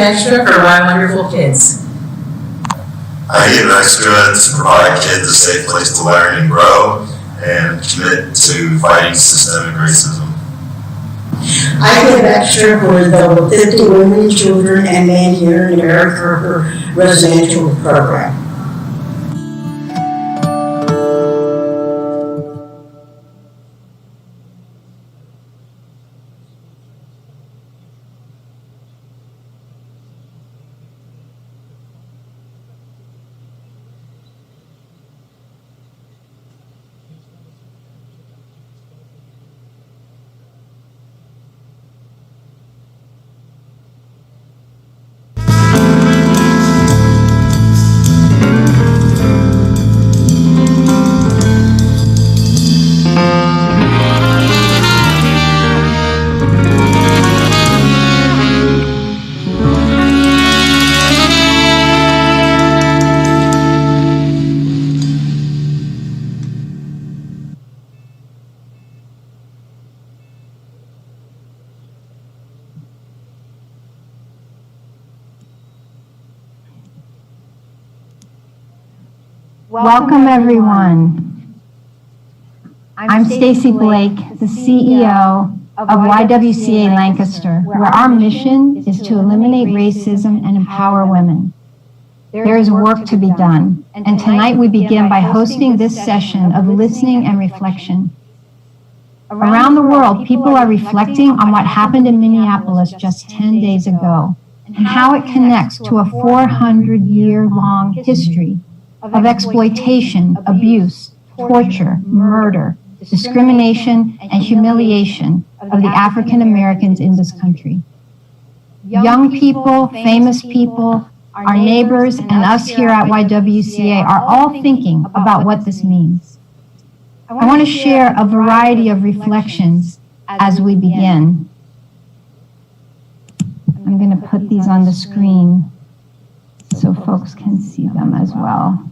extra for Why Wonderful Kids? I give extra to provide kids a safe place to learn and grow and commit to fighting systemic racism. I give extra for the over 50 women, children, and men here in America for residential program. Welcome everyone. I'm Stacy Blake, the CEO of YWCA Lancaster, where our mission is to eliminate racism and empower women. There is work to be done, and tonight we begin by hosting this session of listening and reflection. Around the world, people are reflecting on what happened in Minneapolis just 10 days ago and how it connects to a 400-year-long history of exploitation, abuse, torture, murder, discrimination, and humiliation of the African Americans in this country. Young people, famous people, our neighbors, and us here at YWCA are all thinking about what this means. I want to share a variety of reflections as we begin. I'm going to put these on the screen so folks can see them as well.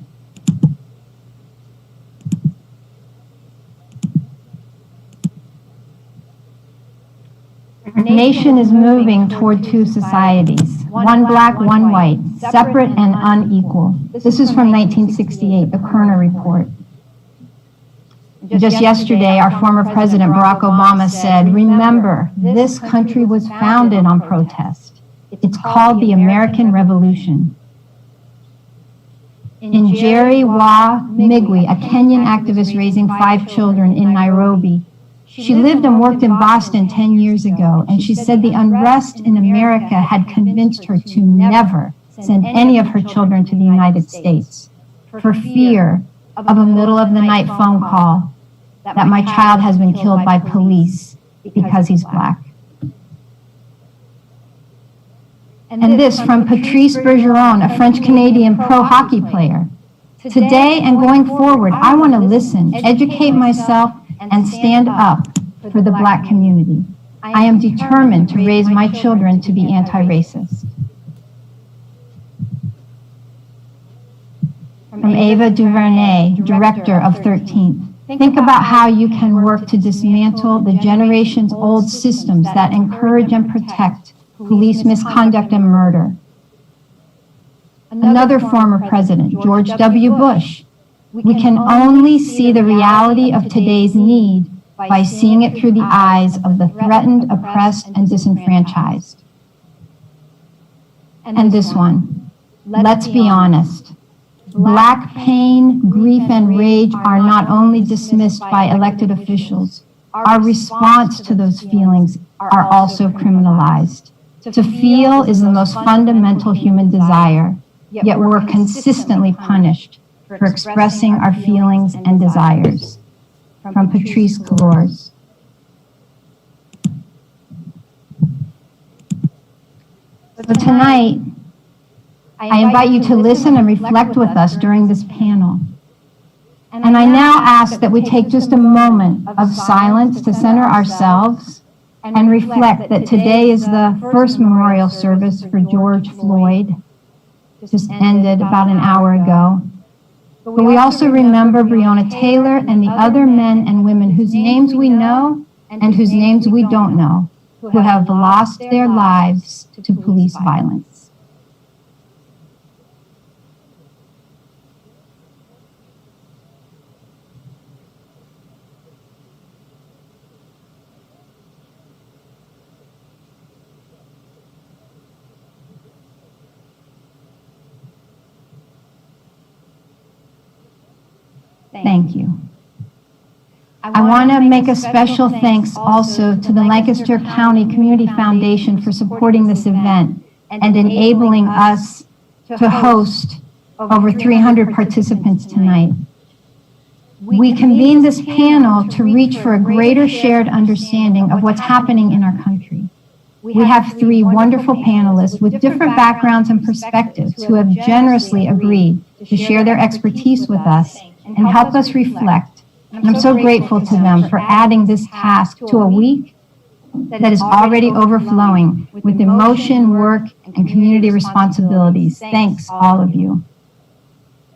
Our nation is moving toward two societies, one black, one white, separate and unequal. This is from 1968, the Kerner Report. Just yesterday, our former President Barack Obama said, "Remember, this country was founded on protest. It's called the American Revolution." In Jerry Wa Migwi, a Kenyan activist raising 5 children in Nairobi, she lived and worked in Boston 10 years ago, and she said the unrest in America had convinced her to never send any of her children to the United States for fear of a middle-of-the-night phone call that my child has been killed by police because he's black. And this from Patrice Bergeron, a French-Canadian pro-hockey player. Today and going forward, I want to listen, educate myself, and stand up for the black community. I am determined to raise my children to be anti-racist. From Ava DuVernay, director of 13th. Think about how you can work to dismantle the generations-old systems that encourage and protect police misconduct and murder. Another former president, George W. Bush. We can only see the reality of today's need by seeing it through the eyes of the threatened, oppressed, and disenfranchised. And this one, let's be honest. Black pain, grief, and rage are not only dismissed by elected officials. Our response to those feelings are also criminalized. To feel is the most fundamental human desire, yet we're consistently punished for expressing our feelings and desires. From Patrice Calors. So tonight, I invite you to listen and reflect with us during this panel. And I now ask that we take just a moment of silence to center ourselves and reflect that today is the first memorial service for George Floyd, just ended about an hour ago. But we also remember Breonna Taylor and the other men and women whose names we know and whose names we don't know, who have lost their lives to police violence. Thank you. I want to make a special thanks also to the Lancaster County Community Foundation for supporting this event and enabling us to host over 300 participants tonight. We convened this panel to reach for a greater shared understanding of what's happening in our country. We have three wonderful panelists with different backgrounds and perspectives who have generously agreed to share their expertise with us and help us reflect. And I'm so grateful to them for adding this task to a week that is already overflowing with emotion, work, and community responsibilities. Thanks, all of you.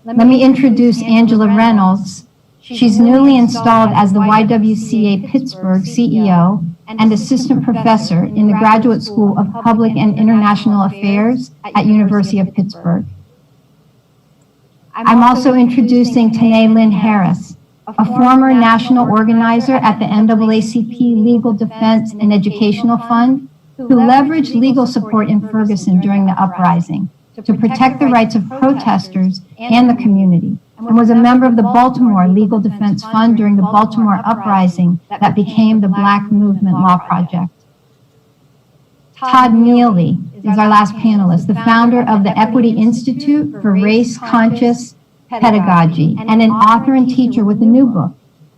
Let me introduce Angela Reynolds. She's newly installed as the YWCA Pittsburgh CEO and assistant professor in the Graduate School of Public and International Affairs at University of Pittsburgh. I'm also introducing Tanae Lynn Harris, a former national organizer at the NAACP Legal Defense and Educational Fund, who leveraged legal support in Ferguson during the uprising to protect the rights of protesters and the community, and was a member of the Baltimore Legal Defense Fund during the Baltimore uprising that became the Black Movement Law Project. Todd Neely is our last panelist, the founder of the Equity Institute for Race-Conscious Pedagogy and an author and teacher with a new book,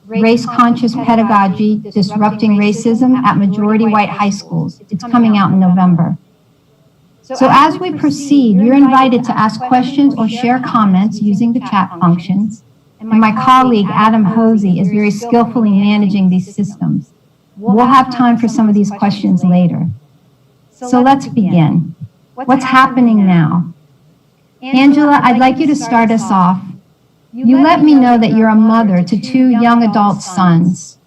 Race-Conscious Pedagogy, Disrupting Racism at Majority White High Schools. It's coming out in November. So as we proceed, you're invited to ask questions or share comments using the chat functions. And my colleague, Adam Hosey, is very skillfully managing these systems. We'll have time for some of these questions later. So let's begin. What's happening now? Angela, I'd like you to start us off. You let me know that you're a mother to two young adult sons.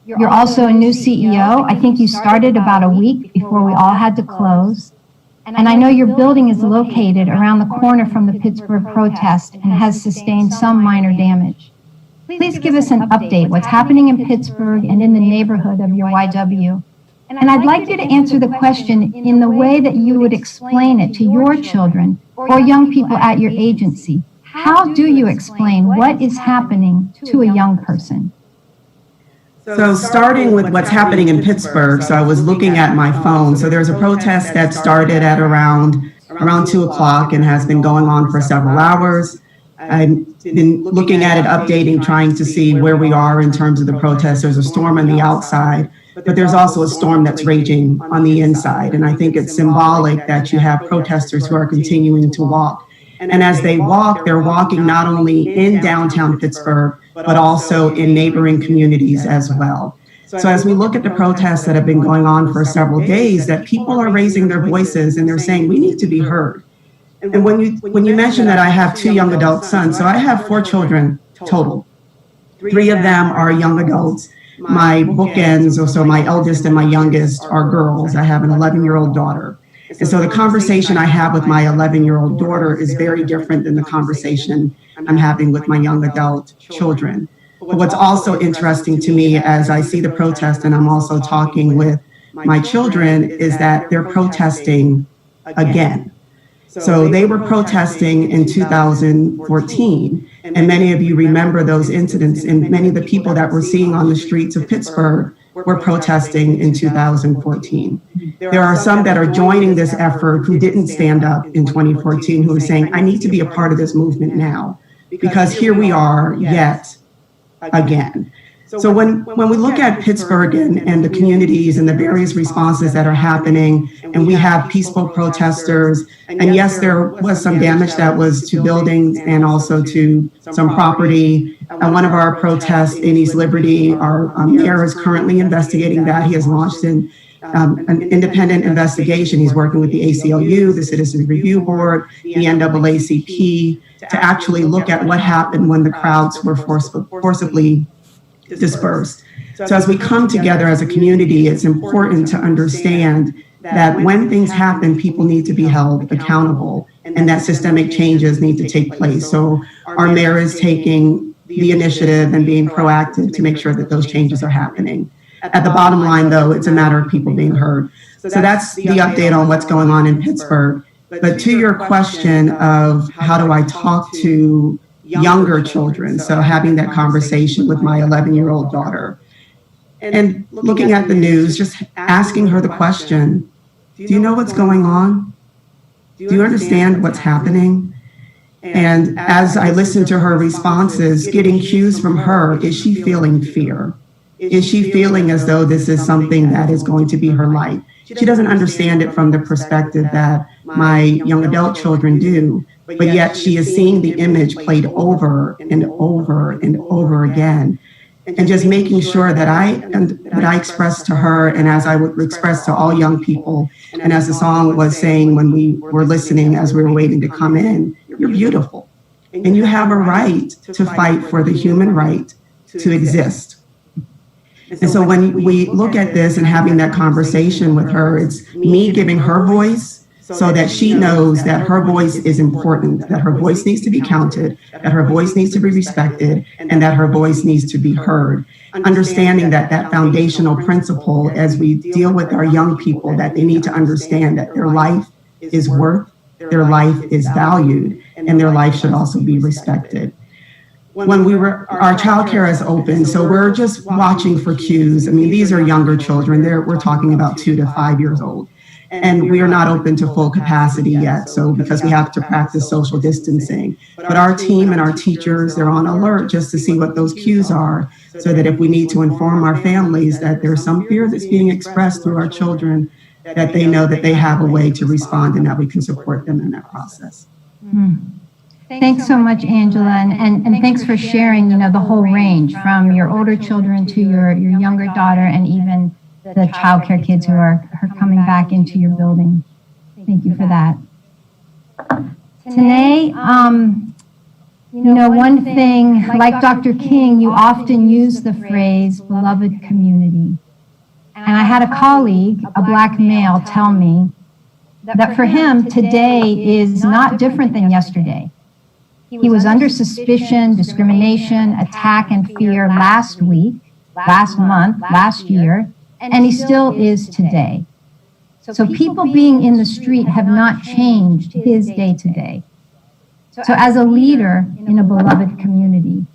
You're also a new CEO. I think you started about a week before we all had to close. And I know your building is located around the corner from the Pittsburgh protest and has sustained some minor damage. Please give us an update. What's happening in Pittsburgh and in the neighborhood of your YW? And I'd like you to answer the question in the way that you would explain it to your children or young people at your agency. How do you explain what is happening to a young person? So starting with what's happening in Pittsburgh, so I was looking at my phone. So there's a protest that started at around 2 o'clock and has been going on for several hours. I've been looking at it, updating, trying to see where we are in terms of the protest. There's a storm on the outside, but there's also a storm that's raging on the inside. And I think it's symbolic that you have protesters who are continuing to walk. And as they walk, they're walking not only in downtown Pittsburgh, but also in neighboring communities as well. So as we look at the protests that have been going on for several days, that people are raising their voices and they're saying, we need to be heard. And when you mention that I have two young adult sons, so I have 4 children total. 3 of them are young adults. My bookends, so my eldest and my youngest are girls. I have an 11-year-old daughter. And so the conversation I have with my 11-year-old daughter is very different than the conversation I'm having with my young adult children. But what's also interesting to me as I see the protest and I'm also talking with my children is that they're protesting again. So they were protesting in 2014, and many of you remember those incidents, and many of the people that we're seeing on the streets of Pittsburgh were protesting in 2014. There are some that are joining this effort who didn't stand up in 2014, who are saying, I need to be a part of this movement now, because here we are yet again. So when we look at Pittsburgh and the communities and the various responses that are happening, and we have peaceful protesters, and yes, there was some damage that was to buildings and also to some property. One of our protests in East Liberty, our mayor is currently investigating that. He has launched an independent investigation. He's working with the ACLU, the Citizens Review Board, the NAACP, to actually look at what happened when the crowds were forcibly dispersed. So as we come together as a community, it's important to understand that when things happen, people need to be held accountable and that systemic changes need to take place. So our mayor is taking the initiative and being proactive to make sure that those changes are happening. At the bottom line, though, it's a matter of people being heard. So that's the update on what's going on in Pittsburgh. But to your question of how do I talk to younger children. So having that conversation with my 11-year-old daughter and looking at the news, just asking her the question, do you know what's going on? Do you understand what's happening? And as I listened to her responses, getting cues from her, is she feeling fear? Is she feeling as though this is something that is going to be her life? She doesn't understand it from the perspective that my young adult children do, but yet she is seeing the image played over and over and over again. And just making sure that I express to her, and as I would express to all young people, and as the song was saying when we were listening, as we were waiting to come in, you're beautiful. And you have a right to fight for the human right to exist. And so when we look at this and having that conversation with her, it's me giving her voice so that she knows that her voice is important, that her voice needs to be counted, that her voice needs to be respected, and that her voice needs to be heard. Understanding that foundational principle as we deal with our young people, that they need to understand that their life is worth, their life is valued, and their life should also be respected. When our childcare is open, so we're just watching for cues. I mean, these are younger children. We're talking about 2 to 5 years old. And we are not open to full capacity yet, so because we have to practice social distancing. But our team and our teachers, they're on alert just to see what those cues are, so that if we need to inform our families that there's some fear that's being expressed through our children, that they know that they have a way to respond and that we can support them in that process. Thanks so much, Angela, and thanks for sharing, the whole range from your older children to your younger daughter and even the childcare kids who are coming back into your building. Thank you for that. Today, one thing, like Dr. King, you often use the phrase beloved community. And I had a colleague, a Black male, tell me that for him, today is not different than yesterday. He was under suspicion, discrimination, attack, and fear last week, last month, last year, and he still is today. So people being in the street have not changed his day-to-day. So as a leader in a beloved community,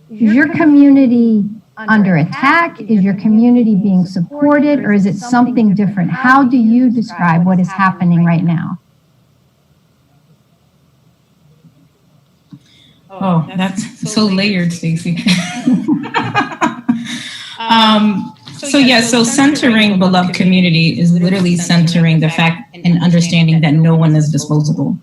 is your community under attack? Is your community being supported? Or is it something different? How do you describe what is happening right now? Oh, that's so layered, Stacey. So centering beloved community is literally centering the fact and understanding that no one is disposable.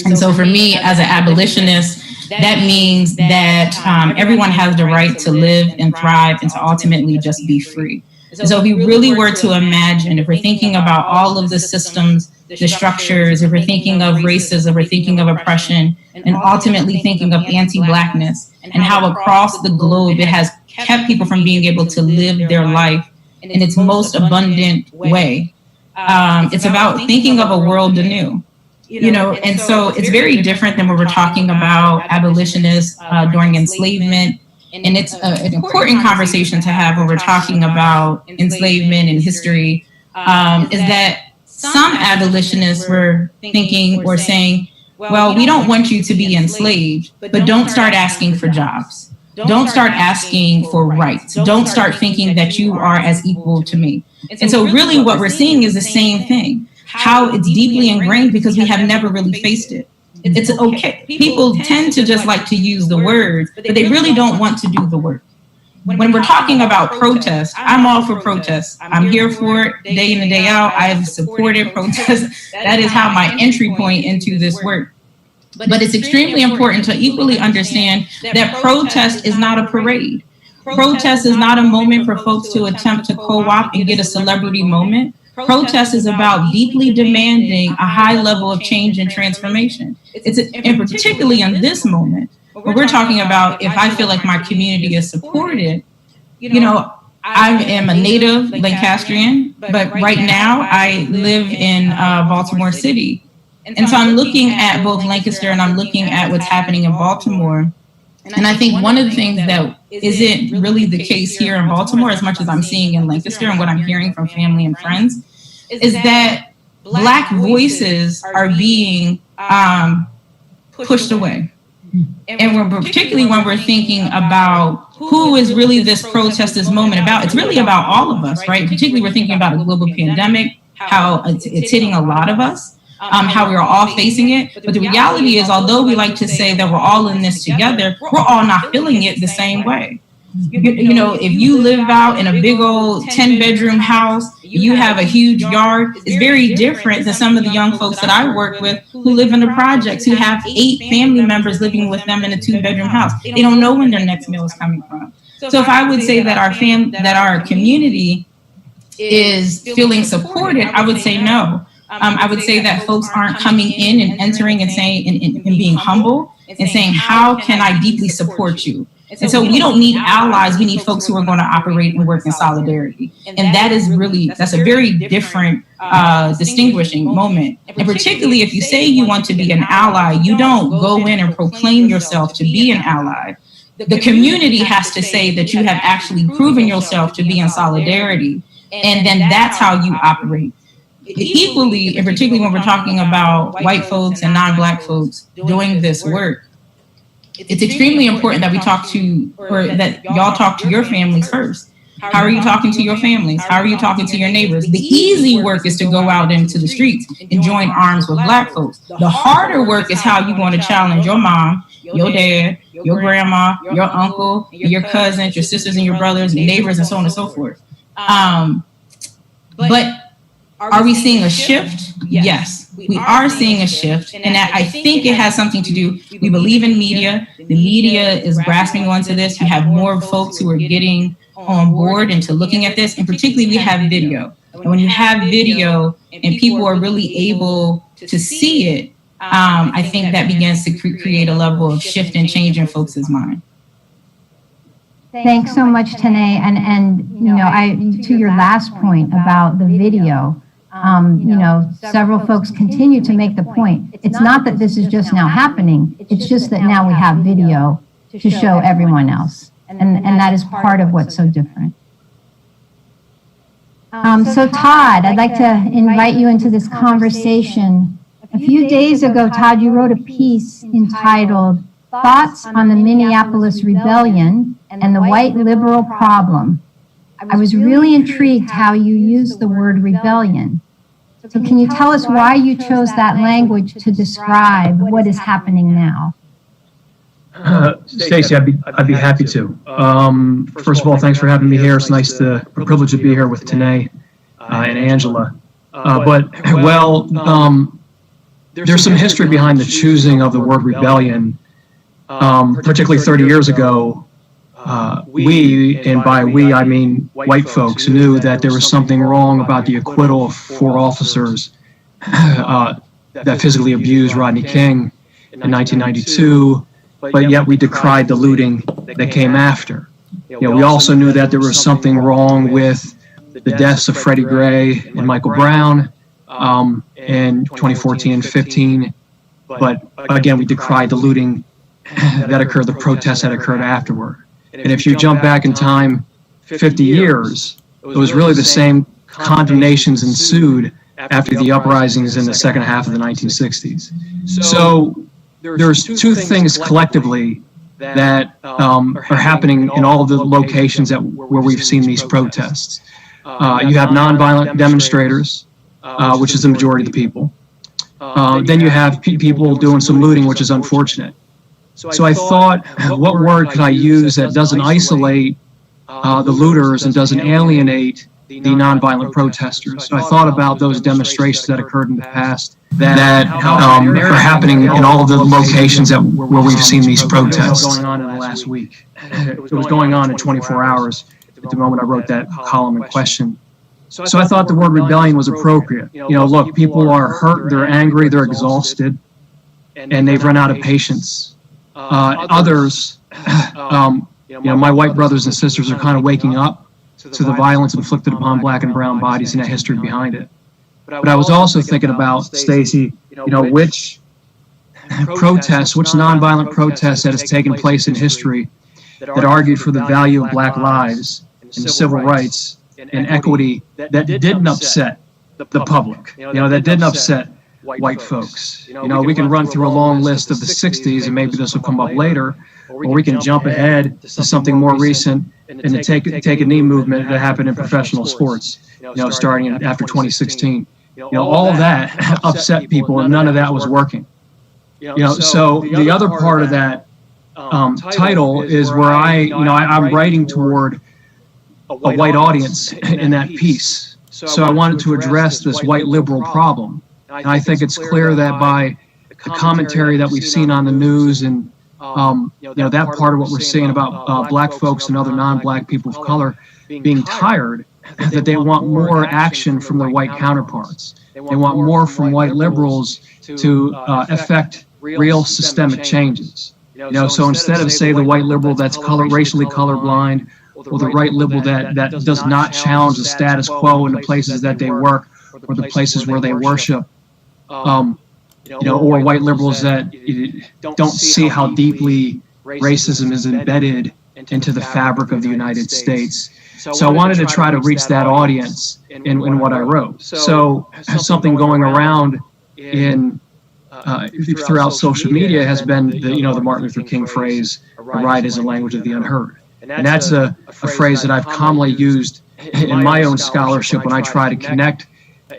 And so for me, as an abolitionist, that means that everyone has the right to live and thrive and to ultimately just be free. And so if we really were to imagine, if we're thinking about all of the systems, the structures, if we're thinking of racism, if we're thinking of oppression, and ultimately thinking of anti-Blackness and how across the globe it has kept people from being able to live their life in its most abundant way. It's about thinking of a world anew. And so it's very different than what we're talking about abolitionists during enslavement. And it's an important conversation to have when we're talking about enslavement and history, is that some abolitionists were thinking or saying, well, we don't want you to be enslaved, but don't start asking for jobs. Don't start asking for rights. Don't start thinking that you are as equal to me. And so really what we're seeing is the same thing, how it's deeply ingrained because we have never really faced it. It's okay. People tend to just like to use the words, but they really don't want to do the work. When we're talking about protests, I'm all for protests. I'm here for it day in and day out. I've supported protests. That is how my entry point into this work. But it's extremely important to equally understand that protest is not a parade. Protest is not a moment for folks to attempt to co-opt and get a celebrity moment. Protest is about deeply demanding a high level of change and transformation. And particularly in this moment, where we're talking about if I feel like my community is supported, I am a native Lancastrian, but right now I live in Baltimore City. And so I'm looking at both Lancaster and I'm looking at what's happening in Baltimore. And I think one of the things that isn't really the case here in Baltimore, as much as I'm seeing in Lancaster and what I'm hearing from family and friends, is that Black voices are being pushed away. And particularly when we're thinking about who is really this protest, this moment about, it's really about all of us, right? Particularly we're thinking about a global pandemic, how it's hitting a lot of us, how we're all facing it. But the reality is, although we like to say that we're all in this together, we're all not feeling it the same way. You know, if you live out in a big old 10-bedroom house, you have a huge yard, it's very different than some of the young folks that I work with who live in the projects, who have 8 family members living with them in a 2-bedroom house. They don't know when their next meal is coming from. So if I would say that our community is feeling supported, I would say no. I would say that folks aren't coming in and entering and saying and being humble and saying, how can I deeply support you? And so we don't need allies. We need folks who are going to operate and work in solidarity. And that's a very different distinguishing moment. And particularly if you say you want to be an ally, you don't go in and proclaim yourself to be an ally. The community has to say that you have actually proven yourself to be in solidarity. And then that's how you operate. Equally, and particularly when we're talking about white folks and non-Black folks doing this work, it's extremely important that we talk to, or that y'all talk to your families first. How are you talking to your families? How are you talking to your neighbors? The easy work is to go out into the streets and join arms with Black folks. The harder work is how you're going to challenge your mom, your dad, your grandma, your uncle, your cousins, your sisters and your brothers, and neighbors, and so on and so forth. But are we seeing a shift? Yes, we are seeing a shift. And that, I think it has something to do, we believe in media. The media is grasping onto this. You have more folks who are getting on board into looking at this. And particularly we have video. And when you have video and people are really able to see it, I think that begins to create a level of shift and change in folks' mind. Thanks so much, Tanae. And you know, to your last point about the video, you know, several folks continue to make the point. It's not that this is just now happening. It's just that now we have video to show everyone else. And that is part of what's so different. So Todd, I'd like to invite you into this conversation. A few days ago, Todd, you wrote a piece entitled Thoughts on the Minneapolis Rebellion and the White Liberal Problem. I was really intrigued how you used the word rebellion. So can you tell us why you chose that language to describe what is happening now? Stacey, I'd be happy to. First of all, thanks for having me here. It's nice a privilege to be here with Tanae and Angela. There's some history behind the choosing of the word rebellion. Particularly 30 years ago, we, and by we I mean white folks, knew that there was something wrong about the acquittal of 4 officers that physically abused Rodney King in 1992, but yet we decried the looting that came after. You know, we also knew that there was something wrong with the deaths of Freddie Gray and Michael Brown in 2014 and 15, but again, we decried the looting that occurred, the protests that occurred afterward. And if you jump back in time 50 years, it was really the same condemnations ensued after the uprisings in the second half of the 1960s. So there's 2 things collectively that are happening in all of the locations where we've seen these protests. You have nonviolent demonstrators, which is the majority of the people. Then you have people doing some looting, which is unfortunate. So I thought, what word could I use that doesn't isolate the looters and doesn't alienate the nonviolent protesters? So I thought about those demonstrations that occurred in the past that are happening in all of the locations where we've seen these protests. What was going on in the last week? It was going on in 24 hours at the moment I wrote that column in question. So I thought the word rebellion was appropriate. You know, look, people are hurt, they're angry, they're exhausted, and they've run out of patience. Others, you know, my white brothers and sisters are kind of waking up to the violence inflicted upon Black and brown bodies and that history behind it. But I was also thinking about, Stacey, you know, which protests, which nonviolent protests that has taken place in history that argued for the value of Black lives and civil rights and equity that didn't upset the public, you know, that didn't upset white folks. We can run through a long list of the 60s, and maybe this will come up later, or we can jump ahead to something more recent and the take a knee movement that happened in professional sports, starting after 2016. All of that upset people, and none of that was working. So the other part of that title is where I'm writing toward a white audience in that piece. So I wanted to address this white liberal problem. And I think it's clear that by the commentary that we've seen on the news and that part of what we're seeing about black folks and other non-black people of color being tired, that they want more action from their white counterparts. They want more from white liberals to affect real systemic changes. So instead of, say, the white liberal that's racially colorblind, or the right liberal that does not challenge the status quo in the places that they work or the places where they worship, or white liberals that don't see how deeply racism is embedded into the fabric of the United States. So I wanted to try to reach that audience in what I wrote. So something going around throughout social media has been the Martin Luther King phrase, "A right is a language of the unheard." And that's a phrase that I've commonly used in my own scholarship when I try to connect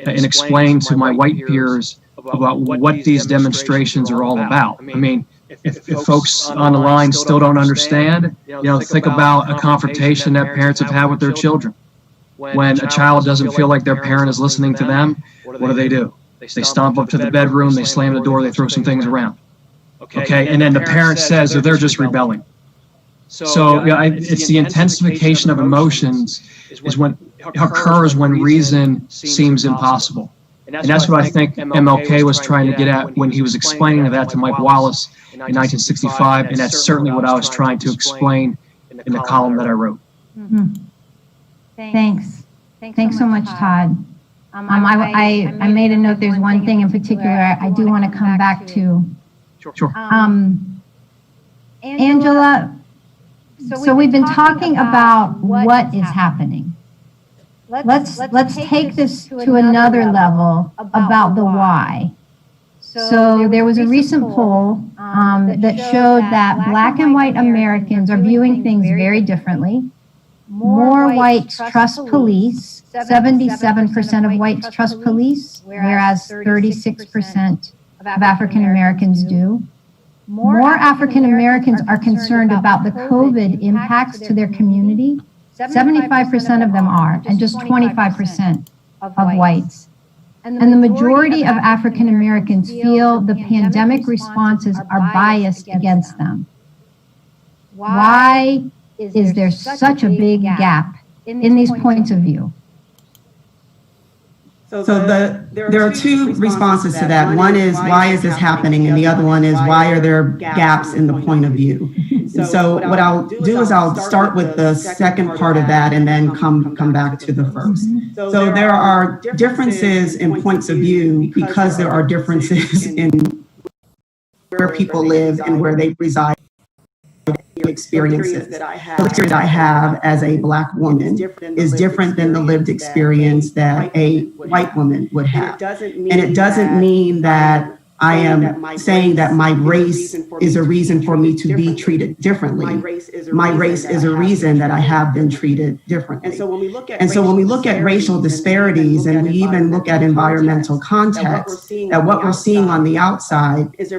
and explain to my white peers about what these demonstrations are all about. I mean, if folks on the line still don't understand, think about a confrontation that parents have had with their children. When a child doesn't feel like their parent is listening to them, what do? They stomp up to the bedroom, they slam the door, they throw some things around. Okay, and then the parent says that they're just rebelling. So it's the intensification of emotions is when occurs when reason seems impossible. And that's what I think MLK was trying to get at when he was explaining that to Mike Wallace in 1965, and that's certainly what I was trying to explain in the column that I wrote. Mm-hmm. Thanks so much, Todd. I made a note. There's one thing in particular I do want to come back to. Sure. Angela, so we've been talking about what is happening. Let's take this to another level about the why. So there was a recent poll that showed that Black and white Americans are viewing things very differently. More whites trust police. 77% of whites trust police, whereas 36% of African Americans do. More African Americans are concerned about the COVID impacts to their community. 75% of them are, and just 25% of whites. And the majority of African Americans feel the pandemic responses are biased against them. Why is there such a big gap in these points of view? So there are two responses to that. One is, why is this happening? And the other one is, why are there gaps in the point of view? So what I'll do is I'll start with the second part of that and then come back to the first. So there are differences in points of view because there are differences in where people live and where they reside. Experiences. The experience I have as a Black woman is different than the lived experience that a white woman would have. And it doesn't mean that I am saying that my race is a reason for me to be treated differently. My race is a reason that I have been treated differently. And so when we look at racial disparities and we even look at environmental context, that what we're seeing on the outside is a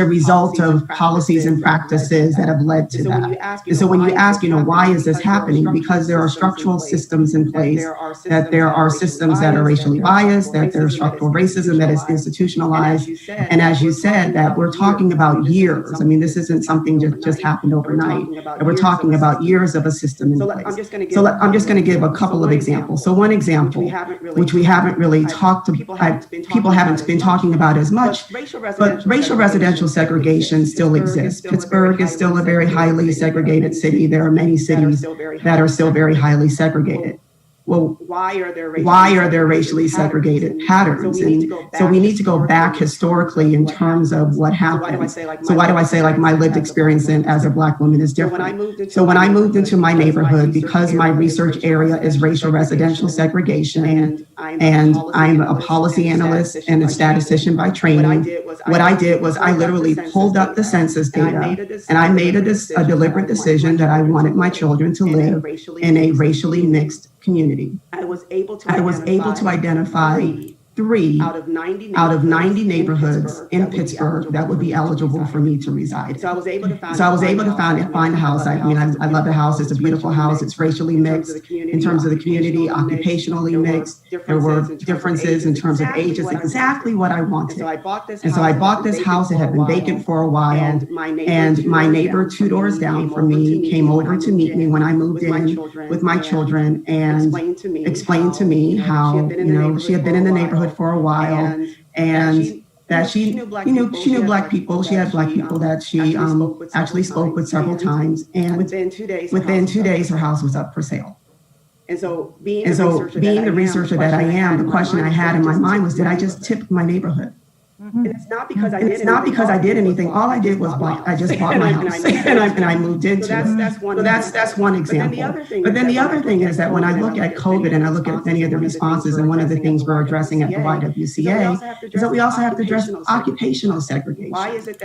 result of policies and practices that have led to that. And so when you ask, why is this happening? Because there are structural systems in place, that there are systems that are racially biased, that there's structural racism that is institutionalized. And as you said, that we're talking about years. I mean, this isn't something that just happened overnight. And we're talking about years of a system in place. So I'm just going to give a couple of examples. So one example, which we haven't really talked about, people haven't been talking about as much, but racial residential segregation still exists. Pittsburgh is still a very highly segregated city. There are many cities that are still very highly segregated. well, why are there racially segregated patterns? And so we need to go back historically in terms of what happened. So why do I say like my lived experience as a Black woman is different? So when I moved into my neighborhood, because my research area is racial residential segregation, and I'm a policy analyst and a statistician by training, what I did was I literally pulled up the census data, and I made a deliberate decision that I wanted my children to live in a racially mixed community. I was able to identify 3 out of 90 neighborhoods in Pittsburgh that would be eligible for me to reside in. So I was able to find a house. I mean, I love the house. It's a beautiful house. It's racially mixed in terms of the community, occupationally mixed. There were differences in terms of ages, exactly what I wanted. And so I bought this house. It had been vacant for a while. And my neighbor 2 doors down from me came over to meet me when I moved in with my children and explained to me how, she had been in the neighborhood for a while, and that she knew Black people. She had Black people that she actually spoke with several times, and within 2 days her house was up for sale. And so being the researcher that I am, the question I had in my mind was, did I just tip my neighborhood? And it's not because I did anything. All I did was I just bought my house and I moved into it. That's one example. But then the other thing is that when I look at COVID and I look at many of the responses, and one of the things we're addressing at the YWCA is that we also have to address occupational segregation. Why is it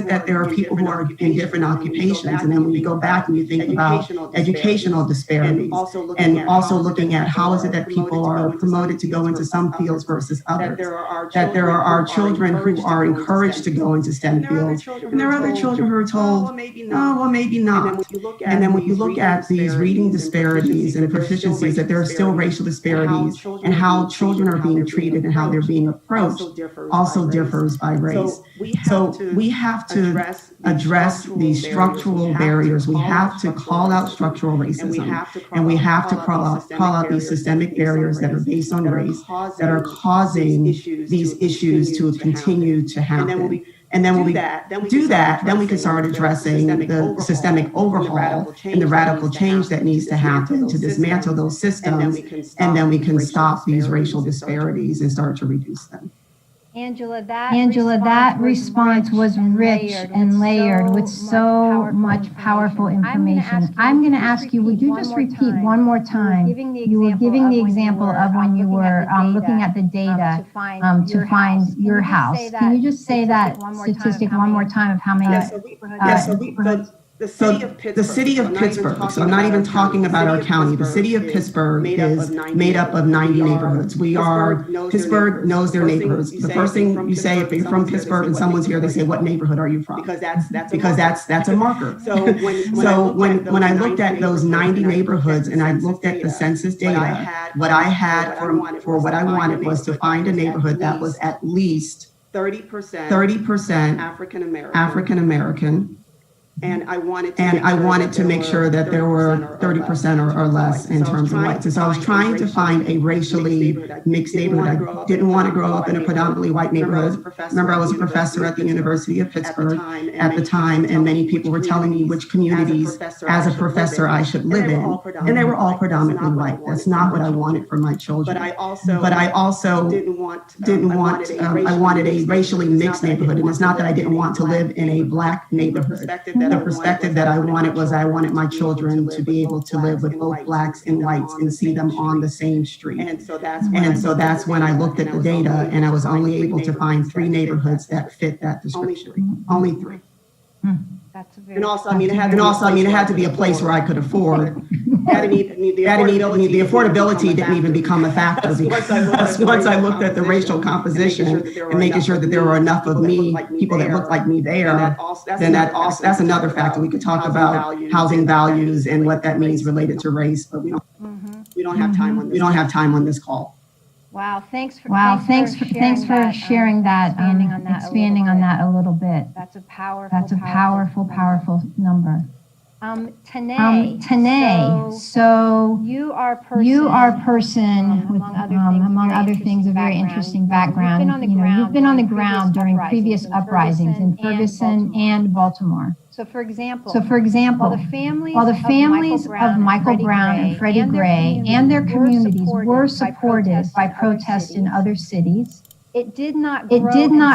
that there are people who are in different occupations, and then when you go back and you think about educational disparities, and also looking at how is it that people are promoted to go into some fields versus others, that there are children who are encouraged to go into STEM fields, and there are other children who are told, oh, well, maybe not. And then when you look at these reading disparities and proficiencies, that there are still racial disparities, and how children are being treated and how they're being approached also differs by race. So we have to address these structural barriers. We have to call out structural racism, and we have to call out these systemic barriers that are based on race, that are causing these issues to continue to happen. And then when we do that, then we can start addressing the systemic overhaul and the radical change that needs to happen to dismantle those systems, and then we can stop these racial disparities and start to reduce them. Angela, that response was rich and layered with so much powerful information. I'm going to ask you, would you just repeat one more time? You were giving the example of when you were looking at the data to find your house. Can you just say that statistic one more time of how many? The city of Pittsburgh, so I'm not even talking about our county, the city of Pittsburgh is made up of 90 neighborhoods. Pittsburgh knows their neighborhoods. The first thing you say, if you're from Pittsburgh and someone's here, they say, what neighborhood are you from? Because that's a marker. So when I looked at those 90 neighborhoods and I looked at the census data, what I had for what I wanted was to find a neighborhood that was at least 30% African American. And I wanted to make sure that there were 30% or less in terms of whites. And so I was trying to find a racially mixed neighborhood. I didn't want to grow up in a predominantly white neighborhood. Remember, I was a professor at the University of Pittsburgh at the time, and many people were telling me which communities, as a professor, I should live in. And they were all predominantly white. That's not what I wanted for my children. But I also I wanted a racially mixed neighborhood. And it's not that I didn't want to live in a Black neighborhood. The perspective that I wanted was I wanted my children to be able to live with both Blacks and whites and see them on the same street. And so that's when I looked at the data, and I was only able to find 3 neighborhoods that fit that description. Only 3. And also, it had to be a place where I could afford. The affordability didn't even become a factor, because once I looked at the racial composition and making sure that there were enough of me, people that looked like me there, then that's another factor. We could talk about housing values and what that means related to race, but we don't have time on this call. Wow, thanks for sharing that, expanding on that a little bit. That's a powerful number. Tanae, so you are a person with, among other things, a very interesting background. You've been on the ground during previous uprisings in Ferguson and Baltimore. So for example, while the families of Michael Brown and Freddie Gray and their communities were supported by protests in other cities, it did not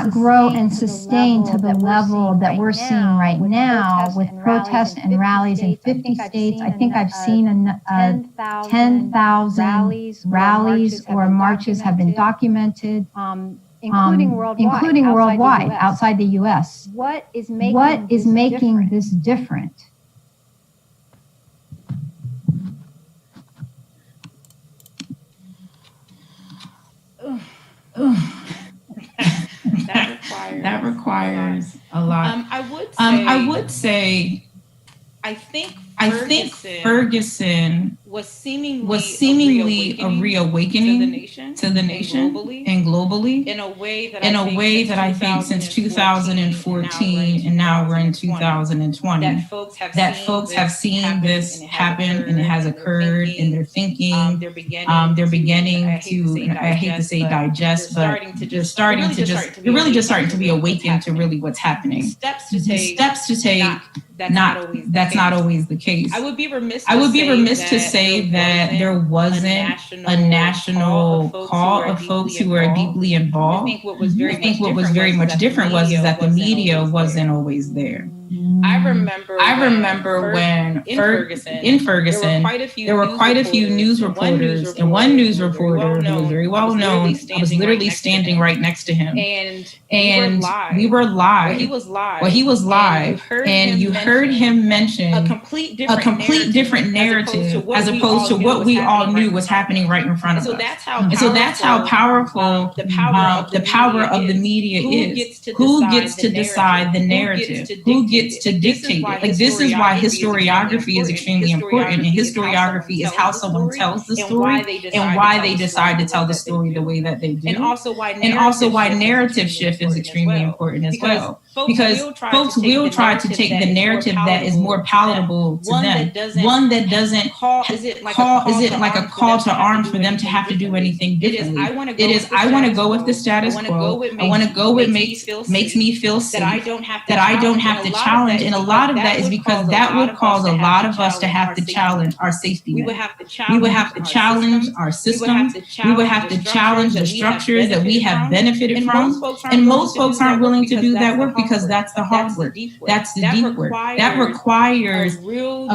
grow and sustain to the level that we're seeing right now with protests and rallies in 50 states. I think I've seen 10,000 rallies or marches have been documented, including worldwide, outside the U.S. What is making this different? That requires a lot. I would say I think Ferguson was seemingly a reawakening to the nation and globally in a way that I think since 2014 and now we're in 2020 that folks have seen this happen and it has occurred and they're thinking, they're beginning to, and I hate to say digest, but they're starting to be awakened to really what's happening. Steps to take. That's not always the case. I would be remiss to say that there wasn't a national call of folks who were deeply involved. I think what was very much different was that the media wasn't always there. I remember when in Ferguson, there were quite a few news reporters, and one news reporter who was very well known, I was literally standing right next to him. And we were live. Well, he was live, and you heard him mention a complete different narrative as opposed to what we all knew was happening right in front of us. And so that's how powerful the power of the media is. Who gets to decide the narrative? Who gets to dictate it? Like, this is why historiography is extremely important, and historiography is how someone tells the story and why they decide to tell the story the way that they do. And also why narrative shift is extremely important as well. Because folks will try to take the narrative that is more palatable to them. One that doesn't is it like a call to arms for them to have to do anything differently. It is I want to go with the status quo. I want to go with makes me feel safe. That I don't have to challenge. And a lot of that is because that would cause a lot of us to have to challenge our safety net. We would have to challenge our systems. We would have to challenge the structures that we have benefited from. And most folks aren't willing to do that work because that's the hard work. That's the deep work. That requires a real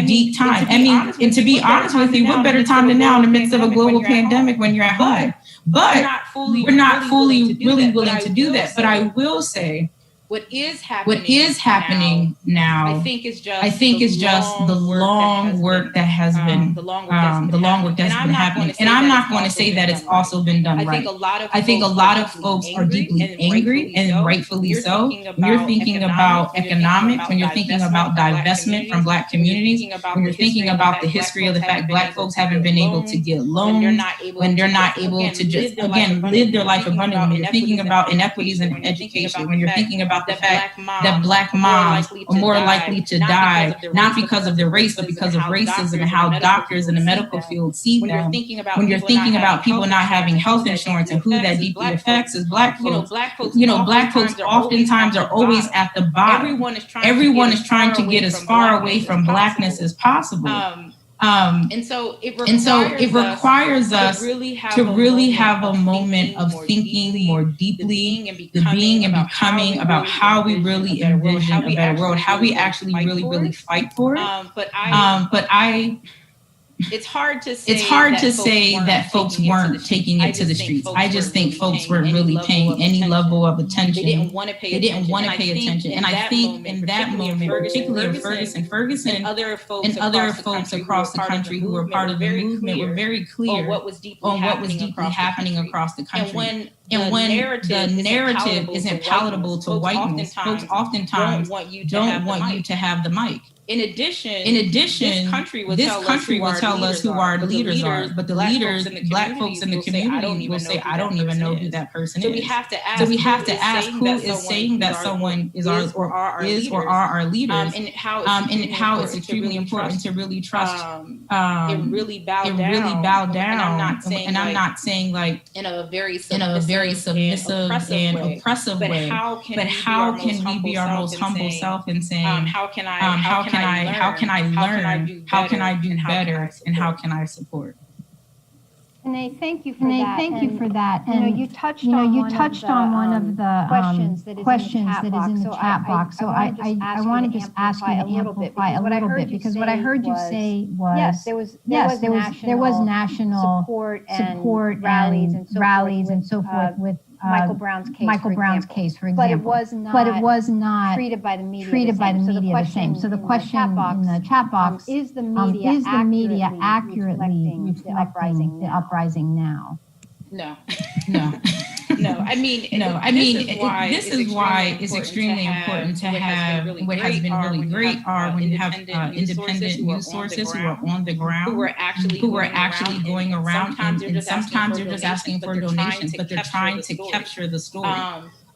deep time. I mean, and to be honest with you, what better time than now in the midst of a global pandemic when you're at home? But we're not fully really willing to do that. But I will say, what is happening now, I think is just the long work that has been happening. And I'm not going to say that it's also been done right. I think a lot of folks are deeply angry, and rightfully so. When you're thinking about economics, when you're thinking about divestment from Black communities, when you're thinking about the history of the fact Black folks haven't been able to get loans, when they're not able to just, again, live their life abundantly, when you're thinking about inequities in education, when you're thinking about the fact that Black moms are more likely to die, not because of their race, but because of racism and how doctors in the medical field see them. When you're thinking about people not having health insurance and who that deeply affects is Black folks. Black folks oftentimes are always at the bottom. Everyone is trying to get as far away from Blackness as possible. And so it requires us to really have a moment of thinking more deeply, the being and becoming about how we really envision a better world, how we actually really fight for it. It's hard to say that folks weren't taking it to the streets. I just think folks weren't really paying any level of attention. They didn't want to pay attention. And I think in that moment, particularly in Ferguson and other folks across the country who were part of the movement were very clear on what was deeply happening across the country. And when the narrative isn't palatable to whiteness, folks oftentimes don't want you to have the mic. In addition, this country will tell us who our leaders are, but the leaders, black folks in the community will say, I don't even know who that person is. So we have to ask who is saying that someone is or are our leaders, and how it's extremely important to really trust, and really bow down. And I'm not saying like in a very submissive and oppressive way, but how can we be our most humble self and saying, how can I learn? How can I do better? And how can I support? Renee, thank you for that. And you touched on one of the questions that is in the chat box. So I want to just ask you to amplify a little bit, because what I heard you say was yes, there was national support and rallies and so forth with Michael Brown's case, for example. But it was not treated by the media the same. So the question in the chat box is the media accurately reflecting the uprising now? No. I mean, this is why it's extremely important to have what has been really great are when you have independent news sources who are on the ground, who are actually going around, and sometimes they're just asking for donations, but they're trying to capture the story.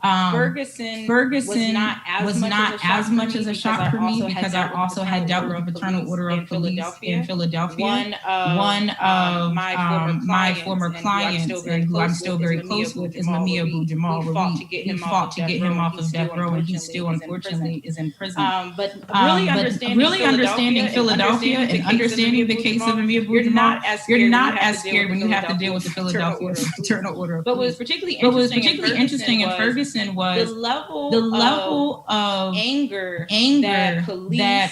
Ferguson was not as much as a shock for me, because I also had dealt with the Fraternal Order of Police in Philadelphia. One of my former clients, and who I'm still very close with, is Mamiya Abu-Jamal. He fought to get him off of death row, and he still unfortunately is in prison. But really understanding Philadelphia and understanding the case of Mamiya Abu-Jamal, you're not as scared when you have to deal with the Philadelphia Fraternal Order of Police. But what was particularly interesting in Ferguson was the level of anger that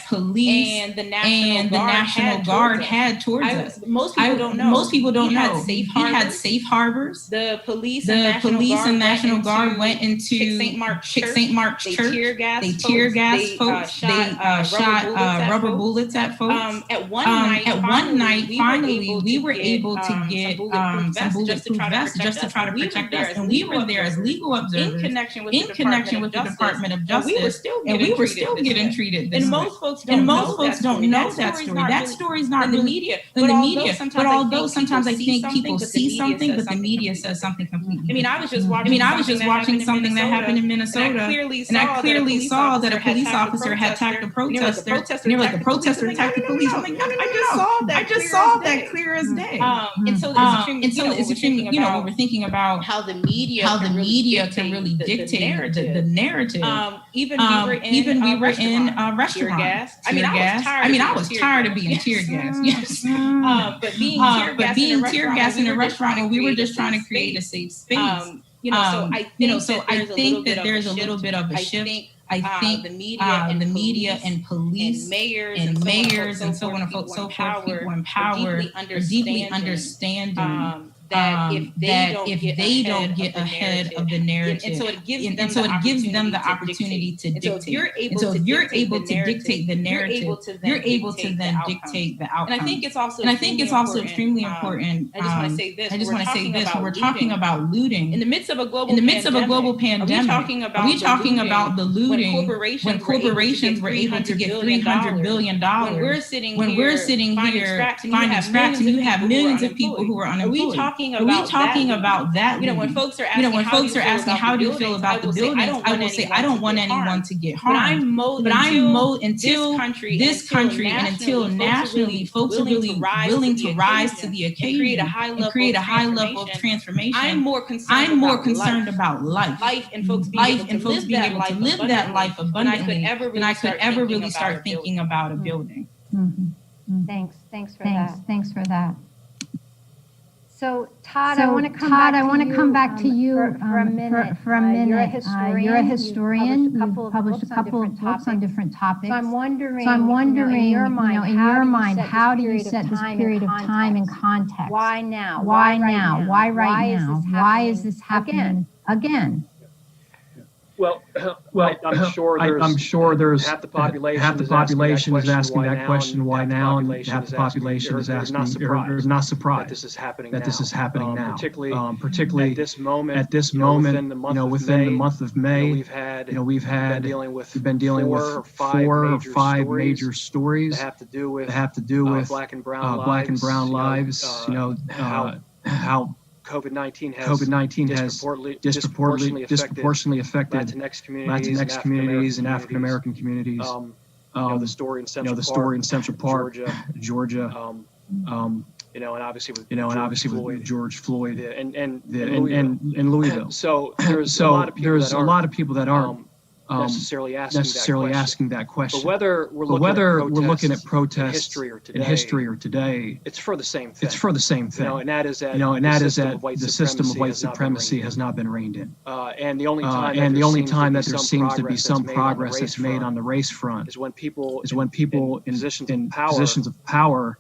police and the National Guard had towards us. Most people don't know. We had safe harbors. The police and National Guard went into St. Mark's Church. They tear gassed folks. They shot rubber bullets at folks. At one night, finally, we were able to get some bulletproof vests just to try to protect us. And we were there as legal observers in connection with the Department of Justice, and we were still getting treated this way. And most folks don't know that story. That story's not in the media. But although sometimes I think people see something, but the media says something completely different. I was just watching something that happened in Minnesota, and I clearly saw that a police officer had attacked a protester, and they were like, the protester attacked the police. I'm like, no. I just saw that clear as day. And so it's extremely, when we're thinking about how the media can really dictate the narrative. Even we were in a restaurant. I was tired of being tear gas. Yes. But being tear gas in a restaurant, and we were just trying to create a safe space. So I think that there's a little bit of a shift. I think the media and police and mayors and so on and so forth, people in power are deeply understanding that if they don't get ahead of the narrative, and so it gives them the opportunity to dictate. And so if you're able to dictate the narrative, you're able to then dictate the outcome. And I think it's also extremely important. I just want to say this: when we're talking about looting in the midst of a global pandemic, are we talking about the looting when corporations were able to get $300 billion? When we're sitting here finding scraps, and you have millions of people who are unemployed. Are we talking about that? When folks are asking, how do you feel about the buildings? I will say, I don't want anyone to get harmed. But I'm until this country and until nationally, folks are really willing to rise to the occasion and create a high level of transformation. I'm more concerned about life and folks being able to live that life abundantly than I could ever really start thinking about a building. Mm-hmm. Thanks for that. So Todd, I want to come back to you for a minute. You're a historian. You've published a couple of books on different topics. So I'm wondering, in your mind, how do you set this period of time in context? Why now? Why right now? Why is this happening again? Well, I'm sure there's half the population is asking that question why now, and half the population is asking, or not surprised that this is happening now. Particularly at this moment, within the month of May, we've been dealing with four or five major stories that have to do with black and brown lives. How COVID-19 has disproportionately affected Latinx communities and African American communities. The story in Central Park, Georgia. And obviously with George Floyd, and Louisville. So there's a lot of people that aren't necessarily asking that question. But whether we're looking at protests in history or today, it's for the same thing. And that is that the system of white supremacy has not been reined in. And the only time that there seems to be some progress that's made on the race front is when people in positions of power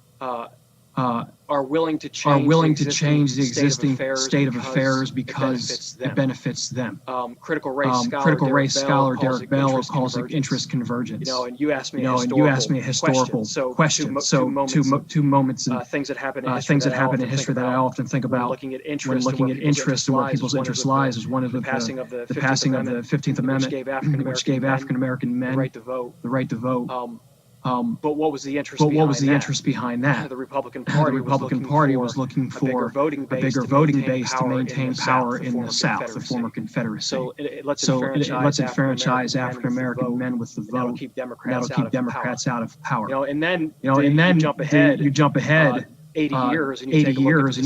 are willing to change the existing state of affairs because it benefits them. Critical race scholar Derek Bell calls it interest convergence. And you asked me a historical question. So two moments in things that happen in history that I often think about when looking at interest and where people's interest lies is one of the passing of the 15th Amendment, which gave African American men the right to vote. But what was the interest behind that? The Republican Party was looking for a bigger voting base to maintain power in the South, the former Confederacy. So it lets enfranchise African American men with the vote. That'll keep Democrats out of power. And then you jump ahead 80 years and you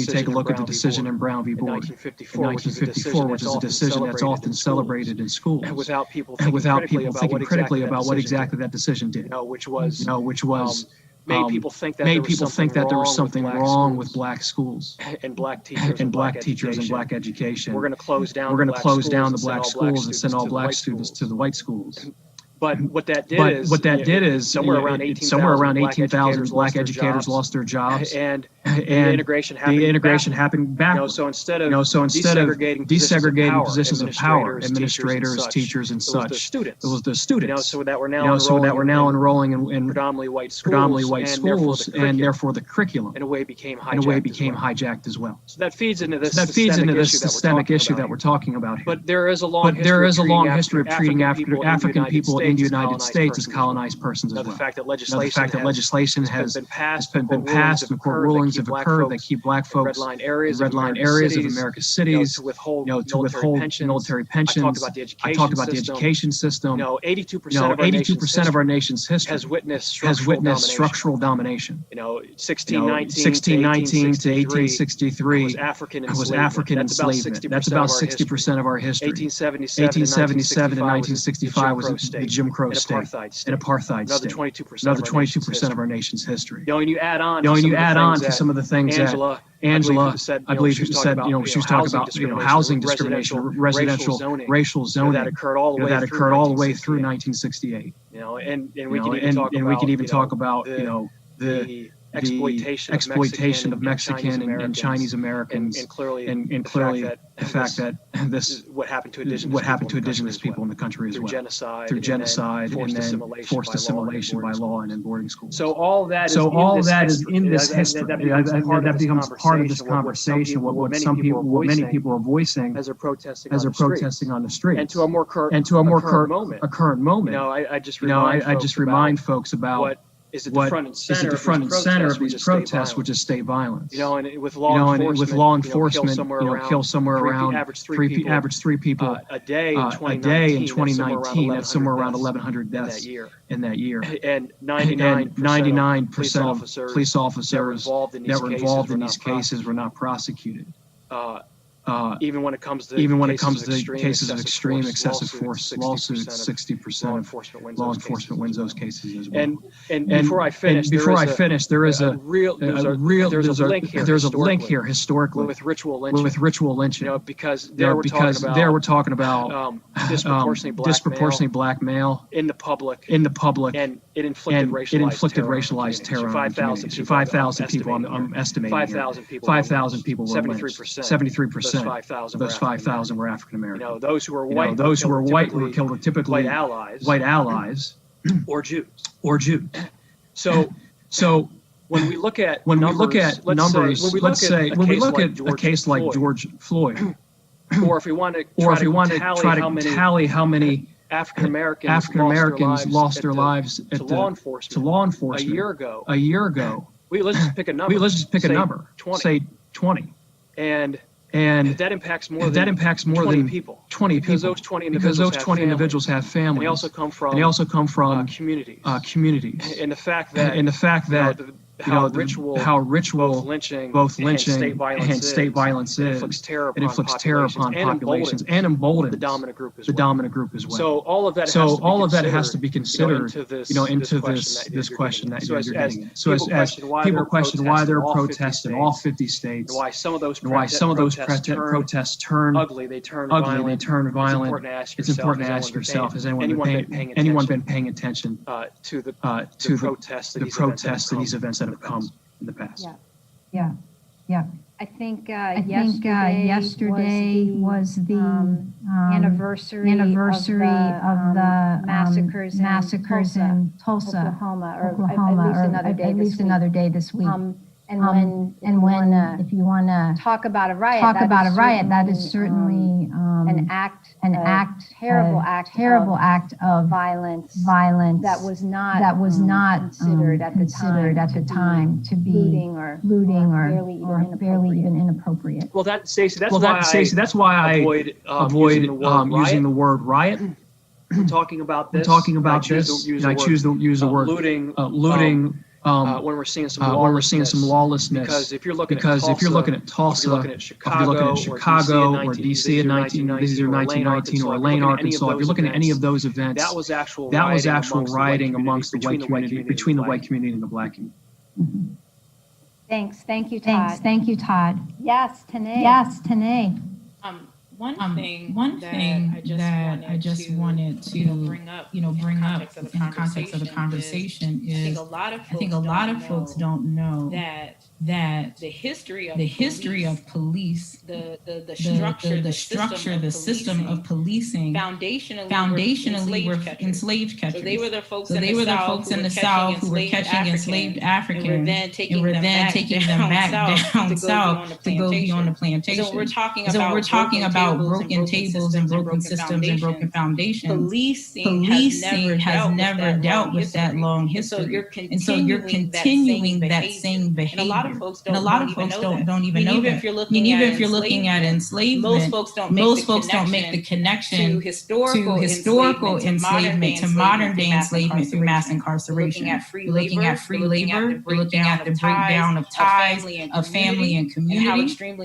take a look at the decision in Brown v. Board in 1954, which is a decision that's often celebrated in schools, without people thinking critically about what exactly that decision did. Which was made people think that there was something wrong with black schools and black teachers and black education. We're going to close down the black schools and send all black students to the white schools. But what that did is somewhere around 18,000 black educators lost their jobs, and the integration happened backwards. So instead of desegregating positions of power, administrators, teachers, and such, it was the students. So that we're now enrolling in predominantly white schools, and therefore the curriculum in a way became hijacked as well. So that feeds into this systemic issue that we're talking about here. But there is a long history of treating African people in the United States as colonized persons as well. The fact that legislation has been passed and court rulings have occurred that keep black folks in red line areas of America's cities, to withhold military pensions. I talked about the education system. 82% of our nation's history has witnessed structural domination. 1619 to 1863 was African enslavement. That's about 60% of our history. 1877 and 1965 was the Jim Crow state, an apartheid state. Another 22% of our nation's history. And you add on to some of the things that Angela, I believe, she said, she was talking about, housing discrimination, racial zoning that occurred all the way through 1968. And we can even talk about the exploitation of Mexican and Chinese Americans, and clearly the fact that this is what happened to indigenous people in the country as well, through genocide and then forced assimilation by law and in boarding schools. So all that is in this history. That becomes part of this conversation. What many people are voicing as they're protesting on the streets, and to a more current moment. I just remind folks about what is at the front and center of these protests, which is state violence. And with law enforcement, kill somewhere around average three people a day in 2019. That's somewhere around 1,100 deaths in that year. And 99% of police officers that were involved in these cases were not prosecuted. Even when it comes to cases of extreme excessive force lawsuits, 60% of law enforcement wins those cases as well. And before I finish, there's a link here historically with ritual lynching. Because there we're talking about disproportionately black male in the public, and it inflicted racialized terror on communities. 5,000 people, I'm estimating 5,000 people, 73% of those 5,000 were African American. Those who were white, were killed with typically white allies, or Jews. So when we look at numbers, let's say when we look at a case like George Floyd, or if we want to tally how many African Americans lost their lives to law enforcement a year ago. Let's just pick a number. Say 20. And that impacts more than 20 people. Because those 20 individuals have families. And they also come from communities. And the fact that how ritual both lynching and state violence is, it inflicts terror upon populations and emboldens the dominant group as well. So all of that has to be considered, into this question that you're getting at. So as people question why there are protests in all 50 states, and why some of those protests turn ugly, they turn violent. It's important to ask yourself: has anyone been paying attention to the protests and these events that have come in the past? Yeah. I think yesterday was the anniversary of the massacres in Tulsa, Oklahoma, or at least another day this week. And if you want to talk about a riot, that is certainly an act, terrible act of violence that was not considered at the time to be looting or barely even inappropriate. Well, Stacey, that's why I avoid using the word riot. Talking about this, and I choose to use the word looting. When we're seeing some lawlessness, because if you're looking at Tulsa, if you're looking at Chicago or DC in 1919 or Lane, Arkansas, if you're looking at any of those events, that was actual rioting amongst the white community, between the white community and the black community. Mm-hmm. Thank you, Todd. Yes, Tanae. One thing that I just wanted to bring up in the context of the conversation is I think a lot of folks don't know that the history of police, the structure, the system of policing, foundationally were enslaved catchers. So they were the folks in the South who were catching enslaved Africans and were then taking them back down south to go be on the plantation. So we're talking about broken tables and broken systems and broken foundations. Policing has never dealt with that long history. And so you're continuing that same behavior. And a lot of folks don't even know that. Even if you're looking at enslavement, most folks don't make the connection to historical enslavement, to modern day enslavement through mass incarceration. You're looking at free labor, you're looking at the breakdown of ties, of family and community,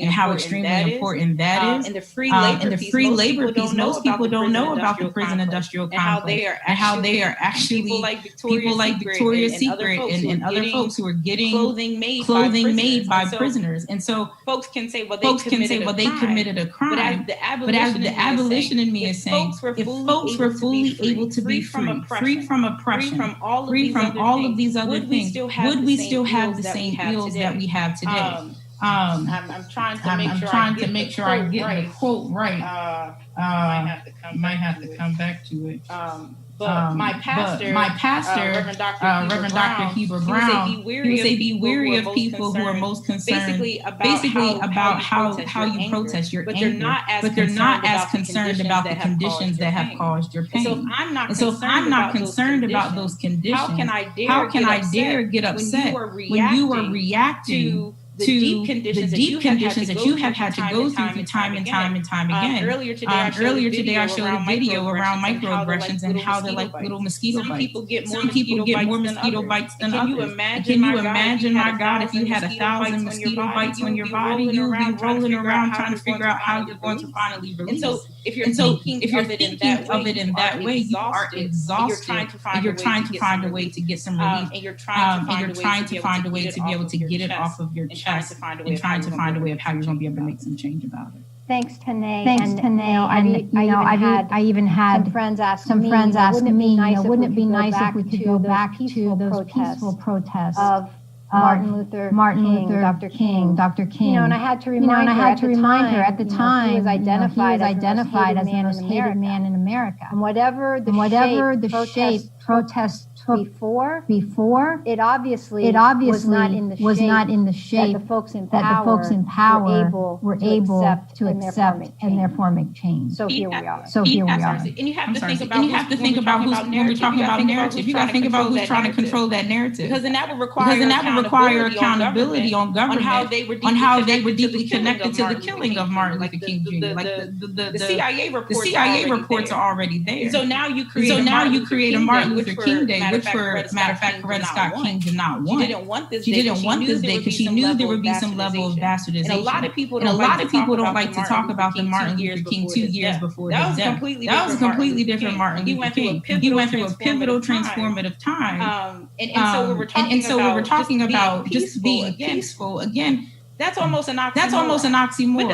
and how extremely important that is. And the free labor piece, most people don't know about the prison industrial complex and how they are actually people like Victoria's Secret and other folks who are getting clothing made by prisoners. And so folks can say, well, they committed a crime. But as the abolition in me is saying, if folks were fully able to be free from oppression, free from all of these other things, would we still have the same ills that we have today? I'm trying to make sure I get the quote right. Might have to come back to it. But my pastor, Reverend Dr. Heber Brown, he would say, be weary of people who are most concerned basically about how you protest your anger, but they're not as concerned about the conditions that have caused your pain. And so if I'm not concerned about those conditions, how can I dare get upset when you are reacting to the deep conditions that you have had to go through time and time again. Earlier today, I showed a video around microaggressions and how they're like little mosquito bites. Some people get more mosquito bites than others. Can you imagine, my God, if you had 1,000 mosquito bites on your body, you'll be rolling around trying to figure out how you're going to finally release. And so if you're thinking of it in that way, you are exhausted and you're trying to find a way to get some relief. And you're trying to find a way to be able to get it off of your chest. And trying to find a way of how you're going to be able to make some change about it. Thanks, Tanae. I even had some friends ask me, wouldn't it be nice if we could go back to those peaceful protests of Martin Luther King, Dr. King. And I had to remind her at the time, he was identified as the most hated man in America. And whatever the shape protests took before, it obviously was not in the shape that the folks in power were able to accept and therefore make change. So here we are. And you have to think about who's, when we're talking about narrative, you got to think about who's trying to control that narrative. Because then that would require accountability on government on how they were deeply connected to the killing of Martin Luther King Jr. Like the CIA reports are already there. So now you create a Martin Luther King Day, which for matter of fact, Coretta Scott King did not want. She didn't want this day because she knew there would be some level of bastardization. And a lot of people don't like to talk about the Martin Luther King 2 years before his death. That was a completely different Martin Luther King. He went through a pivotal, transformative time. And so we were talking about just being peaceful again. That's almost an oxymoron. What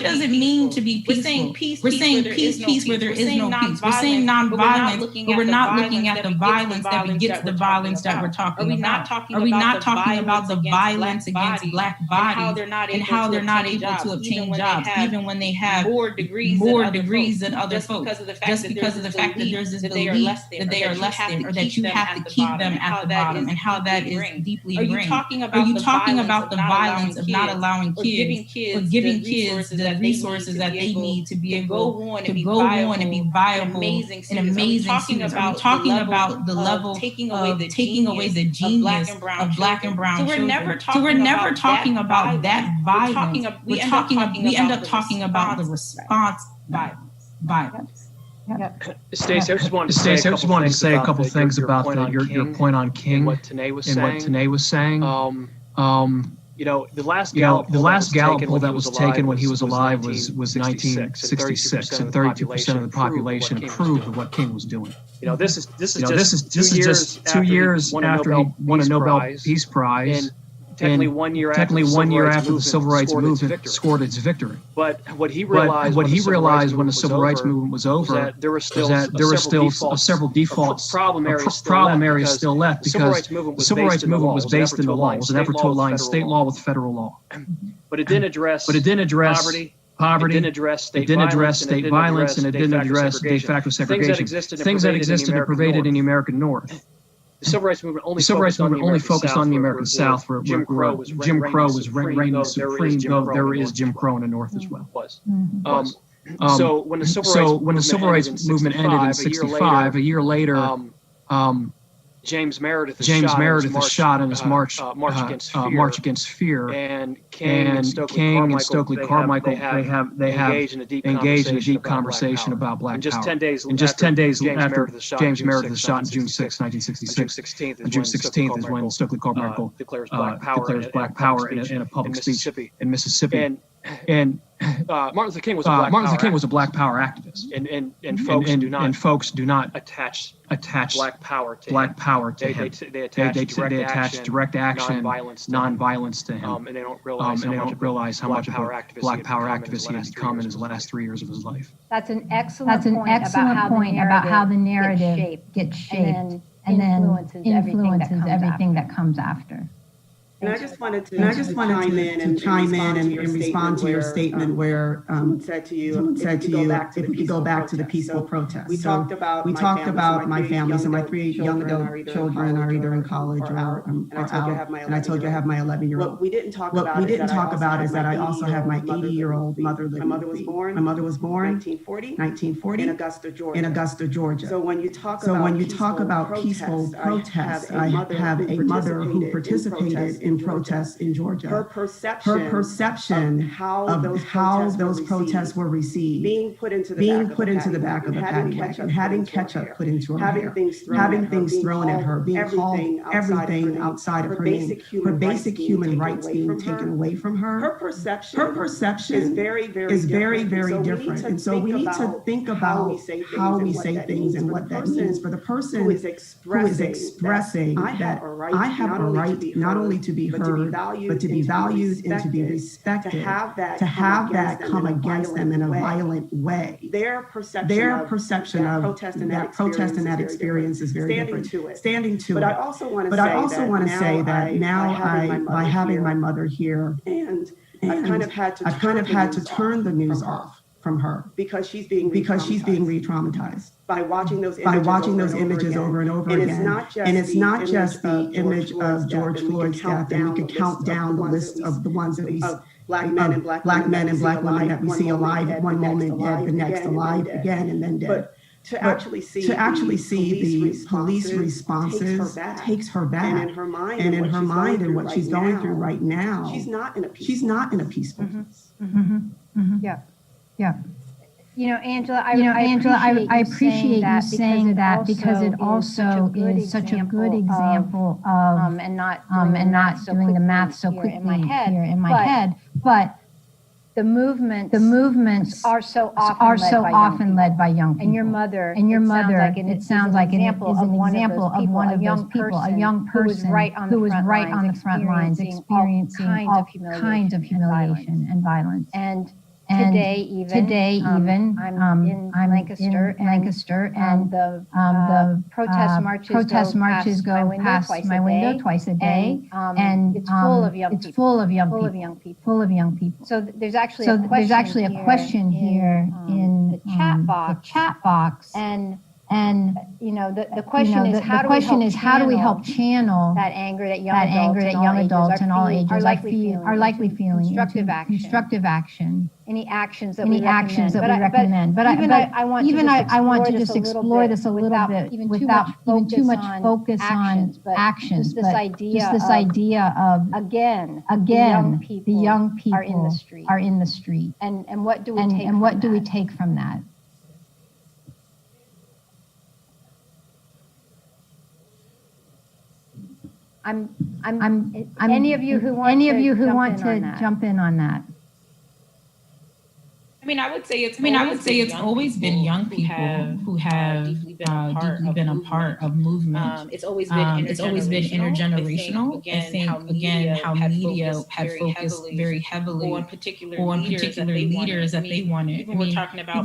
does it mean to be peaceful? We're saying peace where there is no peace. We're saying nonviolence, but we're not looking at the violence that begets the violence that we're talking about. Are we not talking about the violence against Black bodies and how they're not able to obtain jobs, even when they have more degrees than other folks, just because of the fact that there's this belief that they are less than, or that you have to keep them at the bottom, and how that is deeply ingrained. Are you talking about the violence of not allowing kids, or giving kids the resources that they need to be able to go on and be viable in amazing students? Are we talking about the level of taking away the genius of Black and brown children? So we're never talking about that violence. We end up talking about the response violence. Stacey, I just wanted to say a couple things about your point on King and what Tanae was saying. You know, the last Gallup poll that was taken when he was alive was 1966, and 32% of the population approved of what King was doing. You know, this is just 2 years after he won a Nobel Peace Prize. Technically 1 year after the Civil Rights Movement scored its victory. But what he realized when the Civil Rights Movement was over was that there were still several defaults, problem areas still left, because the Civil Rights Movement was based in the law. It was an effort to align state law with federal law. But it didn't address poverty. It didn't address state violence, and it didn't address de facto segregation. Things that existed and pervaded in the American North. The Civil Rights Movement only focused on the American South, where Jim Crow was reigning supreme, though there is Jim Crow in the North as well. So when the Civil Rights Movement ended in '65, a year later, James Meredith is shot in his march against fear, and King and Stokely Carmichael they have engaged in a deep conversation about Black power. And just 10 days after James Meredith is shot on June 6, 1966, June 16th is when Stokely Carmichael declares Black power in a public speech in Mississippi. And Martin Luther King was a Black Power activist, and folks do not attach Black power to him. They attach direct action, nonviolence to him, and they don't realize how much of a Black Power activist he has become in his last 3 years of his life. That's an excellent point about how the narrative gets shaped and then influences everything that comes after. And I just wanted to chime in and respond to your statement where someone said to you, if we could go back to the peaceful protest. We talked about my family. So my 3 young adult children are either in college or out. And I told you I have my 11-year-old. What we didn't talk about is that I also have my 80-year-old mother living with me. My mother was born 1940 in Augusta, Georgia. So when you talk about peaceful protests, I have a mother who participated in protests in Georgia. Her perception of how those protests were received, being put into the back of a patty wagon, having ketchup put into her hair, having things thrown at her, being called everything outside of her name, her basic human rights being taken away from her. Her perception is very, very different. And so we need to think about how we say things and what that means for the person who is expressing that I have a right not only to be heard, but to be valued and to be respected, to have that come against them in a violent way. Their perception of that protest and that experience is very different. Standing to it. But I also want to say that now by having my mother here, and I've kind of had to turn the news off from her because she's being re-traumatized by watching those images over and over again. And it's not just the image of George Floyd's death, and we could count down the list of the ones that we black men and black women that we see alive at one moment, dead the next, alive again, and then dead. To actually see the police responses takes her back. And in her mind and what she's going through right now, she's not in a peaceful place. Yeah. You know, Angela, I appreciate you saying that because it also is such a good example of and not doing the math so quickly here in my head, but the movements are so often led by young people. And your mother, it sounds like an example of one of those people, a young person who was right on the front lines, experiencing all kinds of humiliation and violence. And today even, I'm in Lancaster, and the protest marches go past my window twice a day, and it's full of young people. So there's actually a question here in the chat box, and you know the question is how do we help channel that anger that young adults and all ages are likely feeling constructive action. Any actions that we recommend. But I want to just explore this a little bit without even too much focus on actions. Just this idea of again the young people are in the street. And what do we take from that? Any of you who want to jump in on that? I mean, I would say it's always been young people who have deeply been a part of movement. It's always been intergenerational. I think again how media had focused very heavily on particular leaders that they wanted. Even we're talking about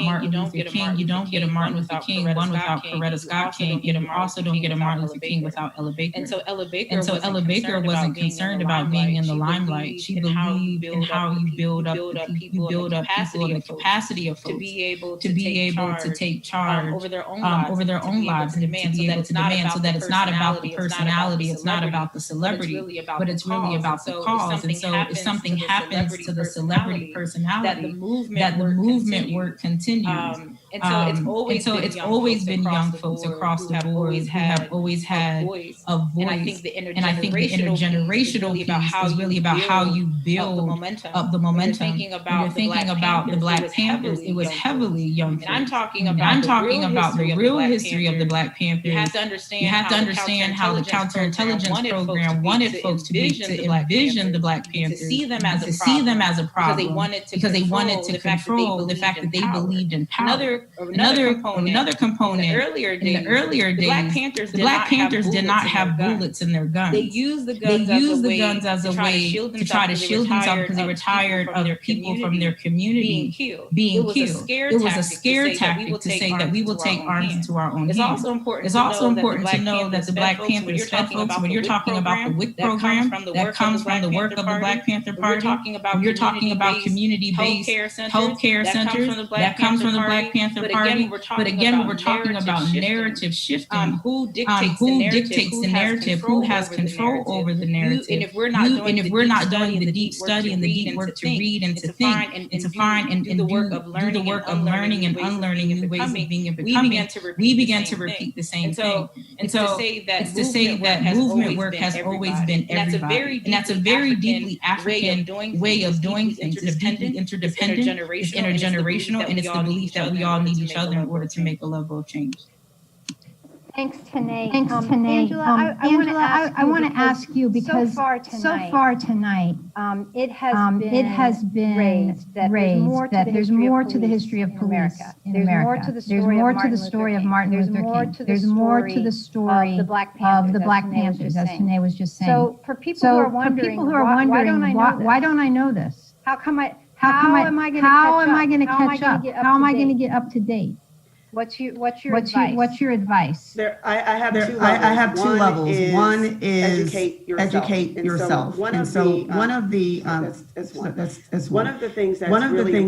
Martin Luther King. You don't get a Martin Luther King without Coretta Scott King. You also don't get a Martin Luther King without Ella Baker. And so Ella Baker wasn't concerned about being in the limelight. She believed in how you build up people and the capacity of folks to be able to take charge over their own lives and to be able to demand, so that it's not about the personality, it's not about the celebrity, but it's really about the cause. And so if something happens to the celebrity personality, that the movement work continues. And so it's always been young folks across the board who have always had a voice. And I think the intergenerational piece is really about how you build up the momentum. When you're thinking about the Black Panthers, it was heavily young folks. And I'm talking about the real history of the Black Panthers. You have to understand how the counterintelligence program wanted folks to envision the Black Panthers, to see them as a problem, because they wanted to control the fact that they believed in power. Another component. In the earlier days, the Black Panthers did not have bullets in their guns. They used the guns as a way to try to shield themselves because they were tired of people from their community being killed. It was a scare tactic to say that we will take arms into our own hands. It's also important to know that the Black Panthers fed folks, when you're talking about the WIC program that comes from the work of the Black Panther Party, when you're talking about community-based healthcare centers, that comes from the Black Panther Party. But again, we're talking about narrative shifting. Who dictates the narrative? Who has control over the narrative? And if we're not doing the deep study and the deep work to read and to think and to find and do the work of learning and unlearning new ways of being and becoming, we begin to repeat the same thing. And so it's to say that movement work has always been everybody. And that's a very deeply African way of doing things. It's deeply interdependent, it's intergenerational, and it's the belief that we all need each other in order to make a level of change. Thanks, Tanae. Angela, I want to ask you because so far tonight, it has been raised that there's more to the history of police in America. There's more to the story of Martin Luther King. There's more to the story of the Black Panthers, as Tanae was just saying. So for people who are wondering, why don't I know this? How am I going to catch up? How am I going to get up to date? What's your advice? I have two levels. One is educate yourself. And so one of the things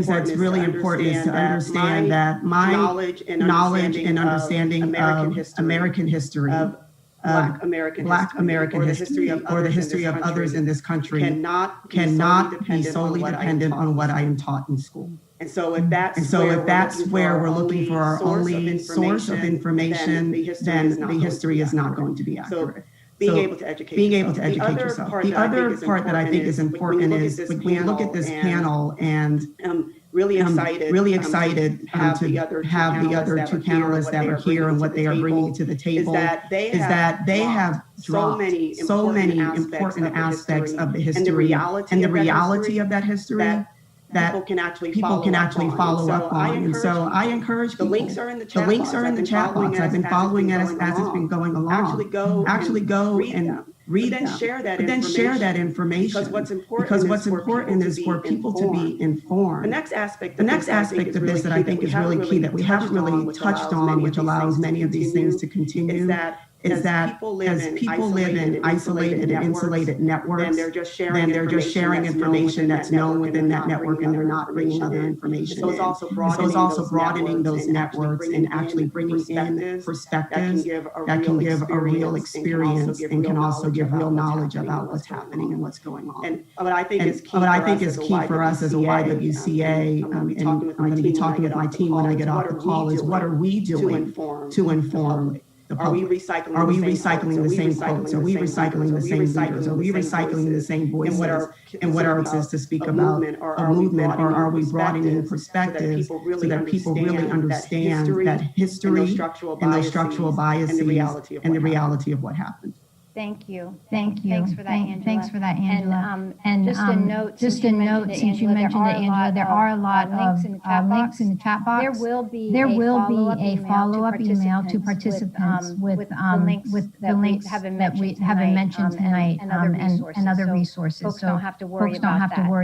that's really important is to understand that my knowledge and understanding of American history, Black American history, or the history of others in this country cannot be solely dependent on what I am taught in school. And so if that's where we're looking for our only source of information, then the history is not going to be accurate. Being able to educate yourself. The other part that I think is important is when you look at this panel, and really excited to have the other two panelists that are here and what they are bringing to the table, is that they have dropped so many important aspects of the history and the reality of that history that people can actually follow up on. And so I encourage people. The links are in the chat box. I've been following it as it's been going along. Actually go and read them, but then share that information. Because what's important is for people to be informed. The next aspect of this that I think is really key that we haven't really touched on, which allows many of these things to continue, is that as people live in isolated and insulated networks, then they're just sharing information that's known within that network, and they're not bringing other information in. So it's also broadening those networks and actually bringing in perspectives that can give a real experience and can also give real knowledge about what's happening and what's going on. And what I think is key for us as a YWCA, and I'm going to be talking with my team when I get off the call, is what are we doing to inform the public? Are we recycling the same quotes? Are we recycling the same leaders? Are we recycling the same voices? And what are it to speak about a movement, or are we broadening perspectives so that people really understand that history and those structural biases and the reality of what happened? Thank you. Thanks for that, Angela. And just a note, since you mentioned it, Angela, there are a lot of links in the chat box. There will be a follow-up email to participants with the links that we haven't mentioned tonight, and other resources. Folks don't have to worry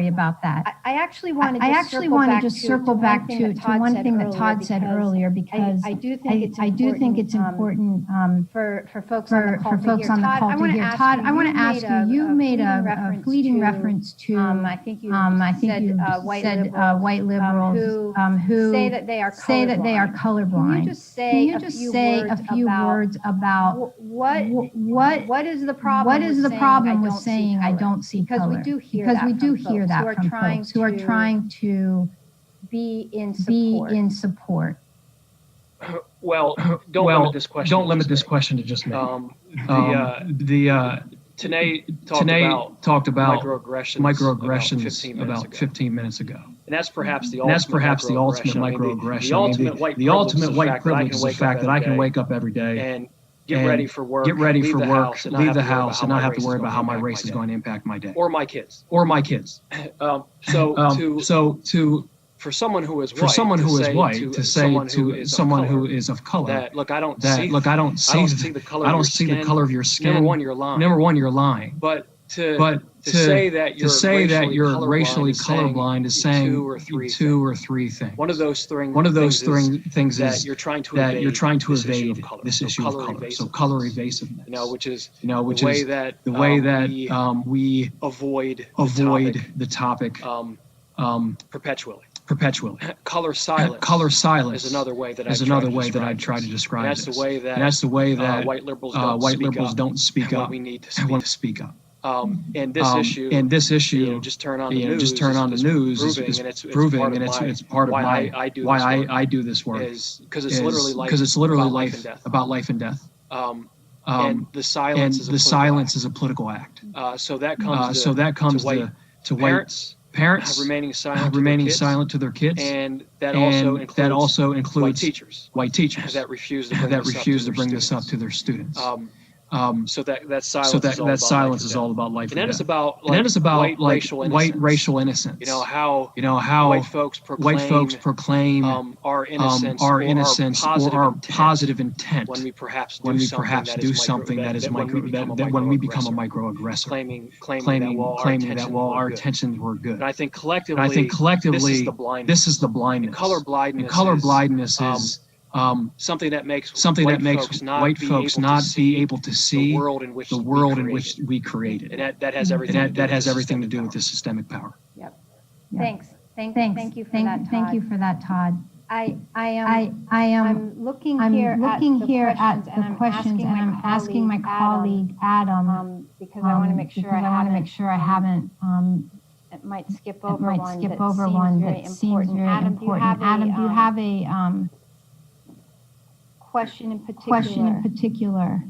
about that. I actually want to just circle back to one thing that Todd said earlier, because I do think it's important for folks on the call. Todd, I want to ask you. You made a fleeting reference to. I think you said white liberals who say that they are colorblind. Can you just say a few words about what is the problem with saying I don't see color? Because we do hear that from folks who are trying to be in support. Well, don't limit this question to just me. Tanae talked about microaggressions about 15 minutes ago. And that's perhaps the ultimate microaggression. The ultimate white privilege is the fact that I can wake up every day and get ready for work, leave the house, and not have to worry about how my race is going to impact my day. Or my kids. For someone who is white, to say to someone who is of color that look, I don't see the color of your skin. Number one, you're lying. But to say that you're racially colorblind is saying two or three things. One of those things is that you're trying to evade this issue of color. So color evasiveness. Which is the way that we avoid the topic perpetually. Color silence is another way that I try to describe this. That's the way that white liberals don't speak up. We need to speak up. And this issue, just turn on the news, is proving, and it's part of why I do this work. Because it's literally about life and death. And the silence is a political act. So that comes to parents remaining silent to their kids, and that also includes white teachers that refuse to bring this up to their students. So that silence is all about life. And then it's about white racial innocence. You know how white folks proclaim our innocence or our positive intent when we perhaps do something that is when we become a microaggressor, claiming that our intentions were good. And I think collectively this is the blindness. And color blindness is something that makes white folks not be able to see the world in which we created. And that has everything to do with the systemic power. Yep. Thanks. Thank you for that, Todd. I'm looking here at the questions, and I'm asking my colleague Adam because I want to make sure I haven't. It might skip over one that seems very important. Adam, do you have a question in particular?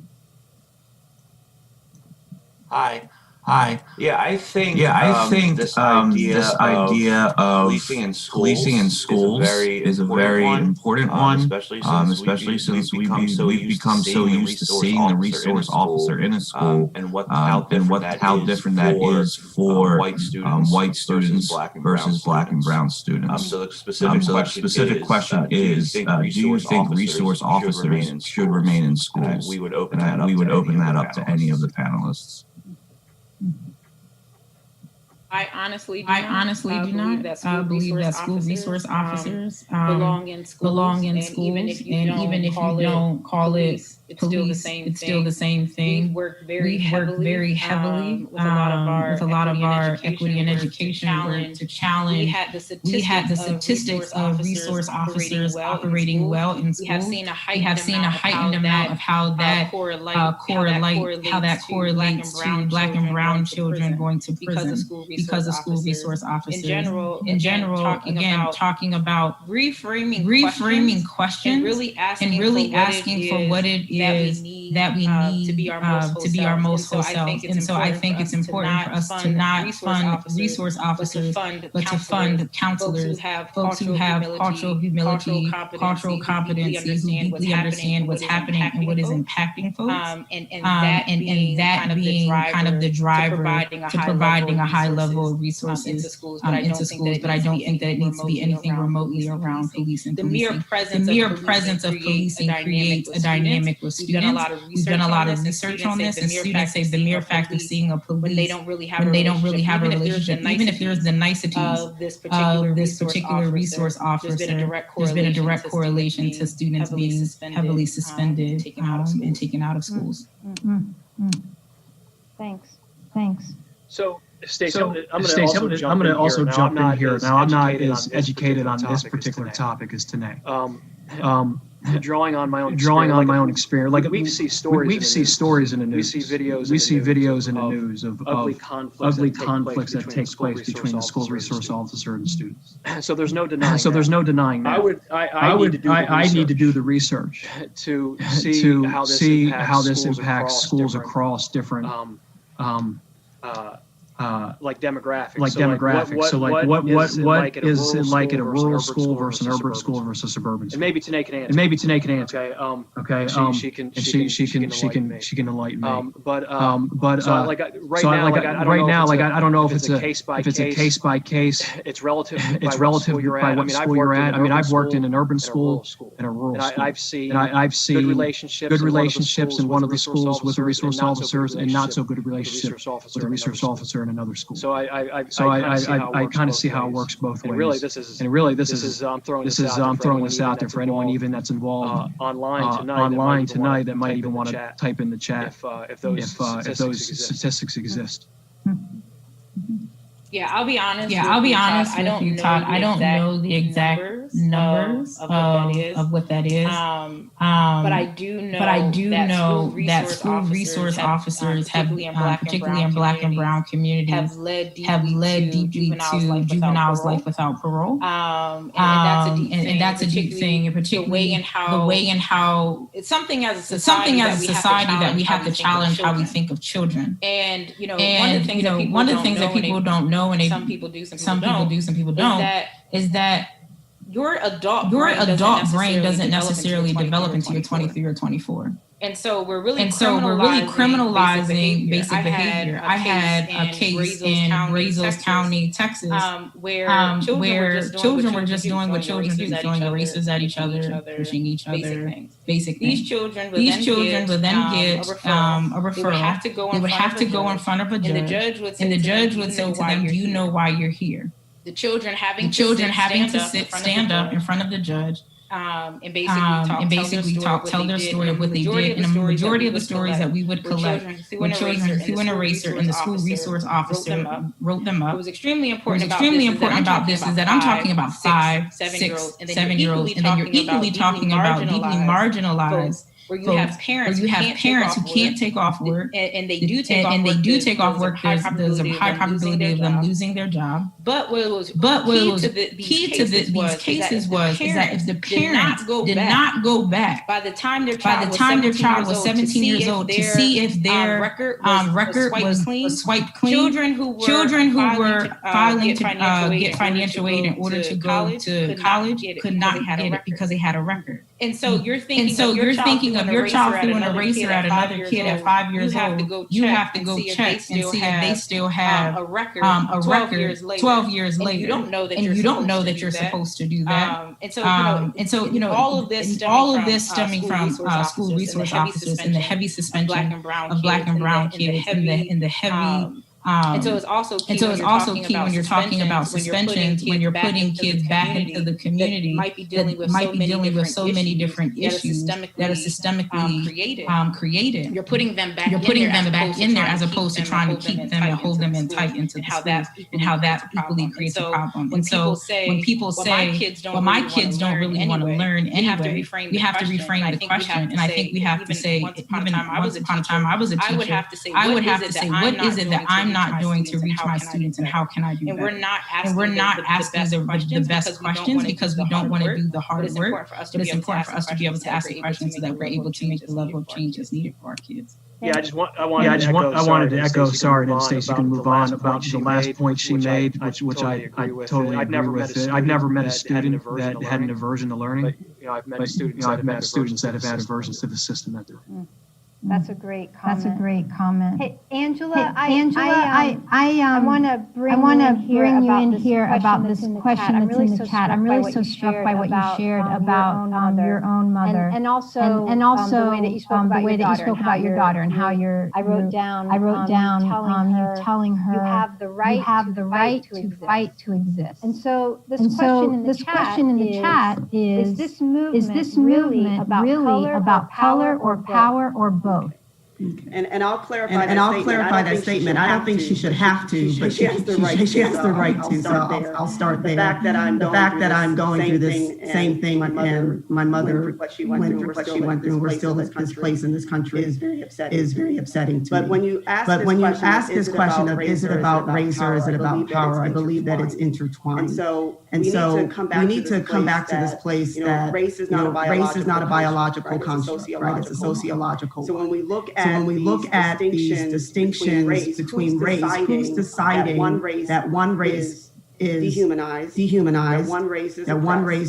Hi. Yeah, I think this idea of policing in schools is a very important one, especially since we've become so used to seeing the resource officer in a school, and how different that is for white students versus black and brown students. So the specific question is, do you think resource officers should remain in schools? We would open that up to any of the panelists. I honestly do not believe that school resource officers belong in schools. And even if you don't call it police, it's still the same thing. We work very heavily with a lot of our equity and education work to challenge. We had the statistics of resource officers operating well in schools. We have seen a heightened amount of how that correlates to black and brown children going to prison because of school resource officers. In general, talking about reframing questions and really asking for what it is that we need to be our most whole selves. And so I think it's important for us to not fund resource officers, but to fund counselors, folks who have cultural humility, cultural competency, who deeply understand what's happening and what is impacting folks. And that being kind of the driver to providing a high level of resources into schools. But I don't think that it needs to be anything remotely around police and policing. The mere presence of policing creates a dynamic with students. We've done a lot of research on this, and students say the mere fact of seeing a police when they don't really have a relationship, even if there's the niceties of this particular resource officer, there's been a direct correlation to students being heavily suspended and taken out of schools. Thanks. So, Stacey, I'm going to also jump in here. Now, I'm not as educated on this particular topic as Tanae. Drawing on my own experience, like we see stories in the news. We see videos in the news of ugly conflicts that take place between the school resource officer and the students. So there's no denying that. I need to do the research to see how this impacts schools across different like demographics. So what is it like at a rural school versus an urban school versus a suburban school? And maybe Tanae can answer. Okay. She can enlighten me. Right now, I don't know if it's a case by case. It's relative by what school you're at. I mean, I've worked in an urban school and a rural school. I've seen good relationships in one of the schools with the resource officers, and not so good relationships with the resource officer in another school. So I kind of see how it works both ways. And really, this is I'm throwing this out there for anyone even that's involved online tonight that might even want to type in the chat if those statistics exist. Yeah, I'll be honest with you, Todd. I don't know the exact of what that is. But I do know that school resource officers have, particularly in Black and Brown communities, have led deeply to juveniles' life without parole. And that's a deep thing, and particularly the way in how it's something as a society that we have to challenge how we think of children. And one of the things that people don't know, and some people do, some people don't, is that your adult brain doesn't necessarily develop until you're 23 or 24. And so we're really criminalizing basic behavior. I had a case in Brazos County, Texas, where children were just doing what children do, throwing erasers at each other, pushing each other, basic things. These children would then get a referral. They would have to go in front of a judge, and the judge would say to them, "Do you know why you're here?" The children having to stand up in front of the judge, and basically tell their story of what they did. And a majority of the stories that we would collect were children who threw an eraser and the school resource officer wrote them up. What was extremely important about this is that I'm talking about 5, 6, 7-year-olds, and then you're equally talking about deeply marginalized, where you have parents who can't take off work, and they do take off work. There's a high probability of them losing their job. But what was key to these cases was that if the parents did not go back by the time their child was 17 years old to see if their record was swiped clean, children who were filing to get financial aid in order to go to college could not get it because they had a record. And so you're thinking of your child threw an eraser at another kid at 5 years old. You have to go check and see if they still have a record 12 years later. And you don't know that you're supposed to do that. And so all of this stemming from school resource officers and the heavy suspension of Black and Brown kids and the heavy. And so it's also key when you're talking about suspensions, when you're putting kids back into the community that might be dealing with so many different issues that are systemically created. You're putting them back in there as opposed to trying to keep them and hold them in tight into the schools, and how that equally creates a problem. And so when people say, well, my kids don't really want to learn anyway, we have to reframe the question. And I think we have to say, once upon a time I was a teacher, I would have to say, what is it that I'm not doing to reach my students, and how can I do that? And we're not asking the best questions because we don't want to do the hard work, but it's important for us to be able to ask the questions so that we're able to make the level of change that's needed for our kids. I wanted to echo, sorry, and Stacey, you can move on, about the last point she made, which I totally agree with. I've never met a student that had an aversion to learning, but I've met students that have had aversions to the system that they're in. That's a great comment. Hey, Angela, I want to bring you in here about this question that's in the chat. I'm really so struck by what you shared about your own mother, and also the way that you spoke about your daughter and how I wrote down you telling her you have the right to fight to exist. And so this question in the chat is this movement really about color or power or both? And I'll clarify that statement. I don't think she should have to, but she has the right to. So I'll start there. The fact that I'm going through this same thing, and my mother went through what she went through. We're still at this place in this country is very upsetting to me. But when you ask this question of, is it about race or is it about power, I believe that it's intertwined. And so we need to come back to this place that race is not a biological construct, right? It's a sociological. So when we look at these distinctions between race, who's deciding that one race is dehumanized, that one race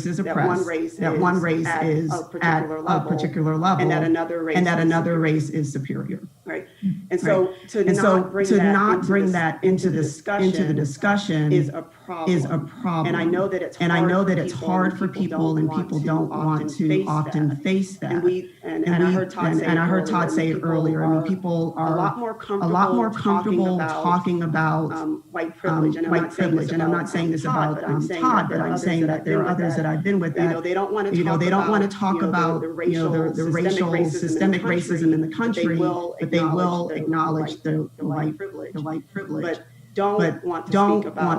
is oppressed, that one race is at a particular level, and that another race is superior. Right. And so to not bring that into the discussion is a problem. And I know that it's hard for people, and people don't want to often face that. And I heard Todd say it earlier. I mean, people are a lot more comfortable talking about white privilege. And I'm not saying this about Todd, but I'm saying that there are others that I've been with that they don't want to talk about the racial systemic racism in the country, but they will acknowledge the white privilege, but don't want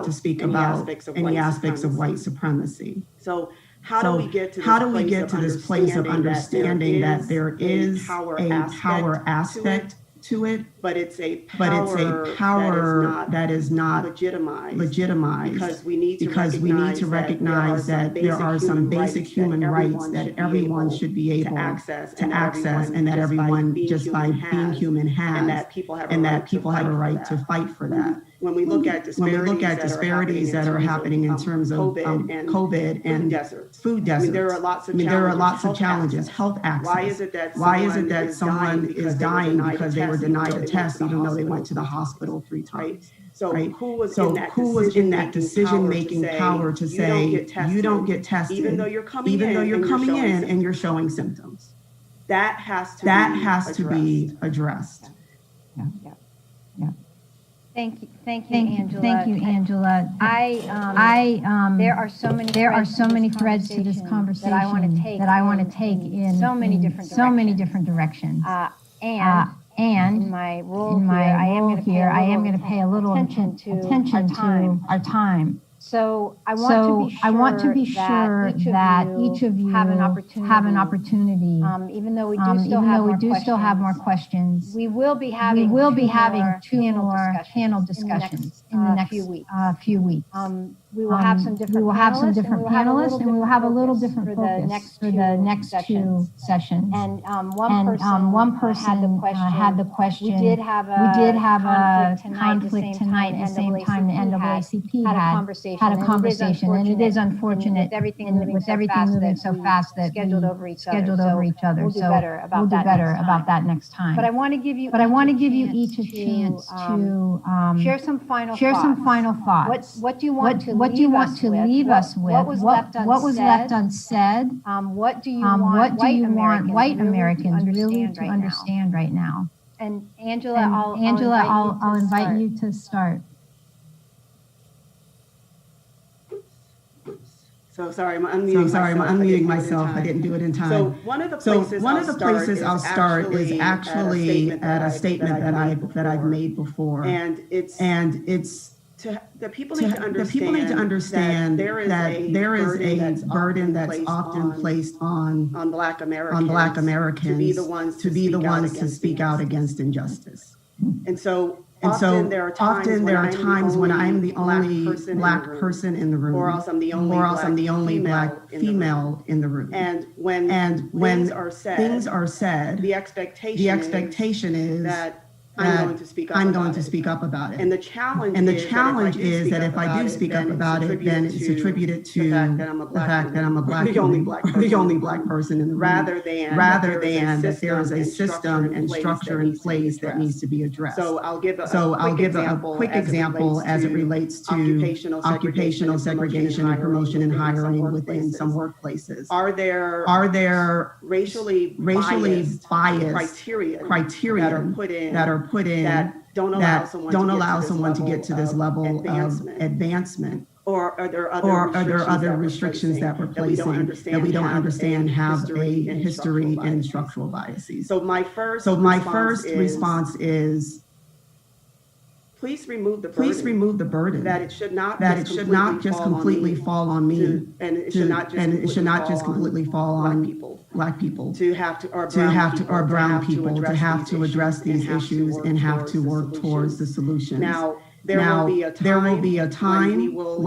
to speak about any aspects of white supremacy. So How do we get to this place of understanding that there is a power aspect to it, but it's a power that is not legitimized because we need to recognize that there are some basic human rights that everyone should be able to access, and that everyone just by being human has, and that people have a right to fight for that. When we look at disparities that are happening in terms of COVID and food deserts, there are lots of challenges. Health access. Why is it that someone is dying because they were denied a test even though they went to the hospital 3 times? So who was in that decision-making power to say you don't get tested even though you're coming in and you're showing symptoms? That has to be addressed. Yeah. Thank you, Angela. Thank you, Angela. There are so many threads to this conversation that I want to take in so many different directions. And in my role here, I am going to pay a little attention to our time. So I want to be sure that each of you have an opportunity. Even though we do still have more questions, we will be having two more panel discussions in the next few weeks. We will have some different panelists, and we will have a little different focus for the next two sessions. And one person had the question. We did have a conflict tonight at the same time the NAACP had a conversation, and it is unfortunate with everything moving so fast that scheduled over each other. We'll do better about that next time. But I want to give you each a chance to share some final thoughts. What do you want to leave us with? What was left unsaid? What do you want white Americans really to understand right now? And Angela, I'll invite you to start. So sorry, I'm unmuting myself. I didn't do it in time. So one of the places I'll start is actually at a statement that I've made before, and it's the people need to understand that there is a burden that's often placed on Black Americans to be the ones to speak out against injustice. And so often there are times when I'm the only Black person in the room, or else I'm the only Black female in the room. And when things are said, the expectation is that I'm going to speak up about it. And the challenge is that if I do speak up about it, then it's attributed to the fact that I'm the only Black person in the room, rather than that there is a system and structure in place that needs to be addressed. So I'll give a quick example as it relates to occupational segregation and promotion and hiring within some workplaces. Are there racially biased criteria that are put in that don't allow someone to get to this level of advancement? Or are there other restrictions that we're placing that we don't understand have a history and structural biases? So my first response is please remove the burden. That it should not just completely fall on me, and it should not just completely fall on Black people or brown people to have to address these issues and have to work towards the solutions. Now, there will be a time when we will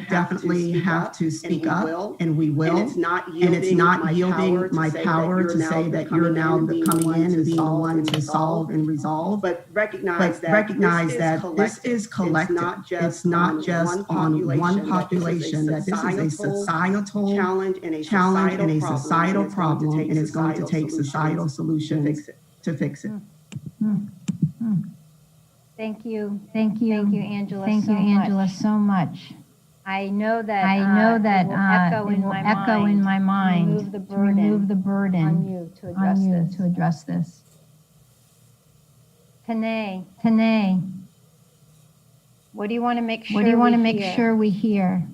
definitely have to speak up, and we will. And it's not yielding my power to say that you're now coming in and being the one to solve and resolve. But recognize that this is collective. It's not just on one population, that this is a societal challenge and a societal problem, and it's going to take societal solutions to fix it. Thank you, Angela. Thank you, Angela, so much. I know that it will echo in my mind to remove the burden on you to address this. Tanae, what do you want to make sure we hear?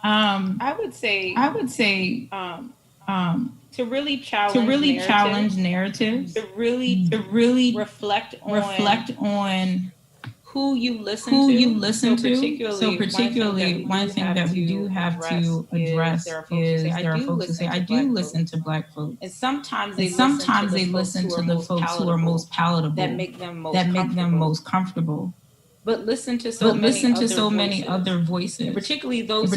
I would say to really challenge narratives, to really reflect on who you listen to. So particularly, one thing that we do have to address is there are folks who say, I do listen to Black folks. And sometimes they listen to the folks who are most palatable, that make them most comfortable. But listen to so many other voices, particularly those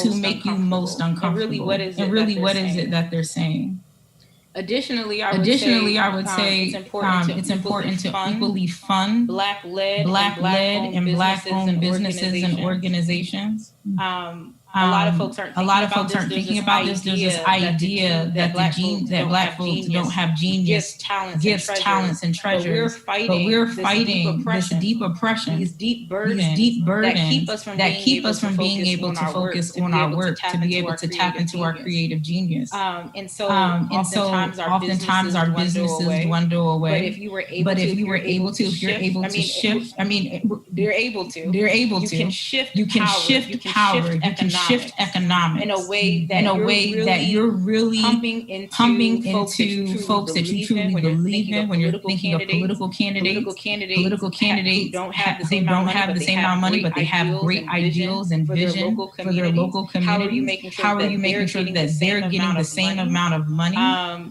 who make you most uncomfortable. And really, what is it that they're saying? Additionally, I would say it's important to equally fund Black-led and Black-owned businesses and organizations. A lot of folks aren't thinking about this. There's this idea that Black folks don't have genius, gifts, talents, and treasures. But we're fighting this deep oppression, these deep burdens that keep us from being able to focus on our work, to be able to tap into our creative genius. And so oftentimes our businesses dwindle away. But if you're able to shift, I mean, they're able to. You can shift power. You can shift economics in a way that you're really pumping into folks that you truly believe in. When you're thinking of political candidates who don't have the same amount of money, but they have great ideals and vision for their local community. How are you making sure that they're getting the same amount of money?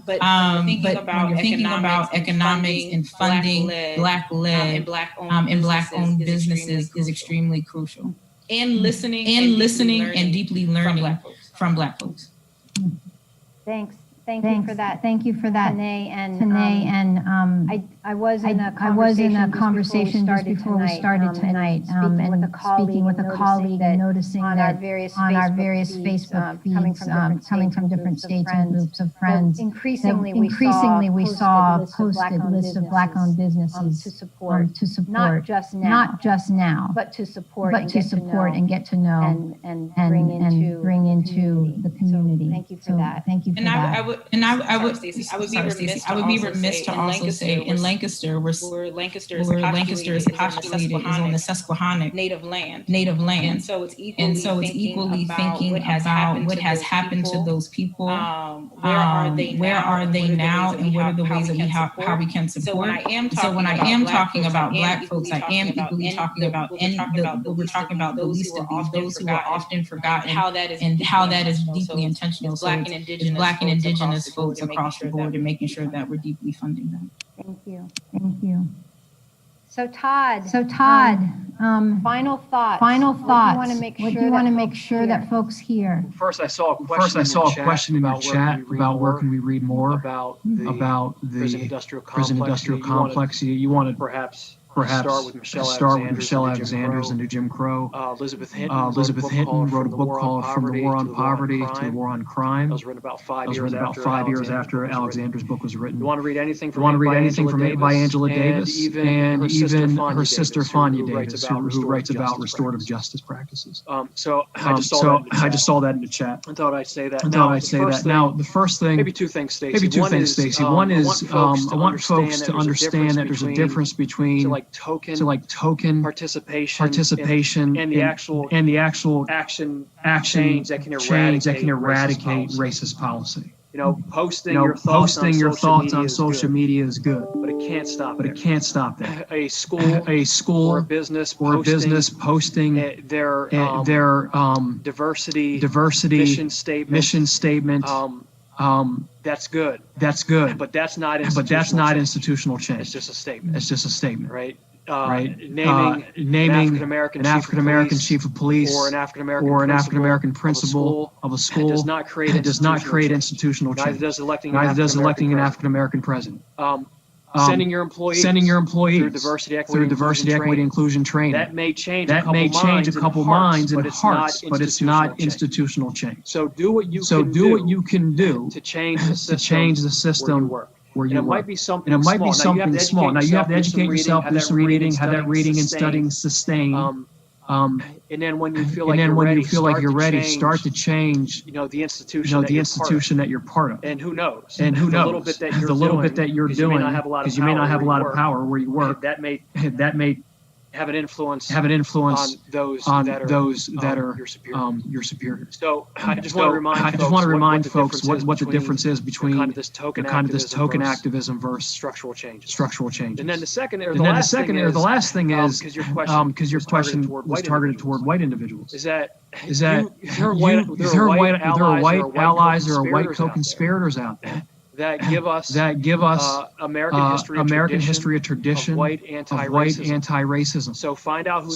But when you're thinking about economics and funding Black-led and Black-owned businesses is extremely crucial. And listening and deeply learning from Black folks. Thanks. Thank you for that. Tanae, and I was in a conversation just before we started tonight, and speaking with a colleague and noticing that on our various Facebook feeds, coming from different states and groups of friends, increasingly we saw a posted list of Black-owned businesses to support, not just now, but to support and get to know and bring into the community. Thank you for that. I would be remiss to also say in Lancaster, where Lancaster is postulated is on the Susquehannock native land. And so it's equally thinking about what has happened to those people. Where are they now, and what are the ways that how we can support? So when I am talking about Black folks, I am equally talking about we're talking about the least of these, those who are often forgotten, and how that is deeply intentional. So it's Black and Indigenous folks across the board, and making sure that we're deeply funding them. Thank you. So Todd, final thoughts. What do you want to make sure that folks hear? First, I saw a question in the chat about where can we read more about the prison industrial complex. You wanted perhaps start with Michelle Alexander's The New Jim Crow. Elizabeth Hinton wrote a book called From the War on Poverty to the War on Crime. That was written about 5 years after Alexander's book was written. You want to read anything from by Angela Davis, and even her sister Fania Davis, who writes about restorative justice practices. So I just saw that in the chat. I thought I'd say that. Now, the first thing, maybe two things, Stacey. One is I want folks to understand that there's a difference between token participation and the actual action change that can eradicate racist policy. Posting your thoughts on social media is good, but it can't stop that. A school or a business posting their diversity mission statement. That's good. But that's not institutional change. It's just a statement. Right. Naming an African American chief of police or an African American principal of a school does not create institutional change. Neither does electing an African American president. Sending your employees through diversity, equity, inclusion training. That may change a couple minds and hearts, but it's not institutional change. So do what you can do to change the system where you work. It might be something small. Now you have to educate yourself, do some reading, have that reading and studying sustain. And then when you feel like you're ready, start to change. The institution that you're part of. And who knows? The little bit that you're doing, because you may not have a lot of power where you work. That may have an influence on that are your superiors. So I just want to remind folks what the difference is between kind of this token activism versus structural changes. And then the last thing is because your question was targeted toward white individuals. is that There are white allies or white co-conspirators out there that give us American history, a tradition of white anti-racism. So find out who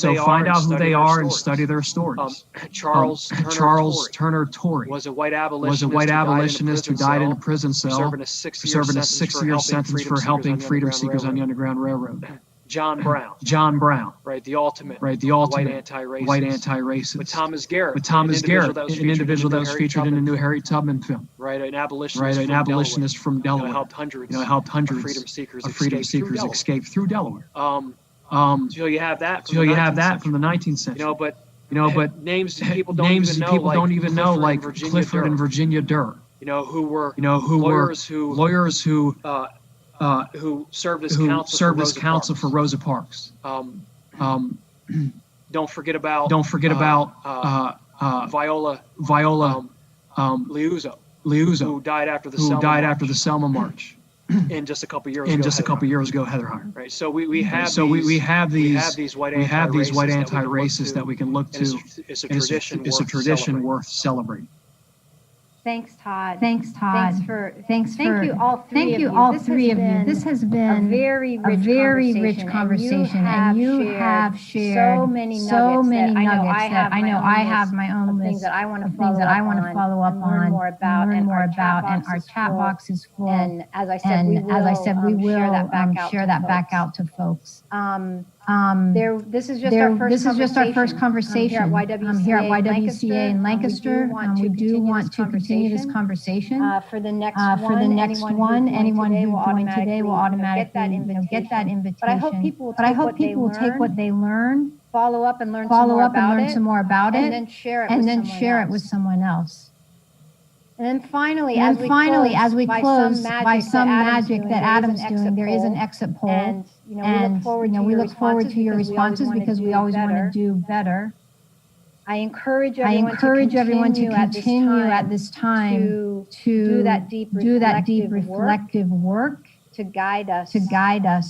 they are and study their stories. Charles Turner Torrey was a white abolitionist who died in a prison cell serving a six-year sentence for helping freedom seekers on the Underground Railroad. John Brown, right, the ultimate white anti-racist. But Thomas Garrett, an individual that was featured in the new Harriet Tubman film. Right, an abolitionist from Delaware. Helped hundreds of freedom seekers escape through Delaware. So you have that from the 19th century. But names people don't even know, like Clifford and Virginia Durr. Who were lawyers who served as counsel for Rosa Parks. Don't forget about Viola Liuzzo, who died after the Selma March. And just a couple years ago, Heather Heyer. Right. So we have these white anti-racists that we can look to. It's a tradition worth celebrating. Thanks, Todd. Thank you all three of you. This has been a very rich conversation, and you have shared so many nuggets that I know I have my own list things that I want to follow up on, learn more about, and our chat box is full. And as I said, we will share that back out to folks. This is just our first conversation here at YWCA in Lancaster. We do want to continue this conversation. For the next one, anyone who joined today will automatically get that invitation. But I hope people will take what they learn, follow up and learn some more about it, and then share it with someone else. And then finally, as we close, by some magic that Adam's doing, there is an exit poll. And we look forward to your responses because we always want to do better. I encourage everyone to continue at this time to do that deep reflective work to guide us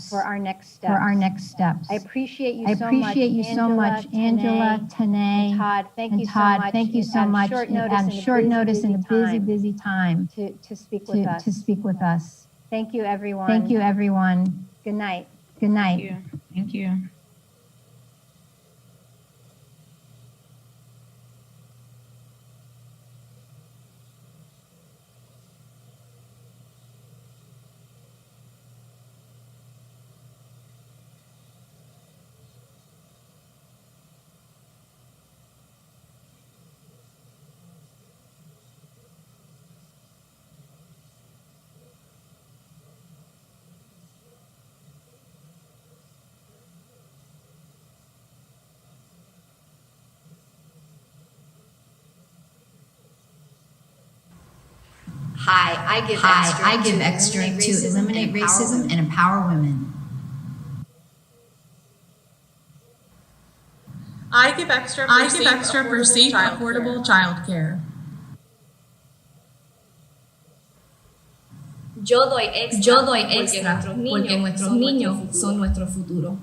for our next steps. I appreciate you so much, Angela, Tanae, Todd. Thank you so much. On short notice in a busy time to speak with us. Thank you, everyone. Good night. Thank you. Hi, I give extra to eliminate racism and empower women. I give extra for safe, affordable childcare. Yo doy extra porque nuestros niños son nuestro futuro.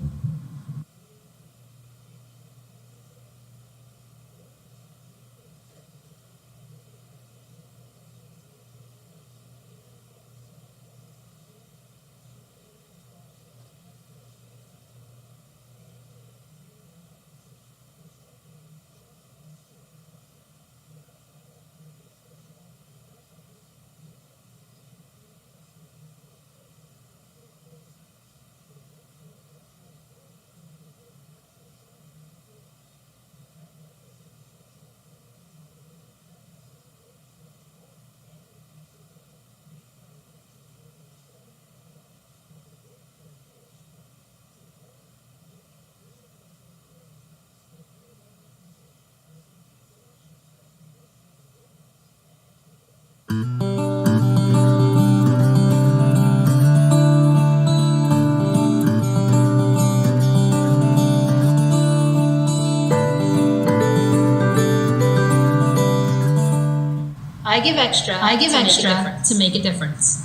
give extra to make a difference.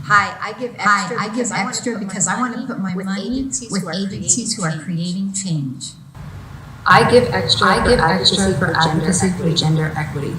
Hi, I give extra because I want to put my money with agencies who are creating change. I give extra for advocacy for gender equity.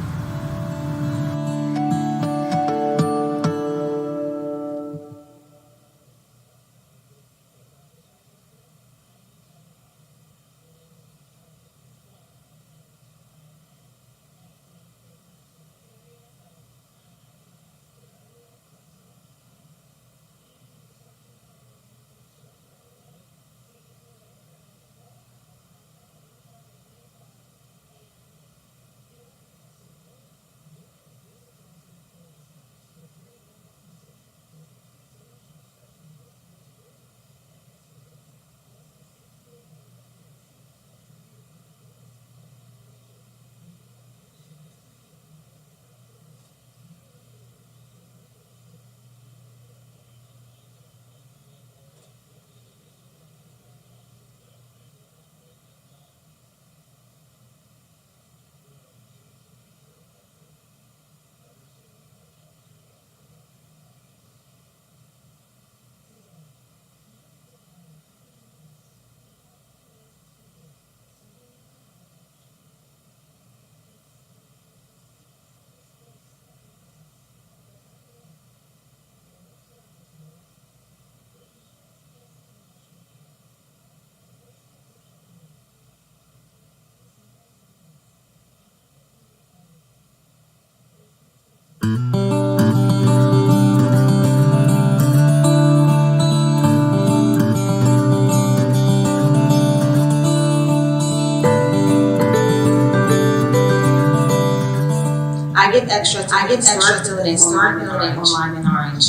I give extra to start building online in Orange.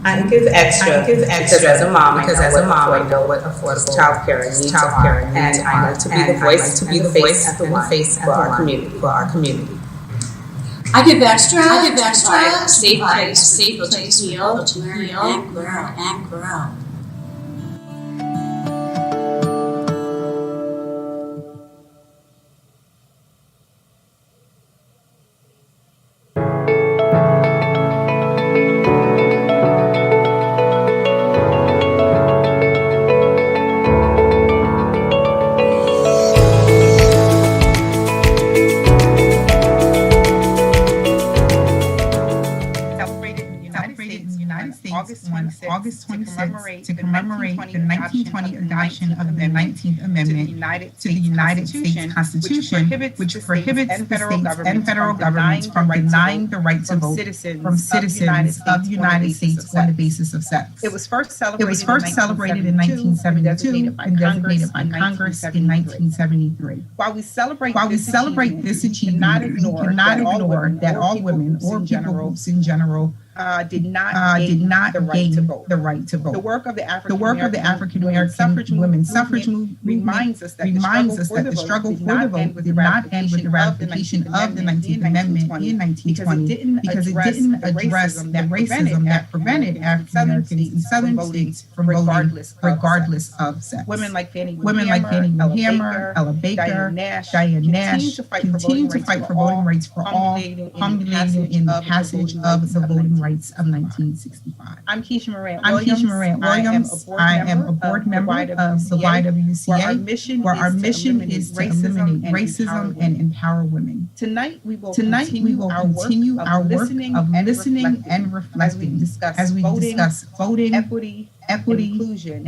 I give extra because as a mom, I know what affordable childcare needs are, and I like to be the voice, and the face for our community. I give extra to provide a safe place to heal, to learn, and grow. August 26th to commemorate the 1920 adoption of the 19th Amendment to the United States Constitution, which prohibits the states and federal governments from denying the right to vote from citizens of the United States on the basis of sex. It was first celebrated in 1972 and designated by Congress in 1973. While we celebrate this achievement, we cannot ignore that all women or people groups in general did not gain the right to vote. The work of the African American women's suffrage movement reminds us that the struggle for the vote did not end with the ratification of the 19th Amendment in 1920 because it didn't address the racism that prevented African Americans in Southern states from voting regardless of sex. Women like Fannie Lou Hamer, Ella Baker, Diane Nash continue to fight for voting rights for all, culminating in the passage of the Voting Rights of 1965. I'm Keisha Morant Williams. I am a board member of the YWCA, where our mission is to eliminate racism and empower women. Tonight we will continue our work of listening and reflecting as we discuss voting, equity, and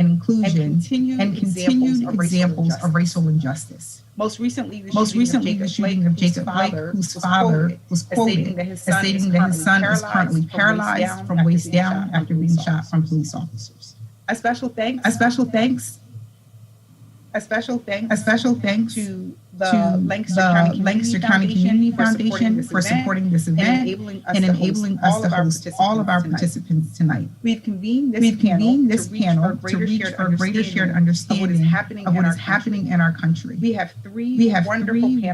inclusion, and continued examples of racial injustice. Most recently, the shooting of Jacob Blake, whose father was quoted as stating that his son is currently paralyzed from waist down after being shot from police officers. A special thanks to the Lancaster County Community Foundation for supporting this event and enabling us to host all of our participants tonight. We've convened this panel to reach for a greater shared understanding of what is happening in our country. We have three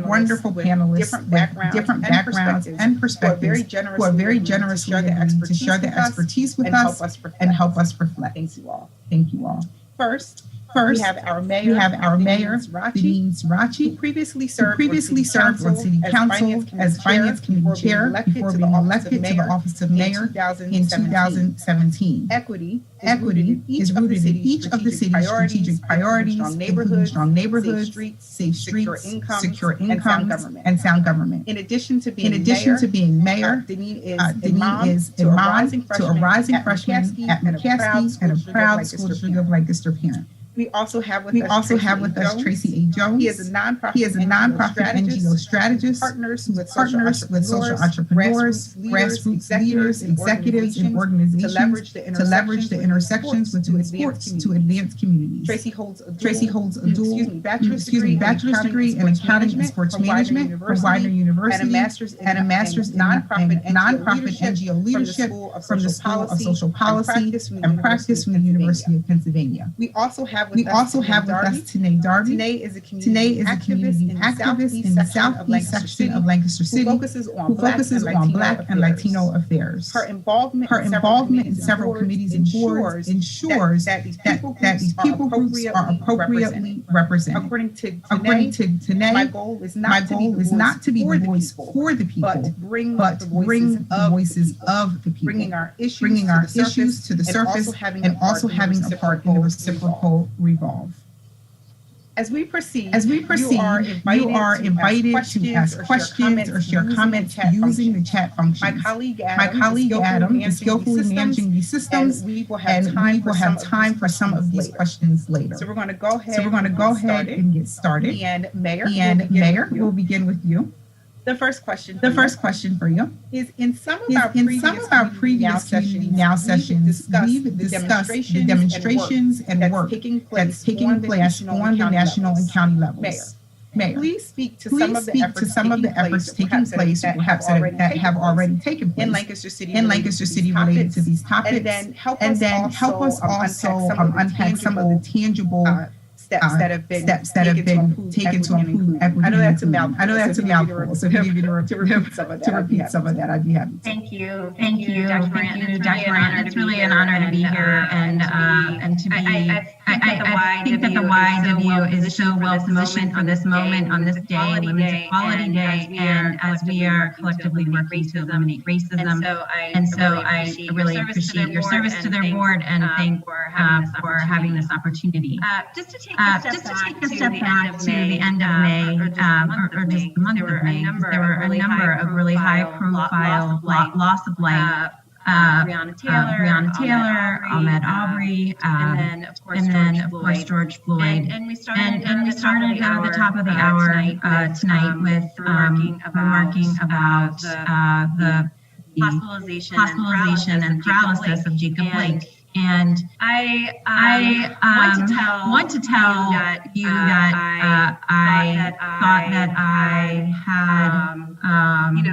wonderful panelists with different backgrounds and perspectives who are very generous to share their expertise with us and help us reflect. Thank you all. First, First, we have our mayor, Deneen Srirachi, who previously served on city council as finance committee chair before being elected to the office of mayor in 2017. Equity is rooted in each of the city's strategic priorities, including strong neighborhoods, safe streets, secure income, and sound government. In addition to being mayor, Deneen is a mom to a rising freshman at McCaskey and a proud School District of Lancaster parent. We also have with us Tracy A. Jones. He is a nonprofit NGO strategist, partners with social entrepreneurs, grassroots leaders, executives, and organizations to leverage the intersections within sports to advance communities. Tracy holds a dual bachelor's degree in accounting and sports management from Widener University and a master's in nonprofit NGO leadership from the School of Social Policy and Practice from the University of Pennsylvania. We also have with us Tanae Darby. Tanae is a community activist in the southeast section of Lancaster City who focuses on Black and Latino affairs. Her involvement in several committees and boards ensures that these people groups are appropriately represented. According to Tanae, my goal is not to be the voice for the people, but bring the voices of the people, bringing our issues to the surface and also having a part in the reciprocal revolve. As we proceed, you are invited to ask questions or share comments using the chat function. My colleague Adam is skillfully managing these systems, and we will have time for some of these questions later. So we're going to go ahead and get started. And Mayor, we'll begin with you. The first question for you is in some of our previous community now sessions, we've discussed the demonstrations and work that's taking place on the national and county levels. Mayor, please speak to some of the efforts taking place, perhaps that have already taken place in Lancaster City related to these topics, and then help us also unpack some of the tangible steps that have been taken to improve equity. I know that's a mouthful. So if you need to repeat some of that, I'd be happy. Thank you, Dr. Moran. It's really an honor to be here and to be. I think that the YW is so well positioned for this moment on this day, Women's Equality Day, and as we are collectively working to eliminate racism. And so I really appreciate your service to their board and thank for having this opportunity. Just to take a step back to the end of May, or just the month of May, there were a number of really high-profile loss of life. Breonna Taylor, Ahmaud Arbery, and then of course George Floyd. And we started at the top of the hour tonight with remarking about the hospitalization and paralysis of Jacob Blake. And I want to tell you that I thought that I had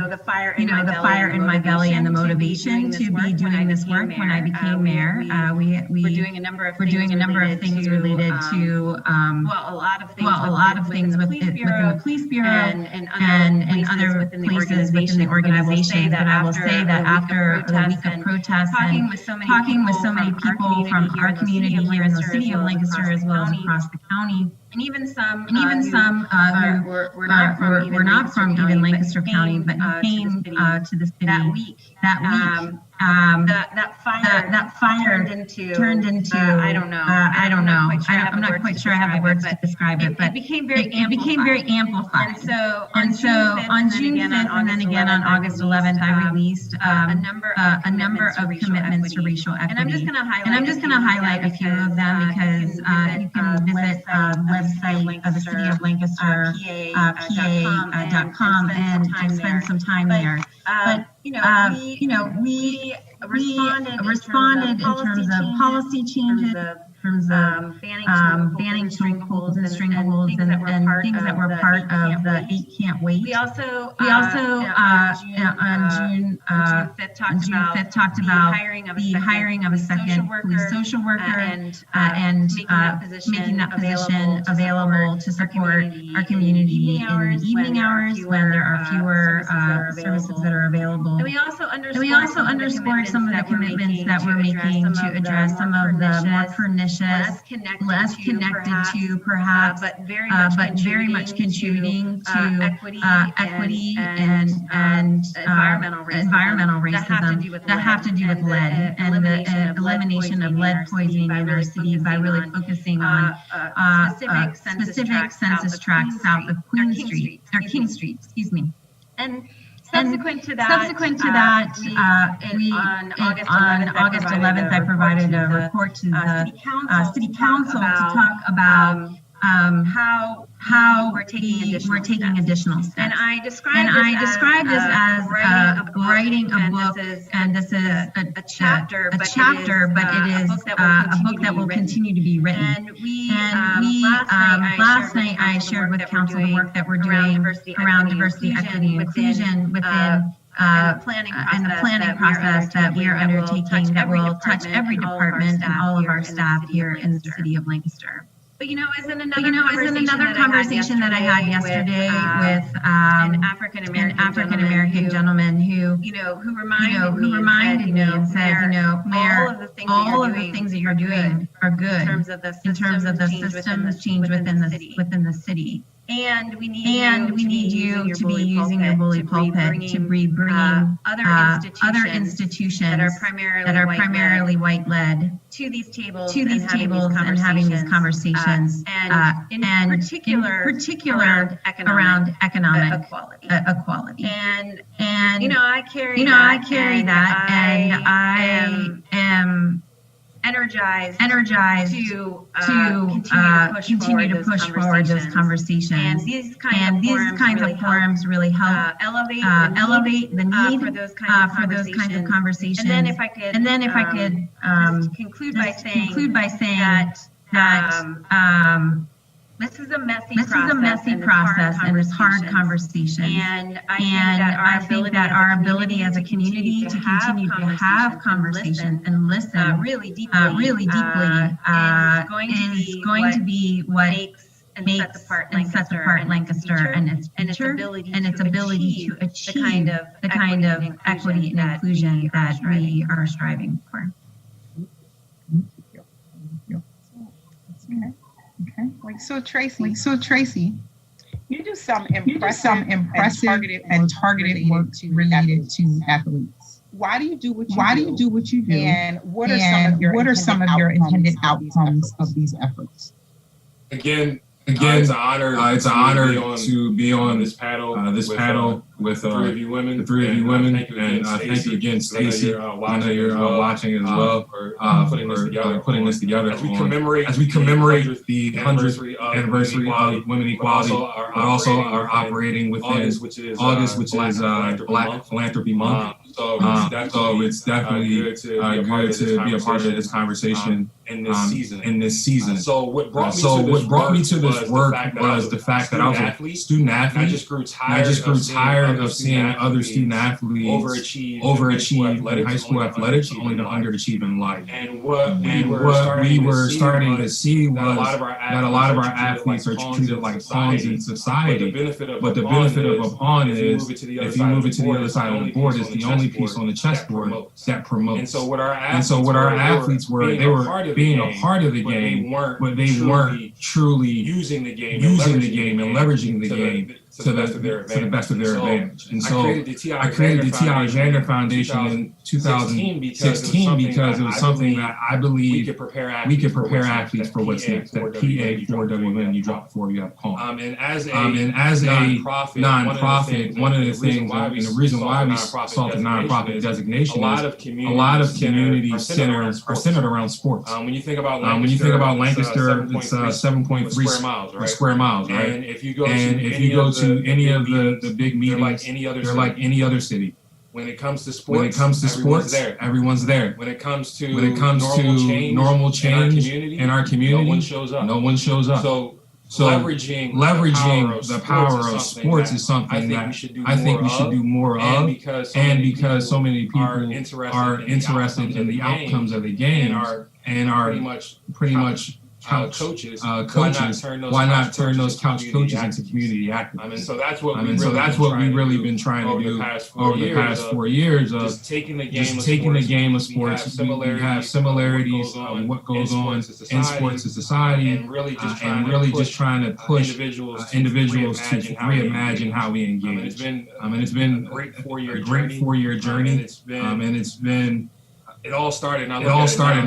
the fire in my belly and the motivation to be doing this work when I became mayor. We're doing a number of things related to a lot of things within the police bureau and other places within the organization. But I will say that after a week of protests and talking with so many people from our community here in the city of Lancaster as well as across the county, and even some who were not from even Lancaster County, but who came to the city that week. That fire turned into I don't know. I'm not quite sure I have the words to describe it, but it became very amplified. And so on June 5th and then again on August 11th, I released a number of commitments to racial equity. And I'm just going to highlight a few of them because you can visit website of the City of Lancaster, pa.com, and spend some time there. But we responded in terms of policy changes, in terms of banning chokeholds and strangleholds and things that were part of the 8 Can't Wait. We also on June 5th talked about the hiring of a second police social worker and making that position available to support our community in the evening hours when there are fewer services that are available. And we also underscored some of the commitments that we're making to address some of the more pernicious less connected to perhaps, but very much contributing to equity and environmental racism that have to do with lead and the elimination of lead poisoning in our city by really focusing on specific census tracts south of King Street, excuse me. And subsequent to that, on August 11th, I provided a report to the City Council to talk about how we're taking additional steps. And I described this as writing a book, and this is a chapter, but it is a book that will continue to be written. And last night I shared with council the work that we're doing around diversity, equity, and inclusion within the planning process that we are undertaking that will touch every department and all of our staff here in the city of Lancaster. But is in another conversation that I had yesterday with an African American gentleman who reminded me and said, Mayor, all of the things that you're doing are good in terms of the systems change within the city. And we need you to be using your bully pulpit to bring other institutions that are primarily white-led to these tables and having these conversations, and in particular around economic equality. And I carry that, and I am energized to continue to push forward those conversations. And these kinds of forums really help elevate the need for those kinds of conversations. And then if I could conclude by saying that this is a messy process and it's hard conversation. And I think that our ability as a community to continue to have conversations and listen really deeply is going to be what makes and sets apart Lancaster and its ability to achieve the kind of equity and inclusion that we are striving for. Okay. So Tracy, you do some impressive and targeted work related to athletes. Why do you do what you do? And what are some of your intended outcomes of these efforts? Again, it's an honor to be on this panel with the three of you women. And thank you again, Stacey. I know you're watching as well for putting this together. As we commemorate the 100th anniversary of Women Equality, but also are operating within August, which is Black Philanthropy Month. So it's definitely good to be a part of this conversation in this season. So what brought me to this work was the fact that I was a student athlete. I just grew tired of seeing other student athletes overachieve in high school athletics, only to underachieve in life. And what we were starting to see was that a lot of our athletes are treated like pawns in society. But the benefit of a pawn is, if you move it to the other side of the board, it's the only piece on the chessboard that promotes. And so what our athletes were, they were being a part of the game, but they weren't truly using the game and leveraging the game to the best of their advantage. And so I created the T. Alexander Foundation in 2016 because it was something that I believe we could prepare athletes for what's next. That PA4WN, you drop 4, you have calm. And as a nonprofit, one of the things, and the reason why we sought the nonprofit designation is a lot of communities are centered around sports. When you think about Lancaster, it's 7.3 square miles, right? And if you go to any of the big meetings, they're like any other city. When it comes to sports, everyone's there. When it comes to normal change in our community, no one shows up. So leveraging the power of sports is something that I think we should do more of. And because so many people are interested in the outcomes of the game and are pretty much coaches, why not turn those couch coaches into community activists? And so that's what we've really been trying to do over the past 4 years of just taking the game of sports. We have similarities of what goes on in sports and society, and really just trying to push individuals to reimagine how we engage. And it's been a great 4-year journey. And it's been. It all started, and I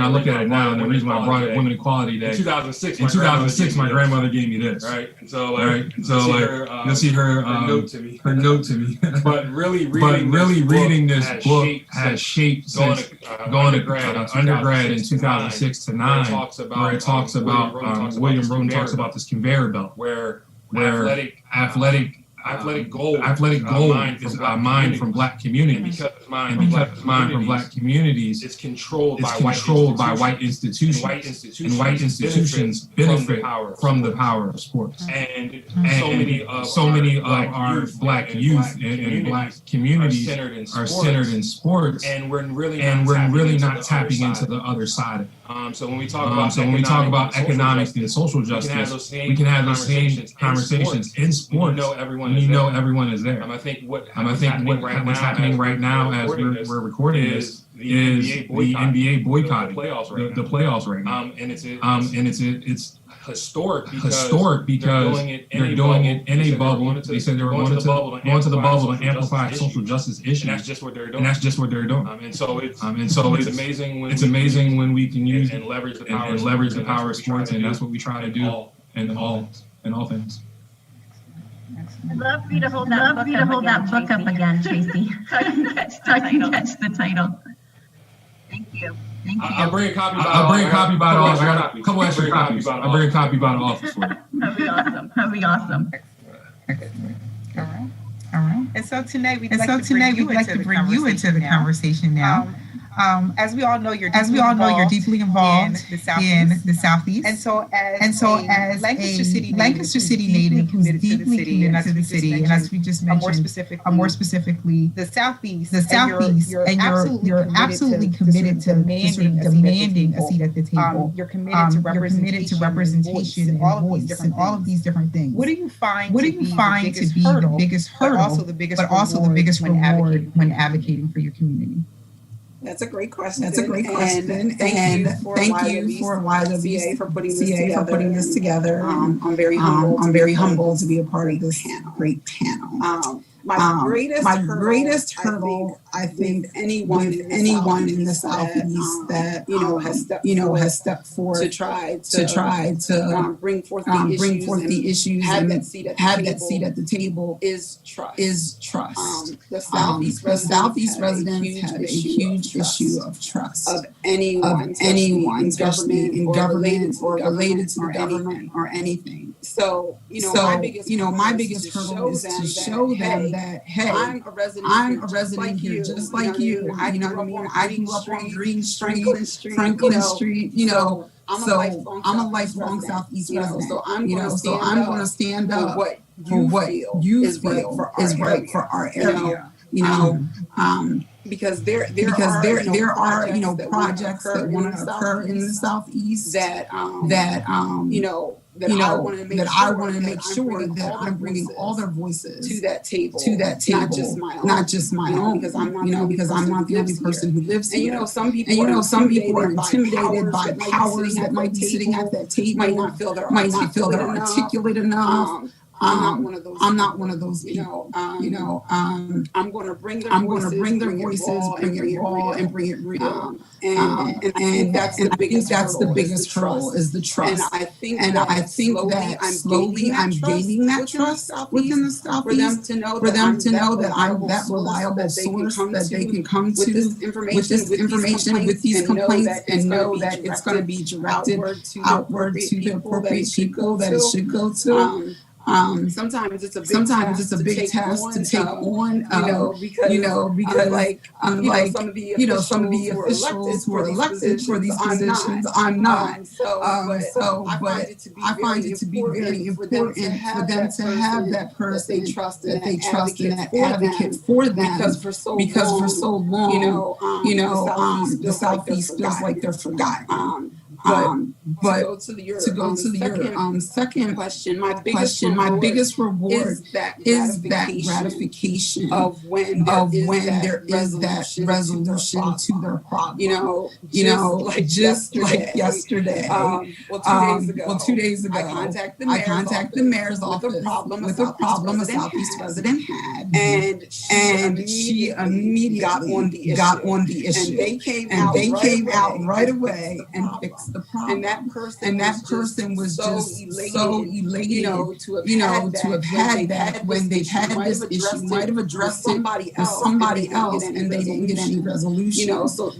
look at it now, and the reason why I brought it Women Equality Day. In 2006, my grandmother gave me this. Right, and so you'll see her note to me. But really reading this book has shaped since going to undergrad in 2006 to 9, where it talks about William Roden talks about this conveyor belt, where athletic goal is about mind from Black communities, and because it's mind from Black communities, it's controlled by white institutions, and white institutions benefit from the power of sports. And so many of our Black youth and Black communities are centered in sports, and we're really not tapping into the other side of it. So when we talk about economics and social justice, we can have those same conversations in sports. You know everyone is there. I think what's happening right now as we're recording this is the NBA boycotting the playoffs right now. And it's historic because they're doing it in a bubble. They said they were going to the bubble to amplify social justice issues. And that's just what they're doing. And so it's amazing when we can use and leverage the power of sports, and that's what we try to do in all things. I'd love for you to hold that book up again, Tracy, so I can catch the title. Thank you. I'll bring a copy by the office. I got a couple extra copies. I'll bring a copy by the office for you. That'd be awesome. All right. And so tonight we'd like to bring you into the conversation now. As we all know, you're deeply involved in the Southeast. And so as a Lancaster City native who's deeply committed to the city, and as we just mentioned, more specifically, the Southeast, and you're absolutely committed to demanding a seat at the table. You're committed to representation and voice and all of these different things. What do you find to be the biggest hurdle, but also the biggest reward when advocating for your community? That's a great question. And thank you for YWCA for putting this together. I'm very humbled to be a part of this great panel. My greatest hurdle, I think, anyone in the Southeast that has stepped forth to try to bring forth the issues and have that seat at the table is trust. The Southeast residents have a huge issue of trust of anyone, especially in government or related to the government or anything. So my biggest hurdle is to show them that, hey, I'm a resident here just like you. You know what I mean? I grew up on Green Street, Franklin Street, so I'm a lifelong Southeast resident. So I'm going to stand up for what you feel is right for our area. Because there are projects that want to occur in the Southeast that I want to make sure that I'm bringing all their voices to that table, not just my own, because I'm not the only person who lives here. And some people are intimidated by powers that might be sitting at that table, might not feel they're articulate enough. I'm not one of those people. I'm going to bring their voices, bring it raw, and bring it real. And I think that's the biggest hurdle is the trust. And I think that slowly I'm gaining that trust within the Southeast for them to know that I'm that reliable source that they can come to with this information, with these complaints, and know that it's going to be directed outward to the appropriate people that it should go to. Sometimes it's a big task to take on, because some of the officials who are elected for these positions, I'm not. I find it to be very important for them to have that person that they trust and that advocate for them, because for so long, the Southeast feels like they're forgotten. But to go to your second question, my biggest reward is that gratification of when there is that resolution to their problem. Just like yesterday. 2 days ago, I contacted the mayor's office with a problem a Southeast resident had, and she immediately got on the issue, and they came out right away and fixed the problem. And that person was just so elated, to have had that when they've had this issue, might have addressed it with somebody else, and they didn't get any resolution. So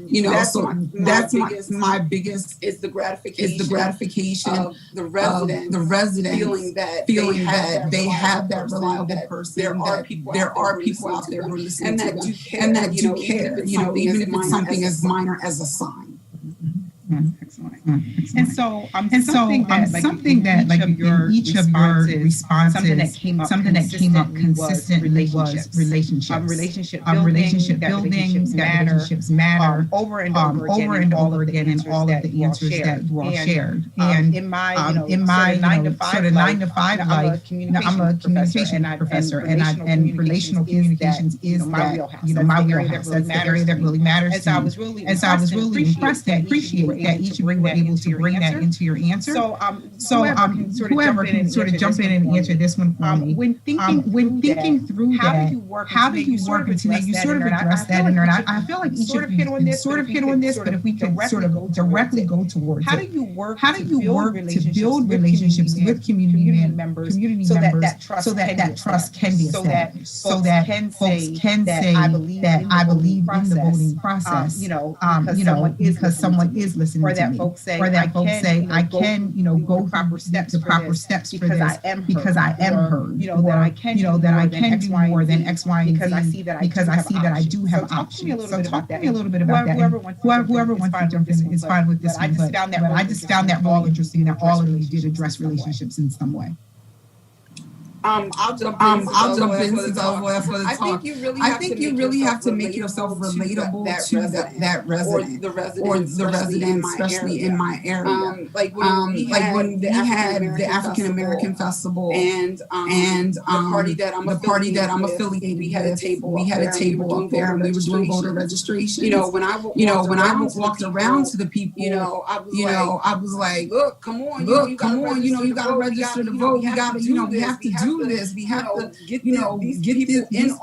that's my biggest is the gratification of the resident feeling that they have that reliable person. There are people out there who are listening and that do care, even if it's something as minor as a sign. Excellent. And so, something that in each of your responses, something that came up consistently was relationship building, relationships matter, over and over again in all of the answers that you all shared. And in my sort of 9 to 5 life, I'm a communication professor, and relational communications is that my wheelhouse. That's the area that really matters. And so I was really impressed and appreciate that each of you were able to bring that into your answer. So whoever can sort of jump in and answer this one for me. When thinking through that, how do you work? And today you sort of addressed that, and I feel like each of you sort of hit on this, but if we could sort of directly go towards it. How do you work to build relationships with community members so that trust can be established, so that folks can say that I believe in the voting process, because someone is listening to me. Folks say I can, go proper steps for this because I am heard, that I can do more than X, Y, and Z because I see that I do have options. So talk to me a little bit about that. Whoever wants to jump in is fine with this one, but I just found that really interesting that all of you did address relationships in some way. I'll jump in for the talk. I think you really have to make yourself relatable to that resident or the resident, especially in my area. Like when we had the African American Festival and the party that I'm affiliated, we had a table up there and we were doing voter registration. When I walked around to the people, I was like, look, come on, you got to register to vote. We have to do this. We have to get these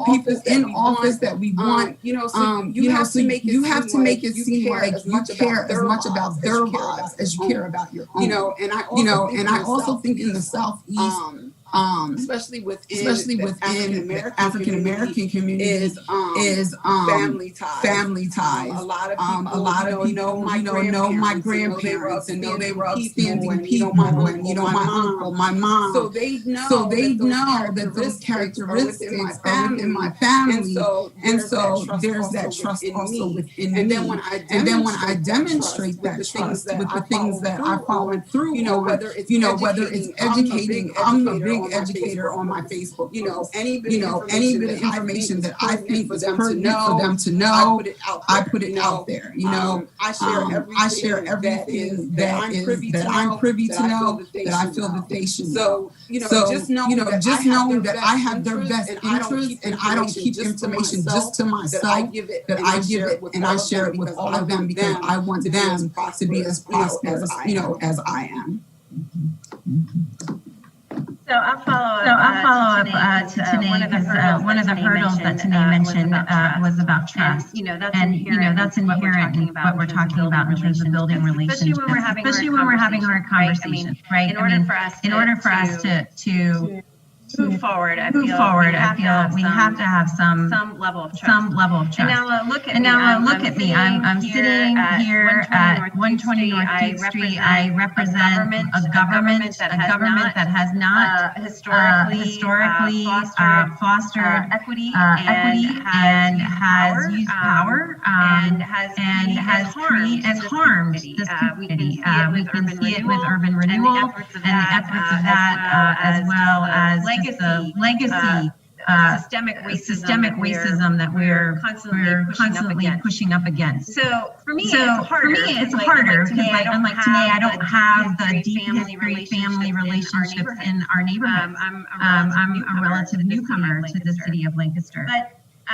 people in office that we want. So you have to make it seem like you care as much about their lives as you care about your own. And I also think in the Southeast, especially within the African American community, is family ties. A lot of people know my grandparents and know they were upstanding people, my uncle, my mom. So they know that those characteristics are within my family, and so there's that trust also within me. And then when I demonstrate that trust with the things that I follow through, whether it's educating, I'm a big educator on my Facebook. Any bit of information that I think is pertinent for them to know, I put it out there. I share everything that I'm privy to know that I feel that they should know. So just knowing that I have their best interest, and I don't keep information just to myself. That I give it and I share it with all of them because I want them to be as prosperous as I am. So I'll follow up to Tanae, because one of the hurdles that Tanae mentioned was about trust. That's inherent in what we're talking about in terms of building relationships, especially when we're having our conversations, right? In order for us to move forward, I feel we have to have some level of trust. And now look at me. I'm sitting here at 120 North Peach Street. I represent a government that has not historically fostered equity and has used power and has harmed this community. We can see it with urban renewal and the efforts of that, as well as the legacy systemic racism that we're constantly pushing up against. So for me, it's harder because unlike today, I don't have the deep history family relationships in our neighborhood. I'm a relative newcomer to the city of Lancaster.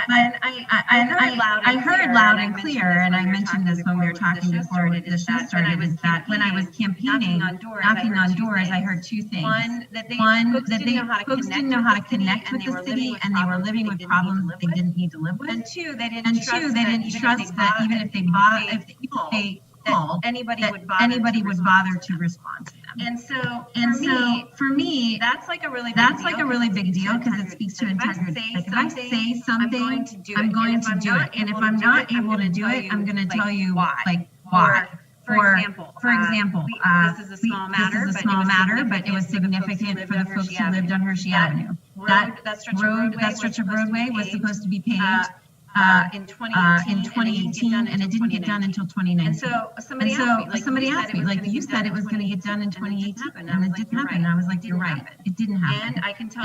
But I heard loud and clear, and I mentioned this when we were talking before the show started, is that when I was campaigning, knocking on doors, I heard two things. One, that folks didn't know how to connect with the city, and they were living with problems that they didn't need to live with. And two, they didn't trust that even if they called, anybody would bother to respond to them. And so for me, that's like a really big deal because it speaks to integrity. Like if I say something, I'm going to do it. And if I'm not able to do it, I'm going to tell you why. For example, this is a small matter, but it was significant for the folks who lived on Hershey Avenue. That stretch of roadway was supposed to be paved in 2018, and it didn't get done until 2019. And so somebody asked me, like, you said it was going to get done in 2018, and it didn't happen. And I was like, you're right, it didn't happen. And I can tell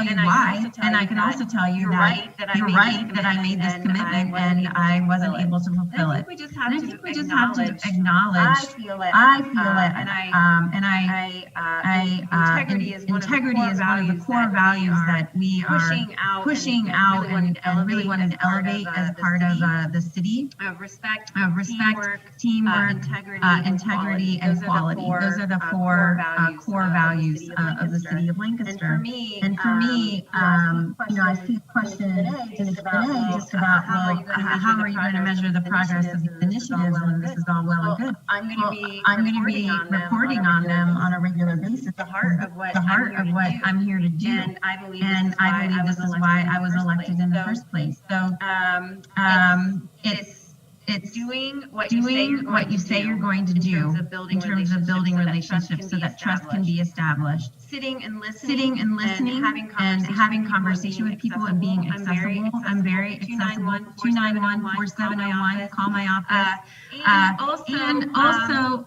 you why. And I can also tell you that you're right that I made this commitment and I wasn't able to fulfill it. We just have to acknowledge. I feel it. Integrity is one of the core values that we are pushing out and really wanted to elevate as part of the city. Of respect, teamwork, integrity, and quality. Those are the four core values of the city of Lancaster. And for me, I see a question today just about, how are you going to measure the progress of the initiatives when this is all well and good? I'm going to be reporting on them on a regular basis. The heart of what I'm here to do. And I believe this is why I was elected in the first place. So it's doing what you say you're going to do in terms of building relationships so that trust can be established. Sitting and listening and having conversation with people and being accessible. I'm very accessible. 291-4701. Call my office. And also,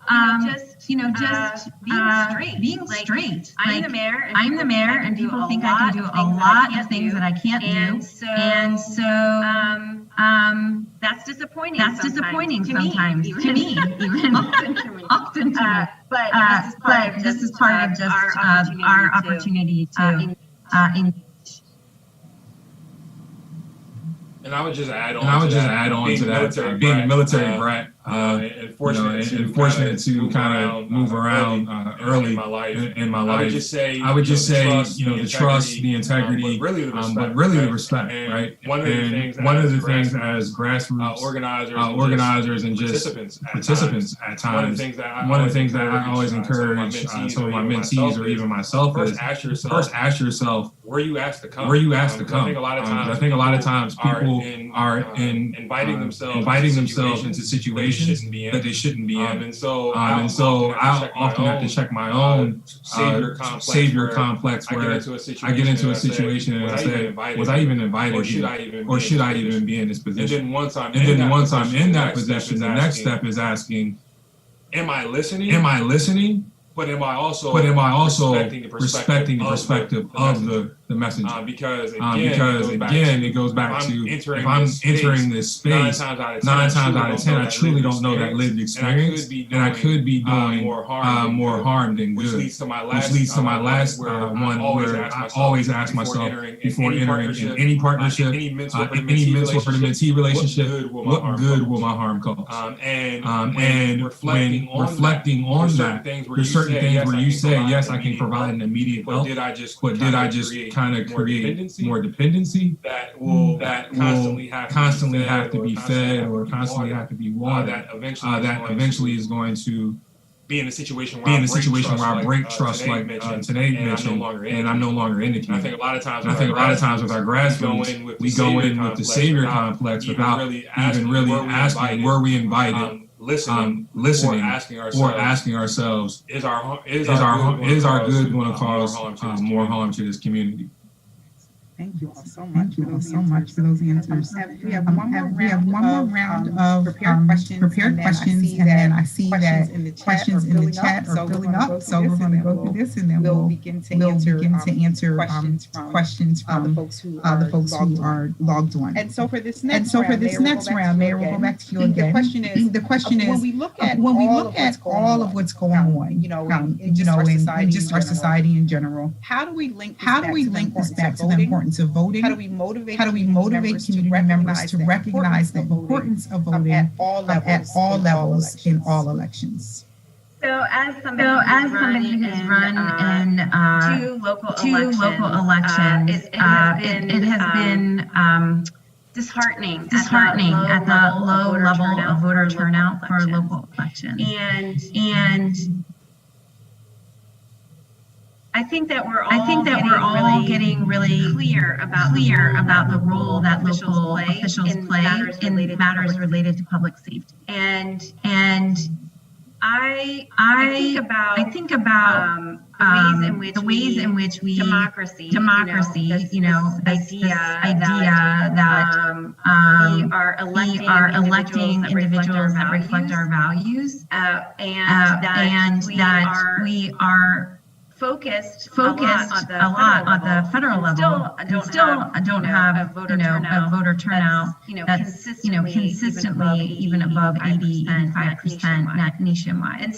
being straight. I'm the mayor, and people think I can do a lot of things that I can't do. And so that's disappointing. Sometimes to me, even often to me. But this is part of just our opportunity to engage. And I would just add on to that, being a military brat, and fortunate to kind of move around early in my life. I would just say, the trust, the integrity, but really the respect, right? One of the things as grassroots organizers and just participants at times, one of the things that I always encourage some of my mentees or even myself is first ask yourself, were you asked to come? I think a lot of times people are inviting themselves into situations that they shouldn't be in. And so I often have to check my own savior complex where I get into a situation and I say, was I even invited here? Or should I even be in this position? And then once I'm in that position, the next step is asking, am I listening? But am I also respecting the perspective of the messenger? Because again, it goes back to if I'm entering this space, 9 times out of 10, I truly don't know that lived experience, and I could be doing more harm than good. Which leads to my last one, where I always ask myself before entering in any partnership, any mentor to mentee relationship, what good will my harm cause? And when reflecting on that, there's certain things where you say, yes, I can provide an immediate help, but did I just kind of create more dependency that will constantly have to be fed or constantly have to be watered, that eventually is going to be in a situation where I break trust, like today mentioned, and I'm no longer in the community. I think a lot of times with our grassroots, we go in with the savior complex without even really asking, were we invited? Listening or asking ourselves, is our good going to cause more harm to this community? Thank you all so much for those answers. We have one more round of prepared questions, and then I see that questions in the chat are filling up. So we're going to go through this, and then we'll begin to answer questions from the folks who are logged on. And so for this next round, Mayor, we'll go back to you again. The question is, when we look at all of what's going on, in just our society in general, how do we link this back to the importance of voting? How do we motivate community members to recognize the importance of voting at all levels in all elections? So as somebody who's run in two local elections, it has been disheartening at the low level of voter turnout for local elections. And I think that we're all getting really clear about the role that local officials play in matters related to public safety. And I think about the ways in which we democracy, this idea that we are electing individuals that reflect our values, and that we are focused a lot on the federal level, and still don't have a voter turnout that's consistently even above 85% nationwide. And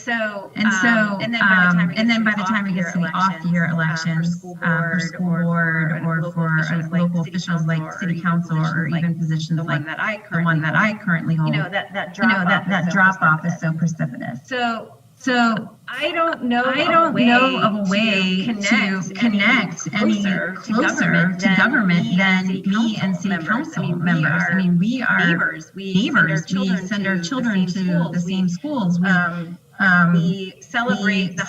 then by the time it gets to the off-year elections for school board or for local officials like city council or even positions like the one that I currently hold, that drop off is so precipitous. So I don't know of a way to connect any closer to government than me and city council members. I mean, we are neighbors. We send our children to the same schools. We celebrate the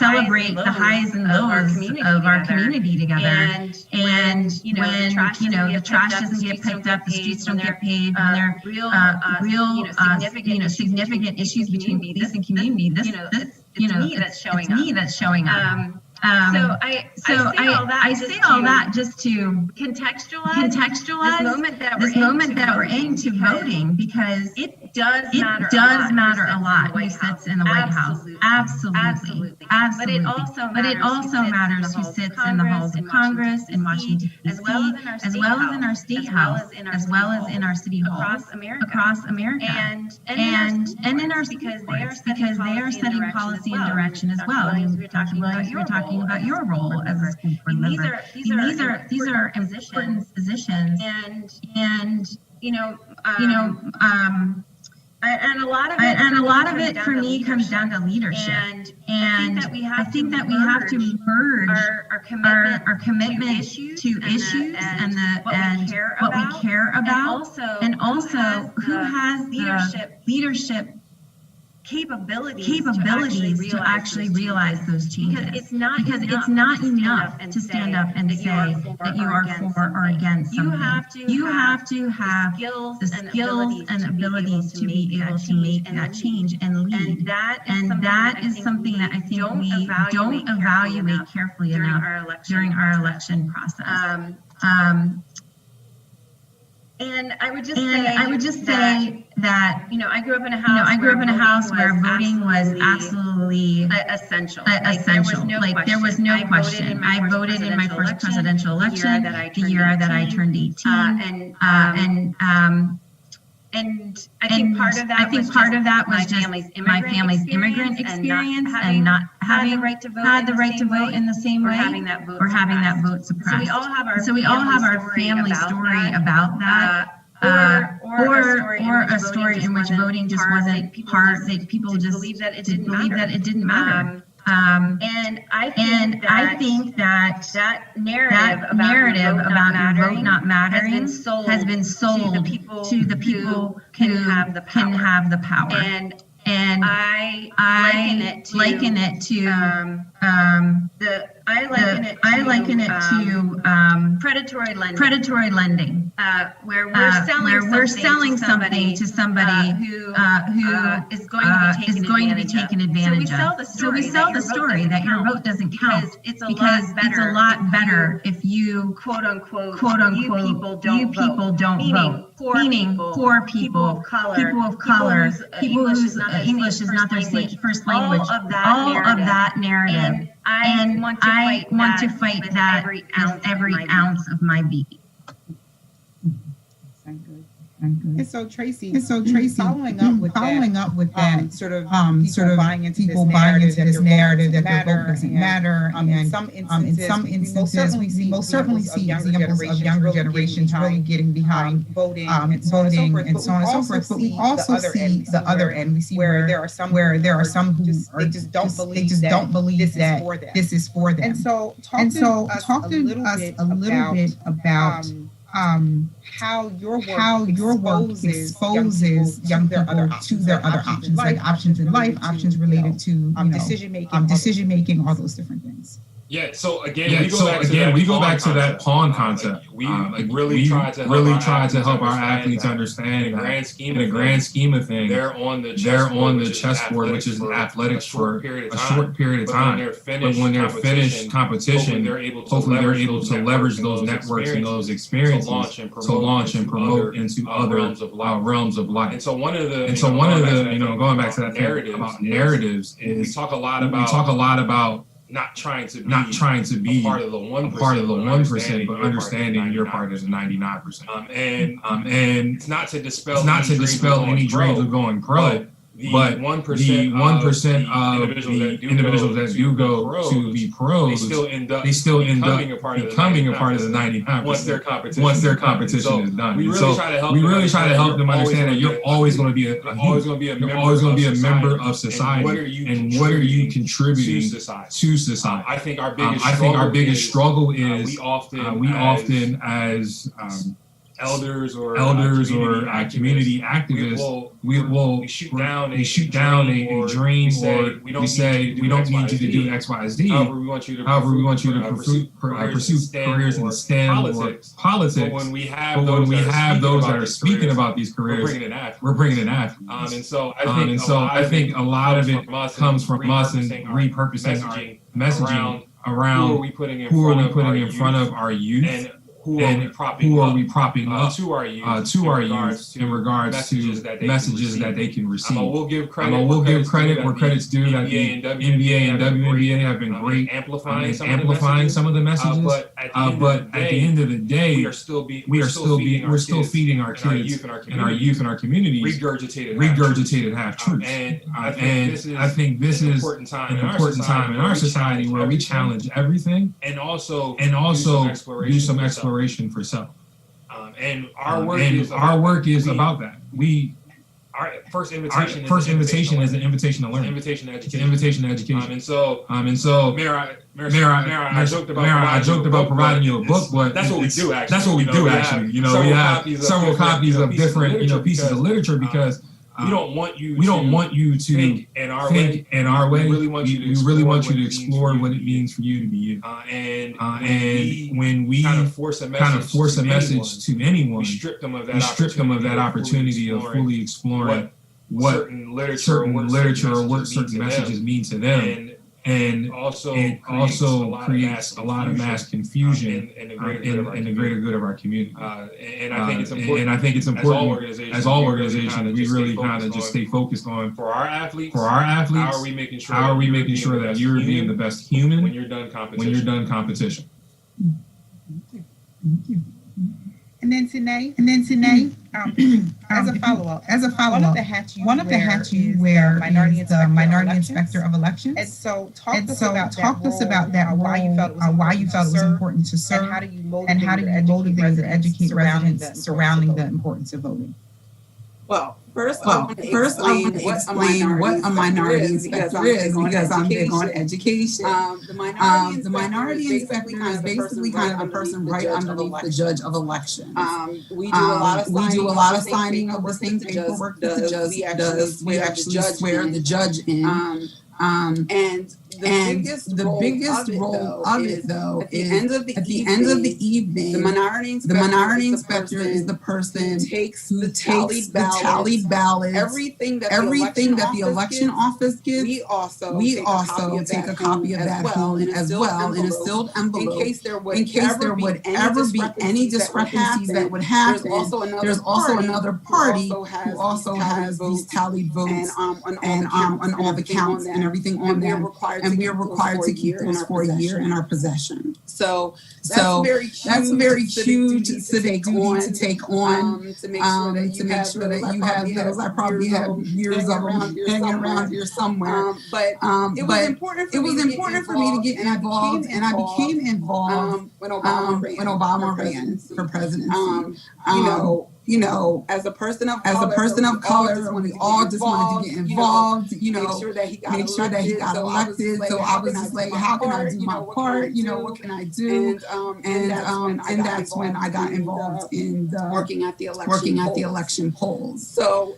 highs and lows of our community together. And when the trash doesn't get picked up, the streets don't get paved, when there are real significant issues between police and community, it's me that's showing up. I say all that just to contextualize this moment that we're in to voting, because it does matter a lot who sits in the White House. Absolutely. But it also matters who sits in the halls of Congress in Washington, D.C., as well as in our state house, as well as in our city halls across America, and in our school boards, because they are setting policy and direction as well. I mean, we were talking about your role as a school board member. These are important positions, and a lot of it for me comes down to leadership. And I think that we have to merge our commitment to issues and what we care about, and also who has leadership capabilities to actually realize those changes. Because it's not enough to stand up and say that you are for or against something. You have to have the skills and abilities to be able to make that change and lead. And that is something that I think we don't evaluate carefully enough during our election process. And I would just say that I grew up in a house where voting was absolutely essential. There was no question. I voted in my first presidential election the year that I turned 18. And I think part of that was just my family's immigrant experience and not having the right to vote in the same way, or having that vote suppressed. So we all have our family story about that. Or a story in which voting just wasn't part, that people just believed that it didn't matter. And I think that narrative about your vote not mattering has been sold to the people who can have the power. And I liken it to I liken it to predatory lending. Predatory lending, Where we're selling something to somebody who is going to be taken advantage of. So we sell the story that your vote doesn't count because it's a lot better if you quote unquote you people don't vote. Meaning poor people, people of color, people whose English is not their first language. All of that narrative. And I want to fight that with every ounce of my being. And so Tracy, following up with that, sort of buying into this narrative that their vote doesn't matter, and in some instances, we most certainly see examples of younger generations really getting behind voting and so on and so forth. But we also see the other end. We see where there are some who they just don't believe that this is for them. And so talk to us a little bit about how your work exposes young people to their other options, like options in life, options related to decision making, all those different things. Yeah. So again, we go back to that pawn concept. We really try to help our athletes understand that in the grand scheme of things, they're on the chessboard, which is an athletic sport, a short period of time. But when they're finished competition, hopefully they're able to leverage those networks and those experiences to launch and promote into other realms of life. And so one of the going back to that narrative about narratives is we talk a lot about not trying to be a part of the 1%, but understanding you're part of the 99%. And it's not to dispel any dreams of going pro, but the 1% of the individuals that do go to be pros, they still end up becoming a part of the 99% once their competition is done. We really try to help them understand that you're always going to be a member of society, and what are you contributing to society? I think our biggest struggle is we often as elders or community activists, we shoot down a dream, or we say we don't need you to do X, Y, Z. However, we want you to pursue careers in STEM or politics. But when we have those that are speaking about these careers, we're bringing in athletes. And so I think a lot of it comes from us and repurposing our messaging around who are we putting in front of our youth. Who are we propping up to our youth in regards to messages that they can receive? We'll give credit where credit's due. That the NBA and WNBA have been great amplifying some of the messages. But at the end of the day, we're still feeding our kids and our youth and our communities regurgitated half truths. And I think this is an important time in our society where we challenge everything and also do some exploration for self. And our work is about that. Our first invitation is an invitation to learn. It's an invitation to education. And so, Mayor, I joked about providing you a book, but that's what we do. Actually, we have several copies of different pieces of literature because. We don't want you to think in our way. We really want you to explore what it means for you to be you. And when we kind of force a message to anyone, we strip them of that opportunity of fully exploring what certain literature or what certain messages mean to them. And it also creates a lot of mass confusion in the greater good of our community. And I think it's important as all organizations, we really kind of just stay focused on for our athletes. How are we making sure that you're being the best human when you're done competition? Thank you. And then Sine, as a follow-up, one of the hats you wear is the Minority Inspector of Elections. And so talk to us about that role, why you felt it was important to serve, and how do you motivate and educate residents surrounding the importance of voting? Well, first I want to explain what a minority inspector is because I'm big on education. The minority inspector is basically kind of a person right underneath the judge of elections. We do a lot of signing of the things paperwork that the judge does. We actually swear the judge in. And the biggest role of it though at the end of the evening, the minority inspector is the person who takes who the takes the tallied ballots, everything that the election office gives. We also take a copy of that home as well in a sealed envelope in case there would ever be any discrepancies that would happen. There's also another party who also has these tallied votes and on all the counts and everything on them, and we are required to keep those for a year in our possession. So that's a very huge civic duty to take on, to make sure that you have those. I probably have years of them hanging around here somewhere. But it was important for me to get involved, and I became involved when Obama ran for presidency. You know, as a person of color, when we all just wanted to get involved, make sure that he got elected. So I was just like, how can I do my part? What can I do? And that's when I got involved in working at the election polls. So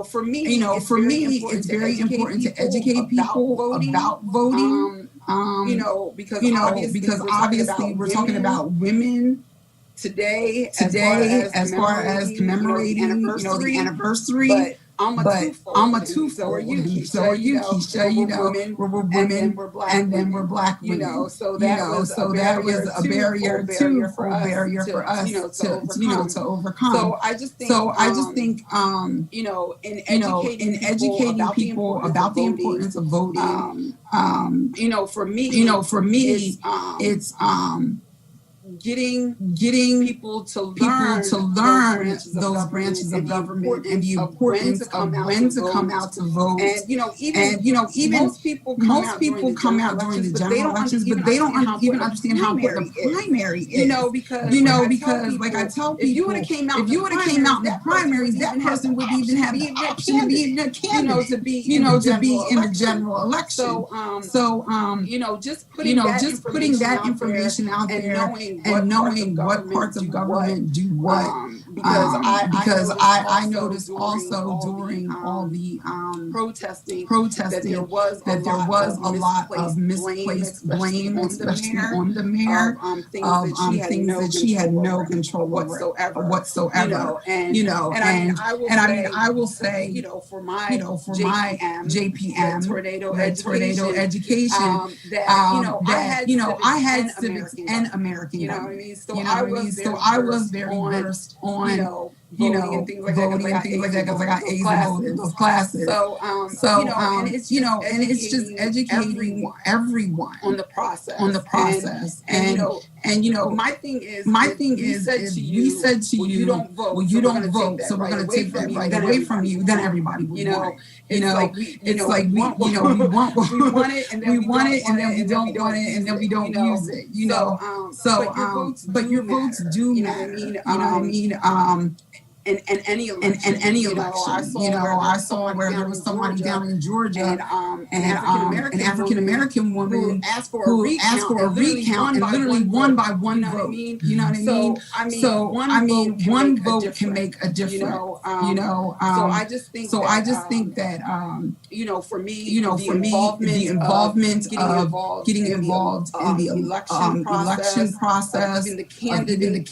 for me, it's very important to educate people about voting. Because obviously we're talking about women today as far as commemorating the anniversary. But I'm a twofold. So are you, Keisha. We're women, and then we're black women. So that was a barrier for us to overcome. So I just think in educating people about the importance of voting. For me, it's getting people to learn those branches of government and the importance of when to come out to vote. And even most people come out during the general elections, but they don't even understand how important the primary is. Because like I tell people, if you would have came out in the primaries, that person would even have the option to be a candidate, to be in the general election. So just putting that information out there and knowing what parts of government do what. Because I noticed also during all the protesting that there was a lot of misplaced blame, especially on the mayor, of things that she had no control whatsoever. And I will say, for my JPM, tornado education, I had civics and American. So I was very versed on voting and things like that because I got A's in those classes. And it's just educating everyone on the process. And my thing is we said to you, you don't vote. Well, you don't vote, so we're going to take that right away from you. Then everybody would want it. We want it, and then we don't want it, and then we don't use it. But your votes do matter. You know what I mean? In any election, I saw where there was somebody down in Georgia, an African American woman who asked for a recount and literally won by one vote. You know what I mean? So one vote can make a difference. So I just think that for me, the involvement of getting involved in the election process, of the candidate,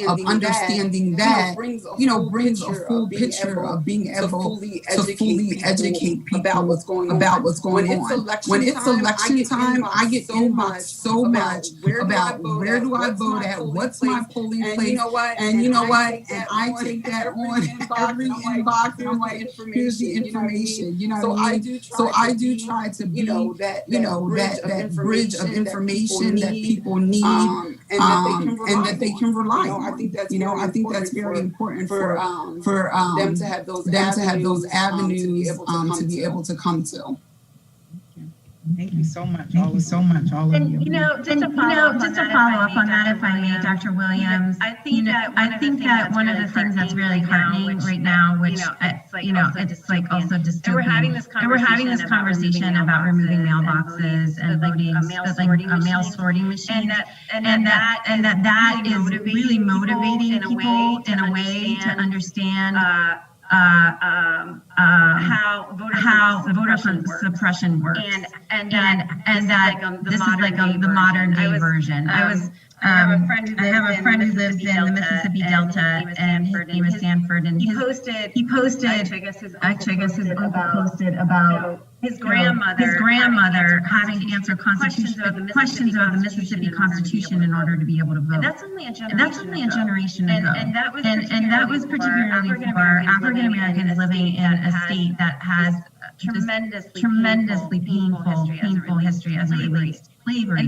of understanding that. Brings a full picture of being able to fully educate people about what's going on. When it's election time, I get inboxed so much about where do I vote at, what's my polling place, and you know what? And I take that on every inbox, and I'm like, here's the information. You know what I mean? So I do try to be that bridge of information that people need, and that they can rely on. I think that's very important for them to have those avenues to be able to come to. Thank you so much. All of you. Just to follow up on that, if I may, Dr. Williams, I think that one of the things that's really heartening right now, which it's like also dystopian. We're having this conversation about removing mailboxes and voting, a mail sorting machine, and that is really motivating people in a way to understand how voter suppression works, and that this is like the modern day version. I have a friend who lives in the Mississippi Delta, and his name is Sanford, and he posted. Actually, I guess his uncle posted about his grandmother having to answer questions about the Mississippi Constitution in order to be able to vote. And that's only a generation ago. And that was particularly for African Americans living in a state that has tremendously painful history as it relates to slavery.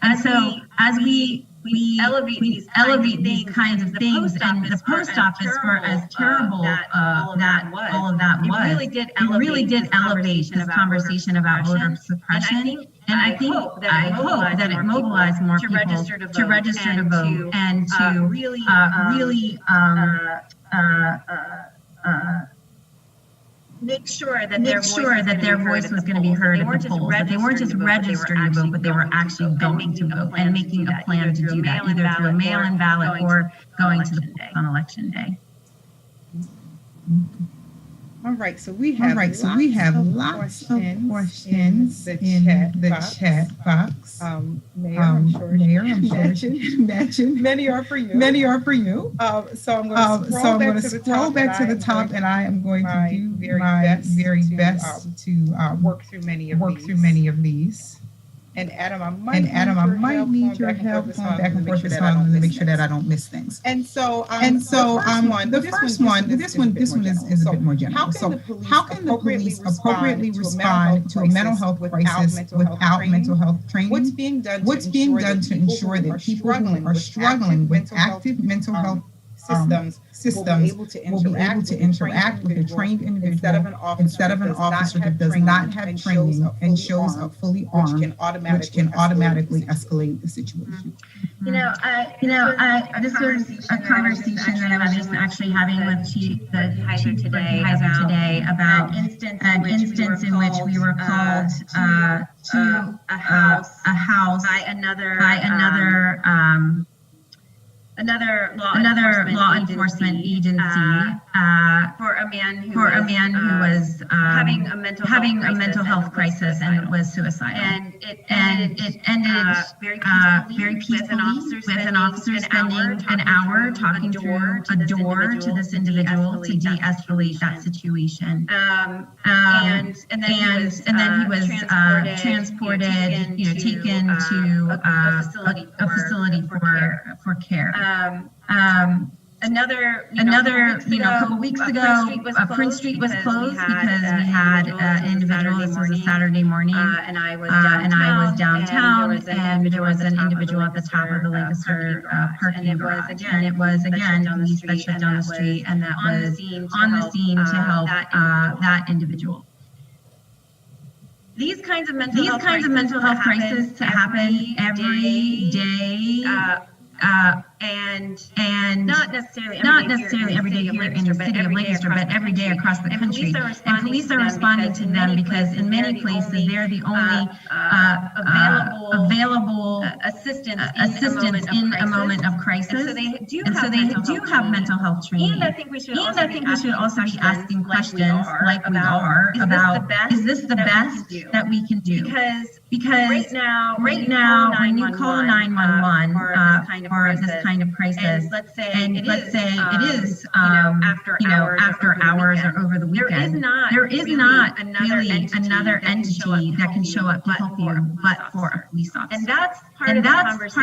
And so as we elevate these kinds of things, and the post office, for as terrible all of that was, it really did elevate this conversation about voter suppression. And I hope that it mobilized more people to register to vote and to really make sure that their voice was going to be heard at the polls, that they weren't just registering to vote, but they were actually going to vote and making a plan to do that, either through a mail-in ballot or going to the polls on election day. All right, so we have lots of questions in the chat box. Mayor, I'm sure many are for you. So I'm going to scroll back to the top, and I am going to do my very best to work through many of these. And Adam, I might need your help going back and forth this time to make sure that I don't miss things. And so the first one is a bit more general. So how can the police appropriately respond to a mental health crisis without mental health training? What's being done to ensure that people who are struggling with active mental health systems will be able to interact with a trained individual instead of an officer that does not have training and shows up fully armed, which can automatically escalate the situation. This was a conversation that I was just actually having with the Kaiser today about an instance in which we were called to a house by another law enforcement agency for a man who was having a mental health crisis and was suicidal. And it ended very peacefully with an officer spending an hour talking through a door to this individual to de-escalate that situation. And then he was transported, taken to a facility for care. A couple weeks ago, Prince Street was closed because we had an individual. This was a Saturday morning, and I was downtown, and there was an individual at the top of the Lancaster parking garage, and it was again police that shut down the street, and that was on the scene to help that individual. These kinds of mental health crises happen every day. And not necessarily every day here in the city of Lancaster, but every day across the country. And police are responding to them because in many places they're the only available assistance in a moment of crisis. And so they do have mental health training. And I think we should also be asking questions like we are about, is this the best that we can do? Because right now when you call 911 for this kind of crisis, and let's say it is after hours or over the weekend, there is not really another entity that can show up to help you but for a police officer. And that's part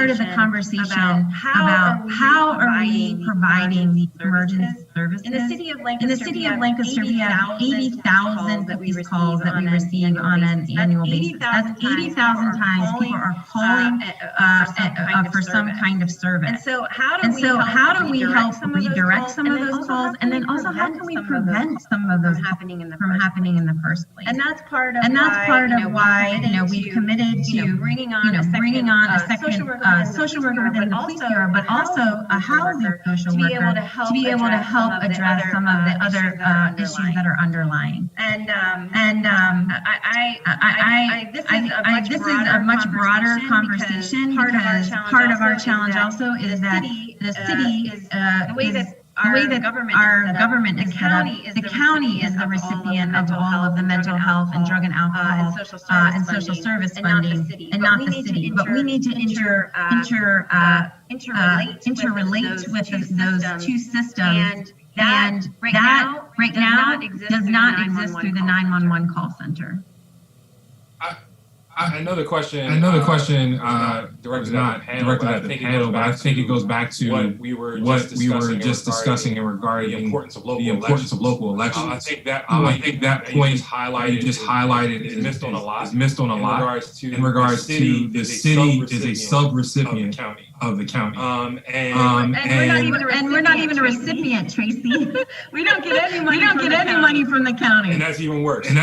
of the conversation about how are we providing these emergency services. In the city of Lancaster, we have 80,000 police calls that we receive on an annual basis. That's 80,000 times people are calling for some kind of service. And so how do we help redirect some of those calls, and then also how can we prevent some of those from happening in the first place? And that's part of why we've committed to bringing on a second social worker within the police bureau, but also a housing social worker to be able to help address some of the other issues that are underlying. This is a much broader conversation because part of our challenge also is that the city is our government is set up, the county is the recipient of all of the mental health and drug and alcohol and social service funding, and not the city. But we need to interrelate with those two systems. And that right now does not exist through the 911 call center. Another question directed at the panel, but I think it goes back to what we were just discussing in regarding the importance of local elections. I think that point you just highlighted is missed on a lot in regards to the city is a sub-recipient of the county. And we're not even a recipient, Tracy. We don't get any money from the county. And that's even worse. And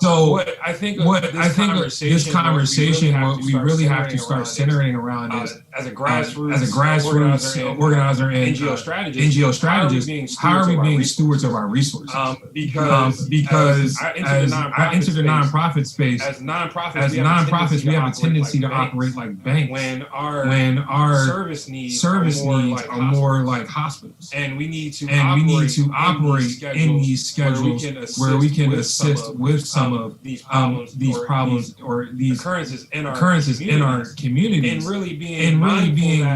so what I think this conversation, what we really have to start centering around is as a grassroots organizer and NGO strategist, how are we being stewards of our resources? Because I entered the nonprofit space. As nonprofits, we have a tendency to operate like banks when our service needs are more like hospitals, and we need to operate in these schedules where we can assist with some of these problems or these occurrences in our communities, and really being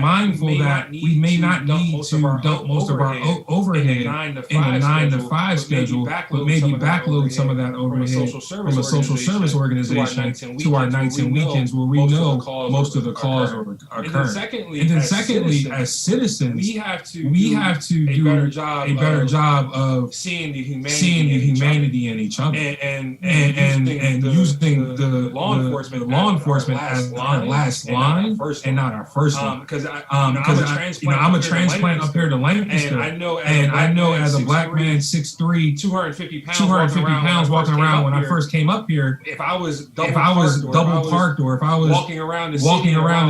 mindful that we may not need to dump most of our overhead in a 9 to 5 schedule, but maybe backload some of that overhead from a social service organization to our nights and weekends where we know most of the calls are occurring. And then secondly, as citizens, we have to do a better job of seeing the humanity in each other and using the law enforcement as our last line and not our first line. Because I'm a transplant up here to Lancaster, and I know as a black man, 6'3", 250 pounds walking around when I first came up here, if I was double parked or if I was walking around the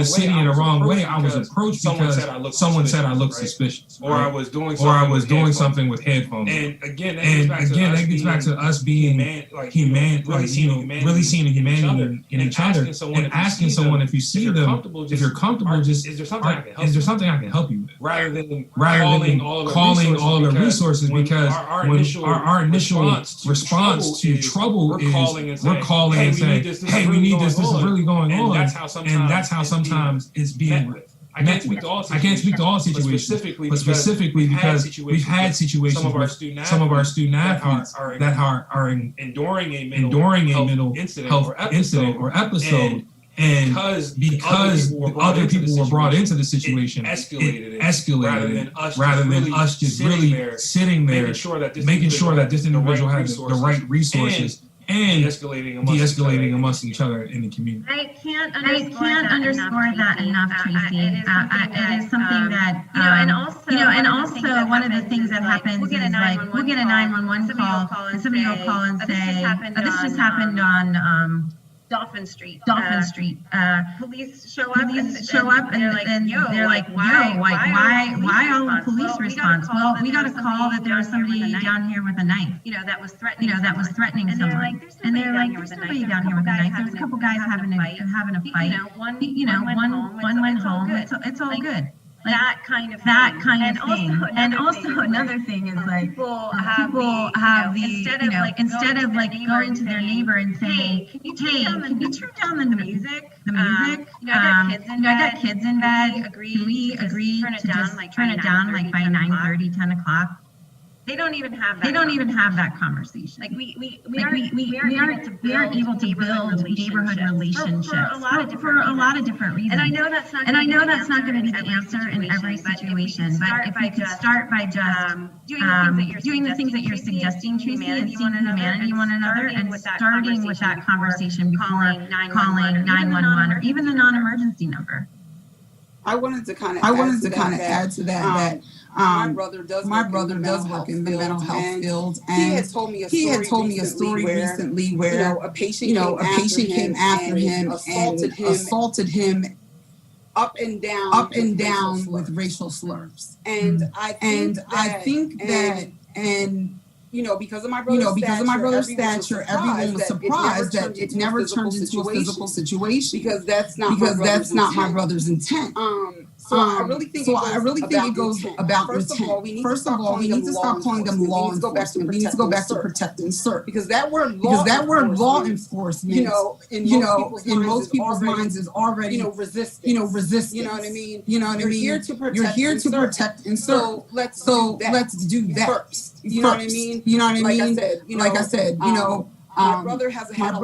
city in the wrong way, I was approached because someone said I looked suspicious, or I was doing something with headphones. And again, that gets back to us being really seeing the humanity in each other, and asking someone if you see them, if you're comfortable, just is there something I can help you with, rather than calling all of the resources, because our initial response to trouble is we're calling and saying, hey, we need this is really going on, and that's how sometimes it's being I can't speak to all situations, but specifically because we've had situations where some of our student athletes that are enduring a mental health incident or episode, and because other people were brought into the situation, it escalated rather than us just really sitting there, making sure that this individual has the right resources and de-escalating amongst each other in the community. I can't underscore that enough, Tracy. It is something that, and also one of the things that happens is like, we'll get a 911 call and somebody will call and say, this just happened on Dolphin Street. Police show up and they're like, why all the police response? Well, we got a call that there was somebody down here with a knife, that was threatening someone. And they're like, there's nobody down here with a knife. There's a couple guys having a fight. One went home. It's all good. Like that kind of thing. And also another thing is like people have instead of going to their neighbor and saying, hey, can you turn down the music? I got kids in bed. Can we agree to just turn it down like by 9:30, 10 o'clock? They don't even have that conversation. Like we are able to build neighborhood relationships for a lot of different reasons. And I know that's not going to be the answer in every situation. But if we could start by just doing the things that you're suggesting, Tracy, and seeing humanity in one another, and starting with that conversation before calling 911 or even the non-emergency number. I wanted to kind of add to that. My brother does work in the mental health field, and he had told me a story recently where a patient came after him and assaulted him up and down with racial slurs. And I think that because of my brother's stature, everyone was surprised that it never turned into a physical situation, because that's not my brother's intent. So I really think it goes about intent. First of all, we need to stop calling them law enforcement. We need to go back to protect and serve. Because that word law enforcement, in most people's minds is already, resistance. You know what I mean? You're here to protect and serve. So let's do that first. You know what I mean? Like I said, my brother has had a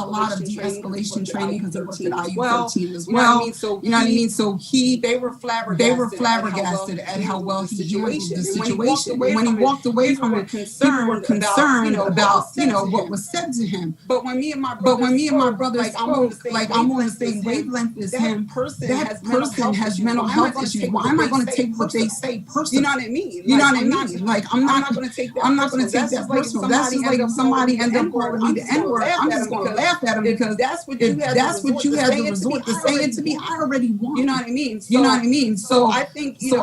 lot of de-escalation training because he worked at IU-13 as well. You know what I mean? So they were flabbergasted at how well he handled the situation. And when he walked away from it, people were concerned about what was said to him. But when me and my brother spoke, I'm on the same wavelength as him. That person has mental health issues. Why am I going to take what they say personally? You know what I mean? Like I'm not going to take that personal. That's just like if somebody ends up calling me the N-word, I'm just going to laugh at him because that's what you had to resort to saying to me. I already won. You know what I mean? So I think in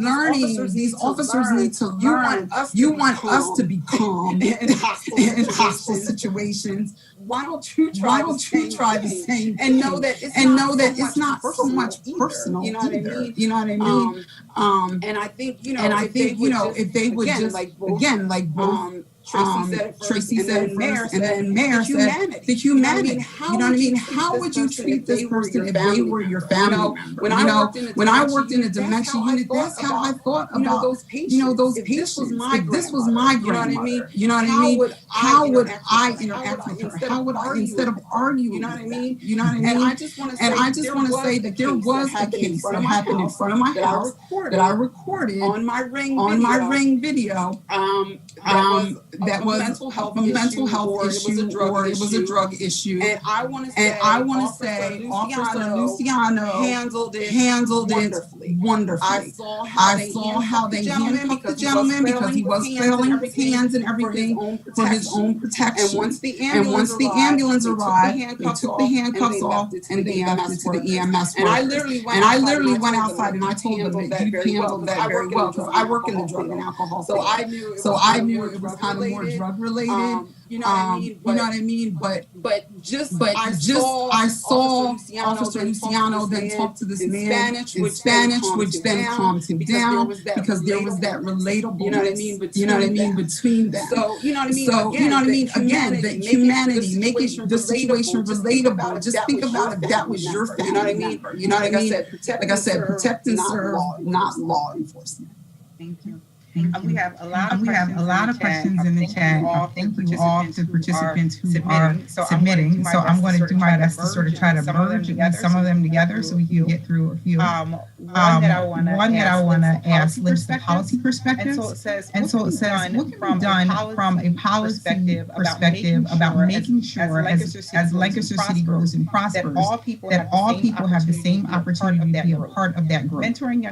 learning, these officers need to learn. You want us to be calm in hostile situations. Why don't you try the same and know that it's not so much personal. You know what I mean? And I think if they would just both Tracy said it first, and then Mayor said the humanity. You know what I mean? How would you treat this person if they were your family member? When I worked in a dementia unit, that's how I thought about those patients. If this was my grandmother, you know what I mean? How would I interact with her? How would I, instead of arguing? You know what I mean? And I just want to say that there was a case that happened in front of my house that I recorded on my Ring video. That was a mental health issue or it was a drug issue. And I want to say Officer Luciano handled it wonderfully. I saw how they handcuffed the gentleman because he was flailing his hands and everything for his own protection. And once the ambulance arrived, they took the handcuffs off and they left it to the EMS. And I literally went outside and I told them that you handled that very well because I work in the drug and alcohol. So I knew it was kind of more drug related. You know what I mean? But I saw Officer Luciano then talk to this man in Spanish, which then calmed him down because there was that relatable. You know what I mean? Between them. So you know what I mean? Again, the humanity, make it the situation relatable. Just think about if that was your family member. You know what I mean? Like I said, protect and serve, not law enforcement. Thank you. We have a lot of questions in the chat. Thank you all to participants who are submitting. So I'm going to do my best to sort of try to merge some of them together so we can get through a few. One that I want to ask lists the policy perspectives. And so it says what can be done from a policy perspective about making sure as Lancaster City grows and prospers that all people have the same opportunity to be a part of that growth. Mentoring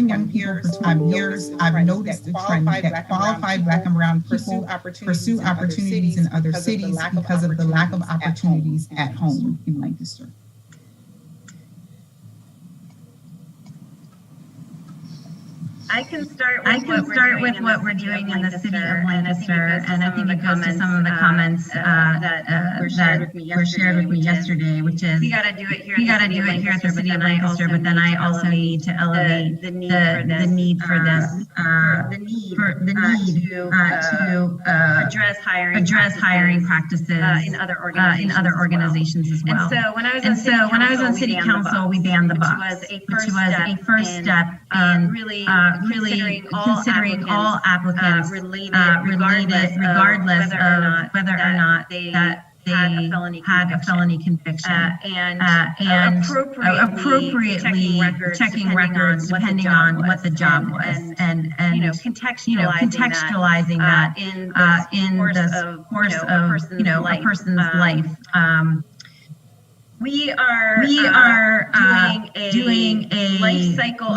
young people for 5 years, I've noticed the trend that qualified Black and brown people pursue opportunities in other cities because of the lack of opportunities at home in Lancaster. I can start with what we're doing in the city of Lancaster, and I think it goes to some of the comments that were shared with me yesterday, which is we got to do it here at the city of Lancaster, but then I also need to elevate the need for this, to address hiring practices in other organizations as well. And so when I was on city council, we banned the bus, which was a first step in really considering all applicants related regardless of whether or not they had a felony conviction, and appropriately checking records depending on what the job was, and contextualizing that in the course of a person's life. We are doing a life cycle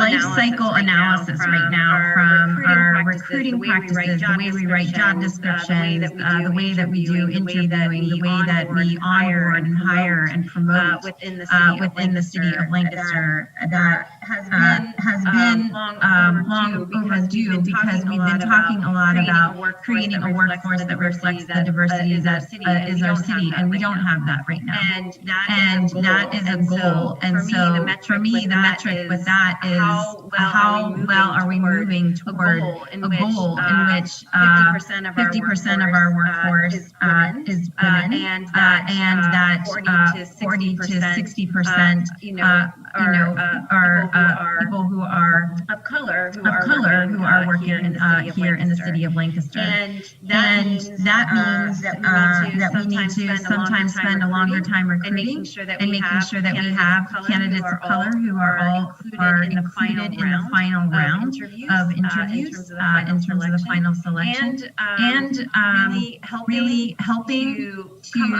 analysis right now from our recruiting practices, the way we write job descriptions, the way that we do interviewing, the way that we hire and promote within the city of Lancaster. That has been long overdue because we've been talking a lot about creating a workforce that reflects the diversity that is our city, and we don't have that right now. And And that is a goal. And so for me, the metric with that is how well are we moving toward a goal in which 50% of our workforce is women, and that 40 to 60% are people who are of color who are working here in the city of Lancaster. And that means that we need to sometimes spend a longer time recruiting and making sure that we have candidates of color who are included in the final round of interviews in terms of the final selection, and really helping to come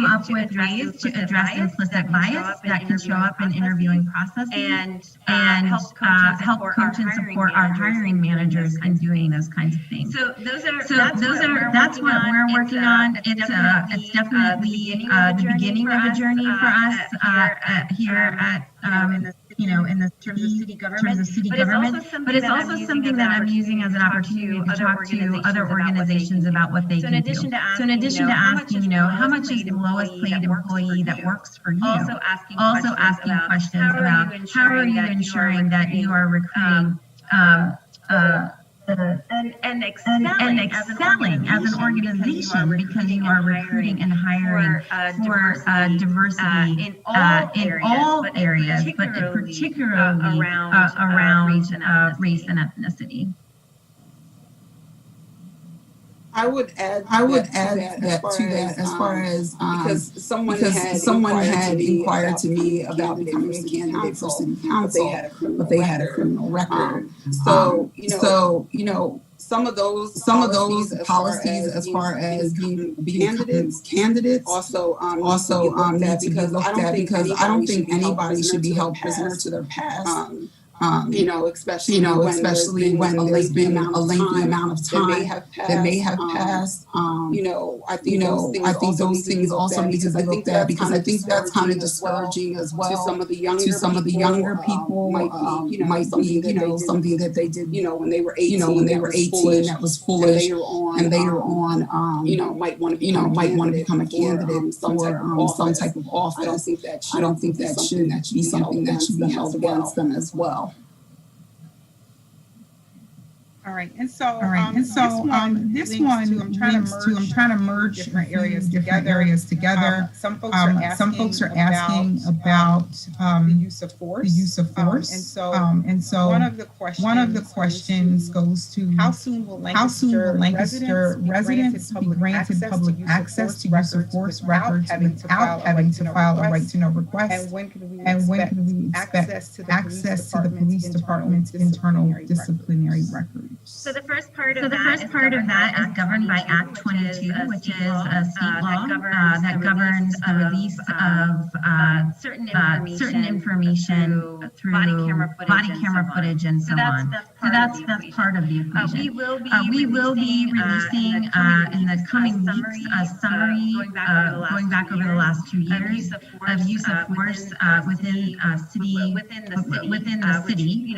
up with ways to address implicit bias that can show up in interviewing processes, and help coach and support our hiring managers in doing those kinds of things. So that's what we're working on. It's definitely the beginning of a journey for us here at in the terms of city government. But it's also something that I'm using as an opportunity to talk to other organizations about what they can do. So in addition to asking, how much is the lowest paid employee that works for you? Also asking questions about how are you ensuring that you are recruiting and excelling as an organization because you are recruiting and hiring for diversity in all areas, but particularly around race and ethnicity. I would add that to that as far as because someone had inquired to me about becoming a candidate for city council, but they had a criminal record. So some of those policies as far as being candidates also need to be looked at, because I don't think anybody should be held prisoner to their past. Especially when there's been a lengthy amount of time that may have passed. I think those things also need to be looked at, because I think that's kind of discouraging as well to some of the younger people. Might be something that they did when they were 18 that was foolish, and later on might want to become a candidate for some type of office. I don't think that should be something that should be held against them as well. All right, and so this one I'm trying to merge different areas together. Some folks are asking about the use of force. And so one of the questions goes to how soon will Lancaster residents be granted public access to use of force records without having to file a right to know request? And when can we expect access to the police department's internal disciplinary records? So the first part of that is governed by Act 22, which is a state law that governs the release of certain information through body camera footage and so on. So that's part of the equation. We will be releasing in the coming weeks a summary going back over the last 2 years of use of force within the city,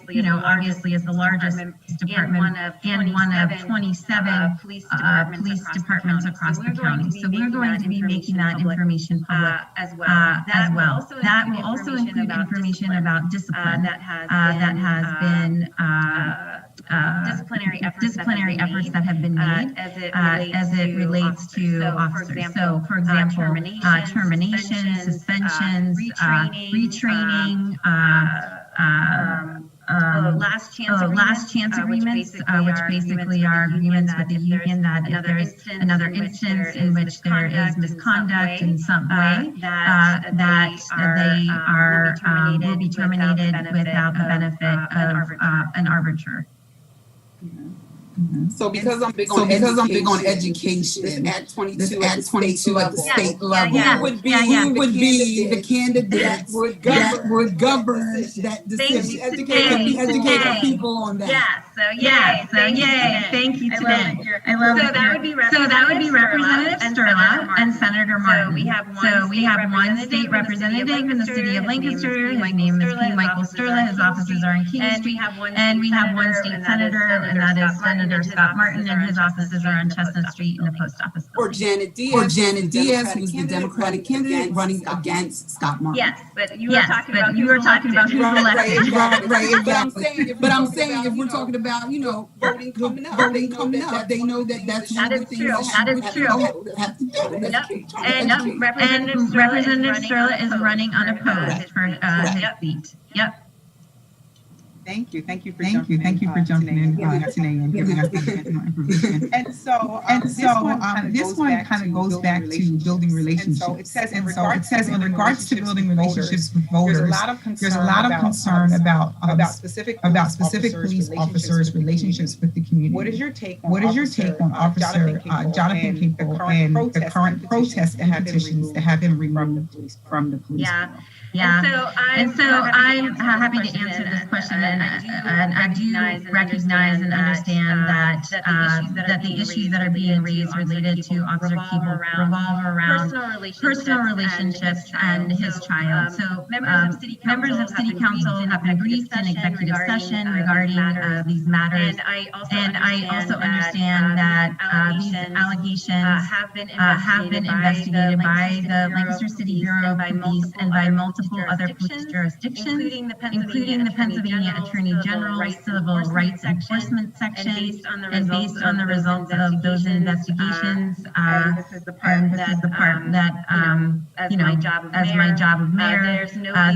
which obviously is the largest department and one of 27 police departments across the county. So we're going to be making that information public as well. That will also include information about discipline that has been disciplinary efforts that have been made as it relates to officers. So, for example, termination, suspensions, retraining, last chance agreements, which basically are agreements with the union that if there is another instance in which there is misconduct in some way, that they will be terminated without the benefit of an arbiter. So because I'm big on education, this Act 22 at the state level would be the candidate that would govern that decision. Educate people on that. So yay. Thank you today. I love it. So that would be Representative Sturla and Senator Martin. So we have one state representative in the city of Lancaster. His name is P. Michael Sturla. His offices are in King Street. And we have one state senator, and that is Senator Scott Martin, and his offices are on Chestnut Street in the post office building. Or Janet Diaz, who's the Democratic candidate running against Scott Martin. Yes, but you were talking about who's elected. Right, exactly. But I'm saying if we're talking about, voting coming up, they know that that's one of the things that is true. And Representative Sturla is running unopposed for his seat. Yep. Thank you for jumping in today and giving us that information. And so this one kind of goes back to building relationships. And so it says in regards to building relationships with voters, there's a lot of concern about specific police officers' relationships with the community. What is your take on Officer Jonathan Kinkle and the current protests and petitions that have been removed from the police? Yeah. And so I'm happy to answer this question, and I do recognize and understand that the issues that are being raised related to Officer Keeble revolve around personal relationships and his child. So members of City Council have been briefed in executive session regarding these matters, and I also understand that these allegations have been investigated by the Lancaster City Bureau of Police and by multiple other police jurisdictions, including the Pennsylvania Attorney General's Civil Rights Enforcement Section, and based on the results of those investigations, this is the part that as my job of mayor,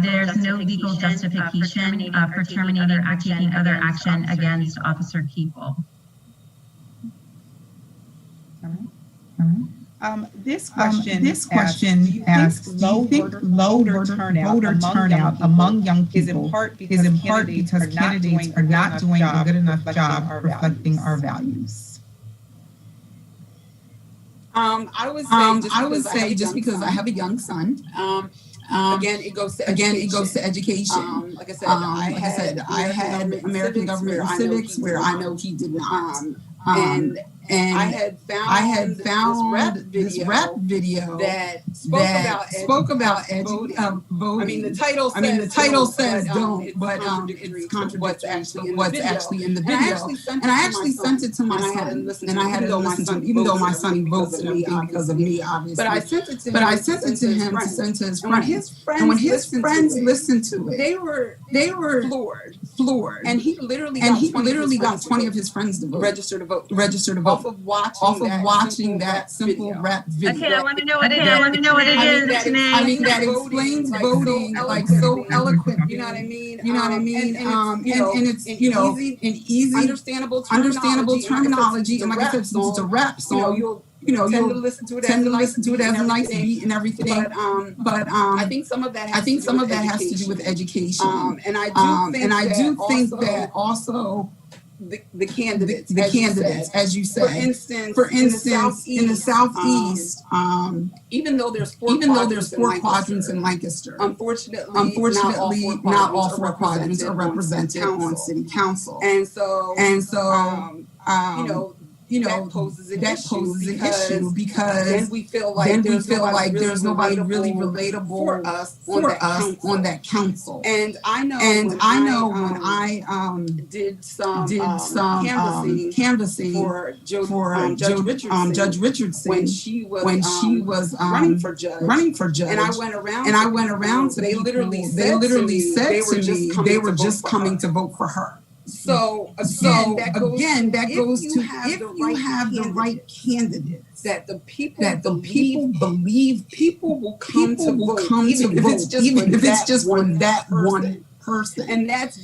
there's no legal justification for terminating or taking other action against Officer Keeble. This question asks, do you think low voter turnout among young people is in part because candidates are not doing a good enough job reflecting our values? I would say just because I have a young son. Again, it goes to education. Like I said, I had American Government and Civics where I know he did not. And I had found this rap video that spoke about voting. I mean, the title says don't, but it's contradictory what's actually in the video. And I actually sent it to my son, and I hadn't listened to him, even though my son votes for me because of me, obviously. But I sent it to him to send to his friends. And when his friends listened to it, they were floored. And he literally got 20 of his friends to vote. Register to vote. Off of watching that simple rap video. Okay, I want to know what it is. I mean, that explains voting like so eloquent. You know what I mean? And it's easy, understandable terminology. And like I said, since it's a rap song, you'll tend to listen to it as a nice beat and everything. But I think some of that has to do with education. And I do think that also. The candidates, as you said. For instance, in the southeast, even though there's four quadrants in Lancaster, unfortunately, not all four quadrants are represented on city council. And so, that poses an issue because then we feel like there's nobody really relatable for us on that council. And I know when I did some canvassing for Judge Richardson when she was running for judge, and I went around to they literally said to me they were just coming to vote for her. So again, that goes to if you have the right candidates that the people believe people will come to vote, even if it's just for that one person. And that's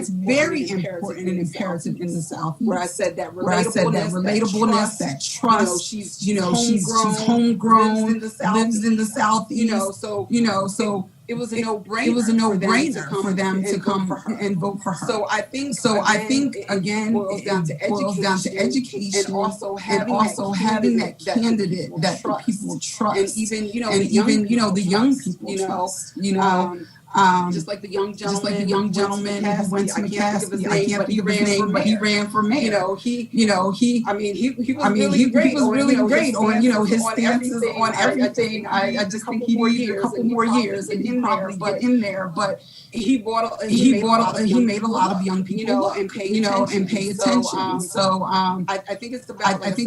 very important and imperative in the South. Where I said that relatabiliness, that trust. She's homegrown, lives in the Southeast. So it was a no-brainer for them to come and vote for her. So I think again it boils down to education and also having that candidate that the people trust, and even the young people trust. Just like the young gentleman who went to McCaskey. I can't think of his name, but he ran for mayor. I mean, he was really great on his stances on everything. I just think he needed a couple more years and he probably get in there, but he made a lot of young people look, and pay attention. So I think it's about, like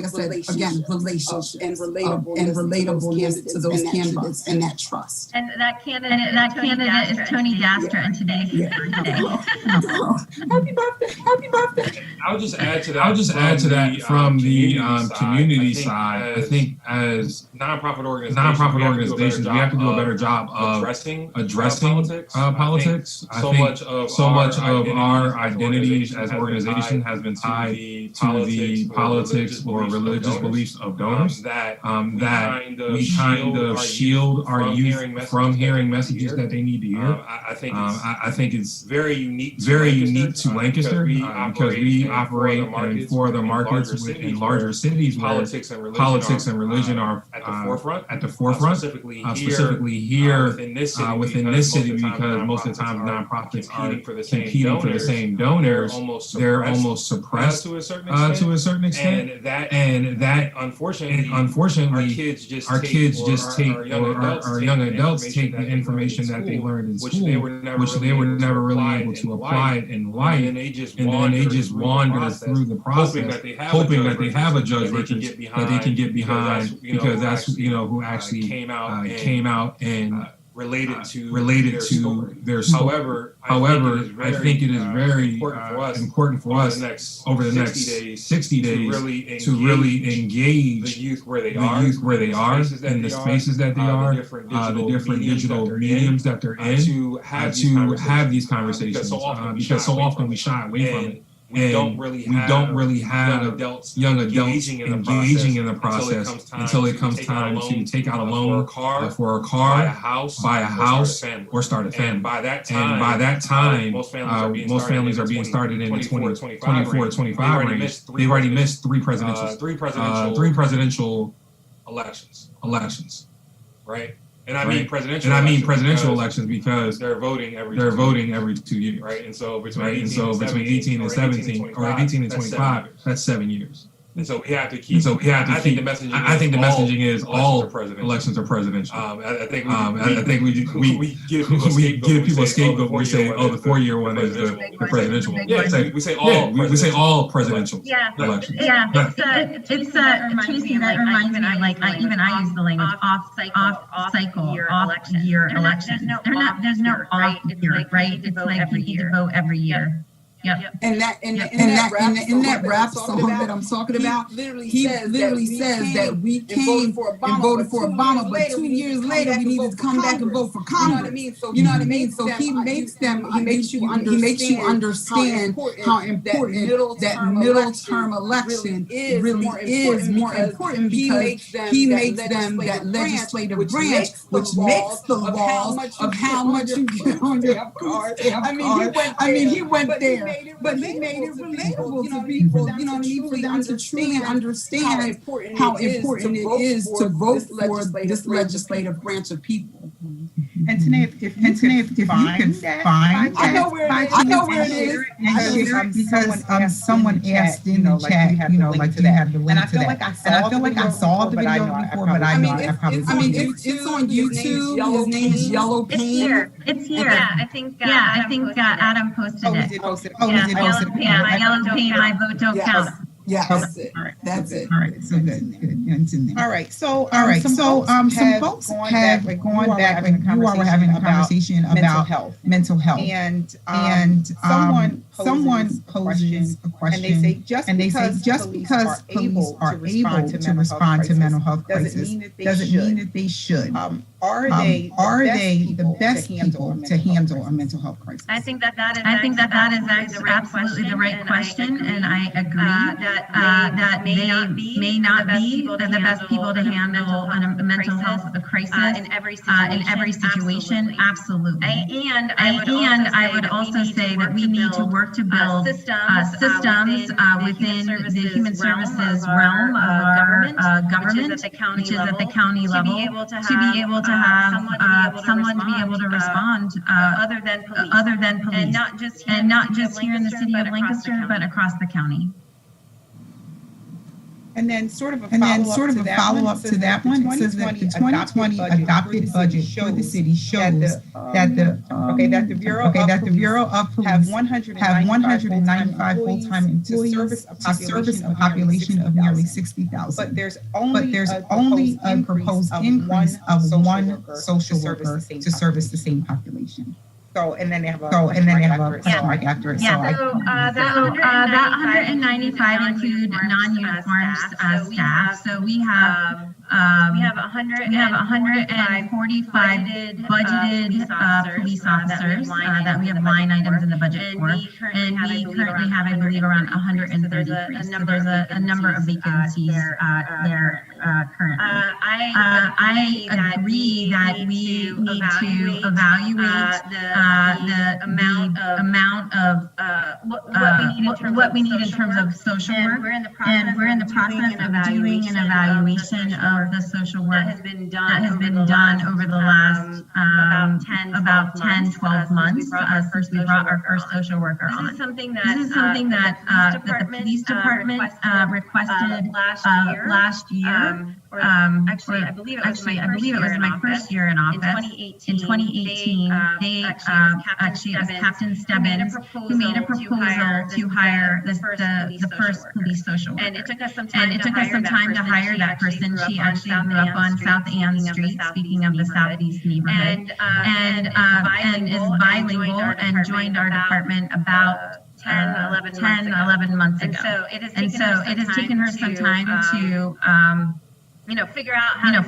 I said, again, relationships and relatability to those candidates and that trust. And that candidate is Tony Dastra, and today's his birthday. Happy birthday! I'll just add to that from the community side. I think as nonprofit organizations, we have to do a better job of addressing politics. I think so much of our identities as organizations has been tied to the politics or religious beliefs of donors. That we kind of shield our youth from hearing messages that they need to hear. I think it's very unique to Lancaster because we operate in 4 other markets in larger cities where politics and religion are at the forefront. Specifically here within this city, because most of the time nonprofits are competing for the same donors. They're almost suppressed to a certain extent, and that unfortunately our kids just take, or young adults take the information that they learned in school, which they were never really able to apply it in life, and then they just wander through the process, hoping that they have a Judge Richards that they can get behind, because that's who actually came out and related to their story. However, I think it is very important for us over the next 60 days to really engage the youth where they are, in the spaces that they are, the different digital mediums that they're in, to have these conversations, because so often we shy away from it. We don't really have young adults engaging in the process until it comes time to take out a loan for a car, buy a house, or start a family. And by that time, most families are being started in the 24 to 25 range. They've already missed three presidential elections, right? And I mean presidential elections because they're voting every 2 years, right? And so between 18 and 17 or 18 and 25, that's 7 years. And so we have to keep. I think the messaging is all elections are presidential. I think we give people a scapegoat when we say, oh, the 4-year one is the presidential one. Yeah, we say all. We say all presidential elections. Yeah, it's Tracy, that reminds me, I use the language off cycle year elections. There's no off year, right? It's like you need to vote every year. Yep. And that rap song that I'm talking about, he literally says that we came and voted for Obama, but 2 years later we needed to come back and vote for Congress. You know what I mean? So he makes you understand how important that middle term election really is more important, because he makes them that legislative branch, which makes the laws of how much you get on your card. I mean, he went there. But he made it relatable to people, you know what I mean, for them to truly understand how important it is to vote for this legislative branch of people. And Tanae, if you can find I know where it is. Because someone asked in the chat, like, do you have the link to that? And I feel like I saw the video before, but I know I probably it's on YouTube. His name is Yellow Pain. It's here. Yeah, I think Adam posted it. He did post it. He did post it. Yeah, Yellow Pain, my vote don't count. Yeah, that's it. That's it. All right, so good. It's in there. All right, so some folks have gone back, and you all were having a conversation about mental health, and someone poses a question, and they say just because police are able to respond to mental health crisis doesn't mean that they should. Are they the best people to handle a mental health crisis? I think that is absolutely the right question, and I agree that they may not be the best people to handle a mental health crisis in every situation. Absolutely. And I would also say that we need to work systems within the human services realm of our government, which is at the county level, to be able to have someone to be able to respond other than police, and not just here in the city of Lancaster, but across the county. And then sort of a follow-up to that one, it says that the 2020 adopted budget for the city shows that the Bureau of Police have 195 full-time employees to service a population of nearly 60,000. But there's only a proposed increase of one social worker to service the same population. And then they have a question mark after it. Yeah, so that 195 include non-uniformed staff. So we have 145 budgeted police officers that we have line items in the budget for, and we currently have, I believe, around 133. So there's a number of vacancies there currently. I agree that we need to evaluate the amount of what we need in terms of social work, and we're in the process of doing an evaluation of the social work that has been done over the last about 10-12 months since we brought our first social worker on. This is something that the police department requested last year. Actually, I believe it was my first year in office. In 2018, they actually, it was Captain Stebbins who made a proposal to hire the first police social worker. And it took us some time to hire that person. She actually grew up on South Ann Street, speaking of the Southeast neighborhood, and is bilingual and joined our department about 10-11 months ago. And so it has taken her some time to figure out how to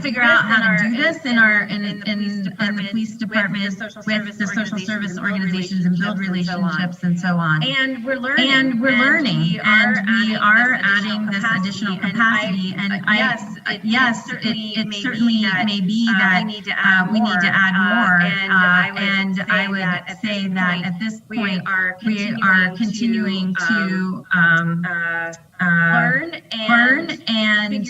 do this in the police department with the social service organizations and build relationships and so on. And we're learning, and we are adding this additional capacity. And yes, it certainly may be that we need to add more. And I would say that at this point we are continuing to learn and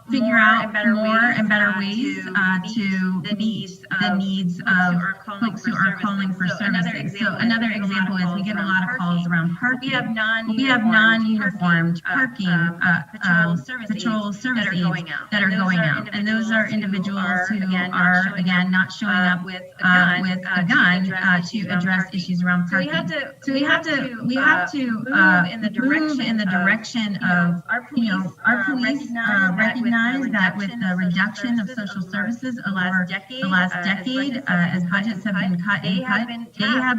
figure out more and better ways to meet the needs of folks who are calling for services. So another example is we get a lot of calls around parking. We have non-uniformed parking patrol service aides that are going out, and those are individuals who are again not showing up with a gun to address issues around parking. So we have to move in the direction of our police recognize that with the reduction of social services over the last decade, as budgets have been cut, they have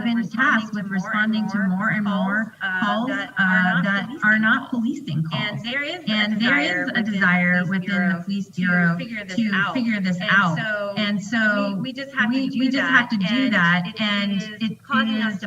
been tasked with responding to more and more calls that are not policing calls. And there is a desire within the police bureau to figure this out. And so we just have to do that, and it's causing us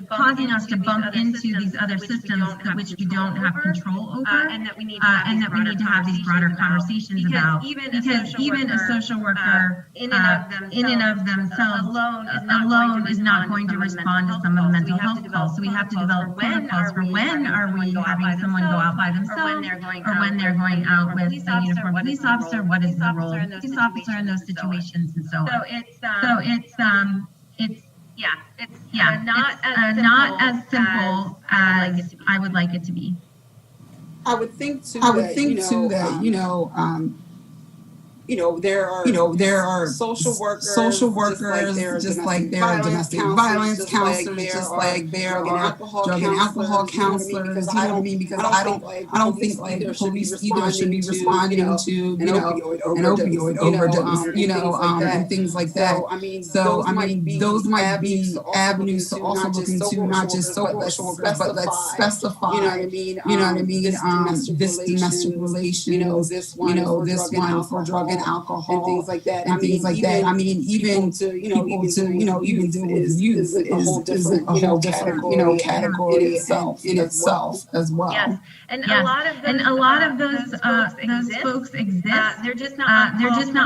to bump into these other systems which we don't have control over, and that we need to have these broader conversations about. Because even a social worker in and of themselves alone is not going to respond to some of the mental health calls. So we have to develop protocols for when are we having someone go out by themselves, or when they're going out with a uniformed police officer. What is the role of the police officer in those situations, and so on. It's not as simple as I would like it to be. I would think too that there are social workers just like there are domestic violence counselors, just like there are drug and alcohol counselors. You know what I mean? Because I don't think like police either should be responding to an opioid overdose, and things like that. So I mean those might be avenues to also look into, not just social workers, but let's specify. This domestic relations. This one for drug and alcohol and things like that. I mean, even people to deal with youth is a whole different category in itself as well. Yes, and a lot of those folks exist. They're just not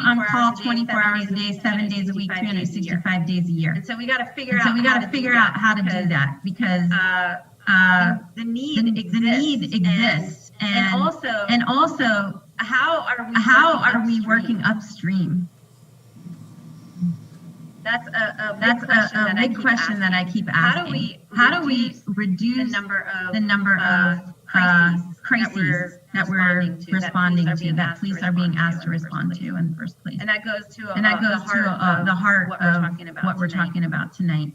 on call 24 hours a day, 7 days a week, 365 days a year. And so we got to figure out how to do that, because the need exists, and also how are we working upstream? That's a big question that I keep asking. How do we reduce the number of crises that we're responding to, that police are being asked to respond to in the first place? And that goes to the heart of what we're talking about tonight.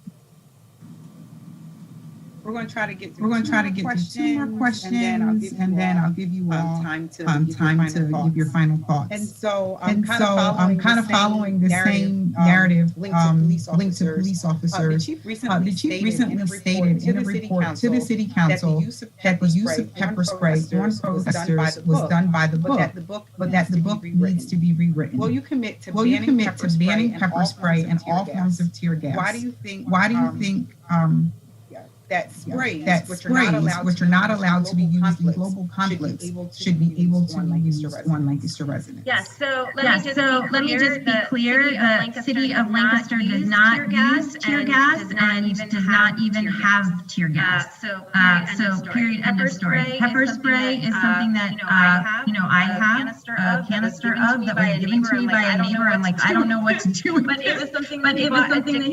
We're going to try to get to two more questions, and then I'll give you all time to give your final thoughts. And so I'm kind of following the same narrative linked to police officers. The chief recently stated in a report to the city council that the use of pepper spray on protesters was done by the book, but that the book needs to be rewritten. Will you commit to banning pepper spray and all forms of tear gas? Why do you think that sprays, which are not allowed to be used in global conflicts, should be able to be used on Lancaster residents? Yes. So let me just be clear. The city of Lancaster does not use tear gas and does not even have tear gas. So period. End of story. Pepper spray is something that I have a canister of that was given to me by a neighbor. I'm like, I don't know what to do with it. But it was something that he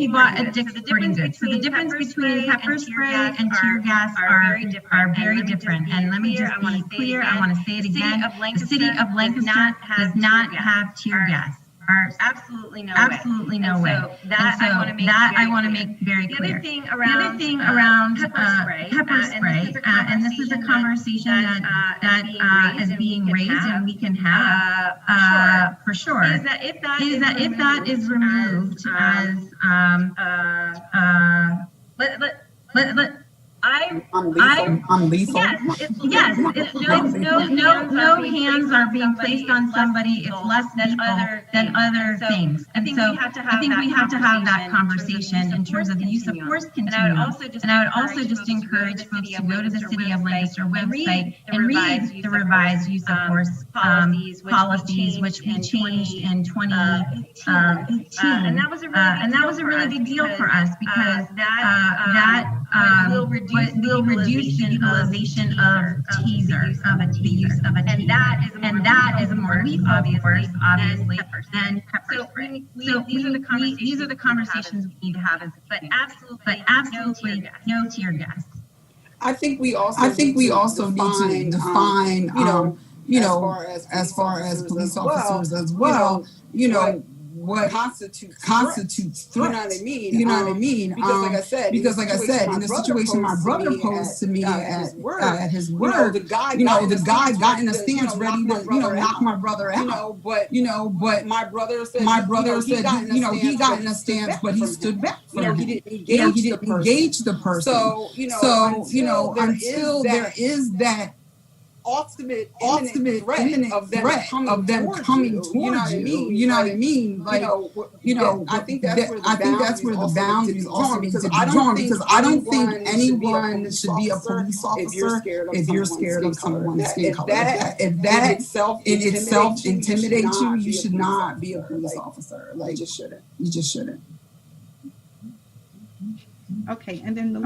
bought at Dick's Sporting Goods. So the difference between pepper spray and tear gas are very different. And let me just be clear, I want to say it again. The city of Lancaster does not have tear gas. Absolutely no way. So that I want to make very clear. The other thing around pepper spray, and this is a conversation that is being raised and we can have for sure, is that if that is removed as unlethal. Yes. No hands are being placed on somebody. It's less people than other things. And so I think we have to have that conversation in terms of the use of force continuum. And I would also just encourage folks to go to the City of Lancaster website and read the revised use of force policies, which we changed in 2018. And that was a really big deal for us because that will reduce the utilization of tasers, the use of a taser, and that is a more lethal force, obviously, than pepper spray. So these are the conversations we need to have. But absolutely no tear gas. I think we also need to define, as far as police officers as well, what constitutes threat. You know what I mean? Because like I said, in the situation my brother posed to me at his work, the guy got in a stance ready to, knock my brother out. But my brother said, he got in a stance, but he stood back from him. He didn't engage the person. So, until there is that ultimate imminent threat of them coming towards you. You know what I mean? I think that's where the boundaries also need to be drawn, because I don't think anyone should be a police officer if you're scared of someone's skin color. If that in itself intimidates you, you should not be a police officer. You just shouldn't. Okay, and then the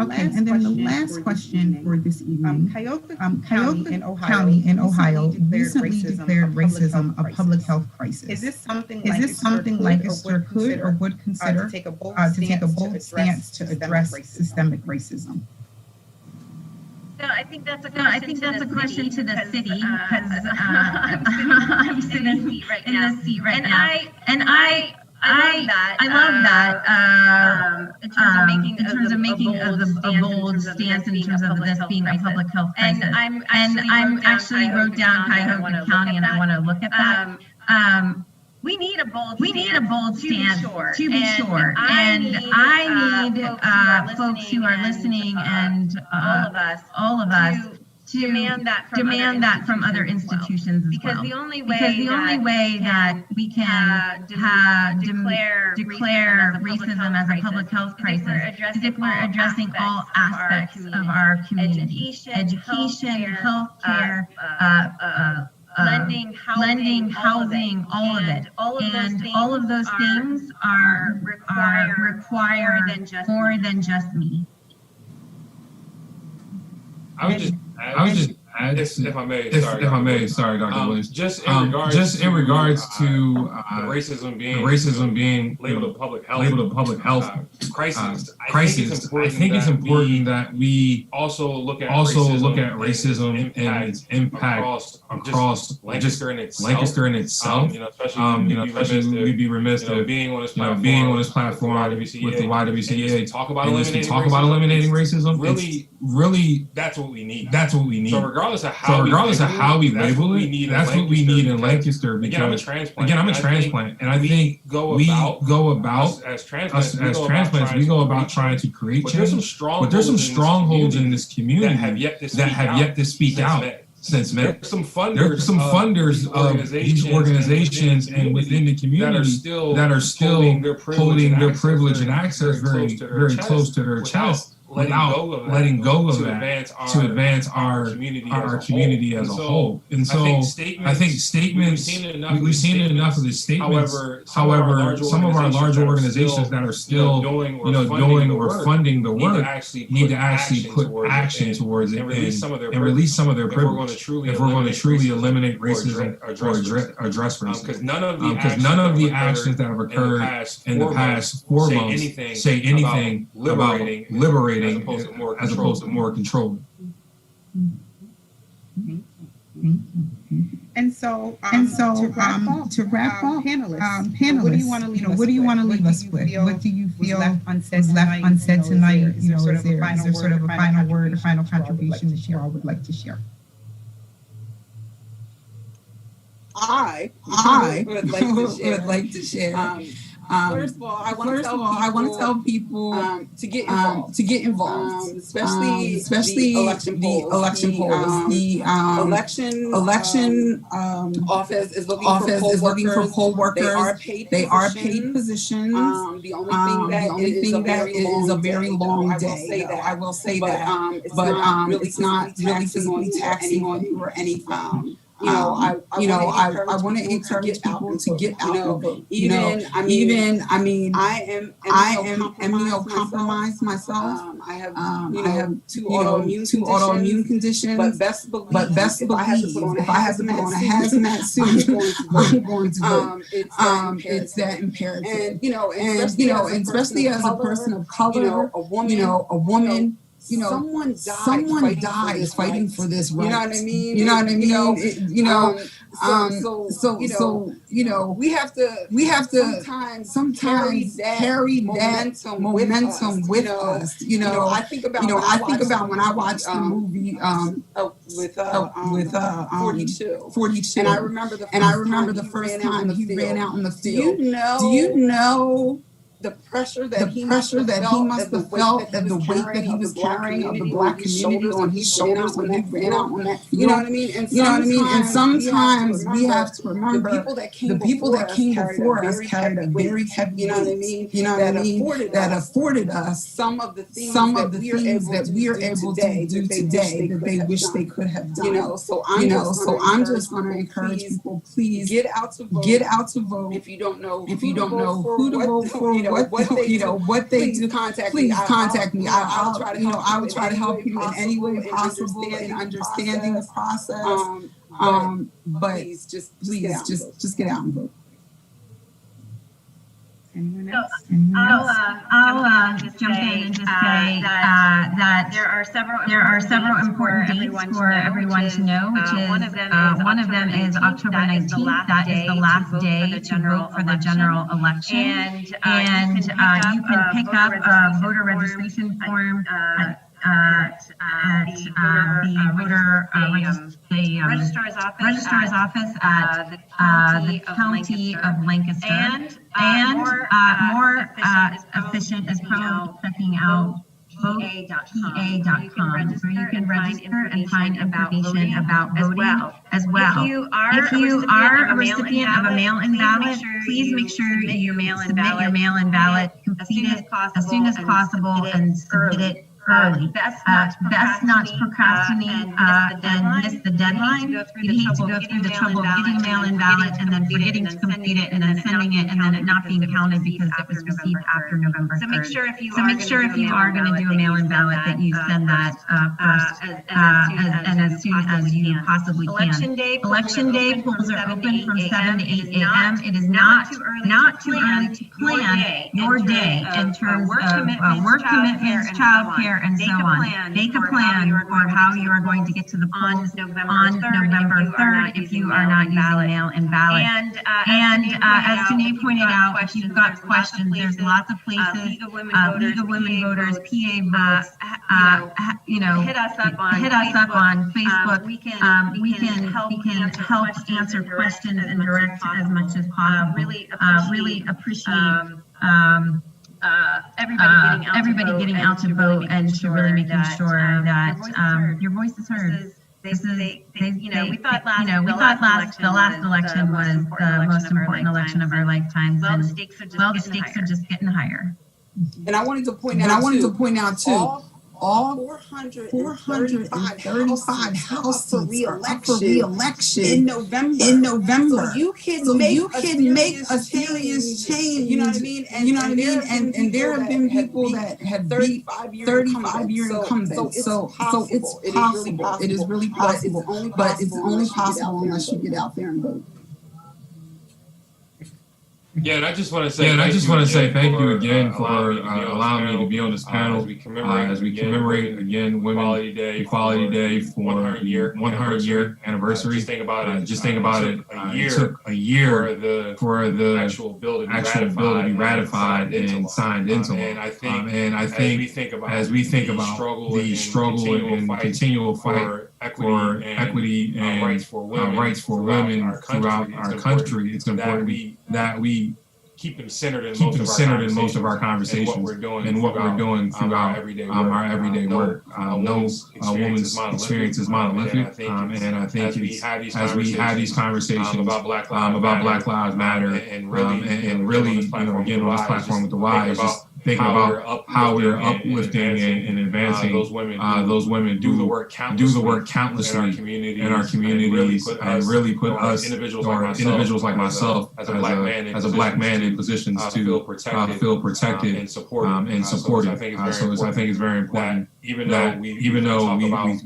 last question for this evening. Cuyahoga County in Ohio recently declared racism a public health crisis. Is this something Lancaster could or would consider to take a bold stance to address systemic racism? So I think that's a question to the city because I'm sitting in this seat right now, and I love that. In terms of making a bold stance in terms of this being a public health crisis. And I'm actually wrote down Cuyahoga County, and I want to look at that. We need a bold stance, to be sure. And I need folks who are listening and all of us to demand that from other institutions as well. Because the only way that we can declare racism as a public health crisis is if we're addressing all aspects of our community: education, healthcare, lending, housing, all of it. And all of those things require more than just me. I would just add, if I may, sorry, Dr. Williams. Just in regards to the racism being labeled a public health crisis. I think it's important that we also look at racism and its impact across Lancaster in itself. Especially we'd be remiss to being on this platform with the YWCA and talk about eliminating racism. Really, that's what we need. So regardless of how we label it, that's what we need in Lancaster. Because again, I'm a transplant, and I think we go about as transplants, we go about trying to create change. But there's some strongholds in this community that have yet to speak out since May. There's some funders of these organizations and within the community that are still holding their privilege and access very close to their chest, without letting go of that to advance our community as a whole. And so I think statements, we've seen enough of the statements. However, some of our larger organizations that are still doing or funding the work need to actually put action towards it and release some of their privilege if we're going to truly eliminate racism or address racism. Because none of the actions that have occurred in the past 4 months say anything about liberating as opposed to more controlling. And so to wrap up, panelists, what do you want to leave us with? What do you feel was left unsaid tonight? Is there sort of a final word, a final contribution that you all would like to share? I would like to share. First of all, I want to tell people to get involved, especially the election polls. The election office is looking for poll workers. They are paid positions. The only thing that is a very long day. I will say that, but it's not really physically taxing on you or anything. I want to encourage people to get out and vote. I am immunocompromised myself. I have two autoimmune conditions. But best believe if I have to put on a hazmat suit, I'm going to vote. It's that imperative. And especially as a person of color, a woman. Someone dies fighting for this right. You know what I mean? So we have to sometimes carry that momentum with us. I think about when I watched the movie with 42. And I remember the first time he ran out in the field. Do you know the pressure that he must have felt at the weight that he was carrying of the Black community on his shoulders when he ran out on that field? You know what I mean? And sometimes we have to remember the people that came before us carried a very heavy weight. That afforded us some of the things that we are able to do today that they wish they could have done. So I'm just going to encourage people, please get out to vote. If you don't know who to vote for, what they do, please contact me. I will try to help you in any way possible in understanding the process. But please just get out and vote. Anyone else? I'll just jump in and just say that there are several important dates for everyone to know, which is one of them is October 19th. That is the last day to vote for the general election, and you can pick up a voter registration form at the registrar's office at the County of Lancaster. And more efficient is probably checking out votepa.com, where you can register and find information about voting as well. If you are a recipient of a mail-in ballot, please make sure you submit your mail-in ballot, complete it as soon as possible, and submit it early. Best not to procrastinate and miss the deadline. You'd hate to go through the trouble of getting mail-in ballot and then forgetting to complete it and then sending it and then it not being counted because it was received after November 3rd. So make sure if you are going to do a mail-in ballot that you send that first and as soon as you possibly can. Election day polls are open from 7 to 8 a.m. It is not too early to plan your day in terms of work commitments, childcare, and so on. Make a plan for how you are going to get to the polls on November 3rd if you are not using mail-in ballot. And as Janae pointed out, if you've got questions, there's lots of places, League of Women Voters, PA Votes, hit us up on Facebook. We can help answer questions and direct as much as possible. Really appreciate everybody getting out to vote and to really making sure that your voice is heard. We thought the last election was the most important election of our lifetimes, and the stakes are just getting higher. And I wanted to point out too, all 435 House seats are up for re-election in November. So you can make a serious change. You know what I mean? And there have been people that have 35-year incumbents. So it's possible. It is really possible. But it's only possible unless you get out there and vote. Yeah, and I just want to say thank you again for allowing me to be on this panel as we commemorate again Women Equality Day for the 100-year anniversary. Just think about it. It took a year for the actual bill to be ratified and signed into law. And I think as we think about the struggle and continual fight for equity and rights for women throughout our country, it's important that we keep them centered in most of our conversations and what we're doing throughout our everyday work. No woman's experience is monolithic, and I think as we have these conversations about Black Lives Matter, and really, again on this platform with the Y, is just thinking about how we're uplifting and advancing those women do the work countlessly in our communities and really put us, individuals like myself, as a black man in positions to feel protected and supported. So I think it's very important. Even though we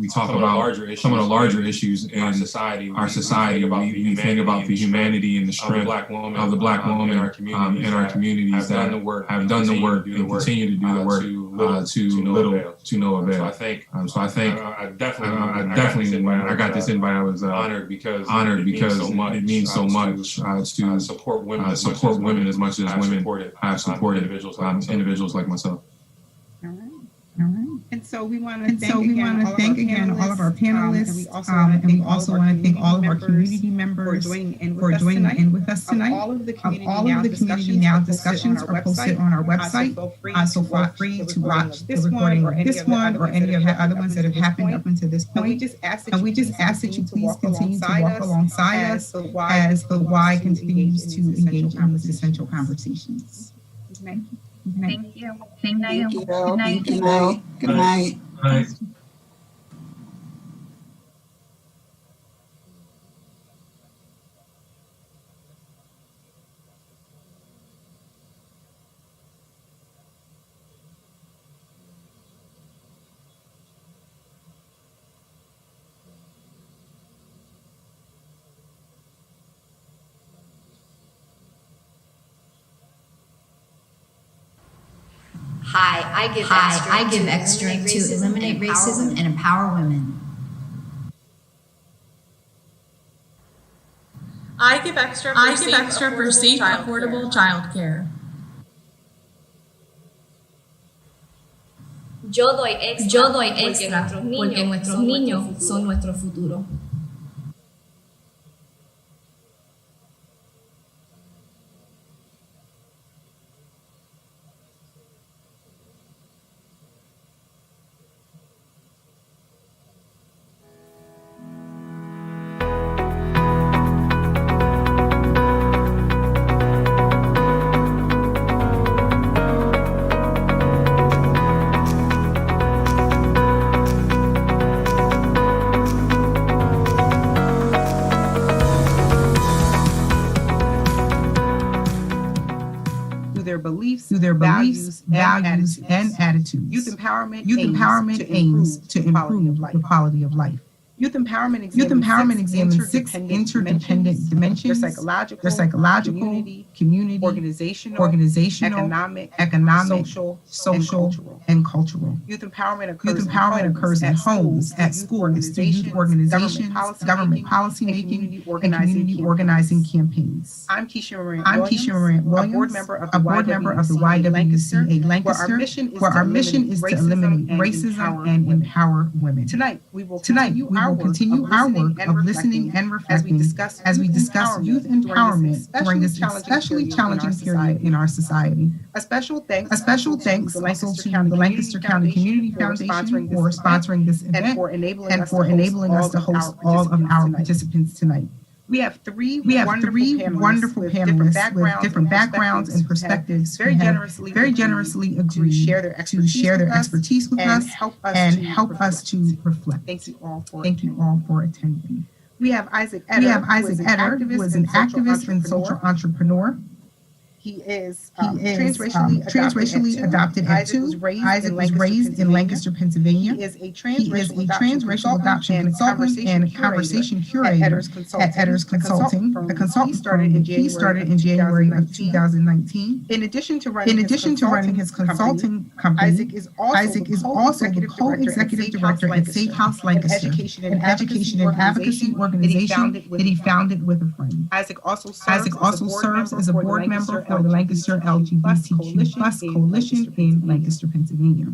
talk about some of the larger issues in our society, we think about the humanity and the strength of the black woman in our communities that have done the work and continue to do the work to no avail. So I think I definitely when I got this invite, I was honored because it means so much to support women as much as women have supported individuals like myself. All right. And so we want to thank again all of our panelists, and we also want to thank all of our community members for joining in with us tonight. All of the community now discussions are posted on our website, so feel free to watch the recording of this one or any of the other ones that have happened up until this point. And we just ask that you please continue to walk alongside us as the Y continues to engage in these essential conversations. Thank you. Good night. Good night. Hi, I give extra to eliminate racism and empower women. I give extra for safe, affordable childcare. Yo doy extra porque nuestros niños son nuestro futuro. their beliefs, values, and attitudes. Youth empowerment aims to improve the quality of life. Youth empowerment examines six interdependent dimensions: their psychological, community, organizational, economic, social, and cultural. Youth empowerment occurs in homes, at schools, through youth organizations, government policymaking, and community organizing campaigns. I'm Keisha Morant Williams, a board member of the YWCA Lancaster, where our mission is to eliminate racism and empower women. Tonight, we will continue our work of listening and reflecting as we discuss youth empowerment during this especially challenging period in our society. A special thanks also to the Lancaster County Community Foundation for sponsoring this event and for enabling us to host all of our participants tonight. We have three wonderful panelists with different backgrounds and perspectives very generously agreed to share their expertise with us and help us to reflect. Thank you all for attending. We have Isaac Etter, who is an activist and social entrepreneur. He is transracially adopted at 2. Isaac was raised in Lancaster, Pennsylvania. He is a transracial adoption consultant and conversation curator at Etter's Consulting. The consultant he started in January of 2019. In addition to running his consulting company, Isaac is also the co-executive director at Safe House Lancaster, an education and advocacy organization that he founded with a friend. Isaac also serves as a board member for the Lancaster LGBTQ+ Coalition in Lancaster, Pennsylvania.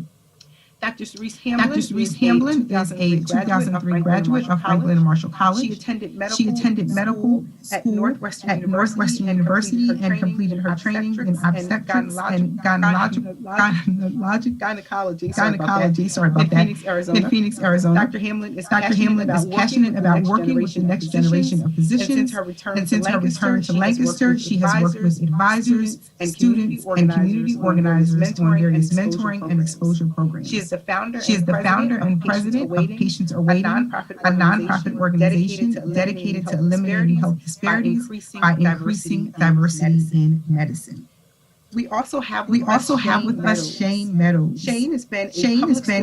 Dr. Cerise Hamblin is a 2003 graduate of Franklin and Marshall College. She attended medical school at Northwestern University and completed her training in obstetrics and gynecology. Sorry about that. In Phoenix, Arizona. Dr. Hamblin is passionate about working with the next generation of physicians. And since her return to Lancaster, she has worked with advisors, students, and community organizers on various mentoring and exposure programs. She is the founder and president of Patients Are Waiting, a nonprofit organization dedicated to eliminating health disparities by increasing diversity in medicine. We also have with us Shane Meadows. Shane has been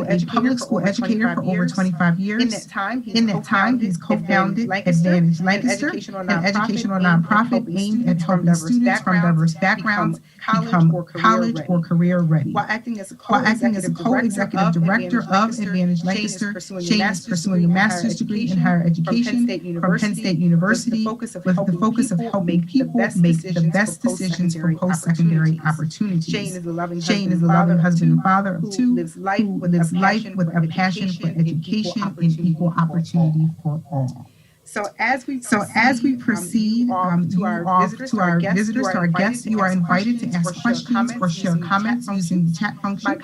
a public school educator for over 25 years. In that time, he's co-founded Advantage Lancaster, an educational nonprofit aimed at helping students from diverse backgrounds become college or career ready. While acting as a co-executive director of Advantage Lancaster, Shane is pursuing a master's degree in higher education from Penn State University with the focus of helping people make the best decisions for post-secondary opportunities. Shane is a loving husband and father of 2 who lives life with a passion for education and equal opportunity for all. So as we proceed to our visitors, to our guests, you are invited to ask questions or share comments using the chat function.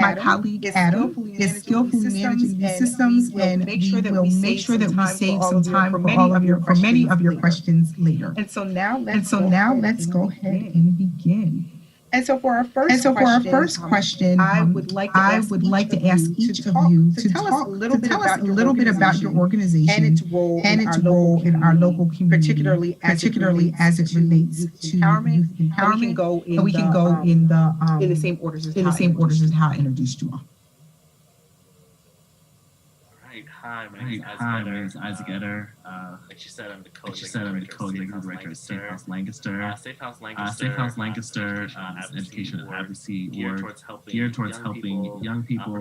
My colleague Adam is skillfully managing these systems, and we will make sure that we save some time for many of your questions later. And so now let's go ahead and begin. And so for our first question, I would like to ask each of you to tell us a little bit about your organization and its role in our local community, particularly as it relates to youth empowerment. And we can go in the same orders as how I introduced you all. Hi, my name is Isaac Etter. Like she said, I'm the co-executive director at Safe House Lancaster. Safe House Lancaster is an education and advocacy org geared towards helping young people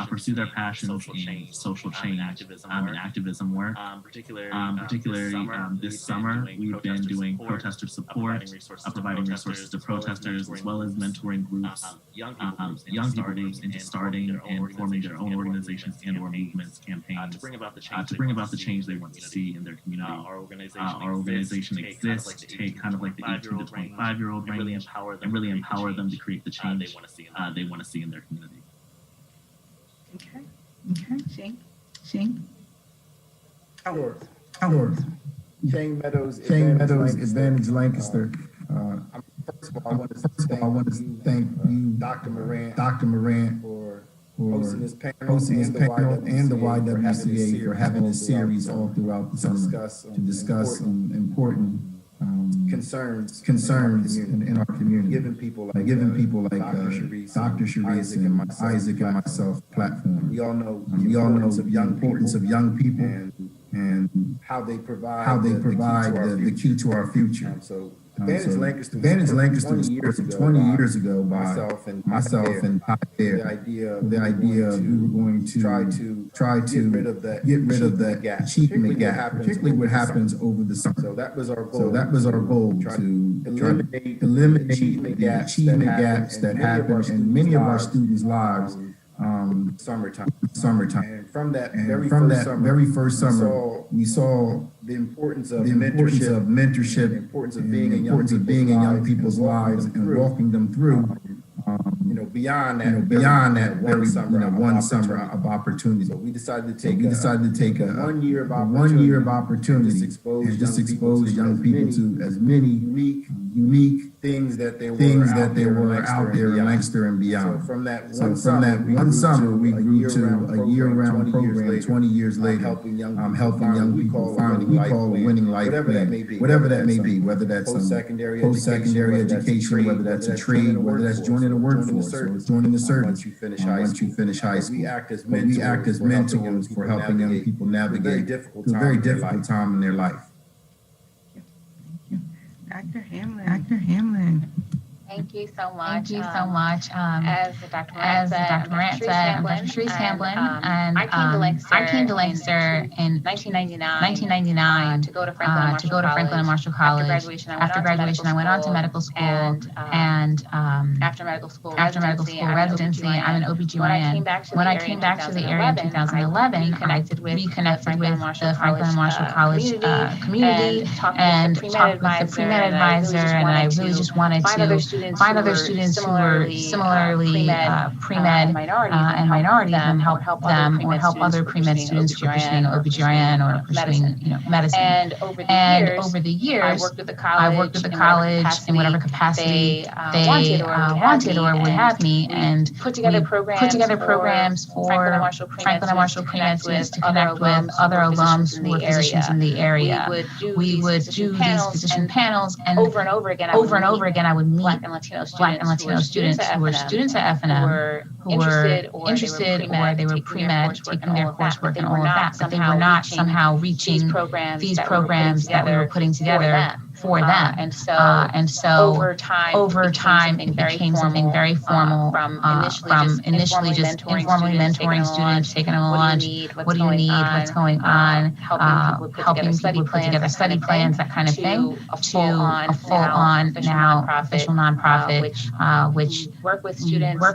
pursue their passions in social change and activism work. Particularly this summer, we've been doing protester support, providing resources to protesters, as well as mentoring groups, young people groups into starting and forming their own organizations and/or movements, campaigns to bring about the change they want to see in their community. Our organization exists to take kind of like the 18 to 25-year-old range and really empower them to create the change they want to see in their community. Okay. Shane. Sure. Shane Meadows, Advantage Lancaster. First of all, I want to thank you, Dr. Morant, for hosting this panel and the YWCA for having this series all throughout the summer to discuss important concerns in our community. Giving people like Dr. Sharice and Isaac and myself platform. We all know the importance of young people and how they provide the key to our future. So Advantage Lancaster was 20 years ago by myself and Pat Bear. The idea of we were going to try to get rid of that achievement gap, particularly what happens over the summer. So that was our goal to eliminate the achievement gaps that happen in many of our students' lives. Summertime. And from that very first summer, we saw the importance of mentorship, the importance of being in young people's lives and walking them through. Beyond that very one summer of opportunity. So we decided to take a 1 year of opportunity and just expose young people to as many unique things that there were out there in Lancaster and beyond. So from that one summer, we grew to a year-round program 20 years later, helping young people find what we call a winning life plan, whatever that may be, whether that's post-secondary education, whether that's a trade, whether that's joining the workforce or joining the service once you finish high school. We act as mentors for helping young people navigate through a very difficult time in their life. Dr. Hamlin. Thank you so much. As Dr. Morant said, I'm Dr. Sharice Hamblin, and I came to Lancaster in 1999 to go to Franklin and Marshall College. After graduation, I went on to medical school, and after medical school residency, I'm an OBGYN. When I came back to the area in 2011, we connected with the Franklin and Marshall College community and talked with the pre-med advisor, and I really just wanted to find other students who were similarly pre-med and minority and help them or help other pre-med students who are pursuing OBGYN or pursuing medicine. And over the years, I worked with the college in whatever capacity they wanted or would have me, and put together programs for Franklin and Marshall pre-med students to connect with other alums who were physicians in the area. We would do these physician panels, and over and over again, I would meet Black and Latino students who were students at F&M who were interested or they were pre-med, taking their coursework and all of that, but they were not somehow reaching these programs that we were putting together for them. And so over time, it became something very formal, from initially just informally mentoring students, taking them to lunch, what do you need, what's going on, helping people put together study plans, that kind of thing, to a full-on now official nonprofit, which work with students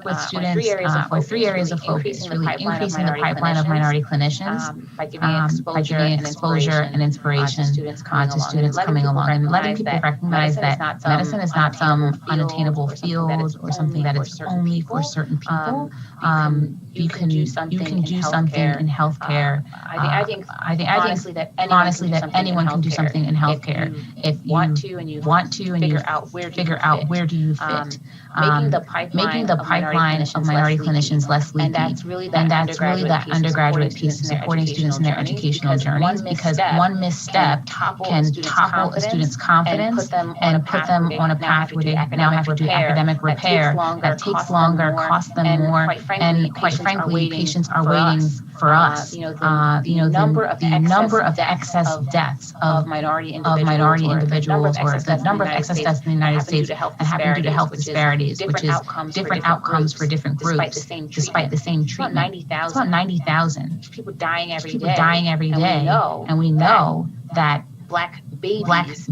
for three areas of focus, really increasing the pipeline of minority clinicians by giving exposure and inspiration to students coming along, and letting people recognize that medicine is not some unattainable field or something that is only for certain people. You can do something in healthcare. I think honestly that anyone can do something in healthcare if you want to and you figure out where do you fit. Making the pipeline of minority clinicians less leaky, and that's really the undergraduate piece, supporting students in their educational journeys, because one misstep can topple a student's confidence and put them on a path where they now have to do academic repair that takes longer, costs them more, and quite frankly, patients are waiting for us. The number of excess deaths of minority individuals, or the number of excess deaths in the United States that happen due to health disparities, which is different outcomes for different groups, despite the same treatment. It's about 90,000 people dying every day, and we know that Black babies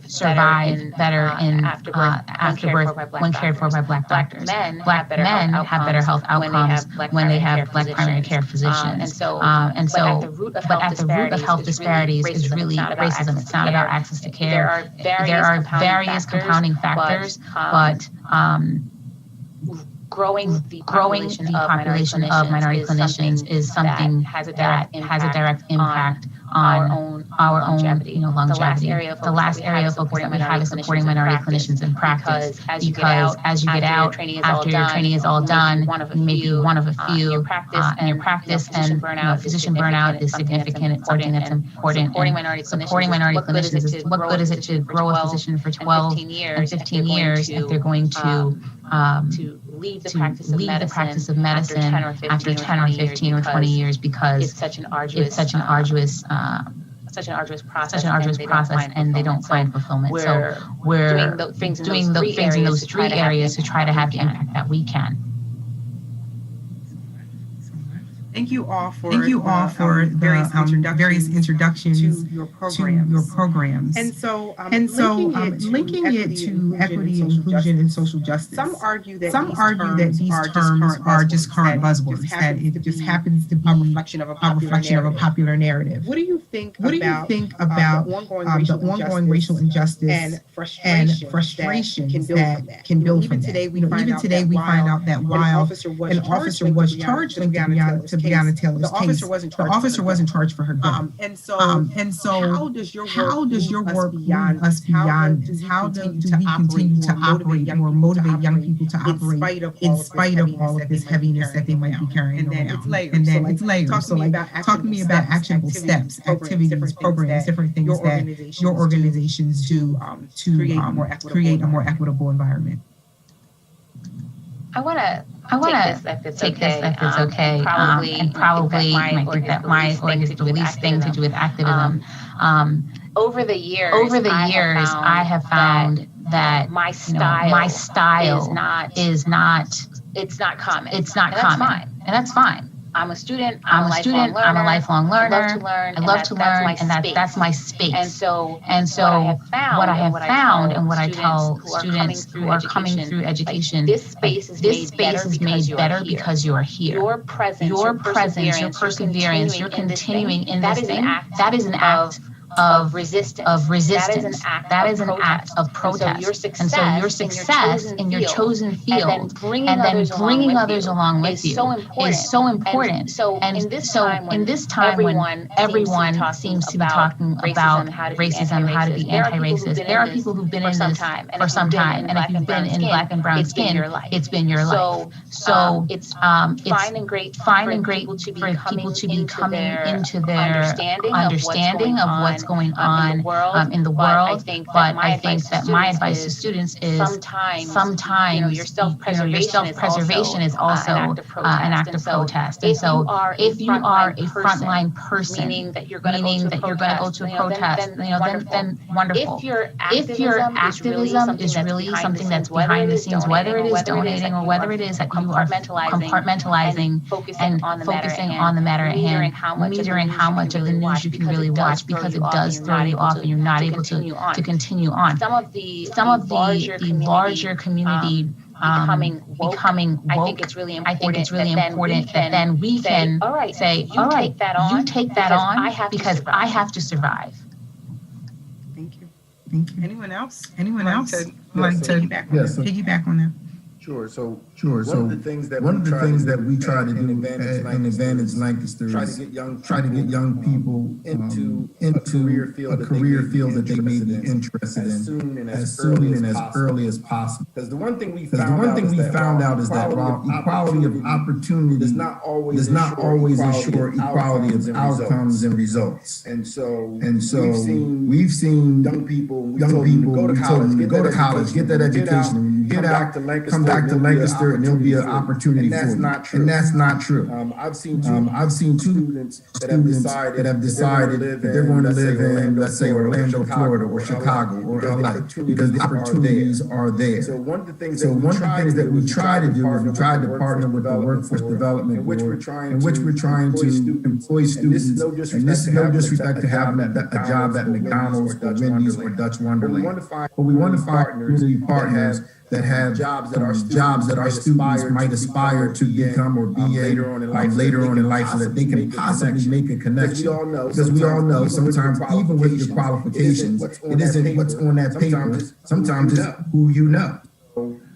survive better after birth when cared for by Black doctors. Black men have better health outcomes when they have Black primary care physicians. But at the root of health disparities is really racism. It's not about access to care. There are various compounding factors, but growing the population of minority clinicians is something that has a direct impact on longevity. The last area of focus that we have is supporting minority clinicians in practice. Because as you get out, after your training is all done, you may be one of a few in your practice, and physician burnout is significant. It's something that's important. Supporting minority clinicians is what good is it to grow a physician for 12 and 15 years if they're going to leave the practice of medicine after 10 or 15 or 20 years because it's such an arduous process, and they don't find fulfillment. So we're doing things in those three areas to try to have the impact that we can. Thank you all for the various introductions to your programs. And so linking it to equity, inclusion, and social justice. Some argue that these terms are just current buzzwords, that it just happens to be a reflection of a popular narrative. What do you think about the ongoing racial injustice and frustrations that can build from that? Even today we find out that while an officer was charged with Breonna Taylor's case, the officer wasn't charged for her death. And so how does your work move us beyond this? How do we continue to operate or motivate young people to operate in spite of all of this heaviness that they might be carrying around? And then it's layers. So talk to me about actionable steps, activities, programs, different things that your organizations do to create a more equitable environment. I want to take this if it's okay. Probably might think that my org is the least thing to do with activism. Over the years, I have found that my style is not common. It's not common, and that's fine. I'm a student. I'm a lifelong learner. I love to learn, and that's my space. And so what I have found, and what I tell students who are coming through education, this space is made better because you are here. Your presence, your perseverance, your continuing in this thing. That is an act of resistance. That is an act of protest. And so your success in your chosen field, and then bringing others along with you is so important. So in this time when everyone seems to be talking about racism, how to be anti-racist, there are people who've been in this for some time. And if you've been in Black and brown skin, it's been your life. So it's finding great for people to be coming into their understanding of what's going on in the world. But I think that my advice to students is sometimes your self-preservation is also an act of protest. And so if you are a frontline person, meaning that you're going to go to a protest, then wonderful. If your activism is really something that's behind the scenes, whether it is donating or whether it is that you are compartmentalizing and focusing on the matter at hand, metering how much of the news you can really watch, because it does throw you off and you're not able to continue on. Some of the larger community becoming woke, I think it's really important that then we can say, you take that on because I have to survive. Thank you. Anyone else? Like to piggyback on that? Sure. So one of the things that we try to do in Advantage Lancaster is try to get young people into a career field that they may be interested in as soon and as early as possible. Because the one thing we found out is that while equality of opportunity does not always ensure equality of outcomes and results. And so we've seen young people go to college, get that education, and you get out, come back to Lancaster, and there'll be an opportunity for you. And that's not true. I've seen two students that have decided that they're going to live in, let's say, Orlando, Florida, or Chicago, or LA, because the opportunities are there. So one of the things that we try to do is we try to partner with the Workforce Development Board, in which we're trying to employ students, and this is no disrespect to having a job at McDonald's or Wendy's or Dutch Wonderland, but we want to find community partners that have jobs that our students might aspire to become or be later on in life, so that they can possibly make a connection. Because we all know sometimes, even with your qualifications, it isn't what's on that paper. Sometimes it's who you know.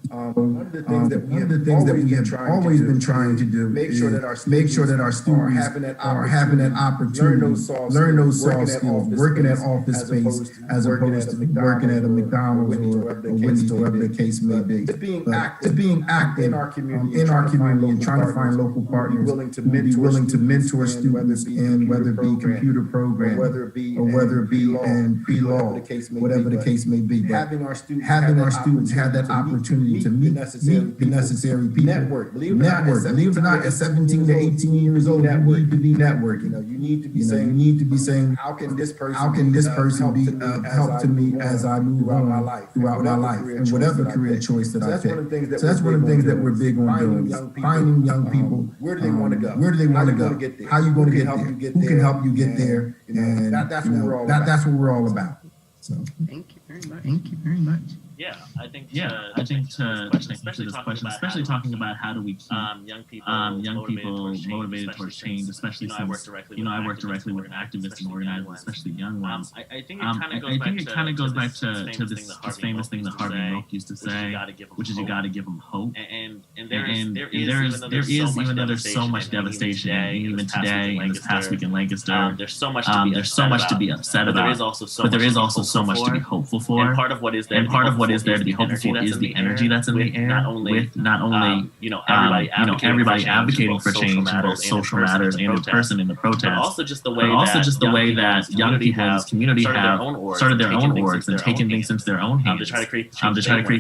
One of the things that we have always been trying to do make is sure that our make sure that our students are having that opportunity, learn those soft skills, working at office space as opposed to working at a McDonald's or Wendy's or whatever the case may be. Just being But active being active in our community, in our community and trying to find local partners who will be willing to mentor students in whether it be computer programming or whether it be in pre-law, whatever the case may be. But having our students have that opportunity to meet the necessary people. Network. Believe it or not, at 17 to 18 years old, you need to be networking. You need to be saying, how can this person be of help to me as I move on throughout my life and whatever career choice that I take. So that's one of the things that we're big on doing, finding young people. Where do they want to go? Where do they want to go? How are you going to get there? Who can help you get there? And that's what we're all about. So thank you very much. Yeah, I think to answer this question, especially talking about how do we keep young people motivated towards change, especially since I work directly with activists and organizers, especially young ones. I think it kind of goes back to this famous thing that Harvey Milk used to say, which is you got to give them hope. And there is even though there's so much devastation, and even today in this past week in Lancaster, there's so much to be upset about. But there is also so much to be hopeful for. And part of what is there to be hopeful for is the energy that's in the air, with not only everybody advocating for change in both social matters and in person in the protest, but also just the way that young people in this community have started their own orgs and taken things into their own hands to try to create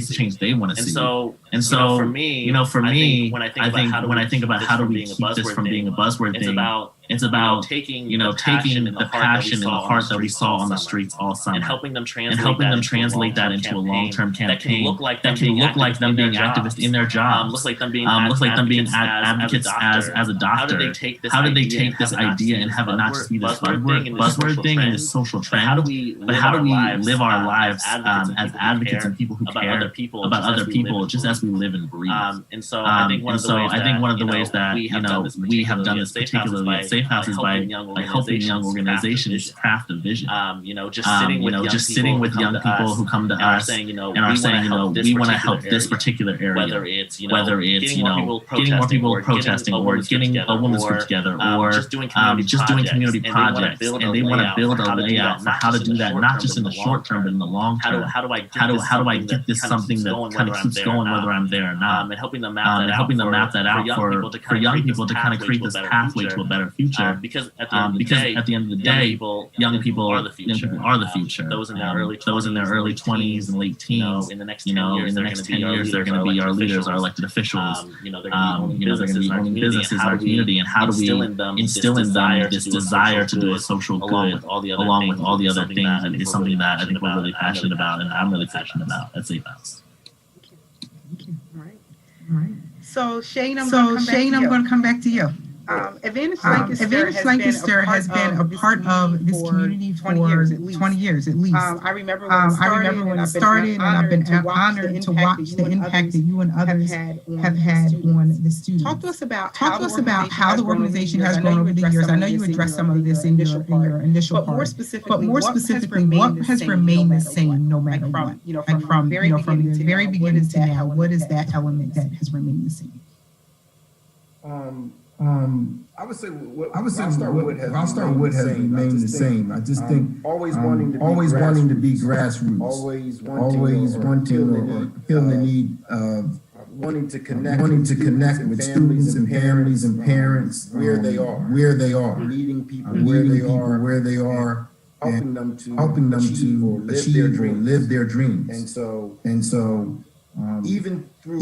the change they want to see. And so for me, when I think about how do we keep this from being a buzzword thing, it's about taking the passion and the heart that we saw on the streets all summer and helping them translate that into a long-term campaign that can look like them being activists in their jobs, looks like them being advocates as a doctor. How did they take this idea and have it not just be this buzzword thing and this social trend? But how do we live our lives as advocates and people who care about other people just as we live and breathe? And so I think one of the ways that we have done this particularly at Safe House is by helping young organizations craft a vision. Just sitting with young people who come to us and are saying, we want to help this particular area. Whether it's getting more people protesting, or getting a women's group together, or just doing community projects, and they want to build a layout for how to do that, not just in the short term, but in the long term. How do I get this something that kind of keeps going whether I'm there or not? And helping them map that out for young people to kind of create this pathway to a better future. Because at the end of the day, young people are the future. Those in their early 20s and late teens. In the next 10 years, they're going to be our leaders, our elected officials. They're going to be owning businesses in our community. And how do we instill in them this desire to do a social good along with all the other things? And it's something that I think we're really passionate about, and I'm really passionate about at Safe House. Thank you. All right. So Shane, I'm going to come back to you. Advantage Lancaster has been a part of this community for 20 years at least. I remember when it started, and I've been honored to watch the impact that you and others have had on the students. Talk to us about how the organization has grown over the years. I know you addressed some of this in your initial part, but more specifically, what has remained the same no matter what? From the very beginning to now, what is that element that has remained the same? I would say I'll start with what has remained the same. I just think always wanting to be grassroots, always wanting or feeling the need of wanting to connect with students and families and parents where they are, meeting people where they are, helping them to achieve or live their dreams. And so. Even through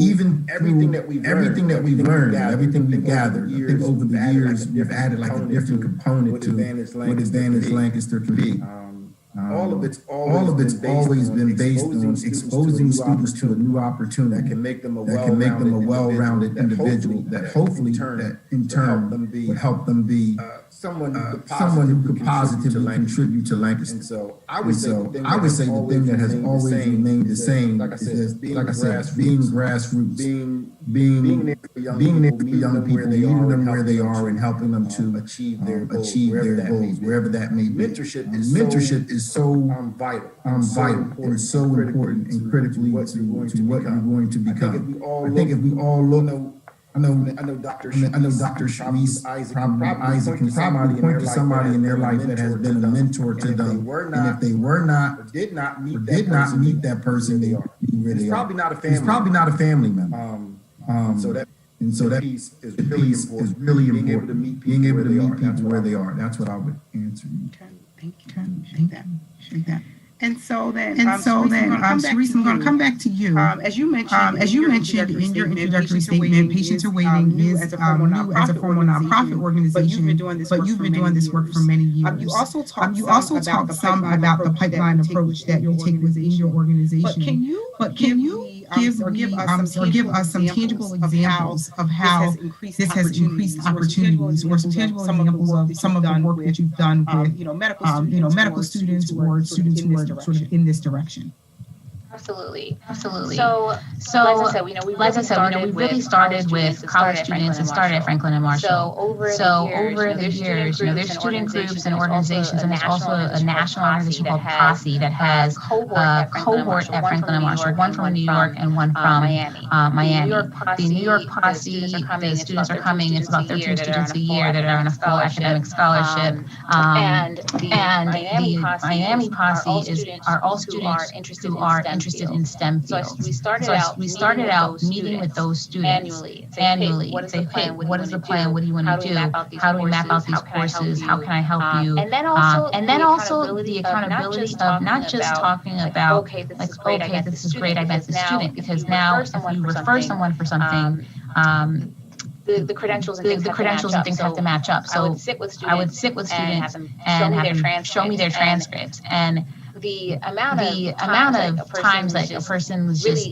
everything that we've learned, everything we've gathered, I think over the years we've added like a different component to what Advantage Lancaster can be. All of it's always been based on exposing students to a new opportunity that can make them a well-rounded individual that hopefully that in turn would help them be someone who could positively contribute to Lancaster. And so I would say the thing that has always remained the same is, like I said, being grassroots, being there for young people, meeting them where they are and helping them to achieve their goals, wherever that may be. Mentorship is so vital and so important and critically to what you're going to become. I think if we all look, I know Dr. Sharice, Isaac can probably point to somebody in their life that has been a mentor to them. And if they were not, or did not meet that person, they are. It's probably not a family member. So that piece is really important. Being able to meet people where they are. That's what I would answer you. Okay, thank you. Shake that. And so then, Sharice, I'm going to come back to you. As you mentioned in your introductory statement, Patients Are Waiting is new as a formal nonprofit organization, but you've been doing this work for many years. You also talked some about the pipeline approach that you take within your organization. But can you give us some tangible examples of how this has increased opportunities, or some tangible examples of some of the work that you've done with medical students or students who are sort of in this direction? Absolutely. So, like I said, we really started with college students. It started at Franklin and Marshall. So over the years, there's student groups and organizations, and there's also a national organization called Posse that has a cohort at Franklin and Marshall, one from New York and one from Miami. The New York Posse, the students are coming. It's about 13 students a year that are on a full academic scholarship. And the Miami Posse are all students who are interested in STEM fields. So we started out meeting with those students annually. Say, hey, what is the plan? What do you want to do? How do we map out these courses? How can I help you? And then also the accountability of not just talking about, okay, this is great, I met the student, because now if you refer someone for something, the credentials and things have to match up. So I would sit with students and have them show me their transcripts. And the amount of times that a person was just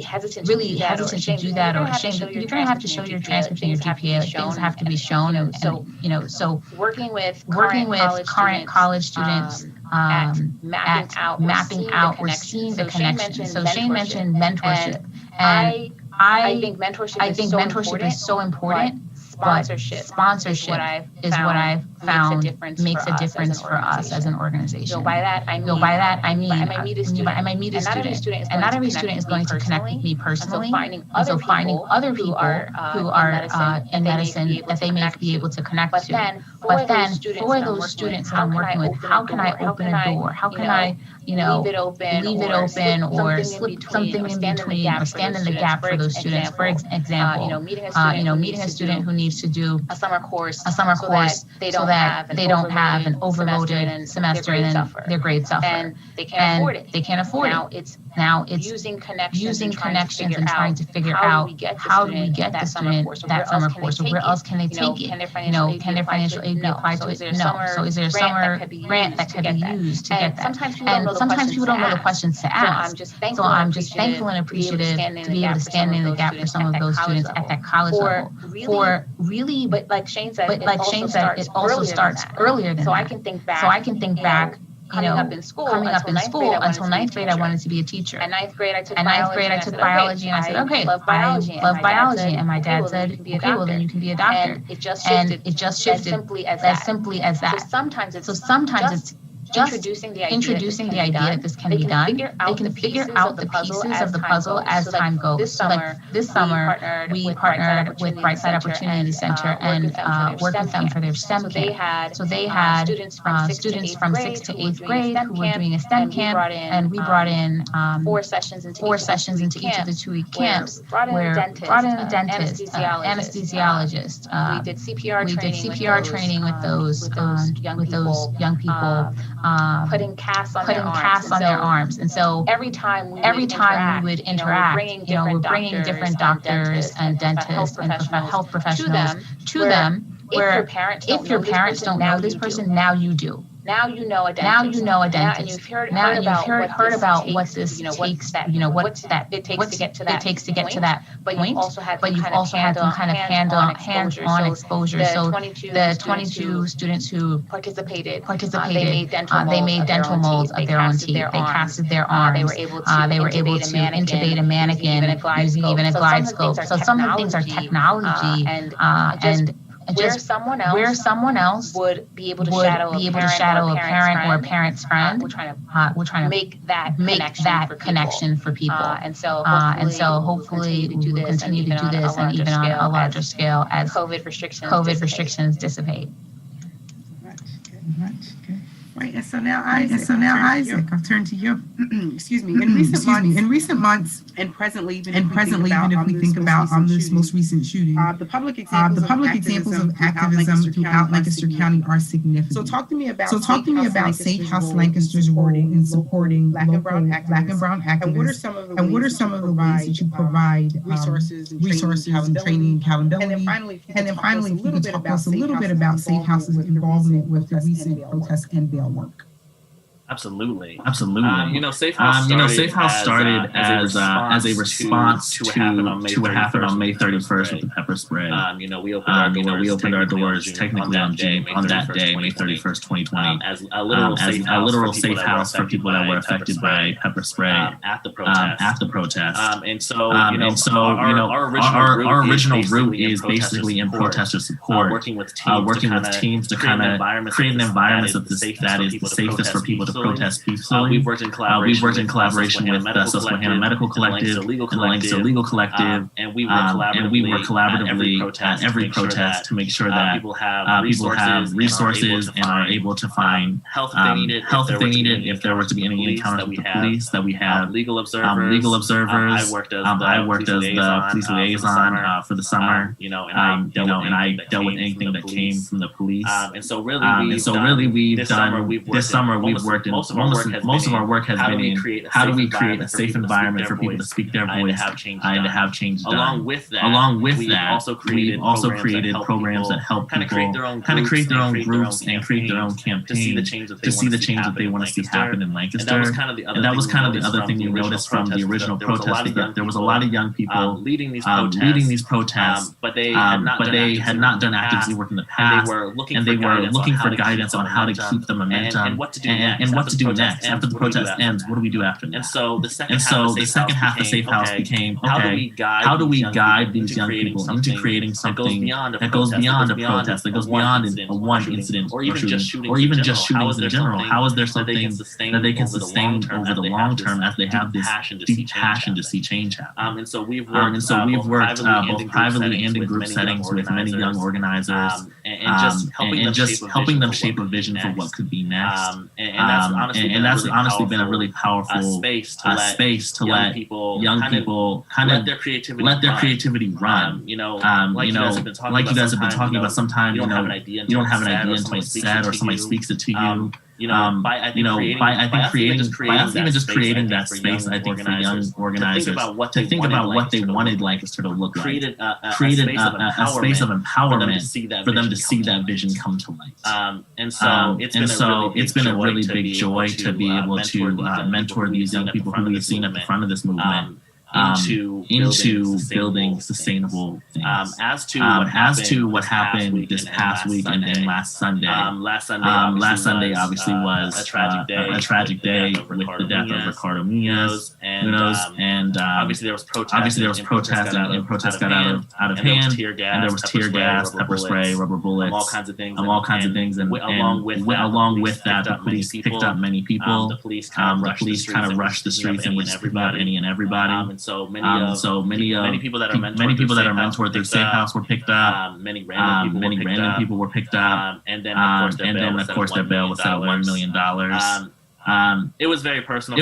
really hesitant to do that or ashamed, you're going to have to show your transcript and your GPA. Like, things have to be shown. And so working with current college students at mapping out or seeing the connection. So Shane mentioned mentorship, and I think mentorship is so important. Sponsorship is what I've found makes a difference for us as an organization. By that I mean I might meet a student, and not every student is going to connect with me personally. And so finding other people who are in medicine that they may be able to connect to. But then for those students that I'm working with, how can I open a door? How can I leave it open or slip something in between or stand in the gap for those students? For example, meeting a student who needs to do a summer course so that they don't have an overloaded semester and then their grades suffer. And they can't afford it. Now it's using connections and trying to figure out how do we get the student that summer course, or where else can they take it? Can their financial aid be applied to it? No. So is there a summer grant that could be used to get that? And sometimes people don't know the questions to ask. So I'm just thankful and appreciative to be able to stand in the gap for some of those students at that college level. But like Shane said, it also starts earlier than that. So I can think back. Coming up in school until ninth grade, I wanted to be a teacher. And ninth grade, I took biology, and I said, okay, I love biology. And my dad said, okay, well then you can be a doctor. And it just shifted as simply as that. So sometimes it's just introducing the idea that this can be done. They can figure out the pieces of the puzzle as time goes. So like this summer, we partnered with Brightside Opportunity Center and worked with them for their STEM camp. So they had students from 6th to 8th grade who were doing a STEM camp, and we brought in 4 sessions into each of the 2-week camps, where brought in a dentist, anesthesiologist. We did CPR training with those young people. Putting casts on their arms. And so every time we would interact, we're bringing different doctors and dentists and health professionals to them, where if your parents don't know this person, now you do. Now you know a dentist. And you've heard about what this takes, what it takes to get to that point. But you've also had some kind of hands-on exposure. So the 22 students who participated, they made dental molds of their own teeth. They casted their arms. They were able to intubate a mannequin using even a glide scope. So some of the things are technology, and where someone else would be able to shadow a parent or a parent's friend. We're trying to make that connection for people. And so hopefully we will continue to do this and even on a larger scale as COVID restrictions dissipate. Right, and so now Isaac, I'll turn to you. Excuse me. In recent months, and presently, even if we think about this most recent shooting, the public examples of activism throughout Lancaster County are significant. So talk to me about Safe House Lancaster's role in supporting Black and Brown activists, and what are some of the ways that you provide resources and training and accountability? And then finally, if you could talk to us a little bit about Safe House's involvement with the recent protests and bail work. Absolutely. Safe House started as a response to what happened on May 31st with the pepper spray. We opened our doors technically on that day, May 31st, 2020, as a literal safe house for people that were affected by pepper spray at the protest. Our original route is basically in protester support, working with teams to kind of create an environment that is the safest for people to protest peacefully. We've worked in collaboration with the Susquehanna Medical Collective and the Lancaster Legal Collective, and we work collaboratively at every protest to make sure that people have resources and are able to find help if they need it, if there were to be any encounters with the police, that we have legal observers. I worked as the police liaison for the summer, and I dealt with anything that came from the police. This summer we've worked in most of our work has been in how do we create a safe environment for people to speak their voice and to have change done. Along with that, we've also created programs that help people kind of create their own groups and create their own campaigns to see the change that they want to see happen in Lancaster. And that was kind of the other thing we noticed from the original protest, is that there was a lot of young people leading these protests, but they had not done actively work in the past, and they were looking for guidance on how to keep the momentum and what to do next after the protest ends. What do we do after that? And so the second half of Safe House became, okay, how do we guide these young people into creating something that goes beyond a protest, that goes beyond one incident or even just shootings in general? How is there something that they can sustain over the long term as they have this deep passion to see change happen? And so we've worked both privately and in group settings with many young organizers, and just helping them shape a vision for what could be next. And that's honestly been a really powerful space to let young people kind of let their creativity run. Like you guys have been talking about, sometimes you don't have an idea until it's said or somebody speaks it to you. By creating that space, I think for young organizers to think about what they wanted Lancaster to look like, created a space of empowerment for them to see that vision come to light. And so it's been a really big joy to be able to mentor these young people who we've seen at the front of this movement into building sustainable things. As to what happened this past week and last Sunday. Last Sunday obviously was a tragic day with the death of Ricardo Munoz, and obviously there was protest and protests got out of hand, and there was tear gas, pepper spray, rubber bullets, all kinds of things, and along with that, the police picked up many people. The police kind of rushed the streets and just picked up any and everybody. So many people that are mentored through Safe House were picked up. Many random people were picked up. And then of course their bail was set at $1 million. It was very personal.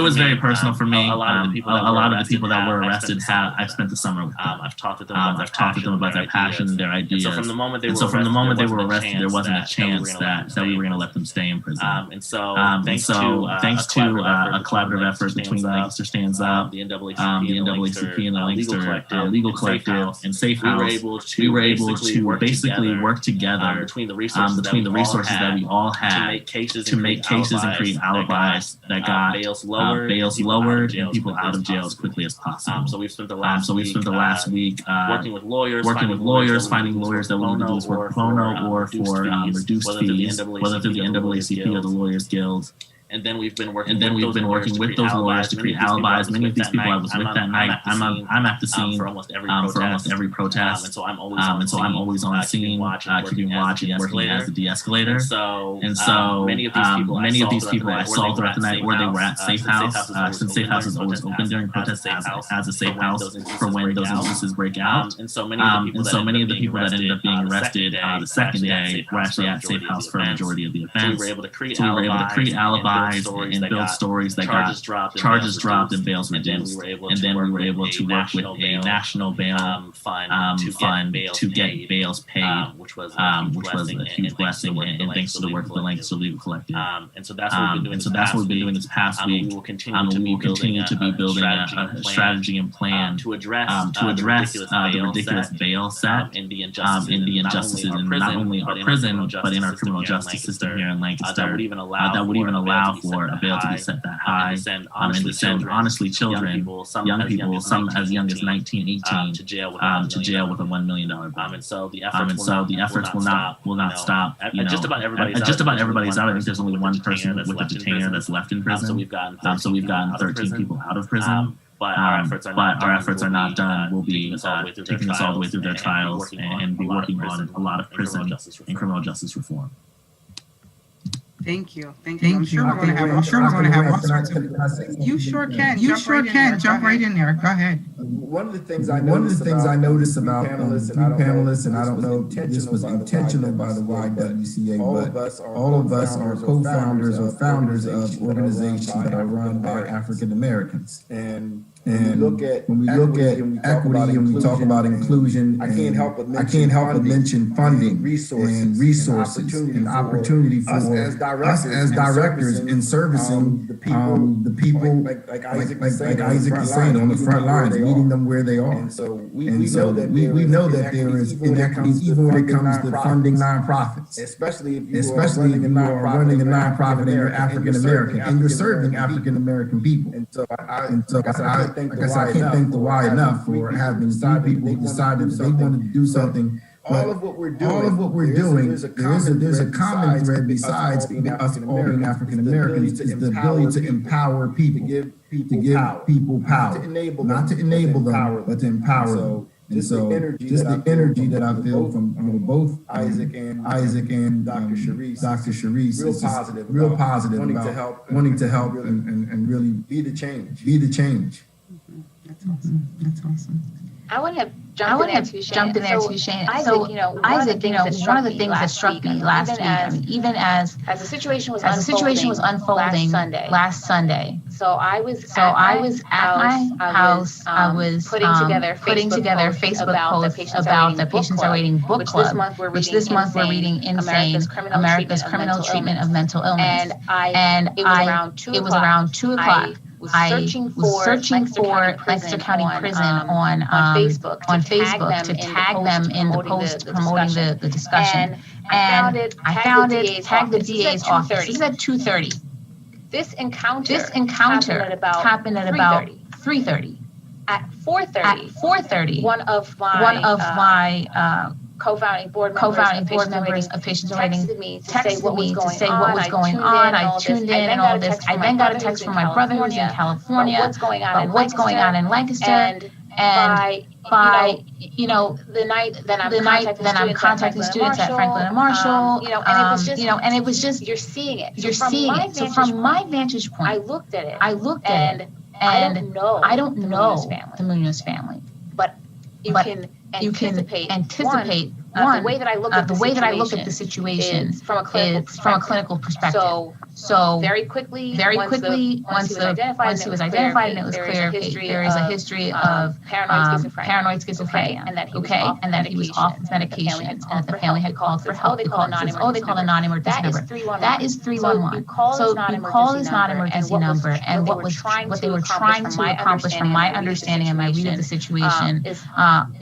For me. A lot of the people that were arrested I've spent the summer with them. I've talked to them about their passion, their ideas. And so from the moment they were arrested, there wasn't a chance that we were going to let them stay in prison. Thanks to a collaborative effort between Lancaster Stands Up, the NAACP, and the Lancaster Legal Collective, and Safe House, we were able to basically work together between the resources that we all had to make cases and create alibis that got bails lowered and people out of jail as quickly as possible. So we've spent the last week working with lawyers, finding lawyers that will do this work pro bono or for reduced fees, whether through the NAACP or the Lawyers Guild. And then we've been working with those lawyers to create alibis. Many of these people I was with that night, I'm at the scene for almost every protest. And so I'm always on the scene, keeping watch and working as the de-escalator. And so many of these people I saw throughout the night, or they were at Safe House, since Safe House is always open during protests as a safe house for when those injustices break out. And so many of the people that ended up being arrested the second day were actually at Safe House for a majority of the offense. So we were able to create alibis and build stories that got charges dropped and bails reduced. And then we were able to work with a national bail fund to get bails paid, which was a huge blessing, and thanks to the work of the Lancaster Legal Collective. And so that's what we've been doing this past week. We will continue to be building a strategy and plan to address the ridiculous bail set and the injustices in not only our prison but in our criminal justice system here in Lancaster that would even allow for a bail to be set that high and to send honestly children, young people, some as young as 19, 18 to jail with a $1 million bond. And so the efforts will not stop. Just about everybody's out. I think there's only one person with a detainer that's left in prison. So we've gotten 13 people out of prison. But our efforts are not done. We'll be taking us all the way through their trials and be working on a lot of prison and criminal justice reform. Thank you. I'm sure we're going to have all sorts of. You sure can. Jump right in there. Go ahead. One of the things I noticed about panelists, and I don't know if this was intentional by the YWCA, but all of us are co-founders or founders of organizations that are run by African Americans. And when we look at equity and we talk about inclusion, I can't help but mention funding and resources and opportunity for us as directors in servicing the people, like Isaac is saying, on the front lines, meeting them where they are. And so we know that there is inequities even when it comes to funding nonprofits, especially if you are running a nonprofit and you're African American and you're serving African American people. And so I can't thank the Y enough for having people who decided that they wanted to do something. All of what we're doing, there's a common thread besides us all being African Americans, is the ability to empower people, to give people power, not to enable them, but to empower them. And so, just the energy that I feel from both Isaac and Dr. Sharice is real positive about wanting to help and really be the change. That's awesome. I want to jump in there too, Shane. So, Isaac, one of the things that struck me last week, even as the situation was unfolding last Sunday. So I was at my house. I was putting together Facebook posts about the Patients Are Waiting book club, which this month we're reading Insane: America's Criminal Treatment of Mental Illness. And it was around 2 o'clock. I was searching for Lancaster County Prison on Facebook to tag them in the post promoting the discussion. And I found it, tagged the DA's office. This is at 2:30. This encounter happened at about 3:30. At 4:30, one of my co-founding board members of Patients Are Waiting texted me to say what was going on. I tuned in and all this. I then got a text from my brother who's in California about what's going on in Lancaster. And by the night that I'm contacting students at Franklin and Marshall, and it was just you're seeing it. So from my vantage point, I looked at it, and I don't know the Munoz family, but you can anticipate one, the way that I look at the situation is from a clinical perspective. So very quickly, once he was identified and it was clear there is a history of paranoid schizophrenia, and that he was off his medication, and that the family had called for help. They called a non-emergency number. That is 311. So you call this non-emergency number, and what they were trying to accomplish, from my understanding and my read of the situation, is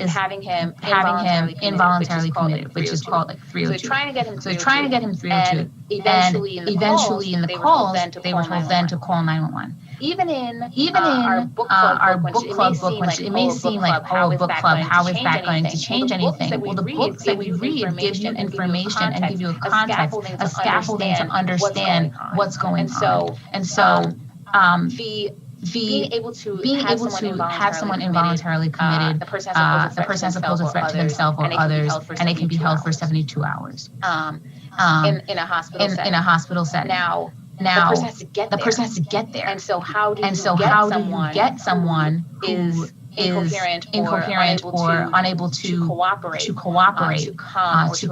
having him involuntarily committed, which is called 302. So they're trying to get him 302. And eventually in the calls, they were told then to call 911. even in our book club book, which it may seem like, oh, a book club, how is that going to change anything? Well, the books that we read give you information and give you a context, a scaffolding to understand what's going on. And so, being able to have someone involuntarily committed, the person has to pose a threat to themselves or others, and they can be held for 72 hours in a hospital setting. Now the person has to get there. And so how do you get someone who is incoherent or unable to cooperate, to come, or to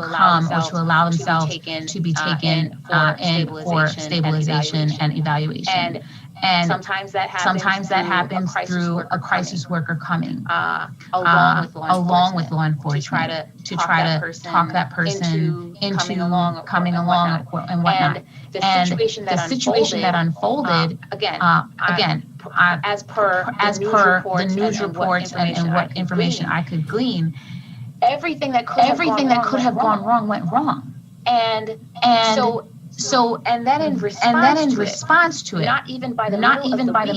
allow themselves to be taken in for stabilization and evaluation. And sometimes that happens through a crisis worker coming along with law enforcement to try to talk that person into coming along and whatnot. And the situation that unfolded again, as per the news reports and what information I could glean, everything that could have gone wrong went wrong. And then in response to it, not even by the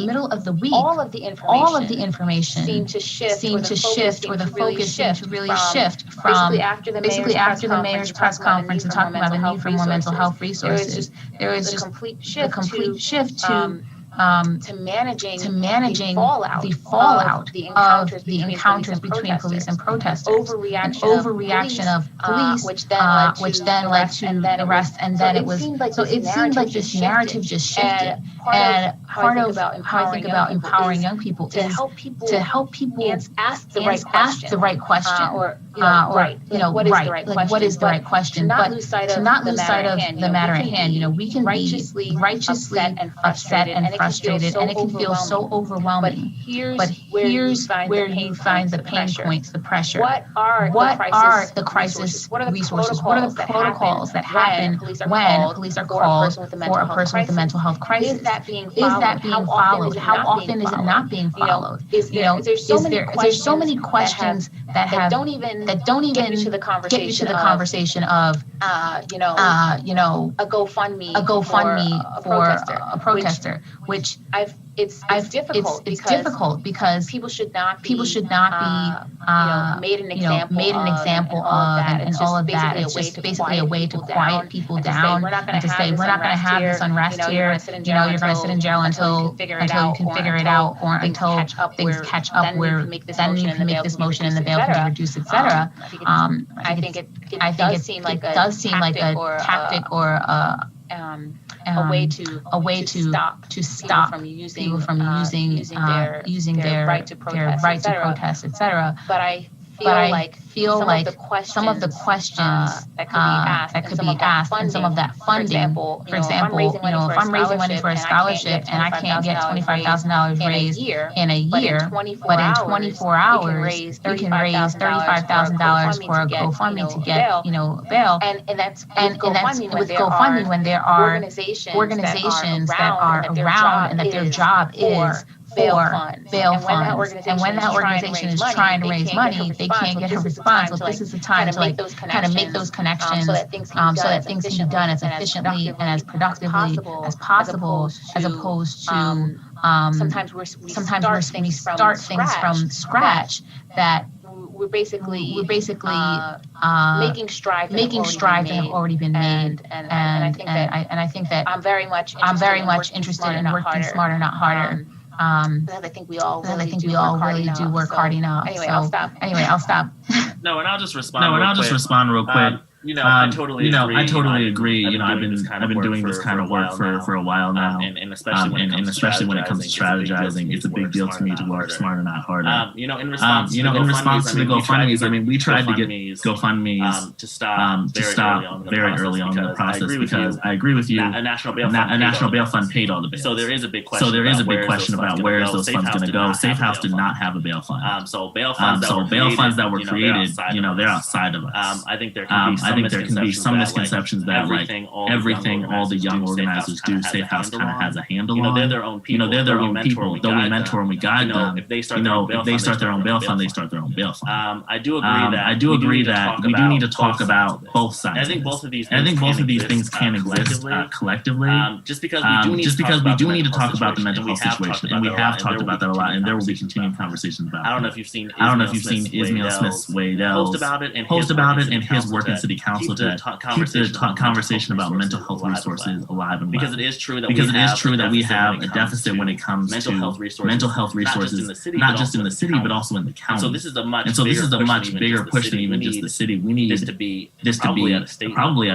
middle of the week, all of the information seemed to shift, or the focus seemed to really shift from basically after the mayor's press conference and talking about the need for more mental health resources. There was just a complete shift to managing the fallout of the encounters between police and protesters, overreaction of police, which then led to arrest, and then it seemed like this narrative just shifted. And part of how I think about empowering young people is to help people ask the right question, what is the right question, but to not lose sight of the matter at hand. We can be righteously upset and frustrated, and it can feel so overwhelming. But here's where you find the pain points, the pressure. What are the crisis resources? What are the protocols that happen when police are called for a person with a mental health crisis? Is that being followed? How often is it not being followed? There's so many questions that don't even get you to the conversation of a GoFundMe for a protester, which it's difficult because people should not be made an example of, and all of that. It's just basically a way to quiet people down and to say we're not going to have this unrest here. You're going to sit in jail until you can figure it out, or until things catch up where then you can make this motion and the bail can be reduced, etc. I think it does seem like a tactic or a way to stop people from using their right to protest, etc. But I feel like some of the questions that could be asked, and some of that funding, for example, if I'm raising money for a scholarship and I can't get $25,000 raised in a year, but in 24 hours we can raise $35,000 for a GoFundMe to get bail, and that's with GoFundMe when there are organizations that are around and that their job is bail funds. And when that organization is trying to raise money, they can't get a response. So this is the time to kind of make those connections so that things can be done as efficiently and as productively as possible, as opposed to sometimes we start things from scratch that we're basically making strides that have already been made, and I think that I'm very much interested in working smarter, not harder. Because I think we all really do work hard enough. Anyway, I'll stop. No, and I'll just respond real quick. I totally agree. I've been doing this kind of work for a while now, and especially when it comes to strategizing, it's a big deal to me to work smarter, not harder. In response to the GoFundMes, we tried to get GoFundMes to stop very early on in the process, because I agree with you. A national bail fund paid all the bails. So there is a big question about where is those funds going to go. Safe House did not have a bail fund. So bail funds that were created, they're outside of us. I think there can some misconceptions that like everything all the young organizers do, Safe House kind of has a handle on. They're their own people. Though we mentor and we guide them. If they start their own bail fund, they start their own bail fund. I do agree that we do need to talk about both sides. I think both of these things can exist collectively. Just because we do need to talk about the mental health situation, and we have talked about that a lot, and there will be continuing conversations about it. I don't know if you've seen Ismail Smith's post about it and his work in City Council to keep the conversation about mental health resources alive and well. Because it is true that we have a deficit when it comes to mental health resources, not just in the city, but also in the county. So this is a much bigger push than even just the city. We need this to be probably at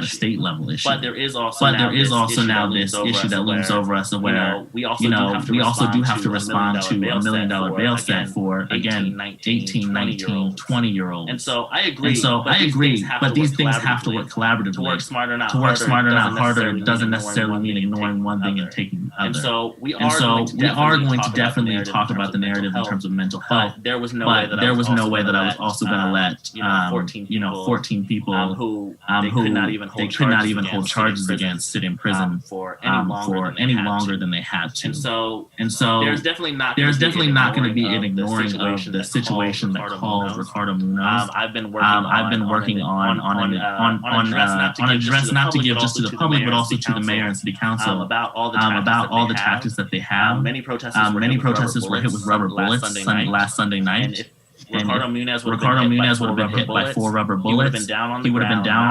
a state level issue. But there is also now this issue that looms over us, where we also do have to respond to $1 million bail set for, again, 18, 19, 20-year-olds. And so I agree, but these things have to work collaboratively. To work smarter, not harder, doesn't necessarily mean ignoring one thing and taking the other. And so we are going to definitely talk about the narrative in terms of mental health. But there was no way that I was also going to let 14 people who could not even hold charges against sit in prison for any longer than they had to. And so there's definitely not going to be an ignoring of the situation that calls Ricardo Munoz. I've been working on an address not to give just to the public, but also to the mayor and city council about all the tactics that they have. Many protesters were hit with rubber bullets last Sunday night. Ricardo Munoz would have been hit by 4 rubber bullets. He would have been down on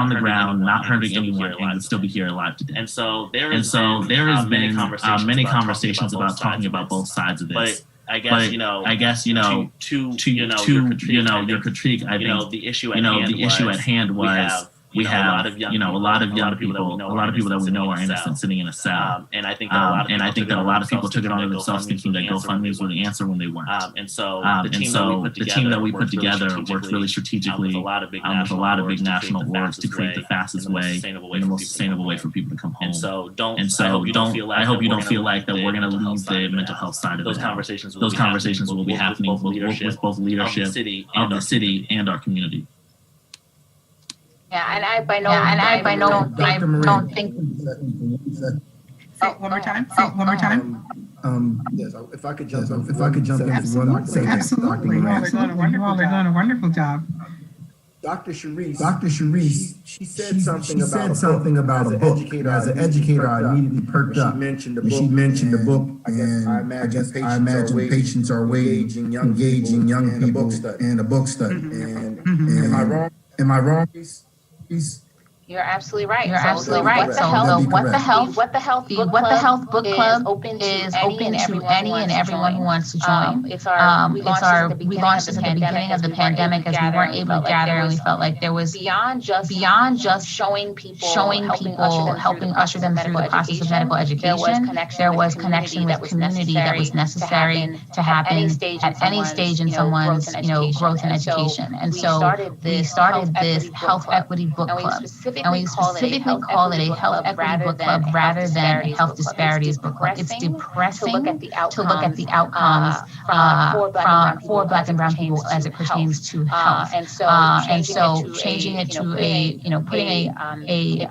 the ground, not hurting anyone, and would still be here alive today. And so there has been many conversations about talking about both sides of this. I guess your critique. I think the issue at hand was we have a lot of young people that we know are innocent sitting in a cell, and I think that a lot of people took it on themselves thinking that GoFundMe's were the answer when they weren't. And so the team that we put together worked really strategically with a lot of big national orgs to create the fastest way and the most sustainable way for people to come home. I hope you don't feel like that we're going to leave the mental health side of it. Those conversations will be happening with both leadership of the city and our community. Yeah, and I by no don't think. Say it one more time. Yes, if I could jump in Absolutely. You all are doing a wonderful job. Dr. Sharice, she said something about a book. As an educator, I immediately perked up. She mentioned the book, and I imagine patients are engaging young people in a book study. And am I wrong? You're absolutely right. So what the health book club is open to any and everyone who wants to join. We launched this at the beginning of the pandemic as we weren't able to gather, and we felt like there was beyond just showing people, helping usher them through the process of medical education. There was connection with community that was necessary to happen at any stage in someone's growth and education. And so we started this health equity book club. And we specifically call it a health equity book club rather than a health disparities book club. It's depressing to look at the outcomes for Black and brown people as it pertains to health. And so changing it to putting a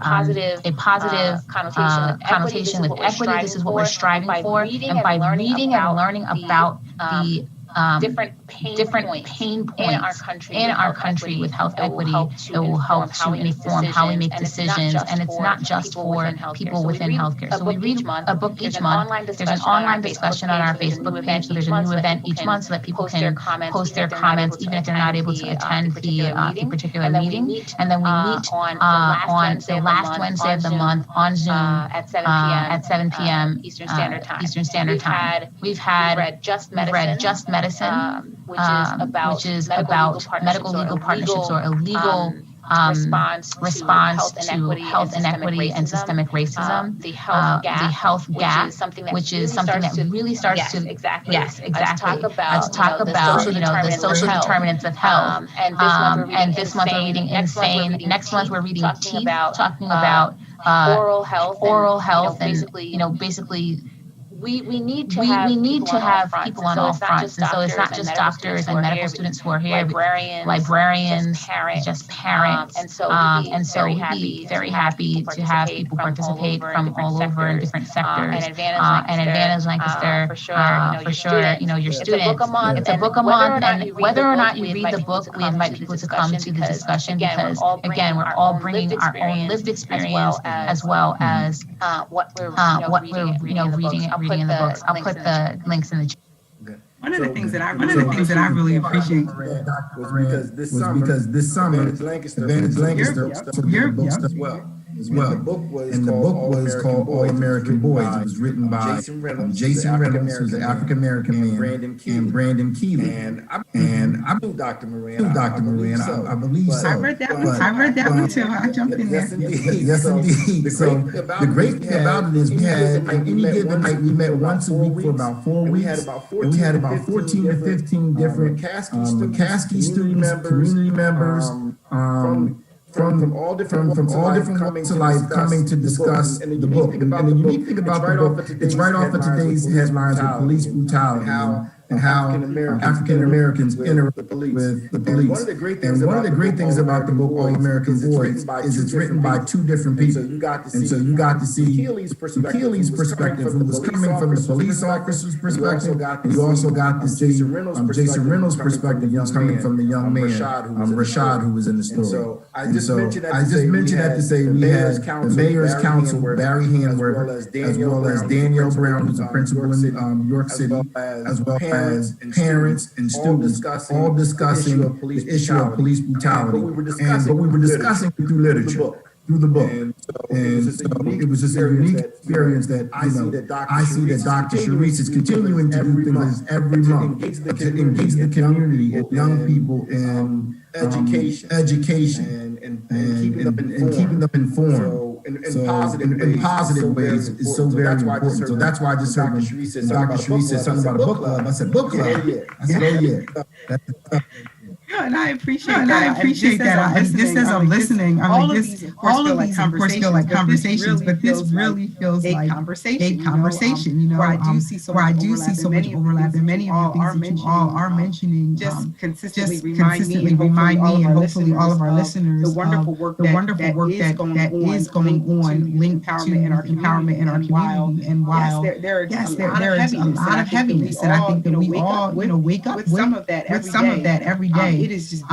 positive connotation with equity. This is what we're striving for. And by reading and learning about the different pain points in our country with health equity, it will help to inform how we make decisions. And it's not just for people within healthcare. So we read a book each month. There's an online discussion on our Facebook page. So there's a new event each month so that people can post their comments, even if they're not able to attend the particular meeting. And then we meet on the last Wednesday of the month on Zoom at 7 p.m. Eastern Standard Time. We've read Just Medicine, which is about medical legal partnerships or illegal response to health inequity and systemic racism. The health gap, which is something that really starts to exactly. Let's talk about the social determinants of health. And this month we're reading Insane. Next month we're reading Teeth, talking about oral health, and basically we need to have people on all fronts. And so it's not just doctors and medical students who are here, librarians, just parents. And so we'd be very happy to have people participate from all over in different sectors. And Advantage Lancaster, for sure, your students. It's a book a month, and whether or not you read the book, we invite people to come to the discussion because, again, we're all bringing our own lived experience as well as what we're reading in the books. I'll put the links in the chat. One of the things that I really appreciate was because this summer, Advantage Lancaster your book as well. And the book was called All American Boys. It was written by Jason Reynolds, who's an African American man, and Brandon Keeley. And I knew Dr. Moran. I believe so. I read that one too. I jumped in there. Yes, indeed. So the great thing about it is we had, at any given night, we met once a week for about 4 weeks. And we had about 14 to 15 different McCaskey students, community members, from all different walks of life coming to discuss the book. And the unique thing about the book, it's right off of today's headlines with police brutality and how African Americans interact with the police. And one of the great things about the book All American Boys is it's written by two different people. And so you got to see Keeley's perspective, who was coming from the police officer's perspective, and you also got to see Jason Reynolds' perspective, who was coming from the young man, Rashad, who was in the story. And so I just mentioned that to say we had the mayor's council, Barry Hanworth, as well as Danielle Brown, who's a principal in York City, as well as parents and students, all discussing the issue of police brutality. But we were discussing through literature, through the book. And so it was just a unique experience that I see that Dr. Sharice is continuing to do things every month to engage the community and young people in education and keeping them informed. In positive ways is so very important. So that's why I just heard when Dr. Sharice said something about a book club. I said, book club? I said, oh yeah. And I appreciate that. And just as I'm listening, all of these, of course, feel like conversations, but this really feels like a conversation. Where I do see so much overlap, and many of the things that you all are mentioning just consistently remind me, and hopefully all of our listeners, the wonderful work that is going on linked to empowerment in our community. And while there is a lot of heaviness, and I think that we all wake up with some of that every day. It is just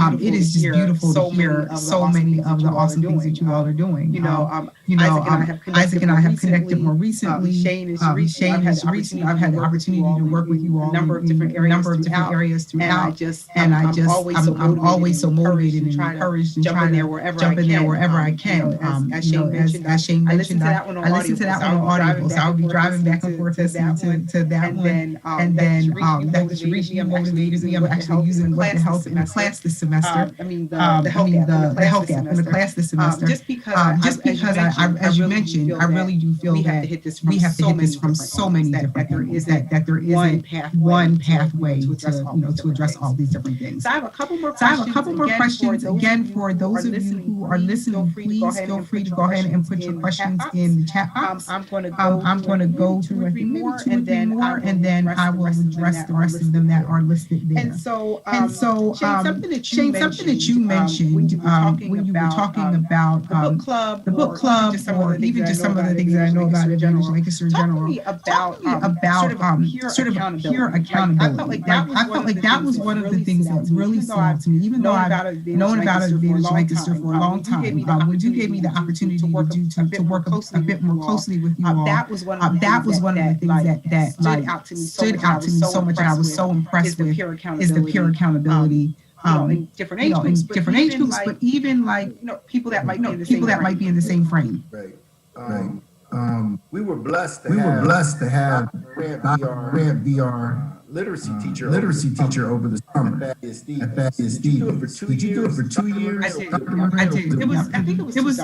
beautiful to hear so many of the awesome things that you all are doing. Isaac and I have connected more recently. Shane and Sharice, I've had the opportunity to work with you all in a number of different areas throughout. And I'm always so motivated and encouraged and trying to jump in there wherever I can. As Shane mentioned, I listened to that one on Audible, so I'll be driving back and forth listening to that one. And then Dr. Sharice motivated me. I'm actually using what to help in the class this semester. The health gap in the class this semester. Just because I, as you mentioned, I really do feel that we have to hit this from so many different angles. That there isn't one pathway to address all these different things. So I have a couple more questions. Again, for those of you who are listening, please feel free to go ahead and put your questions in the chat box. I'm going to go through maybe 2 or 3 more, and then I will address the rest of them that are listed there. And so Shane, something that you mentioned when you were talking about the book club, or even just some of the things that I know about Advantage Lancaster in general. Talk to me about sort of peer accountability. I felt like that was one of the things that really stood out to me. Even though I've known about Advantage Lancaster for a long time, when you gave me the opportunity to work a bit more closely with you all, that was one of the things that stood out to me so much, and I was so impressed with is the peer accountability. In different age groups, but even people that might be in the same frame. Right. We were blessed to have Dr. Grant be our literacy teacher over the summer at Thaddeus Stevens. Did you do it for 2 years? I did. I think it was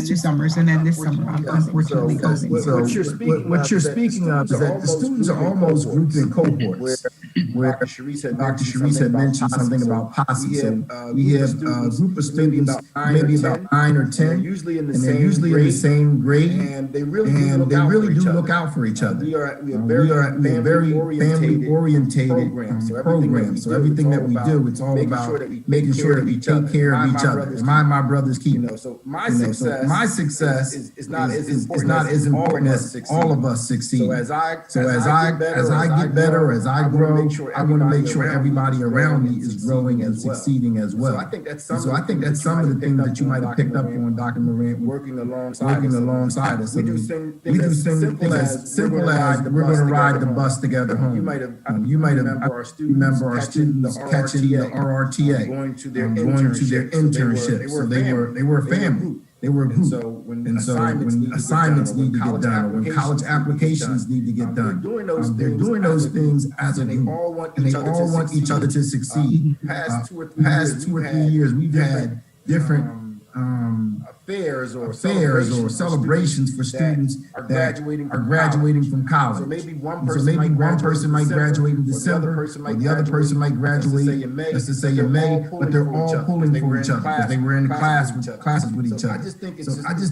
2 summers, and then this summer, unfortunately, COVID. So what you're speaking of is that the students are almost grouped in cohorts, where Dr. Sharice had mentioned something about posse. So we have a group of students, maybe about 9 or 10, and they're usually in the same grade, and they really do look out for each other. We are very family-orientated program. So everything that we do, it's all about making sure that we take care of each other. Am my brother's keeper? So my success is not as important as all of us succeed. So as I get better, as I grow, I want to make sure everybody around me is growing and succeeding as well. So I think that's some of the things that you might have picked up on, Dr. Morant, working alongside us. We do things as simple as we're going to ride the bus together home. You might have remember our students catching the RRTA, going to their internship. So they were a family. They were a group. And so when assignments need to get done, or when college applications need to get done, they're doing those things as a group, and they all want each other to succeed. Past 2 or 3 years, we've had different affairs or celebrations for students that are graduating from college. So maybe one person might graduate in December, or the other person might graduate, let's just say in May, but they're all pulling for each other because they were in classes with each other. So I just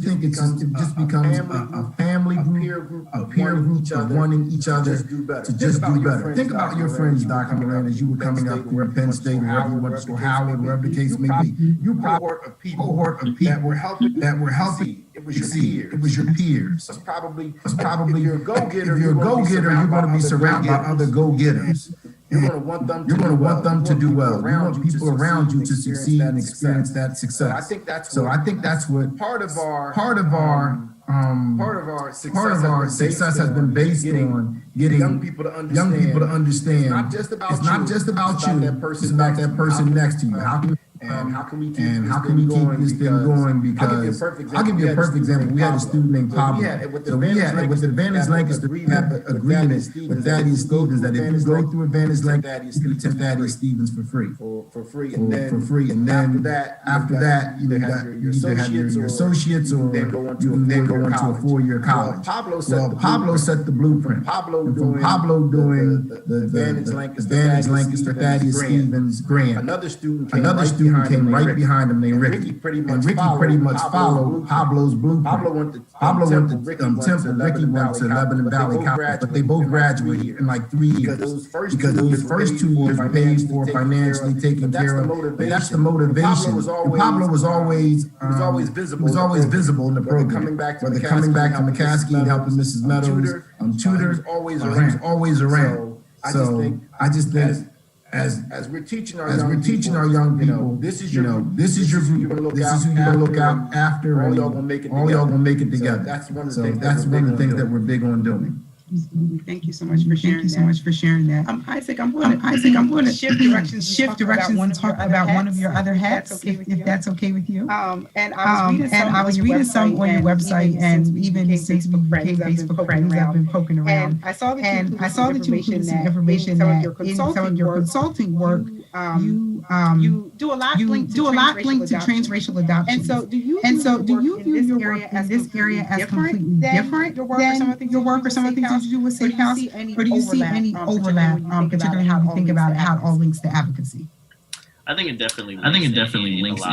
think it just becomes a family group, a peer group of wanting each other to just do better. Think about your friends, Dr. Moran, as you were coming up through Penn State, wherever you went to school, Howard, wherever the case may be. You cohort of people that were helping. It was your peers. It's probably if you're a go-getter, you're going to be surrounded by other go-getters. You're going to want them to do well. You want people around you to succeed and experience that success. So I think that's what part of our success has been based on getting young people to understand. It's not just about you. It's about that person next to you. How can we keep this thing going? Because I'll give you a perfect example. We had a student named Pablo. So with Advantage Lancaster, we have an agreement with Thaddeus Stevens that if you go through Advantage Lancaster, you can attend Thaddeus Stevens for free. And then after that, you either have your associates, or you can then go into a 4-year college. Pablo set the blueprint. Pablo doing the Advantage Lancaster Thaddeus Stevens grant. Another student came right behind him named Ricky. Ricky pretty much followed Pablo's blueprint. Pablo went to Temple. Ricky went to Lebanon Valley College, but they both graduated in like 3 years. Because those first 2 years were paid for, financially taken care of. But that's the motivation. And Pablo was always visible in the program. Whether coming back to McCaskey and helping Mrs. Meadows, tutor, he was always around. So I just think, as we're teaching our young people, this is your group. This is who you're gonna look out after. All y'all gonna make it together. That's one of the things that we're big on doing. Thank you so much for sharing that. Isaac, I'm going to shift directions and talk about one of your other hats, if that's okay with you. And I was reading some on your website, and even since we became Facebook friends, I've been poking around. And I saw that you included some information that in some of your consulting work, you do a lot linked to transracial adoption. And so do you view your work in this area as completely different than your work or some of the things you do with Safe House, or do you see any overlap, particularly how you think about it, how it all links to advocacy? I think it definitely links in a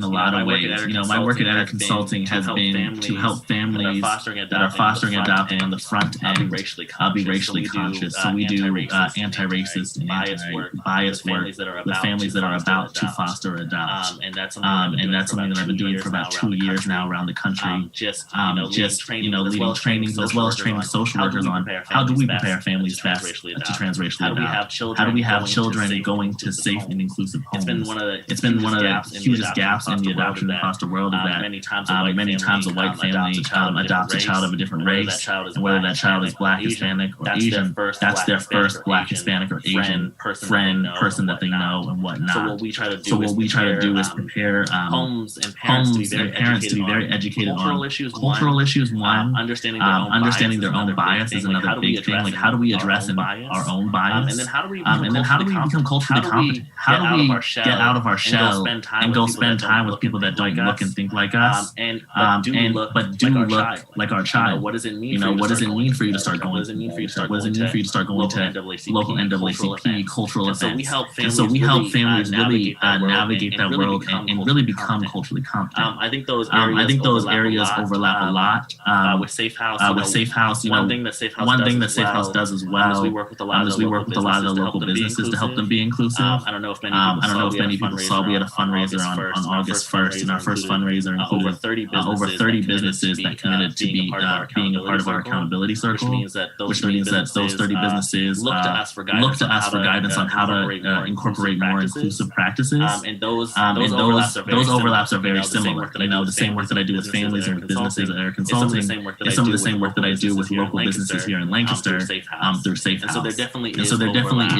lot of ways. You know, my work at Edit Consulting has been to help families that are fostering adopting on the front end be racially conscious. So we do anti-racist and anti-bias work with families that are about to foster or adopt. And that's something that I've been doing for about 2 years now around the country. Leading trainings as well as training social workers on how do we prepare families to transracially adopt. How do we have children going to safe and inclusive homes? It's been one of the hugest gaps in the adoption across the world is that many times a white family adopts a child of a different race, and whether that child is Black, Hispanic, or Asian, that's their first Black, Hispanic, or Asian friend, person that they know and whatnot. So what we try to do is prepare homes and parents to be very educated on cultural issues. One, understanding their own bias is another big thing. Like, how do we address our own bias? And then how do we become culturally competent? How do we get out of our shell and go spend time with people that don't look and think like us, but do look like our child? What does it mean for you to start going? What does it mean for you to start going to local NAACP cultural events? And so we help families really navigate that world and really become culturally competent. I think those areas overlap a lot with Safe House. One thing that Safe House does as well is we work with a lot of the local businesses to help them be inclusive. I don't know if many people saw we had a fundraiser on August 1st, and our first fundraiser included over 30 businesses that committed to being a part of our accountability circle, which means that those 30 businesses look to us for guidance on how to incorporate more inclusive practices. And those overlaps are very similar. The same work that I do with families and with businesses that are consulting is some of the same work that I do with local businesses here in Lancaster through Safe House. So there definitely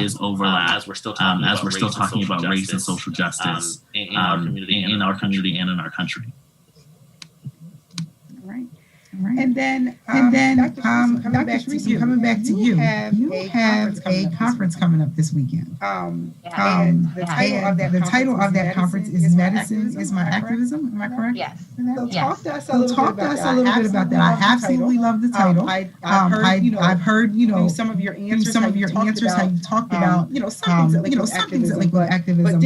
is overlap as we're still talking about race and social justice in our community and in our country. Right. And then Dr. Sharice, coming back to you. You have a conference coming up this weekend. And the title of that conference is Medicine is My Activism. Am I correct? Yes. So talk to us a little bit about that. I absolutely love the title. I've heard some of your answers, how you talked about some things that link with activism.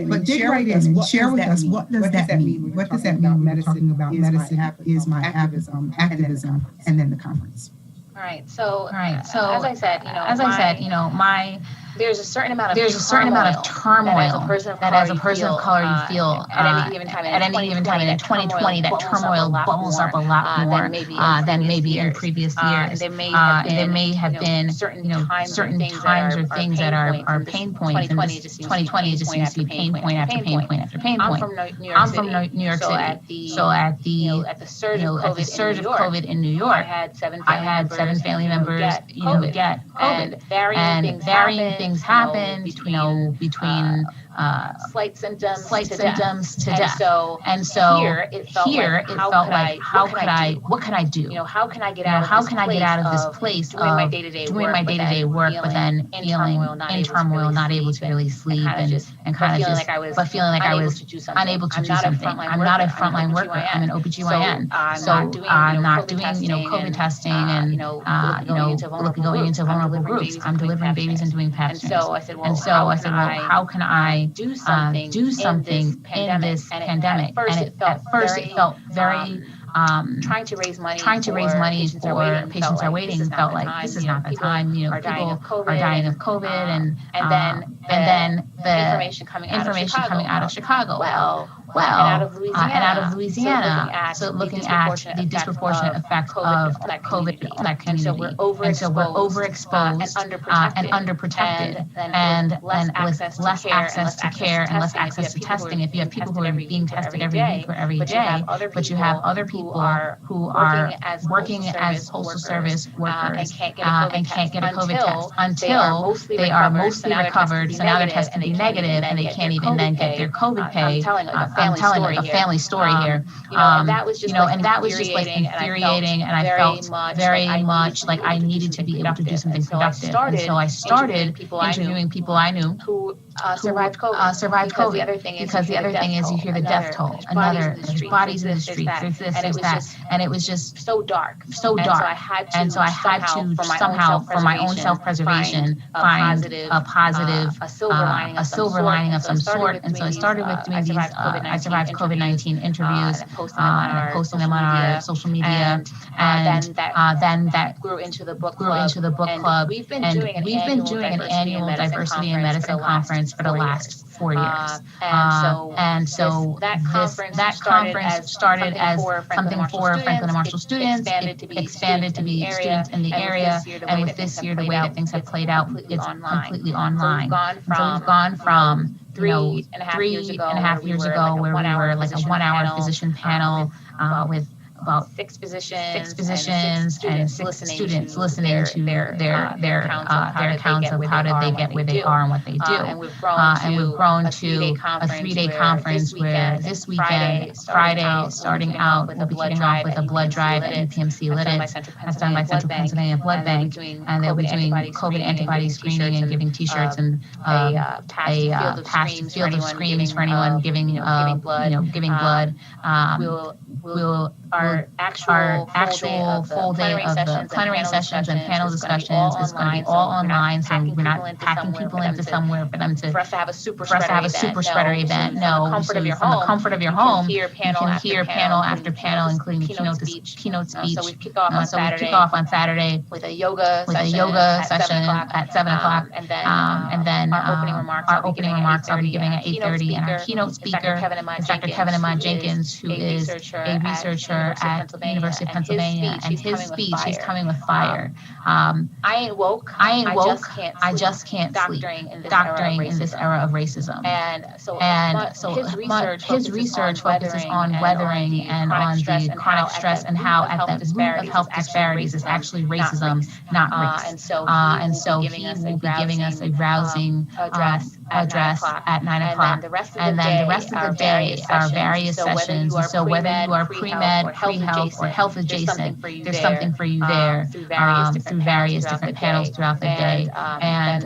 But dig right in and share with us what does that mean? What does that mean when we're talking about medicine is my activism, and then the conference? All right. So as I said, there's a certain amount of turmoil that as a person of color you feel at any given time in 2020 that turmoil bubbles up a lot more than maybe in previous years. There may have been certain times or things that are pain points, and 2020 just seems to be pain point after pain point after pain point. I'm from New York City, so at the surge of COVID in New York, I had seven family members get COVID, and varying things happen between slight symptoms to death. And so here it felt like what can I do? How can I get out of this place doing my day-to-day work, but then feeling in turmoil, not able to really sleep, and kind of feeling like I was unable to do something. I'm not a frontline worker. I'm an OBGYN. So not doing COVID testing and going into vulnerable groups. I'm delivering babies and doing pap smears. And so I said, well, how can I do something in this pandemic? And at first it felt very trying to raise money for patients are waiting felt like this is not the time. People are dying of COVID, and then the information coming out of Chicago. And out of Louisiana. So looking at the disproportionate effect of COVID in that community. And so we're overexposed and underprotected, and with less access to care and less access to testing. If you have people who are being tested every week or every day, but you have other people who are working as postal service workers and can't get a COVID test until they are mostly recovered. So now their test can be negative, and they can't even then get their COVID pay. I'm telling a family story here. And that was just infuriating, and I felt very much like I needed to be able to do something productive. And so I started interviewing people I knew who survived COVID. Because the other thing is you hear the death toll. There's bodies in the streets. There's this, there's that, and it was just so dark. And so I had to somehow, for my own self-preservation, find a positive, a silver lining of some sort. And so I started with doing these I survived COVID-19 interviews, posting them on our social media, and then that grew into the book club. We've been doing an annual diversity in medicine conference for the last 4 years. And so that conference started as something for Franklin and Marshall students. It expanded to be students in the area. And with this year, the way that things have played out, it's completely online. So we've gone from 3.5 years ago where we were like a 1 hour physician panel with about six physicians and six students listening to their accounts of how did they get where they are and what they do. And we've grown to a 3-day conference where this weekend, Friday, starting out, we'll be kicking off with a blood drive at UPMC Lidditz. That's done by Central Pennsylvania Blood Bank, and they'll be doing COVID antibody screening and giving T-shirts and a past field of screens for anyone giving blood. Our actual full day of the plenary sessions and panel discussions is going to be all online, so we're not packing people into somewhere for them to, for us to have a super spreader event. No, from the comfort of your home, you can hear panel after panel, including the keynote speech. So we kick off on Saturday with a yoga session at 7 o'clock, and then our opening remarks I'll be giving at 8:30, and our keynote speaker is Dr. Kevin Ahmad Jenkins, who is a researcher at the University of Pennsylvania, and his speech, he's coming with fire. I ain't woke, I just can't sleep. Doctoring in this era of racism. And so his research focuses on weathering and on the chronic stress and how at the root of health disparities is actually racism, not race. And so he will be giving us a rousing address at 9 o'clock. And then the rest of the day are various sessions. So whether you are pre-med, pre-health, or health adjacent, there's something for you there through various different panels throughout the day. And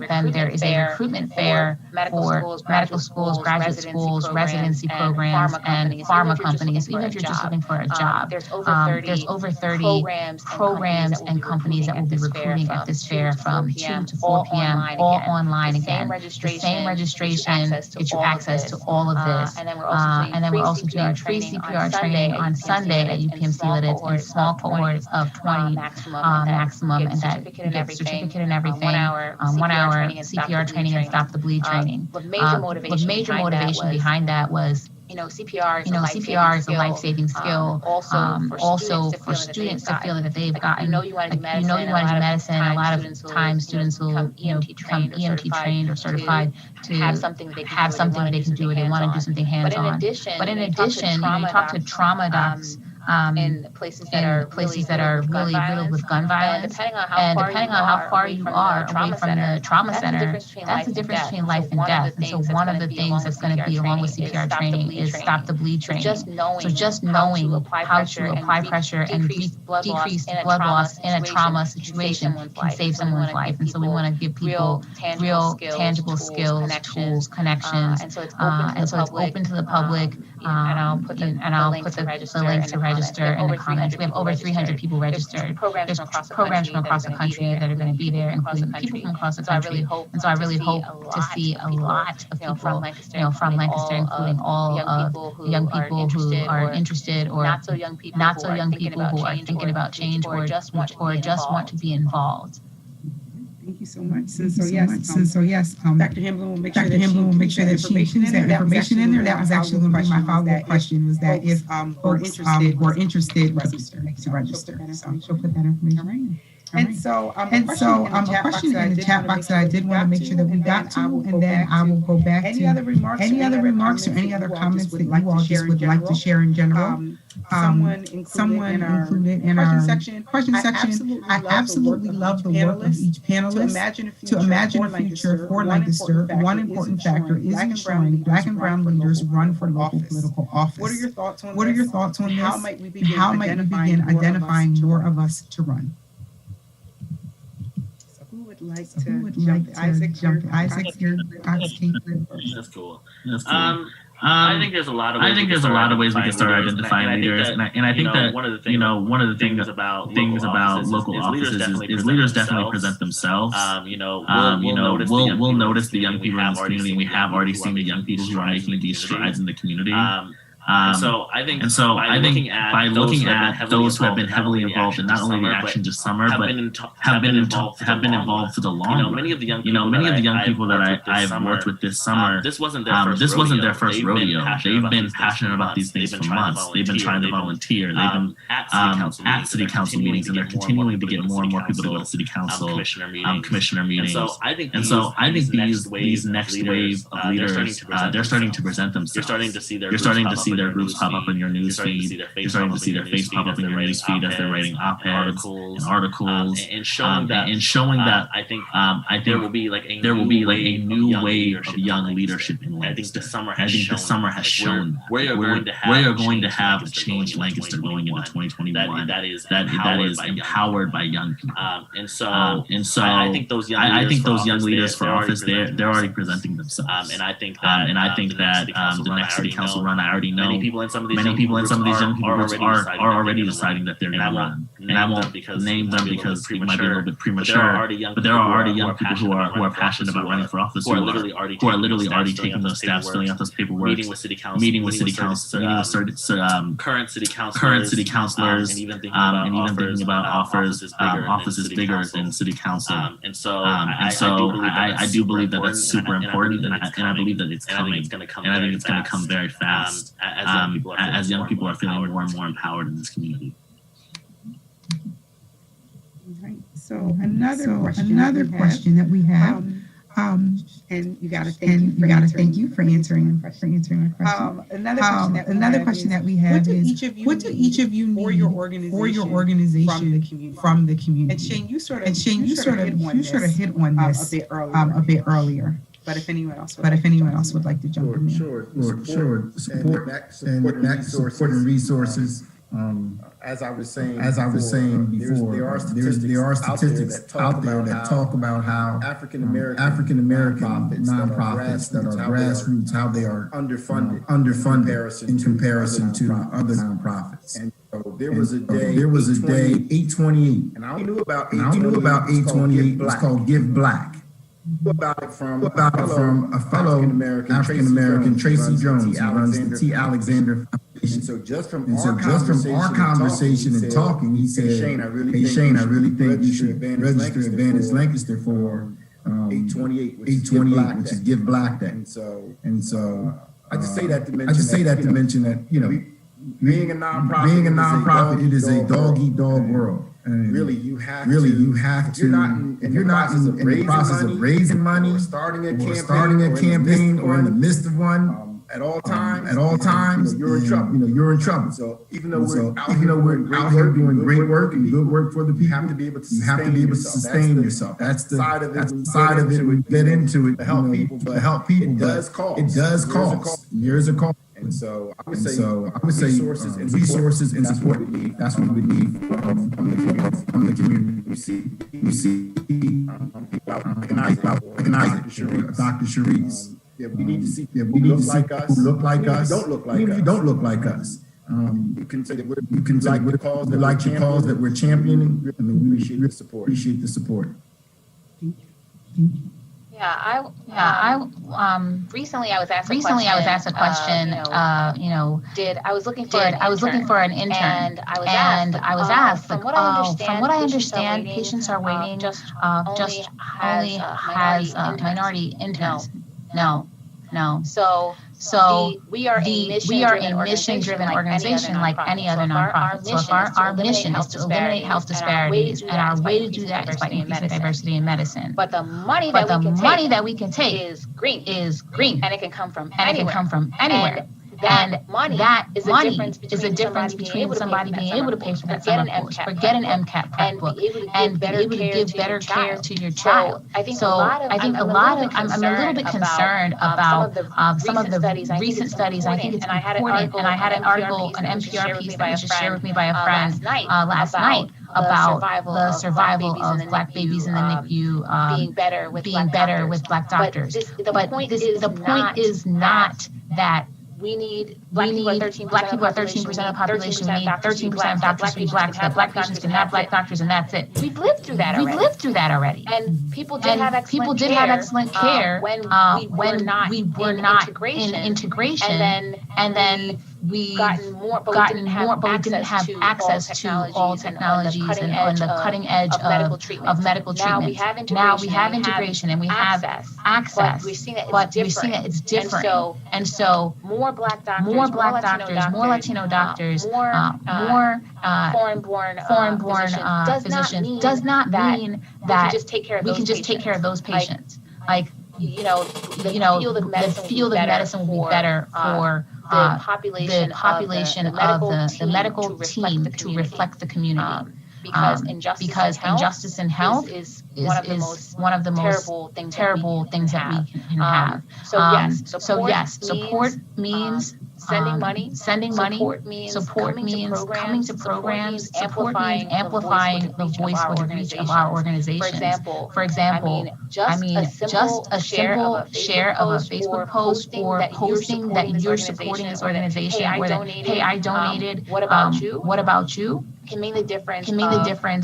then there is a recruitment fair for medical schools, graduate schools, residency programs, and pharma companies, even if you're just looking for a job. There's over 30 programs and companies that will be recruiting at this fair from 2 to 4 p.m., all online again. The same registration gets you access to all of this. And then we're also doing free CPR training on Sunday at UPMC Lidditz in small cohorts of 20 maximum, and that gets certificate and everything, 1 hour CPR training and stop the bleed training. The major motivation behind that was CPR is a life-saving skill. Also for students to feel that they've gotten, you want to do medicine. A lot of times students will, become EMT trained or certified to have something that they can do, or they want to do something hands-on. But in addition, you talk to trauma docs in places that are really riddled with gun violence, and depending on how far you are away from the trauma center, that's the difference between life and death. And so one of the things that's going to be along with CPR training is stop the bleed training. So just knowing how to apply pressure and decrease blood loss in a trauma situation can save someone's life. And so we want to give people real tangible skills, tools, connections, and so it's open to the public. And I'll put the link to register in the comments. We have over 300 people registered. There's programs from across the country that are going to be there, including people from across the country. And so I really hope to see a lot of people, from Lancaster, including all of the young people who are interested, or not so young people who are thinking about change, or just want to be involved. Thank you so much. So yes, Dr. Hamblin will make sure that she includes that information in there. That was actually going to be my follow-up question, was that if folks were interested to register. So she'll put that information. All right. And so a question in the chat box that I did want to make sure that we got to, and then I will go back to any other remarks or any other comments that you all just would like to share in general. Someone included in our question section. I absolutely love the work of each panelist. To imagine a future for Lancaster, one important factor is ensuring Black and Brown leaders run for local political office. What are your thoughts on this? How might we begin identifying more of us to run? Who would like to jump? Isaac, your That's cool. I think there's a lot of ways we can start identifying leaders, and I think that one of the things about local offices is leaders definitely present themselves. We'll notice the young people in this community. We have already seen the young people who are making these strides in the community. So I think by looking at those who have been heavily involved in not only the action this summer, but have been involved for the long run. Many of the young people that I've worked with this summer, this wasn't their first rodeo. They've been passionate about these things for months. They've been trying to volunteer. They've been at city council meetings, and they're continuing to get more and more people to go to city council commissioner meetings. And so I think these next wave of leaders, they're starting to present themselves. You're starting to see their groups pop up in your news feed. You're starting to see their face pop up in your news feed as they're writing op-eds and articles, and showing that I think there will be like a new wave of young leadership in Lancaster. I think the summer has shown we are going to have a changed Lancaster going into 2021 that is empowered by young people. And so I think those young leaders for office, they're already presenting themselves. And I think that the next city council run, I already know many people in some of these young people are already deciding that they're going to run. And I won't name them because it might be a little bit premature. But there are already young people who are passionate about running for office, who are literally already taking those steps, filling out those paperwork, meeting with city council, current city councilors, and even thinking about offices bigger than city council. And so I do believe that that's super important, and I believe that it's coming, and I think it's going to come very fast as young people are feeling more and more empowered in this community. Right. So another question that we have, and you got to thank you for answering our question. Another question that we have is, what do each of you need for your organization from the community? And Shane, you sort of hit on this a bit earlier. But if anyone else would like to jump in there. Sure. Support and resources. As I was saying before, there are statistics out there that talk about how African American nonprofits that are grassroots, how they are underfunded in comparison to other nonprofits. And so there was a day, 828, and I knew about 828. It was called Give Black. About it from a fellow African American, Tracy Jones, who runs the T. Alexander Foundation. So just from our conversation and talking, he said, "Hey Shane, I really think you should register Advantage Lancaster for 828, which is Give Black Day." And so I just say that to mention that being a nonprofit, it is a dog eat dog world. And really, you have to. If you're not in the process of raising money, or starting a campaign, or in the midst of one, at all times, you're in trouble. You're in trouble. So even though we're out here doing great work and good work for the people, you have to be able to sustain yourself. That's the side of it. We get into it to help people. It does cost. There's a cost. And so I would say resources and support. That's what we need from the community. We see Dr. Sharice. We need to see people who look like us. Who don't look like us. You can say that we're the cause that we're championing. I mean, we appreciate the support. Recently I was asked a question. I was looking for an intern, and I was asked, from what I understand, patients are waiting just only has minority interns. No. So we are a mission-driven organization like any other nonprofit. So if our mission is to eliminate health disparities, and our way to do that is by increasing diversity in medicine. But the money that we can take is green, and it can come from anywhere. And that is a difference between somebody being able to pay for that summer course, or get an MCAT prep book, and be able to give better care to your child. I'm a little bit concerned about some of the recent studies. I think it's important, and I had an article, an NPR piece that was just shared with me by a friend last night about the survival of Black babies in the NICU being better with Black doctors. But the point is not that Black people are 13% of the population. We need 13% of doctors to be Black, so that Black patients can have Black doctors, and that's it. We've lived through that already. And people did have excellent care when we were not in integration. And then we've gotten more, but gotten we more, but we didn't have access to all technologies and on the cutting edge of medical treatment. Now we have integration and we have access, but we're seeing that it's different. And so more Black doctors, more Latino doctors, more foreign-born physicians does not mean that we can just take care of those patients. Like, the field of medicine will be better for the population of the medical team to reflect the community. Because injustice in health is one of the most terrible things that we can have. So yes, support means sending money. Support means coming to programs. Support means amplifying the voice or the reach of our organization. For example, just a simple share of a Facebook post or posting that you're supporting this organization. Hey, I donated. What about you? What about you? Can mean the difference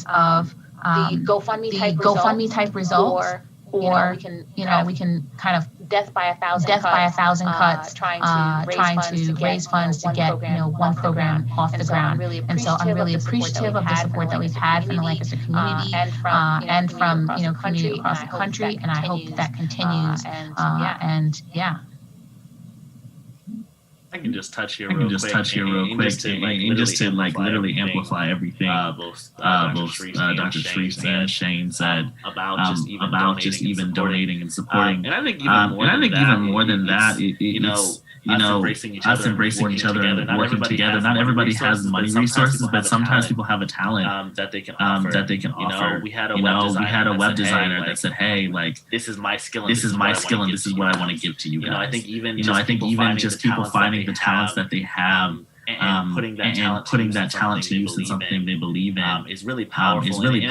of the GoFundMe type results, or we can kind of death by a thousand cuts, trying to raise funds to get one program off the ground. And so I'm really appreciative of the support that we've had from the Lancaster community and from community across the country, and I hope that continues. I can just touch here real quick and just to literally amplify everything both Dr. Sharice and Shane said about just even donating and supporting. And I think even more than that, it's us embracing each other and working together. Not everybody has money resources, but sometimes people have a talent that they can offer. We had a web designer that said, "Hey, like this is my skill, and this is what I want to give to you guys." I think even just people finding the talents that they have. And putting that talent to use in something they believe in is really powerful. And it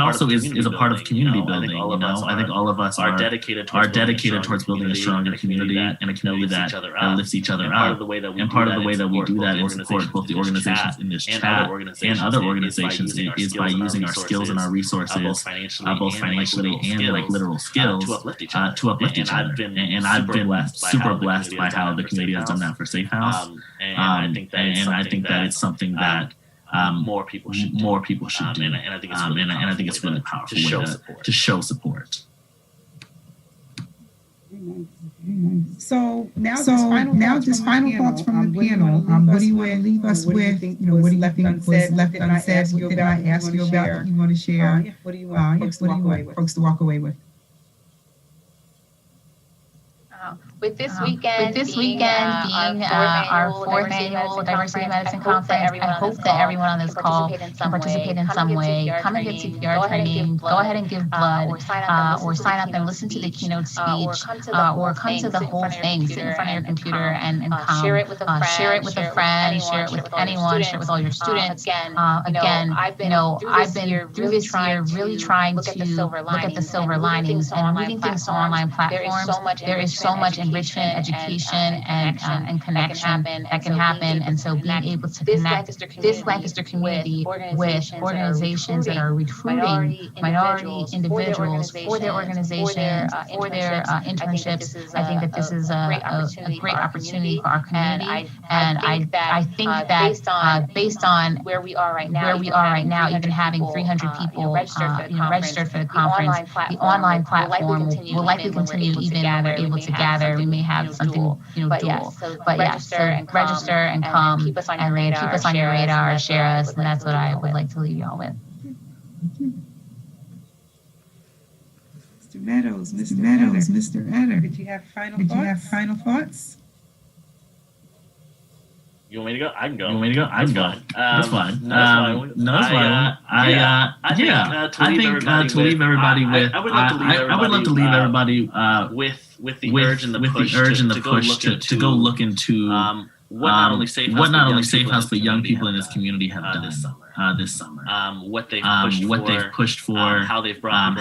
also is a part of community building. I think all of us are dedicated towards building a stronger community and a community that lifts each other up. And part of the way that we do that and support both the organizations in this chat and other organizations is by using our skills and our resources, both financially and like literal skills, to uplift each other. And I've been super blessed by how the community has done that for Safe House. I think that it's something that more people should do. And I think it's really powerful to show support. So now just final thoughts from the panel. What do you want to leave us with? What do you think was left unsaid? What did I ask you about that you want to share? What do you want folks to walk away with? With this weekend being our fourth annual Diversity Medicine Conference, I hope that everyone on this call can participate in some way. Come and get CPR training, go ahead and give blood, or sign up and listen to the keynote speech, or come to the whole thing. Sit in front of your computer and come. Share it with a friend, share it with anyone, share it with all your students. Again, I've been through this year really trying to look at the silver linings and moving things to online platforms. There is so much enrichment, education, and connection that can happen. And so being able to connect this Lancaster community with organizations that are recruiting minority individuals for their organizations, for their internships, I think that this is a great opportunity for our community. And I think that based on where we are right now, even having 300 people registered for the conference, the online platform will likely continue even when we're able to gather. We may have something dual. But register and come and keep us on your radar, share us, and that's what I would like to leave y'all with. Mr. Meadows, Mr. Etter. Did you have final thoughts? You want me to go? I can go. That's fine. I think to leave everybody with, I would love to leave everybody with the urge and the push to go look into what not only Safe House but young people in this community have done this summer. What they've pushed for, how they've brought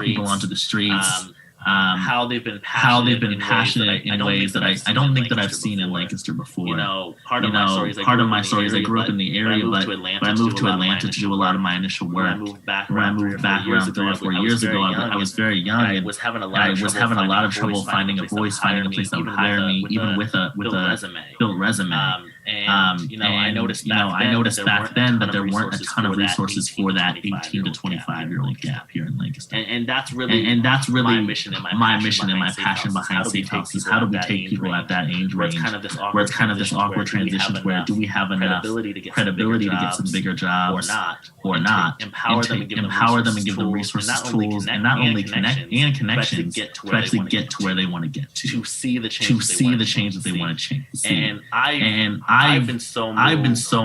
people onto the streets. how they've been passionate in ways that I don't think that I've seen in Lancaster before. You know, part of my story is I grew up in the area, but I moved to Atlanta to do a lot of my initial work. When I moved back around 3 or 4 years ago, I was very young, and I was having a lot of trouble finding a voice, finding a place that would hire me, even with a built resume. I noticed back then that there weren't a ton of resources for that 18 to 25-year-old gap here in Lancaster. And that's really my mission and my passion behind Safe House is how do we take people at that age range where it's kind of this awkward transition where do we have enough credibility to get some bigger jobs or not, empower them and give them resources, tools, and not only connections to actually get to where they want to get to see the change that they want to change. And I've been so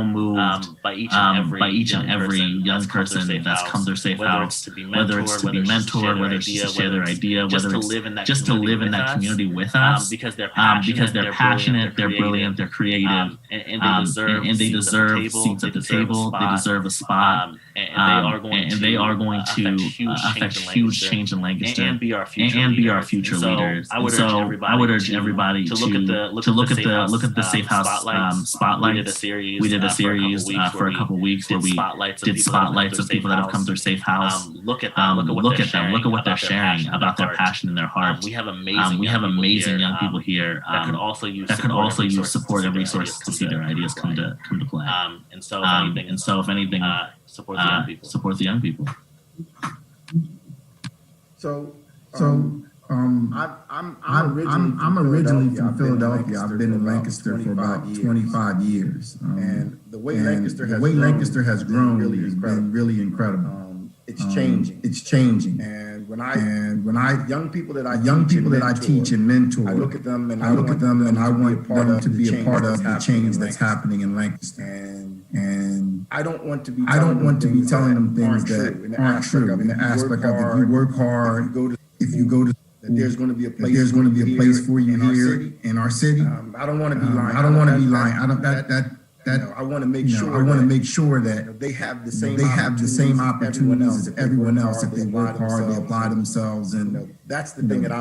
moved by each and every young person that's come to Safe House, whether it's to be mentored, whether it's to share their idea, whether it's just to live in that community with us, because they're passionate, they're brilliant, they're creative, and they deserve seats at the table, they deserve a spot, and they are going to affect huge change in Lancaster and be our future leaders. I would urge everybody to look at the Safe House spotlights. We did a series for a couple weeks where we did spotlights of people that have come through Safe House. Look at them. Look at what they're sharing about their passion and their heart. We have amazing young people here that could also use support and resources to see their ideas come to play. And so if anything, support the young people. I'm originally from Philadelphia. I've been in Lancaster for about 25 years. And the way Lancaster has grown has been really incredible. It's changing. And when I young people that I teach and mentor, I look at them and I want them to be a part of the change that's happening in Lancaster. And I don't want to be telling them things that aren't true. In the aspect of if you work hard, if you go to there's going to be a place for you here in our city. I don't want to be lying. I want to make sure that they have the same opportunities as everyone else. If they work hard, they apply themselves, and that's the thing that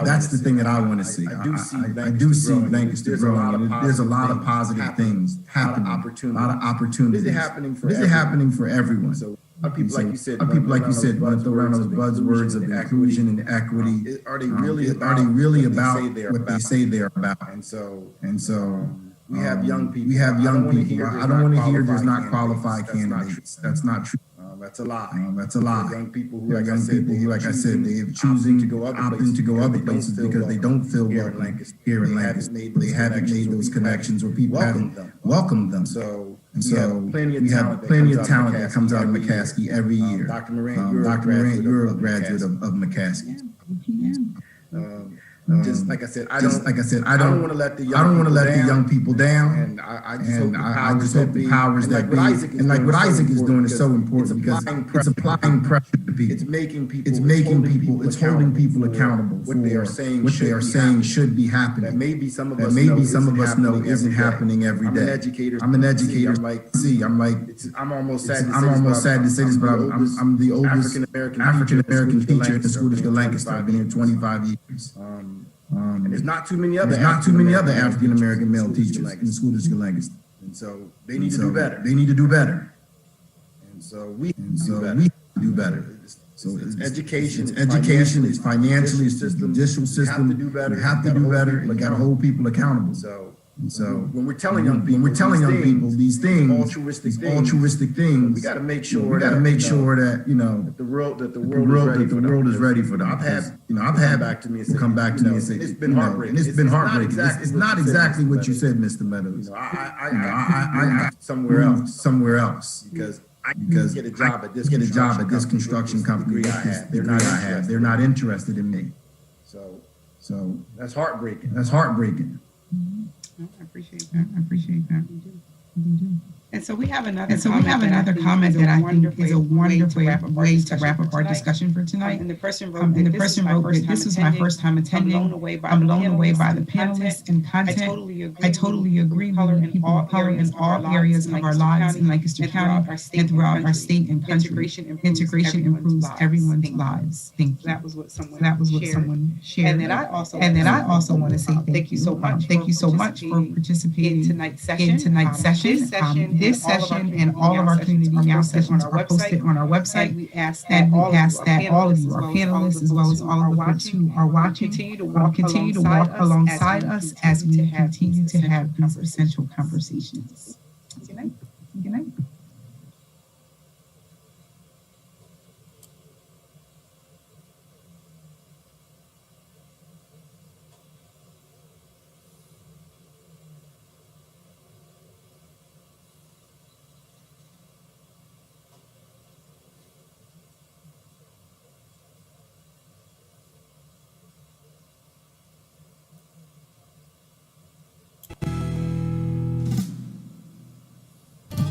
I want to see. I do see Lancaster growing. There's a lot of positive things happening. A lot of opportunities. This is happening for everyone. So people like you said, want to throw around those buzzwords of inclusion and equity. Are they really about what they say they're about? And so. We have young people. I don't want to hear there's not qualified candidates. That's not true. That's a lie. Young people who, like I said, they have choosing to go other places because they don't feel welcome here in Lancaster. They haven't made those connections where people haven't welcomed them. So we have plenty of talent that comes out of McCaskey every year. Dr. Morant, you're a graduate of McCaskey. Just like I said, I don't want to let the young people down. And I just hope the powers that be. And like what Isaac is doing is so important because it's applying pressure to people. It's making people. It's holding people accountable for what they are saying should be happening. That maybe some of us know isn't happening every day. I'm an educator. I'm almost sad to say this, but I'm the oldest African American teacher at the School District of Lancaster. I've been here 25 years. And there's not too many other African American male teachers in the School District of Lancaster. And so they need to do better. And so we do better. So it's education, it's financially, it's the judicial system. You have to do better. And you got to hold people accountable. So when we're telling young people these things, altruistic things, we got to make sure that the world is ready for them. I've had people come back to me and say it's been heartbreaking. It's not exactly what you said, Mr. Meadows. I somewhere else because get a job at this construction company. They're not interested in me. So that's heartbreaking. I appreciate that. And so we have another comment that I think is a wonderful way to wrap up our discussion for tonight. And the person wrote that this was my first time attending. I'm blown away by the panelists and content. I totally agree. We need people of color in all areas of our lives in Lancaster County and throughout our state and country. Integration improves everyone's lives. Thank you. That was what someone shared. And then I also want to say thank you so much. Thank you so much for participating in tonight's session. This session and all of our community now sessions are posted on our website. And we ask that all of you, our panelists, as well as all of the folks who are watching, continue to walk alongside us as we continue to have these essential conversations. Good night. Good night.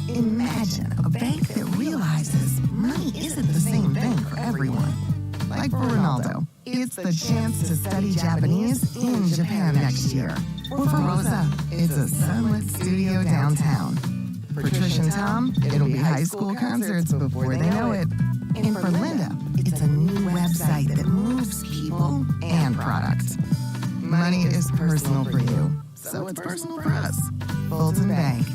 Imagine a bank that realizes money isn't the same thing for everyone. Like for Ronaldo, it's the chance to study Japanese in Japan next year. Or for Rosa, it's a sunlit studio downtown. For Trish and Tom, it'll be high school concerts before they know it. And for Linda, it's a new website that moves people and products. Money is personal for you, so it's personal for us. Fulton Bank.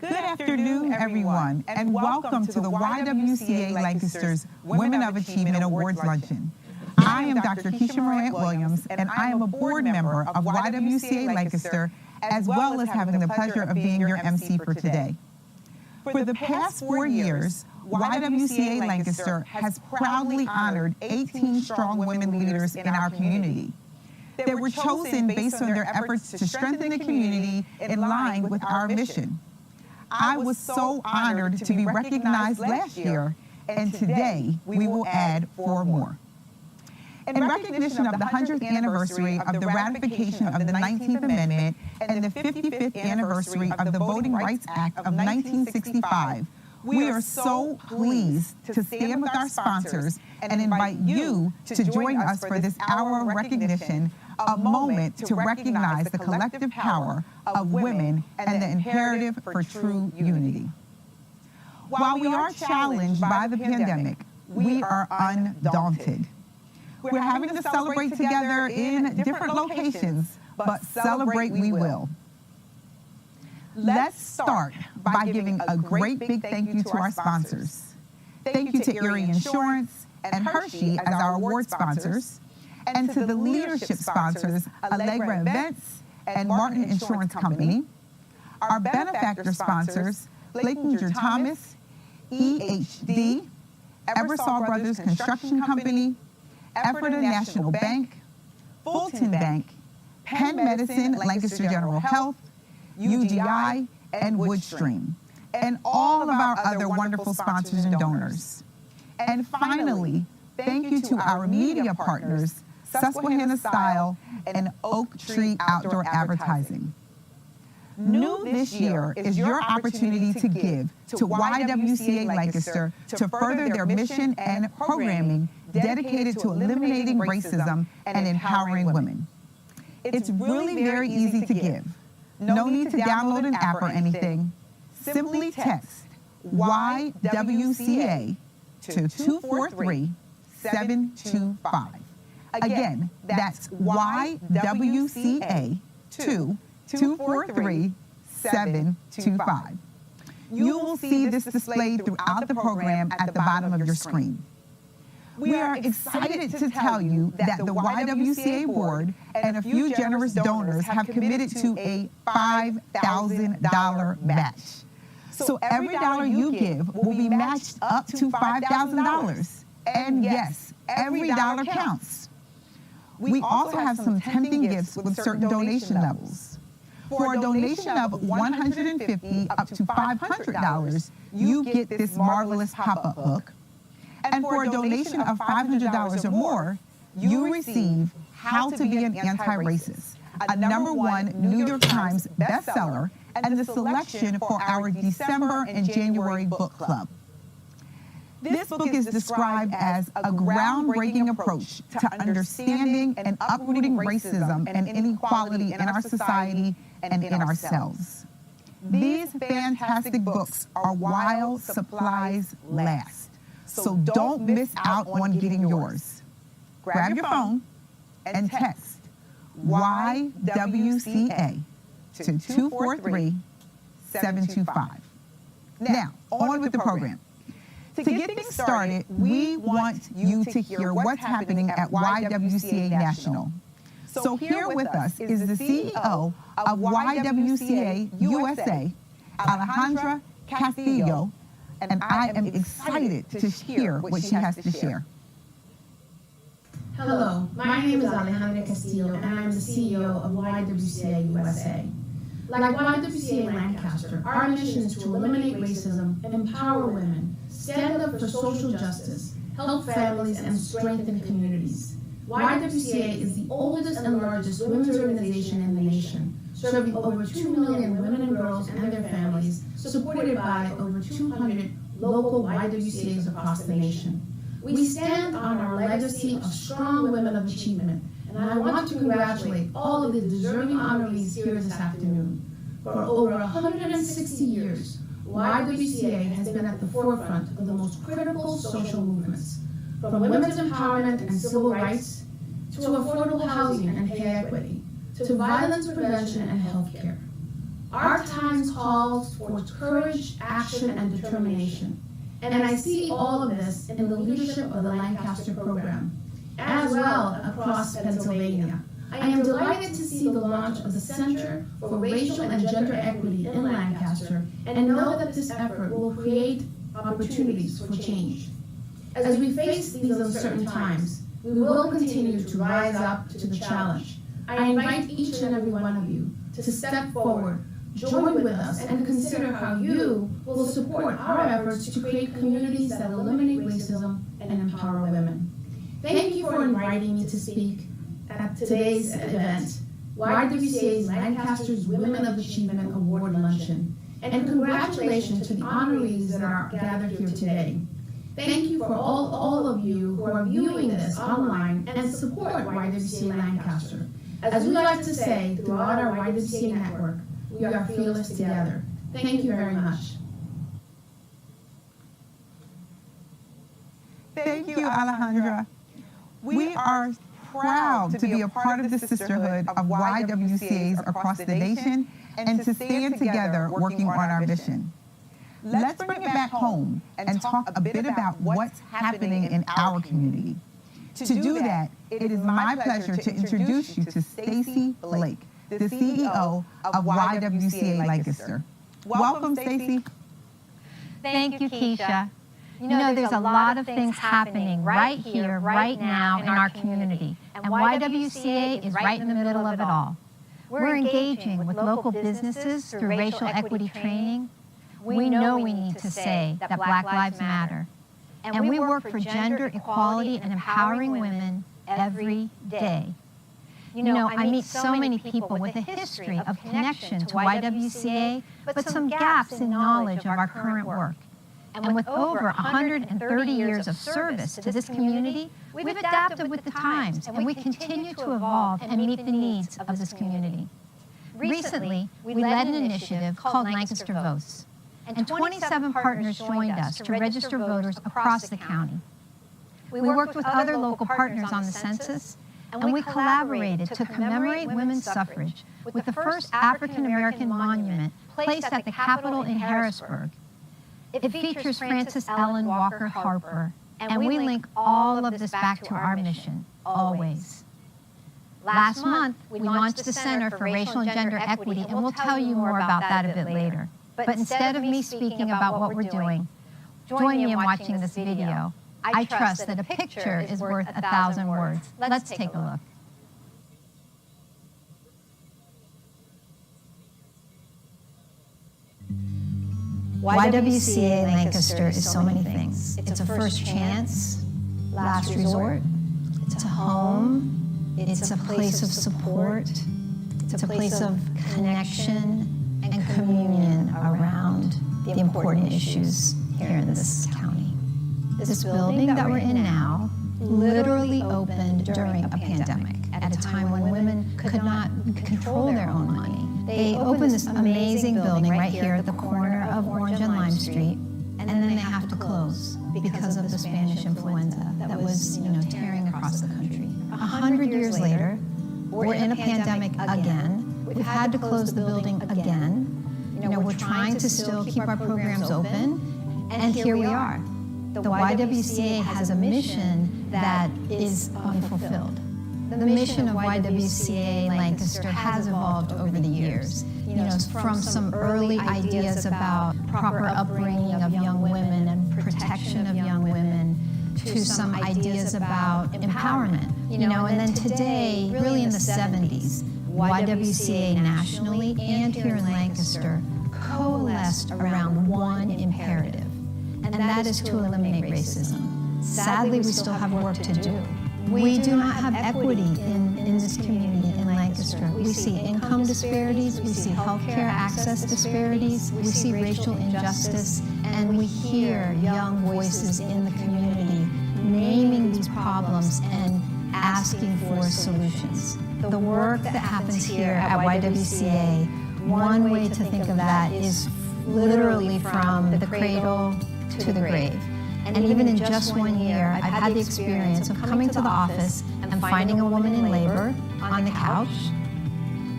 Good afternoon, everyone, and welcome to the YWCA Lancaster's Women of Achievement Awards Luncheon. I am Dr. Keisha Morant Williams, and I am a board member of YWCA Lancaster, as well as having the pleasure of being your MC for today. For the past 4 years, YWCA Lancaster has proudly honored 18 strong women leaders in our community. They were chosen based on their efforts to strengthen the community in line with our mission. I was so honored to be recognized last year, and today we will add 4 more. In recognition of the 100th anniversary of the ratification of the 19th Amendment and the 55th anniversary of the Voting Rights Act of 1965, we are so pleased to stand with our sponsors and invite you to join us for this hour of recognition, a moment to recognize the collective power of women and the imperative for true unity. While we are challenged by the pandemic, we are undaunted. We're having to celebrate together in different locations, but celebrate we will. Let's start by giving a great big thank you to our sponsors. Thank you to Erie Insurance and Hershey as our award sponsors, and to the leadership sponsors, Allegra Events and Martin Insurance Company, our benefactor sponsors, Lakinger Thomas, EHD, Eversol Brothers Construction Company, Ephrata National Bank, Fulton Bank, Penn Medicine, Lancaster General Health, UGI, and Woodstream, and all of our other wonderful sponsors and donors. And finally, thank you to our media partners, Susquehanna Style and Oak Tree Outdoor Advertising. New this year is your opportunity to give to YWCA Lancaster to further their mission and programming dedicated to eliminating racism and empowering women. It's really very easy to give. No need to download an app or anything. Simply text YWCA to 243-725. Again, that's YWCA to 243-725. You will see this displayed throughout the program at the bottom of your screen. We are excited to tell you that the YWCA board and a few generous donors have committed to a $5,000 match. So every dollar you give will be matched up to $5,000. And yes, every dollar counts. We also have some tempting gifts with certain donation levels. For a donation of $150 up to $500, you get this marvelous pop-up book. And for a donation of $500 or more, you receive How to Be an Anti-Racist, a #1 New York Times bestseller, and the selection for our December and January book club. This book is described as a groundbreaking approach to understanding and uprooting racism and inequality in our society and in ourselves. These fantastic books are while supplies last, so don't miss out on getting yours. Grab your phone and text YWCA to 243-725. Now, on with the program. To get things started, we want you to hear what's happening at YWCA National. So here with us is the CEO of YWCA USA, Alejandra Castillo, and I am excited to hear what she has to share. Hello, my name is Alejandra Castillo, and I am the CEO of YWCA USA. Like YWCA Lancaster, our mission is to eliminate racism, empower women, stand up for social justice, help families, and strengthen communities. YWCA is the oldest and largest women's organization in the nation, serving over 2 million women and girls and their families, supported by over 200 local YWCAs across the nation. We stand on our legacy of strong women of achievement, and I want to congratulate all of the deserving honorees here this afternoon. For over 160 years, YWCA has been at the forefront of the most critical social movements, from women's empowerment and civil rights, to affordable housing and pay equity, to violence prevention and healthcare. Our times calls for courage, action, and determination. And I see all of this in the leadership of the Lancaster program, as well across Pennsylvania. I am delighted to see the launch of the Center for Racial and Gender Equity in Lancaster, and know that this effort will create opportunities for change. As we face these uncertain times, we will continue to rise up to the challenge. I invite each and every one of you to step forward, join with us, and consider how you will support our efforts to create communities that eliminate racism and empower women. Thank you for inviting me to speak at today's event, YWCA's Lancaster's Women of Achievement Award Luncheon, and congratulations to the honorees that are gathered here today. Thank you for all of you who are viewing this online and support YWCA Lancaster. As we like to say throughout our YWCA network, we are fearless together. Thank you very much. Thank you, Alejandra. We are proud to be a part of the sisterhood of YWCAs across the nation and to stand together working on our mission. Let's bring it back home and talk a bit about what's happening in our community. To do that, it is my pleasure to introduce you to Stacey Blake, the CEO of YWCA Lancaster. Welcome, Stacey. Thank you, Keisha. You know, there's a lot of things happening right here, right now in our community, and YWCA is right in the middle of it all. We're engaging with local businesses through racial equity training. We know we need to say that Black Lives Matter, and we work for gender equality and empowering women every day. You know, I meet so many people with a history of connection to YWCA, but some gaps in knowledge of our current work. And with over 130 years of service to this community, we've adapted with the times, and we continue to evolve and meet the needs of this community. Recently, we led an initiative called Lancaster Votes, and 27 partners joined us to register voters across the county. We worked with other local partners on the census, and we collaborated to commemorate women's suffrage with the first African American monument placed at the Capitol in Harrisburg. It features Frances Ellen Walker Harper, and we link all of this back to our mission, always. Last month, we launched the Center for Racial and Gender Equity, and we'll tell you more about that a bit later. But instead of me speaking about what we're doing, join me in watching this video. I trust that a picture is worth 1,000 words. Let's take a look. YWCA Lancaster is so many things. It's a first chance, last resort, It's a home. It's a place of support. It's a place of connection and communion around the important issues here in this county. This building that we're in now literally opened during a pandemic at a time when women could not control their own money. They opened this amazing building right here at the corner of Orange and Lime Street, and then they have to close because of the Spanish influenza that was, tearing across the country. 100 years later, we're in a pandemic again. We've had to close the building again. We're trying to still keep our programs open, and here we are. The YWCA has a mission that is unfulfilled. The mission of YWCA Lancaster has evolved over the years. From some early ideas about proper upbringing of young women and protection of young women, to some ideas about empowerment. And then today, really in the 70s, YWCA nationally and here in Lancaster coalesced around one imperative, and that is to eliminate racism. Sadly, we still have work to do. We do not have equity in this community in Lancaster. We see income disparities, we see healthcare access disparities, we see racial injustice, and we hear young voices in the community naming these problems and asking for solutions. The work that happens here at YWCA, one way to think of that is literally from the cradle to the grave. And even in just 1 year, I've had the experience of coming to the office and finding a woman in labor on the couch.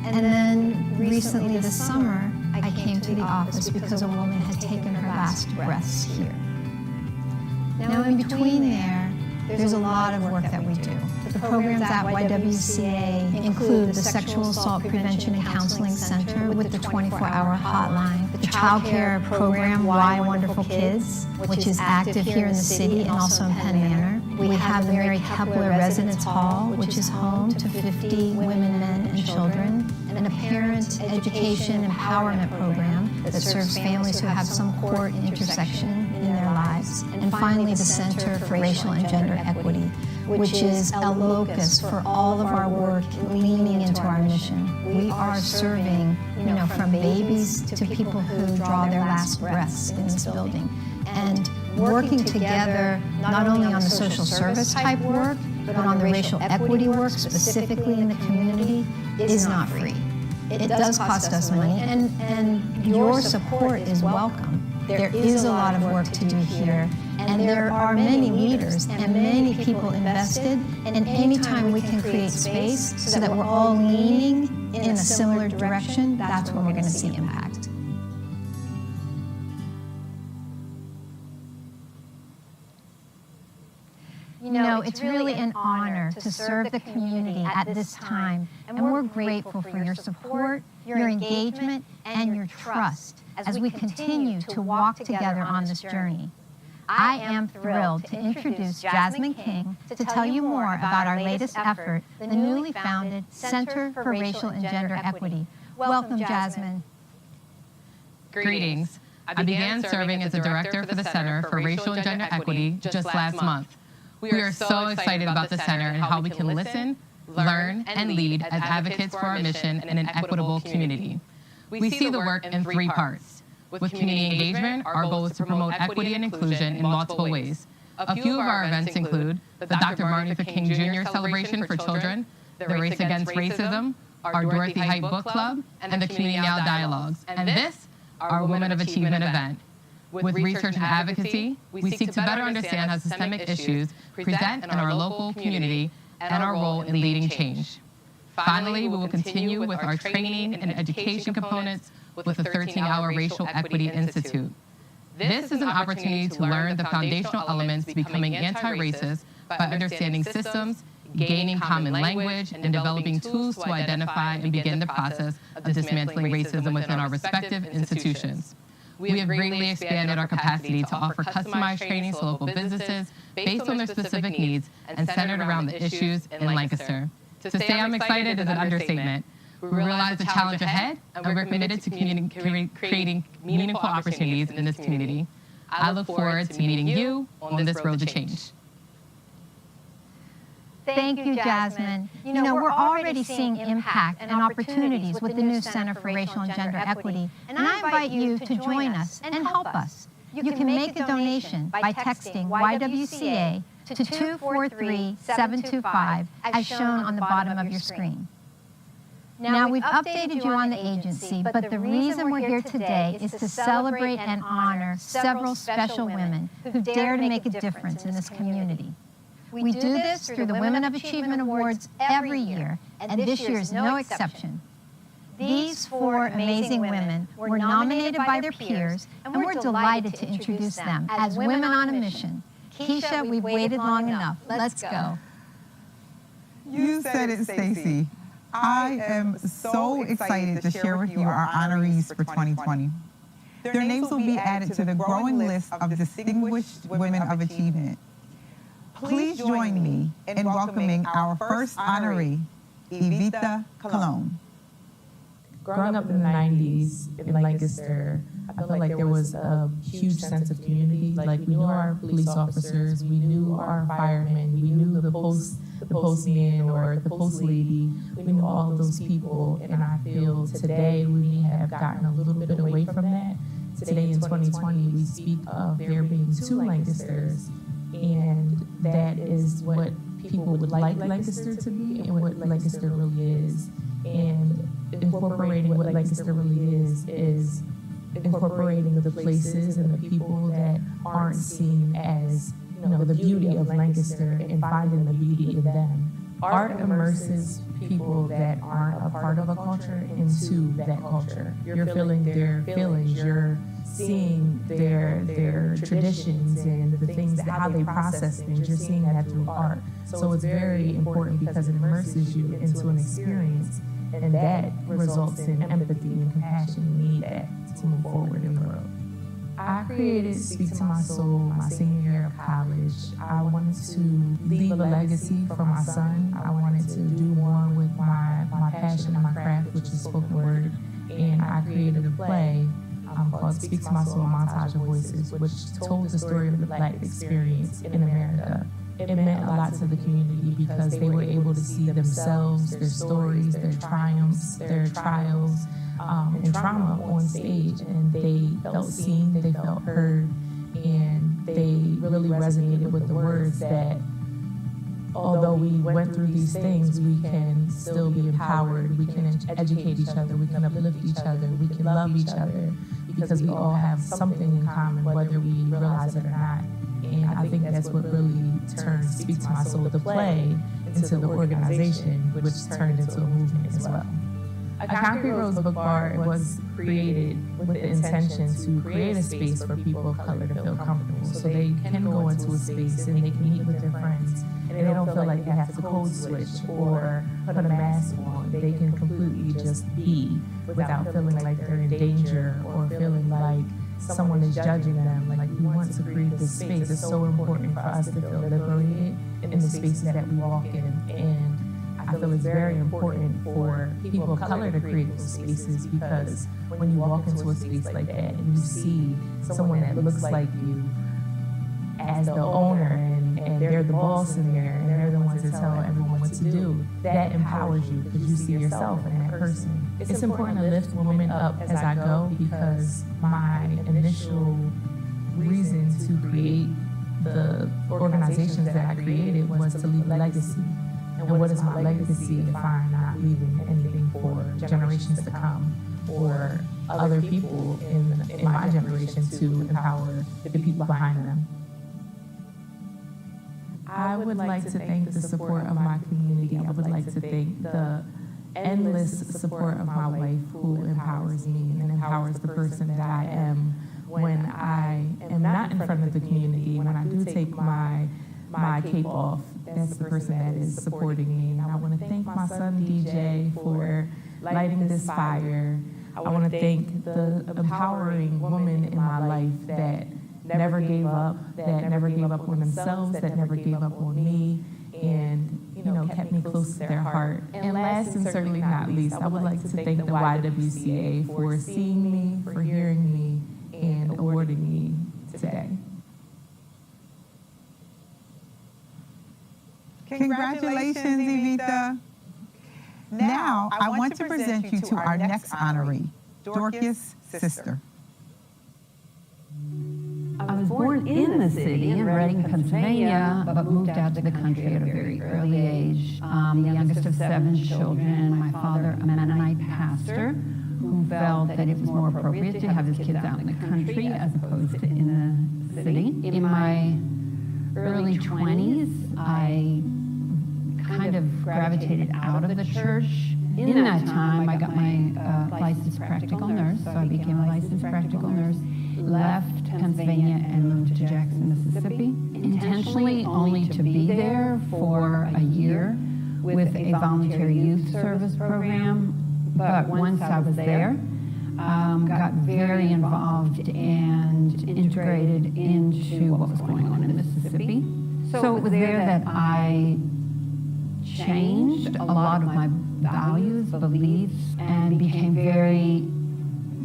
And then recently this summer, I came to the office because a woman had taken her last breaths here. Now in between there's a lot of work that we do. The programs at YWCA include the Sexual Assault Prevention and Counseling Center with the 24-hour hotline, the child care program, Why Wonderful Kids, which is active here in the city and also in Penn Manor. We have the Mary Kepler Residence Hall, which is home to 50 women, men, and children, and a parent education empowerment program that serves families who have some core intersection in their lives. And finally, the Center for Racial and Gender Equity, which is a locus for all of our work leaning into our mission. We are serving, from babies to people who draw their last breaths in this building. And working together, not only on the social service type work, but on the racial equity work specifically in the community, is not free. It does cost us money, and your support is welcome. There is a lot of work to do here, and there are many leaders and many people invested, and anytime we can create space so that we're all leaning in a similar direction, that's when we're going to see impact. It's really an honor to serve the community at this time, and we're grateful for your support, your engagement, and your trust as we continue to walk together on this journey. I am thrilled to introduce Jasmine King to tell you more about our latest effort, the newly founded Center for Racial and Gender Equity. Welcome, Jasmine. Greetings. I began serving as the director for the Center for Racial and Gender Equity just last month. We are so excited about the center and how we can listen, learn, and lead as advocates for our mission in an equitable community. We see the work in three parts. With community engagement, our goal is to promote equity and inclusion in multiple ways. A few of our events include the Dr. Martin Luther King Jr. Celebration for Children, the Race Against Racism, our Dorothy Height Book Club, and the Community Now Dialogues. And this, our Women of Achievement event. With research and advocacy, we seek to better understand how systemic issues present in our local community and our role in leading change. Finally, we will continue with our training and education components with the 13-hour Racial Equity Institute. This is an opportunity to learn the foundational elements to becoming anti-racist by understanding systems, gaining common language, and developing tools to identify and begin the process of dismantling racism within our respective institutions. We have greatly expanded our capacity to offer customized training to local businesses based on their specific needs and centered around the issues in Lancaster. To say I'm excited is an understatement. We realize the challenge ahead, and we're committed to creating meaningful opportunities in this community. I look forward to meeting you on this road to change. Thank you, Jasmine. You know, we're already seeing impact and opportunities with the new Center for Racial and Gender Equity, and I invite you to join us and help us. You can make a donation by texting YWCA to 243-725 as shown on the bottom of your screen. Now, we've updated you on the agency, but the reason we're here today is to celebrate and honor several special women who dare to make a difference in this community. We do this through the Women of Achievement Awards every year, and this year is no exception. These 4 amazing women were nominated by their peers, and we're delighted to introduce them as Women on a Mission. Keisha, we've waited long enough. Let's go. You said it, Stacy. I am so excited to share with you our honorees for 2020. Their names will be added to the growing list of distinguished women of achievement. Please join me in welcoming our first honoree, Evita Colon. Growing up in the 90s in Lancaster, I felt like there was a huge sense of community. Like, we knew our police officers, we knew our firemen, we knew the postman or the post lady. We knew all of those people, and I feel today we have gotten a little bit away from that. Today in 2020, we speak of there being 2 Lancasters, and that is what people would like Lancaster to be and what Lancaster really is. And incorporating what Lancaster really is incorporating the places and the people that aren't seen as, you know, the beauty of Lancaster and finding the beauty in them. Art immerses people that aren't a part of a culture into that culture. You're feeling their feelings, you're seeing their traditions and the things, how they process things. You're seeing that through art. So it's very important because it immerses you into an experience, and that results in empathy and compassion. You need that to move forward in the world. I created Speak to My Soul my senior year of college. I wanted to leave a legacy for my son. I wanted to do more with my passion and my craft, which is spoken word. And I created a play called Speak to My Soul, Montage of Voices, which told the story of the Black experience in America. It meant a lot to the community because they were able to see themselves, their stories, their triumphs, their trials, and trauma on stage, and they felt seen, they felt heard, and they really resonated with the words that although we went through these things, we can still be empowered, we can educate each other, we can uplift each other, we can love each other, because we all have something in common, whether we realize it or not. And I think that's what really turned Speak to My Soul, the play, into the organization, which turned into a movement as well. A Concrete Rose Book Bar was created with the intention to create a space for people of color to feel comfortable, so they can go into a space and they can meet with their friends, and they don't feel like they have to code switch or put a mask on. They can completely just be without feeling like they're in danger or feeling like someone is judging them. Like, we want to create this space. It's so important for us to feel liberated in the spaces that we walk in, and I feel it's very important for people of color to create those spaces, because when you walk into a space like that and you see someone that looks like you as the owner, and they're the boss in there, and they're the ones that tell everyone what to do, that empowers you because you see yourself in that person. It's important to lift women up as I go, because my initial reason to create the organizations that I created was to leave a legacy. And what is my legacy if I'm not leaving anything for generations to come, or other people in my generation to empower the people behind them? I would like to thank the support of my community. I would like to thank the endless support of my wife, who empowers me and empowers the person that I am when I am not in front of the community. When I do take my cape off, that's the person that is supporting me. And I want to thank my son DJ for lighting this fire. I want to thank the empowering woman in my life that never gave up, that never gave up on themselves, that never gave up on me, and, you know, kept me close to their heart. And last and certainly not least, I would like to thank the YWCA for seeing me, for hearing me, and awarding me today. Congratulations, Evita. Now, I want to present you to our next honoree, Dorcas' sister. I was born in the city in Reading, Pennsylvania, but moved out to the country at a very early age. The youngest of 7 children, my father, a Mennonite pastor, who felt that it was more appropriate to have his kids out in the country as opposed to in the city. In my early 20s, I kind of gravitated out of the church. In that time, I got my licensed practical nurse, so I became a licensed practical nurse, left Pennsylvania and moved to Jackson, Mississippi, intentionally only to be there for a year with a voluntary youth service program. But once I was there, got very involved and integrated into what was going on in Mississippi. So it was there that I changed a lot of my values, beliefs, and became very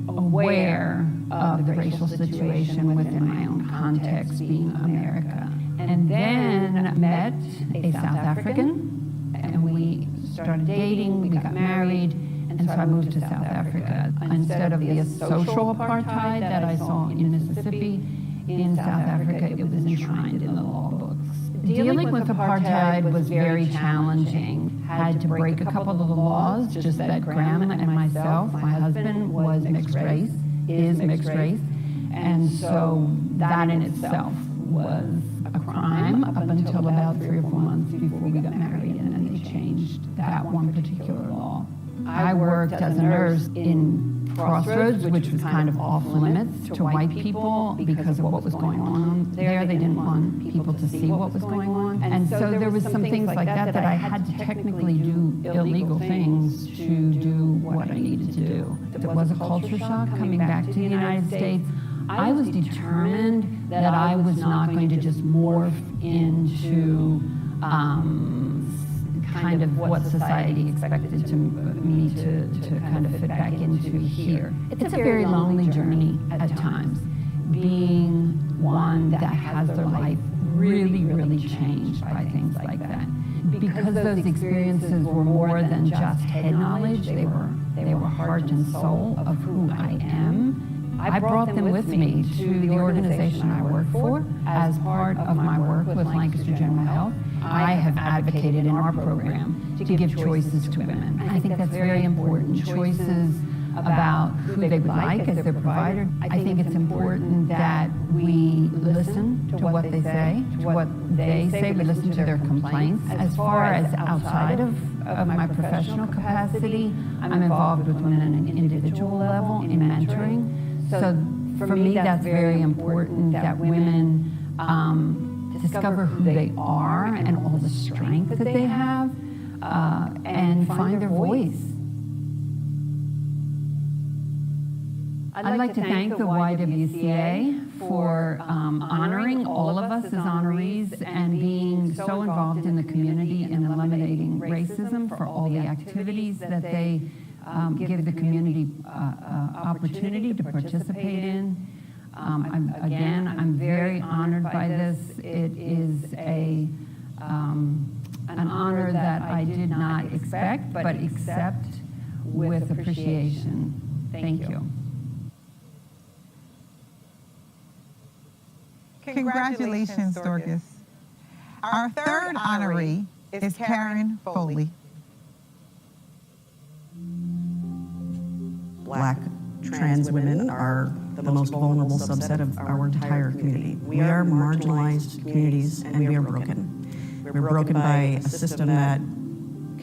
aware of the racial situation within my own context, being America. And then met a South African, and we started dating, we got married, and so I moved to South Africa. Instead of the social apartheid that I saw in Mississippi, in South Africa, it was enshrined in the law books. Dealing with apartheid was very challenging. Had to break a couple of the laws, just that Graham and myself, my husband was mixed race, is mixed race, and so that in itself was a crime up until about 3 or 4 months before we got married, and then they changed that one particular law. I worked as a nurse in Crossroads, which was kind of off limits to white people because of what was going on there. They didn't want people to see what was going on. And so there was some things like that that I had to technically do illegal things to do what I needed to do. There was a culture shock coming back to the United States. I was determined that I was not going to just morph into kind of what society expected me to kind of fit back into here. It's a very lonely journey at times, being one that has their life really, really changed by things like that. Because those experiences were more than just head knowledge, they were heart and soul of who I am. I brought them with me to the organization I work for. As part of my work with Lancaster General Health, I have advocated in our program to give choices to women. I think that's very important, choices about who they would like as their provider. I think it's important that we listen to what they say, we listen to their complaints. As far as outside of my professional capacity, I'm involved with women on an individual level in mentoring. So for me, that's very important that women discover who they are and all the strength that they have and find their voice. I'd like to thank the YWCA for honoring all of us as honorees and being so involved in the community and eliminating racism for all the activities that they give the community opportunity to participate in. I'm very honored by this. It is an honor that I did not expect, but accept with appreciation. Thank you. Congratulations, Dorcas. Our third honoree is Karen Foley. Black trans women are the most vulnerable subset of our entire community. We are marginalized communities and we are broken. We're broken by a system that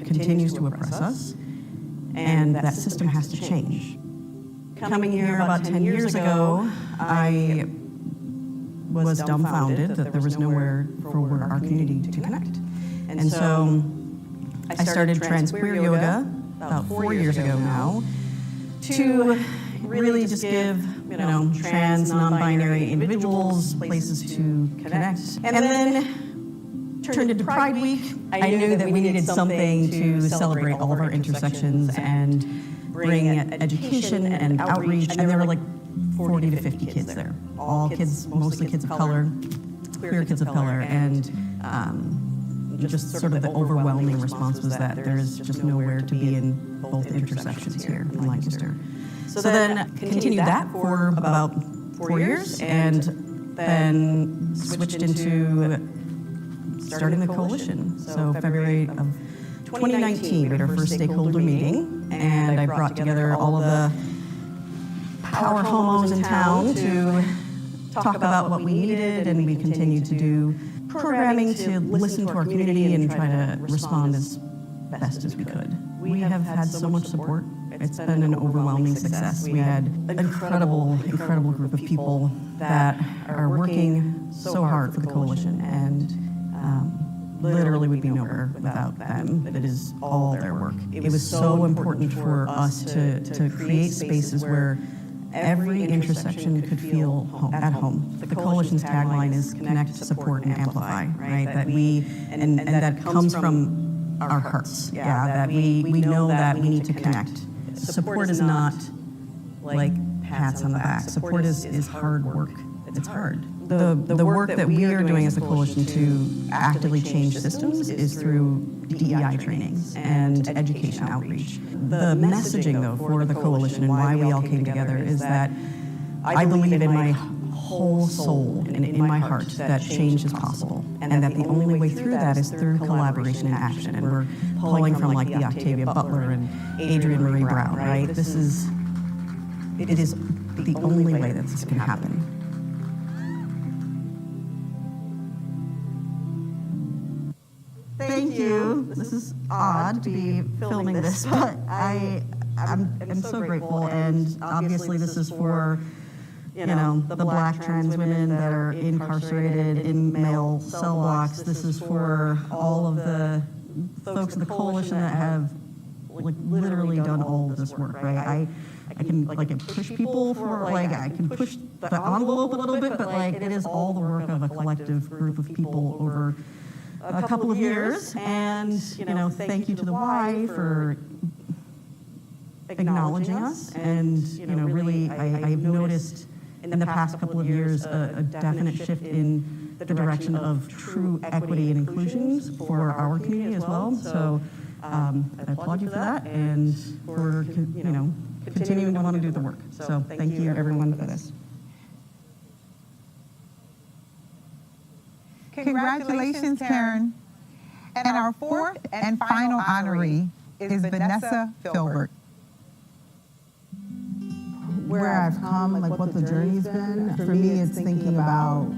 continues to oppress us, and that system has to change. Coming here about 10 years ago, I was dumbfounded that there was nowhere for our community to connect. And so I started trans queer yoga about 4 years ago now to really just give, trans, non-binary individuals places to connect. And then turned into Pride Week. I knew that we needed something to celebrate all of our intersections and bring education and outreach. And there were like 40 to 50 kids there. All kids, mostly kids of color, queer kids of color. And just sort of the overwhelming response was that there is just nowhere to be in both intersections here in Lancaster. So then continued that for about 4 years, and then switched into starting the coalition. So February of 2019, we had our first stakeholder meeting, and I brought together all of the power homos in town to talk about what we needed, and we continued to do programming to listen to our community and try to respond as best as we could. We have had so much support. It's been an overwhelming success. We had an incredible group of people that are working so hard for the coalition, and literally would be nowhere without them. It is all their work. It was so important for us to create spaces where every intersection could feel at home. The coalition's tagline is connect, support, and amplify, right? That we, and that comes from our hearts. Yeah, that we know that we need to connect. Support is not like pats on the back. Support is hard work. It's hard. The work that we are doing as a coalition to actively change systems is through DEI trainings and education outreach. The messaging, though, for the coalition and why we all came together is that I believe in my whole soul and in my heart that change is possible, and that the only way through that is through collaboration and action. And we're pulling from like the Octavia Butler and Adrienne Marie Brown, right? It is the only way that this can happen. Thank you. This is odd to be filming this, but I'm so grateful, and obviously this is for the Black trans women that are incarcerated in male cell blocks. This is for all of the folks in the coalition that have literally done all of this work, right? I can push people for I can push the envelope a little bit, but it is all the work of a collective group of people over a couple of years. And thank you to the Y for acknowledging us. And really, I've noticed in the past couple of years a definite shift in the direction of true equity and inclusion for our community as well. So I applaud you for that, and for continuing to want to do the work. So thank you everyone for this. Congratulations, Karen. And our fourth and final honoree is Vanessa Filbert. Where I've come, what the journey's been, for me it's thinking about,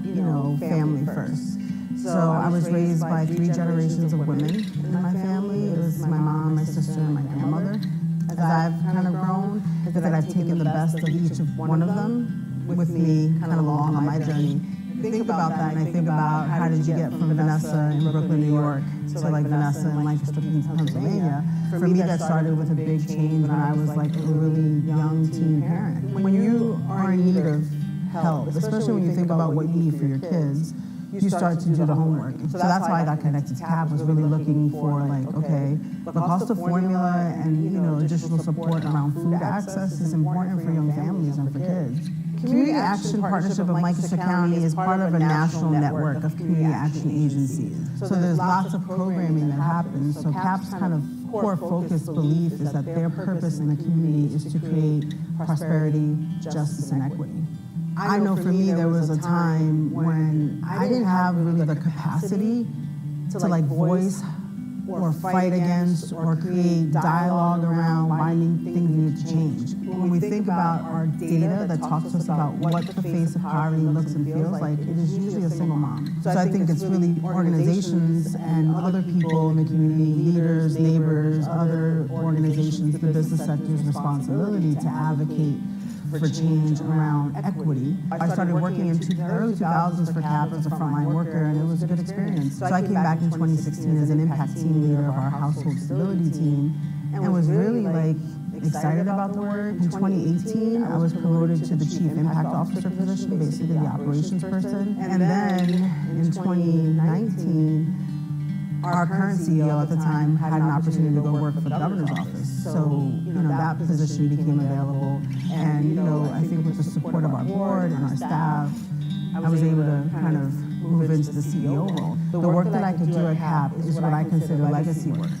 family first. So I was raised by 3 generations of women in my family. It was my mom, my sister, and my grandmother. As I've kind of grown, I feel like I've taken the best of each of one of them with me kind of along on my journey. Think about that, and I think about how did you get from Vanessa in Brooklyn, New York, to Vanessa in Lancaster, Pennsylvania. For me, that started with a big change when I was a really young teen parent. When you are in need of help, especially when you think about what you need for your kids, you start to do the homework. So that's why I got connected to CAP, was really looking for okay, the cost of formula and additional support around food access is important for young families and for kids. Community Action Partnership of Lancaster County is part of a national network of community action agencies. So there's lots of programming that happens. So CAP's kind of core focus belief is that their purpose in the community is to create prosperity, justice, and equity. I know for me there was a time when I didn't have really the capacity to voice or fight against or create dialogue around why things need to change. When we think about our data that talks to us about what the face of poverty looks and feels like, it is usually a single mom. So I think it's really organizations and other people in the community, leaders, neighbors, other organizations, the business sector's responsibility to advocate for change around equity. I started working in the early 2000s for CAP as a frontline worker, and it was a good experience. So I came back in 2016 as an impact team leader of our household stability team, and was really excited about the work. In 2018, I was promoted to the Chief Impact Officer position, basically the operations person. And then in 2019, our current CEO at the time had an opportunity to go work for the governor's office. So, that position became available. And, I think with the support of our board and our staff, I was able to kind of move into the CEO role. The work that I could do at CAP is what I consider legacy work.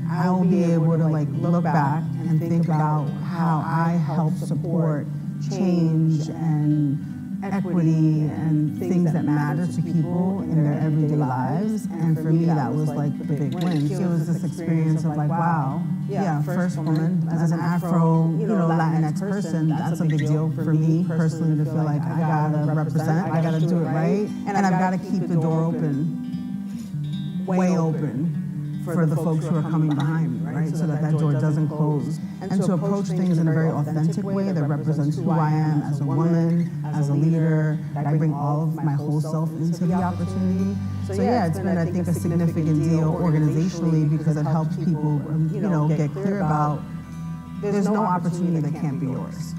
I'll be able to look back and think about how I help support change and equity and things that matter to people in their everyday lives. And for me, that was the big win. So it was this experience of wow, yeah, first woman as an Afro, Latinx person, that's a big deal for me personally to feel like I gotta represent, I gotta do it right, and I've gotta keep the door open, way open, for the folks who are coming behind me, right? So that door doesn't close. And to approach things in a very authentic way that represents who I am as a woman, as a leader, that I bring all of my whole self into the opportunity. So yeah, it's been, I think, a significant deal organizationally because it helps people, get clear about there's no opportunity that can't be yours.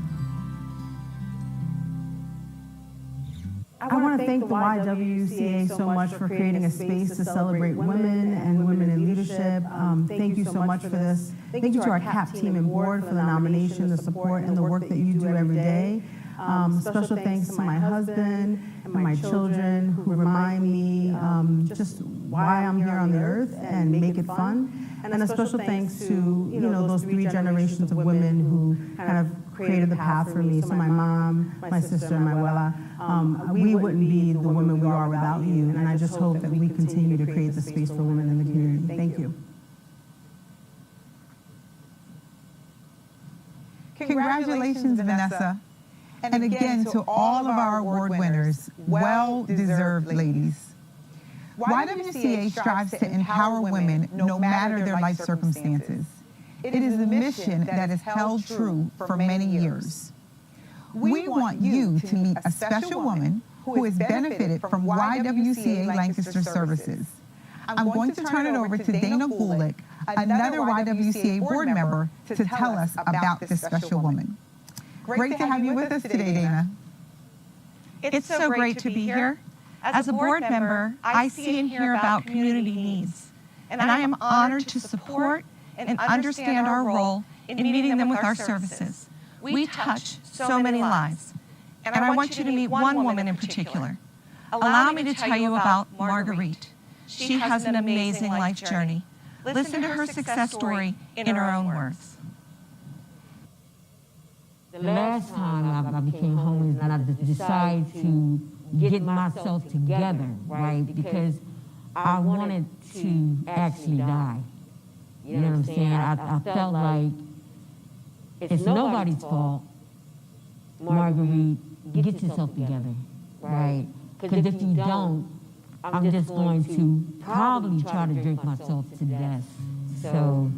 I want to thank the YWCA so much for creating a space to celebrate women and women in leadership. Thank you so much for this. Thank you to our CAP team and board for the nomination, the support, and the work that you do every day. Special thanks to my husband and my children who remind me just why I'm here on the earth and make it fun. And a special thanks to, those 3 generations of women who kind of created the path for me. So my mom, my sister, and my abuela, we wouldn't be the women we are without you. And I just hope that we continue to create the space for women in the community. Thank you. Congratulations, Vanessa. And again, to all of our award winners, well-deserved ladies. YWCA strives to empower women no matter their life circumstances. It is a mission that has held true for many years. We want you to meet a special woman who has benefited from YWCA Lancaster services. I'm going to turn it over to Dana Gulick, another YWCA board member, to tell us about this special woman. Great to have you with us today, Dana. It's so great to be here. As a board member, I see and hear about community needs, and I am honored to support and understand our role in meeting them with our services. We touch so many lives, and I want you to meet one woman in particular. Allow me to tell you about Marguerite. She has an amazing life journey. Listen to her success story in her own words. The last time I became homeless and I decided to get myself together, right? Because I wanted to actually die. You know what I'm saying? I felt like it's nobody's fault. Marguerite, get yourself together, right? Because if you don't, I'm just going to probably try to drink myself to death. So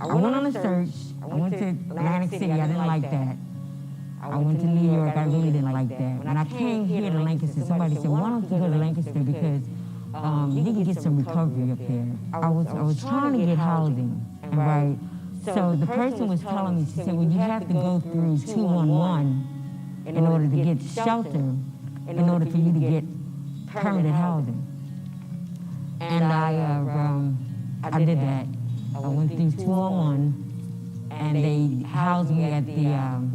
I went on a search. I went to Atlantic City. I didn't like that. I went to New York. I really didn't like that. When I came here to Lancaster, somebody said, why don't you go to Lancaster because you can get some recovery up there. I was trying to get housing, right? So the person was telling me, she said, well, you have to go through 211 in order to get shelter, in order for you to get permanent housing. And I did that. I went through 211. And they housed me at the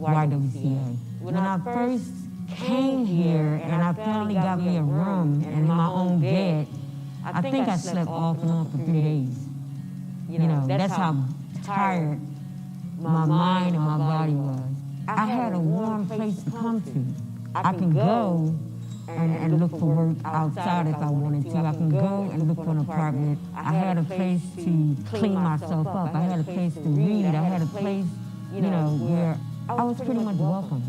YWCA. When I first came here and I finally got me a room and my own bed, I think I slept off and on for 3 days. You know, that's how tired my mind and my body was. I had a warm place to come to. I can go and look for work outside if I wanted to. I can go and look for an apartment. I had a place to clean myself up. I had a place to read. I had a place, you know, where I was pretty much welcome.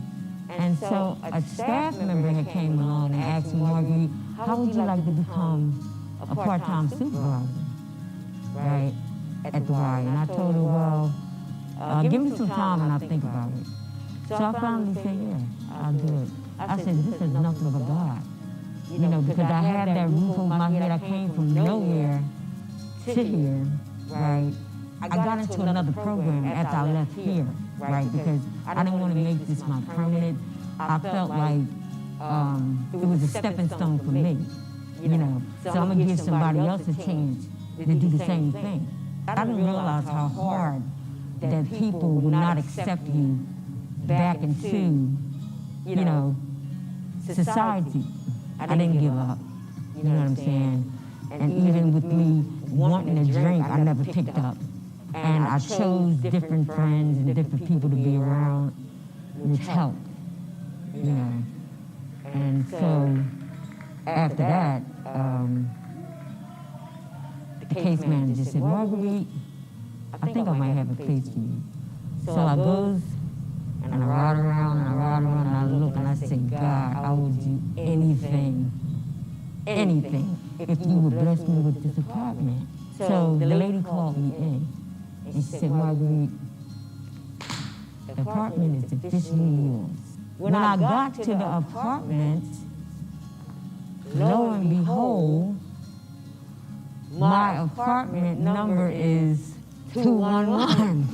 And so a staff member had came along and asked me, Marguerite, how would you like to become a part-time supervisor, right, at the Y? And I told her, well, give me some time and I'll think about it. So I finally said, yeah, I'll do it. I said, this is nothing but God. You know, because I had that roof over my head. I came from nowhere to here, right? I got into another program after I left here, right? Because I didn't want to make this my permanent. I felt like it was a stepping stone for me, you know. So I'm going to give somebody else a chance to do the same thing. I didn't realize how hard that people would not accept you back into, you know, society. I didn't give up. You know what I'm saying? And even with me wanting to drink, I never picked up. And I chose different friends and different people to be around, which helped, you know. And so after that, the case manager said, Marguerite, I think I might have a place for you. So I goes and I ride around and I ride around and I look and I say, God, I would do anything, if you would bless me with this apartment. So the lady called me in and she said, Marguerite, the apartment is officially yours. When I got to the apartment, lo and behold, my apartment number is 211.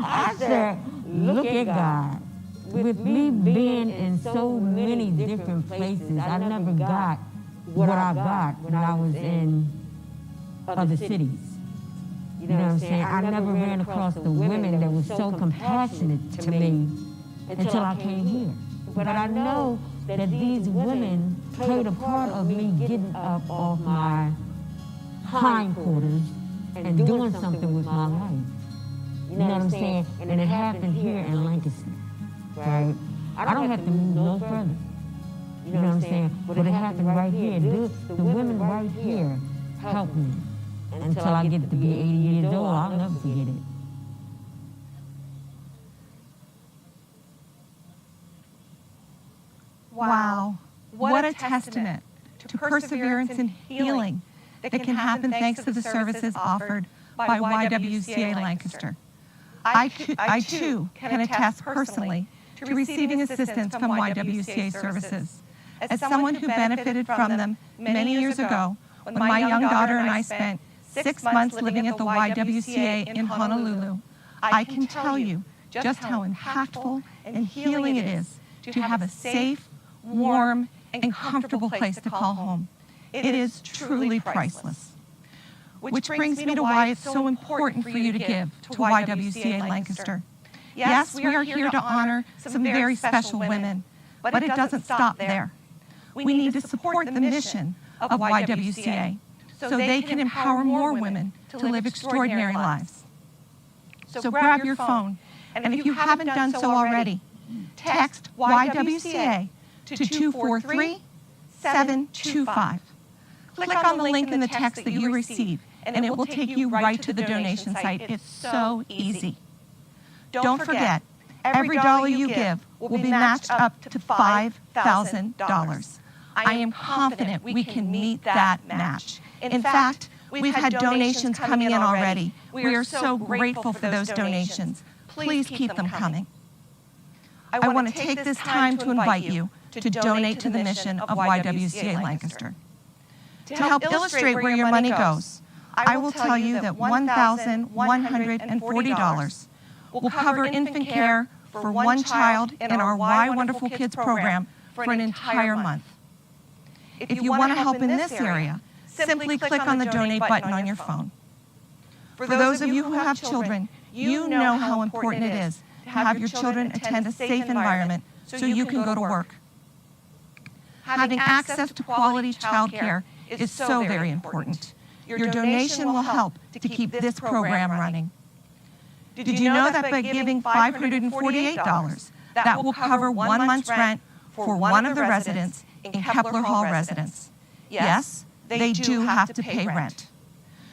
I said, look at God. With me being in so many different places, I never got what I got when I was in other cities. You know what I'm saying? I never ran across the women that were so compassionate to me until I came here. But I know that these women played a part of me getting up off my hindquarters and doing something with my life. You know what I'm saying? And it happened here in Lancaster, right? I don't have to move no further. You know what I'm saying? But it happened right here. The women right here helped me. Until I get to be 80 years old, I'll never forget it. Wow, what a testament to perseverance and healing that can happen thanks to the services offered by YWCA Lancaster. I too can attest personally to receiving assistance from YWCA services. As someone who benefited from them many years ago, when my young daughter and I spent 6 months living at the YWCA in Honolulu, I can tell you just how impactful and healing it is to have a safe, warm, and comfortable place to call home. It is truly priceless. Which brings me to why it's so important for you to give to YWCA Lancaster. Yes, we are here to honor some very special women, but it doesn't stop there. We need to support the mission of YWCA so they can empower more women to live extraordinary lives. So grab your phone, and if you haven't done so already, text YWCA to 243-725. Click on the link in the text that you receive, and it will take you right to the donation site. It's so easy. Don't forget, every dollar you give will be matched up to $5,000. I am confident we can meet that match. In fact, we've had donations coming in already. We are so grateful for those donations. Please keep them coming. I want to take this time to invite you to donate to the mission of YWCA Lancaster. To help illustrate where your money goes, I will tell you that $1,140 will cover infant care for one child in our Why Wonderful Kids program for an entire month. If you want to help in this area, simply click on the donate button on your phone. For those of you who have children, you know how important it is to have your children attend a safe environment so you can go to work. Having access to quality childcare is so very important. Your donation will help to keep this program running. Did you know that by giving $548, that will cover 1 month's rent for one of the residents in Kepler Hall residence? Yes, they do have to pay rent.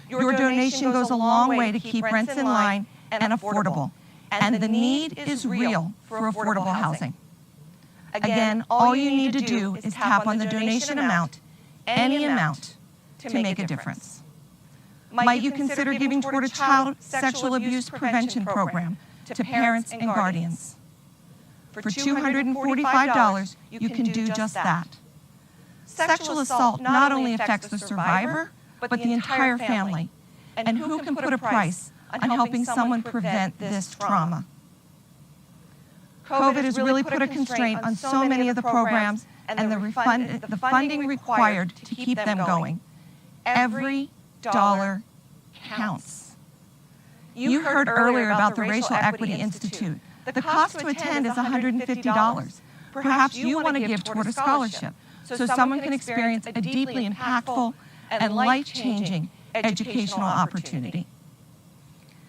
Your donation goes a long way to keep rents in line and affordable, and the need is real for affordable housing. Again, all you need to do is tap on the donation amount, any amount, to make a difference. Might you consider giving toward a child sexual abuse prevention program to parents and guardians? For $245, you can do just that. Sexual assault not only affects the survivor, but the entire family. And who can put a price on helping someone prevent this trauma? COVID has really put a constraint on so many of the programs and the funding required to keep them going. Every dollar counts. You heard earlier about the Racial Equity Institute. The cost to attend is $150. Perhaps you want to give toward a scholarship so someone can experience a deeply impactful and life-changing educational opportunity.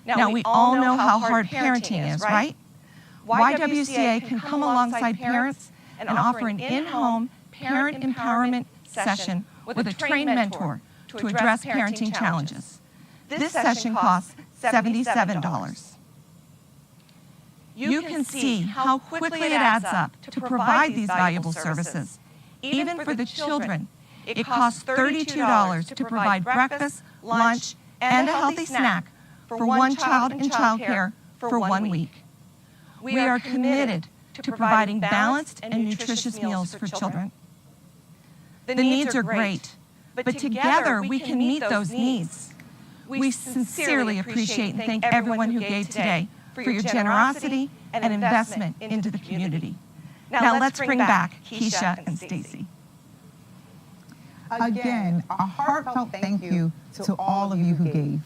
Now, we all know how hard parenting is, right? YWCA can come alongside parents and offer an in-home parent empowerment session with a trained mentor to address parenting challenges. This session costs $77. You can see how quickly it adds up to provide these valuable services. Even for the children, it costs $32 to provide breakfast, lunch, and a healthy snack for one child in childcare for 1 week. We are committed to providing balanced and nutritious meals for children. The needs are great, but together we can meet those needs. We sincerely appreciate and thank everyone who gave today for your generosity and investment into the community. Now let's bring back Keisha and Stacy. Again, a heartfelt thank you to all of you who gave.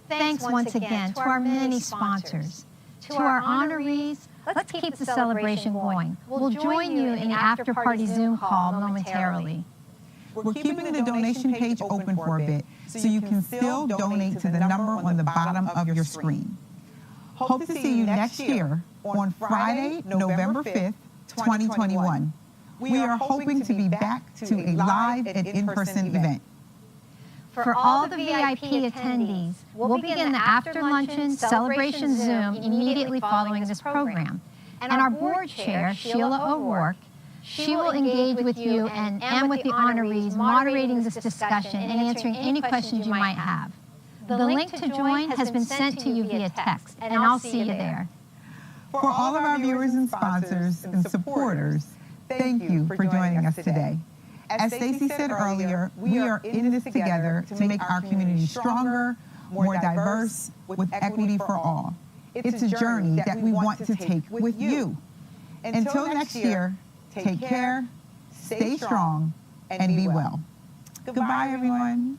Thanks once again to our many sponsors. To our honorees, let's keep the celebration going. We'll join you in the after-party Zoom call momentarily. We're keeping the donation page open for a bit, so you can still donate to the number on the bottom of your screen. Hope to see you next year on Friday, November 5th, 2021. We are hoping to be back to a live and in-person event. For all the VIP attendees, we'll begin the after-luncheon celebration Zoom immediately following this program. And our board chair, Sheila O'Rourke, she will engage with you and with the honorees, moderating this discussion and answering any questions you might have. The link to join has been sent to you via text, and I'll see you there. For all of our viewers and sponsors and supporters, thank you for joining us today. As Stacy said earlier, we are in this together to make our community stronger, more diverse, with equity for all. It's a journey that we want to take with you. Until next year, take care, stay strong, and be well. Goodbye, everyone.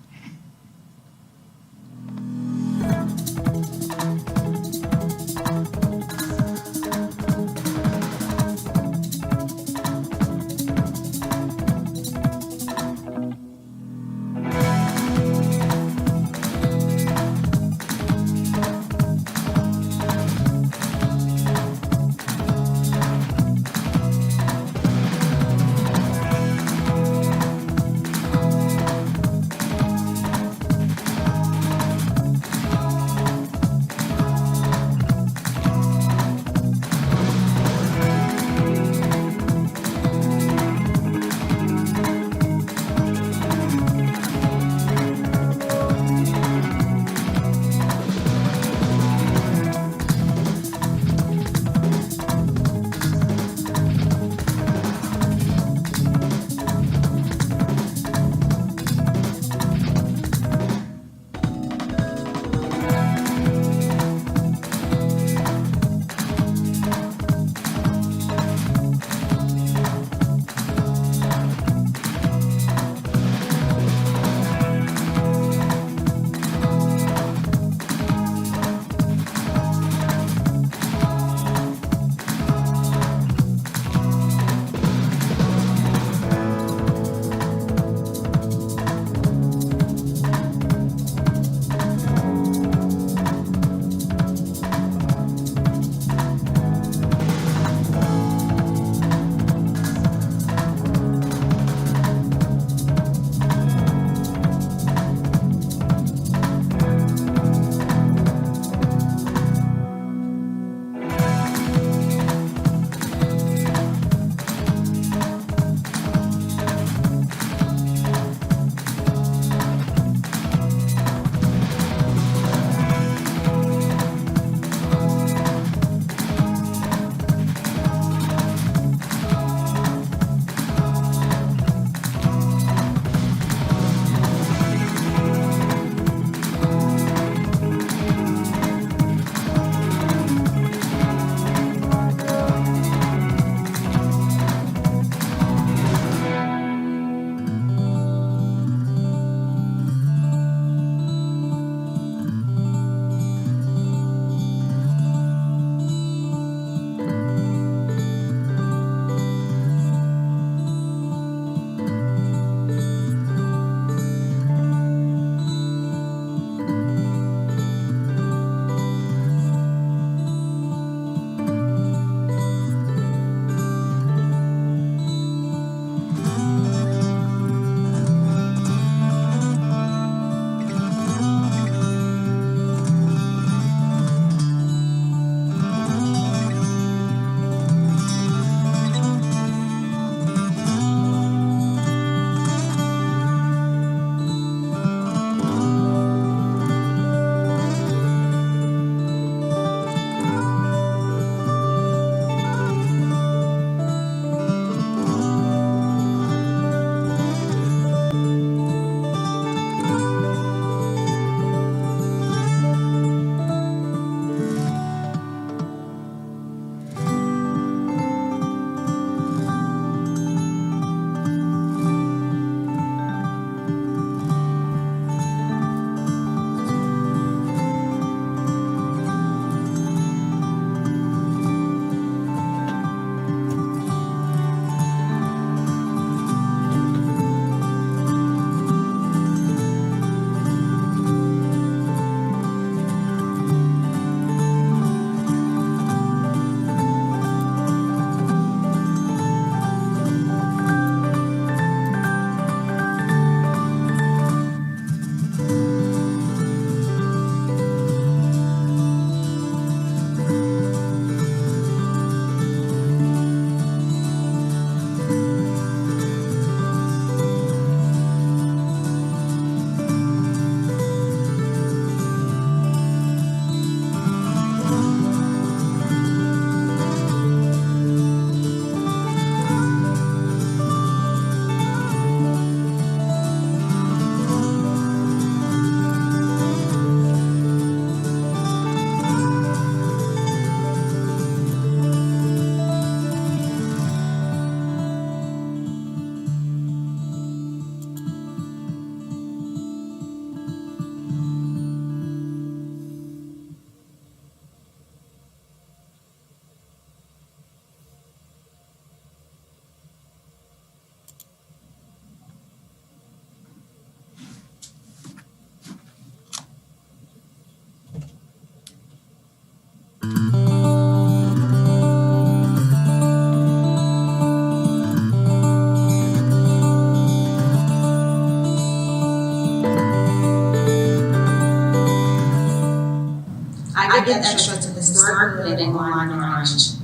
give extra to the historic living line in orange.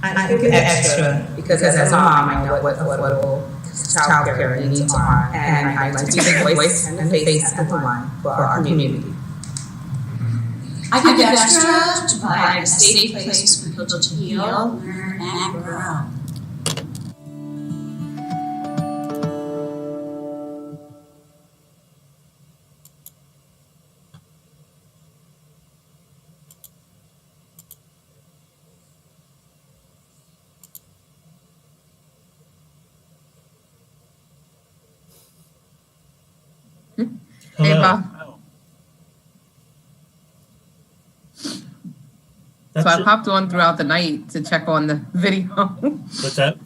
I give extra because as a mom, I know what affordable childcare needs are, and I like to be the voice and the face at the line for our community. I give extra to provide a safe place for people to heal, learn, and grow. Hey, Bob. So I popped on throughout the night to check on the video. What's that?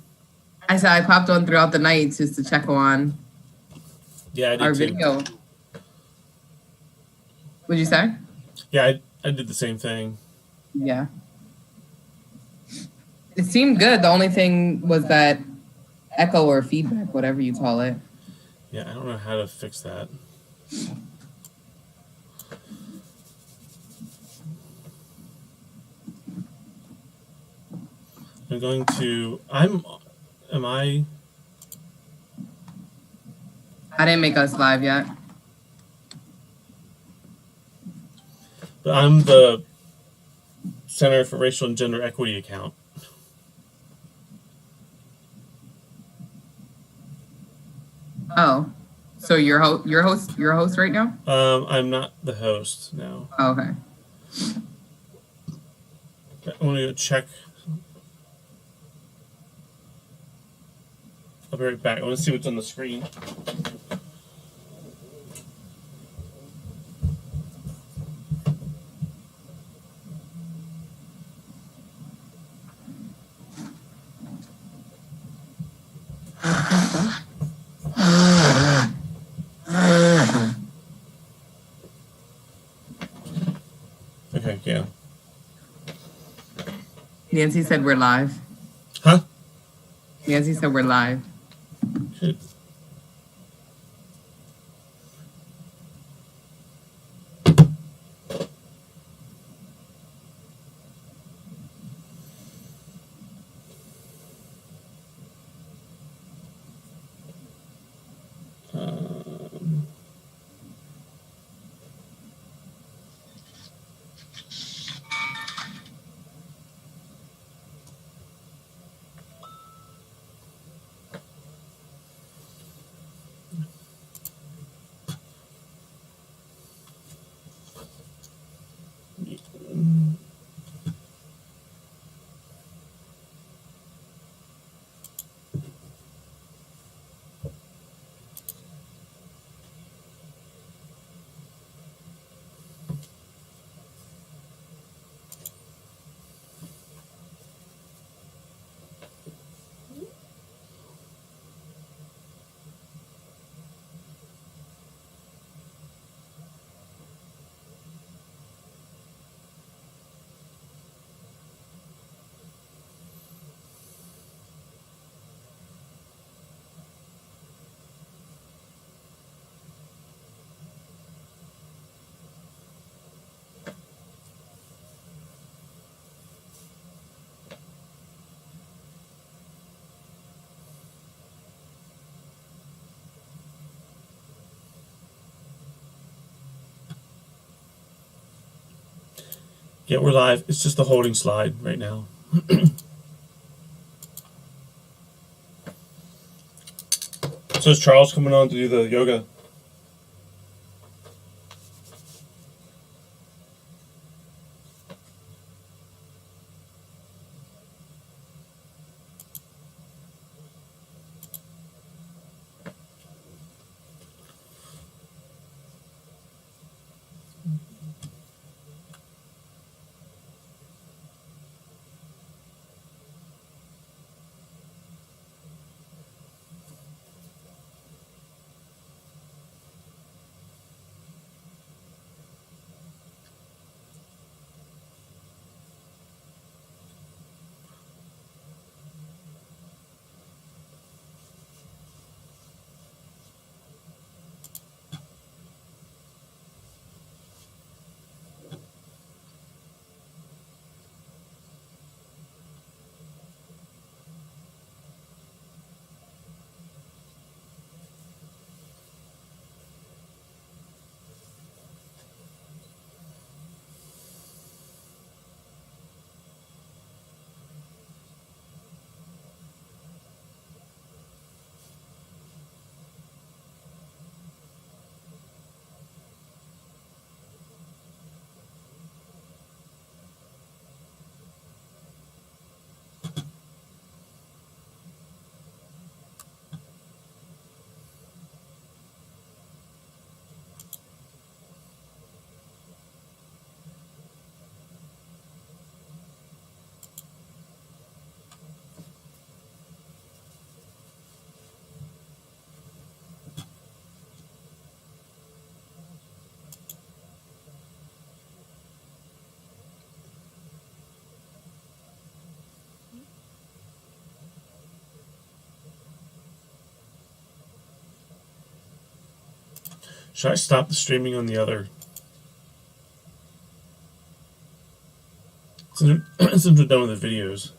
I said I popped on throughout the night just to check on our video. What'd you say? Yeah, I did the same thing. Yeah. It seemed good. The only thing was that echo or feedback, whatever you call it. Yeah, I don't know how to fix that. I'm going to, am I? I didn't make us live yet. But I'm the Center for Racial and Gender Equity account. Oh, so you're host right now? I'm not the host now. Oh, okay. I want to go check. I'll be right back. I want to see what's on the screen. Okay, yeah. Nancy said we're live. Huh? Nancy said we're live. Good. Yeah, we're live. It's just the holding slide right now. So is Charles coming on to do the yoga? Should I stop the streaming on the other? Since we're done with the videos.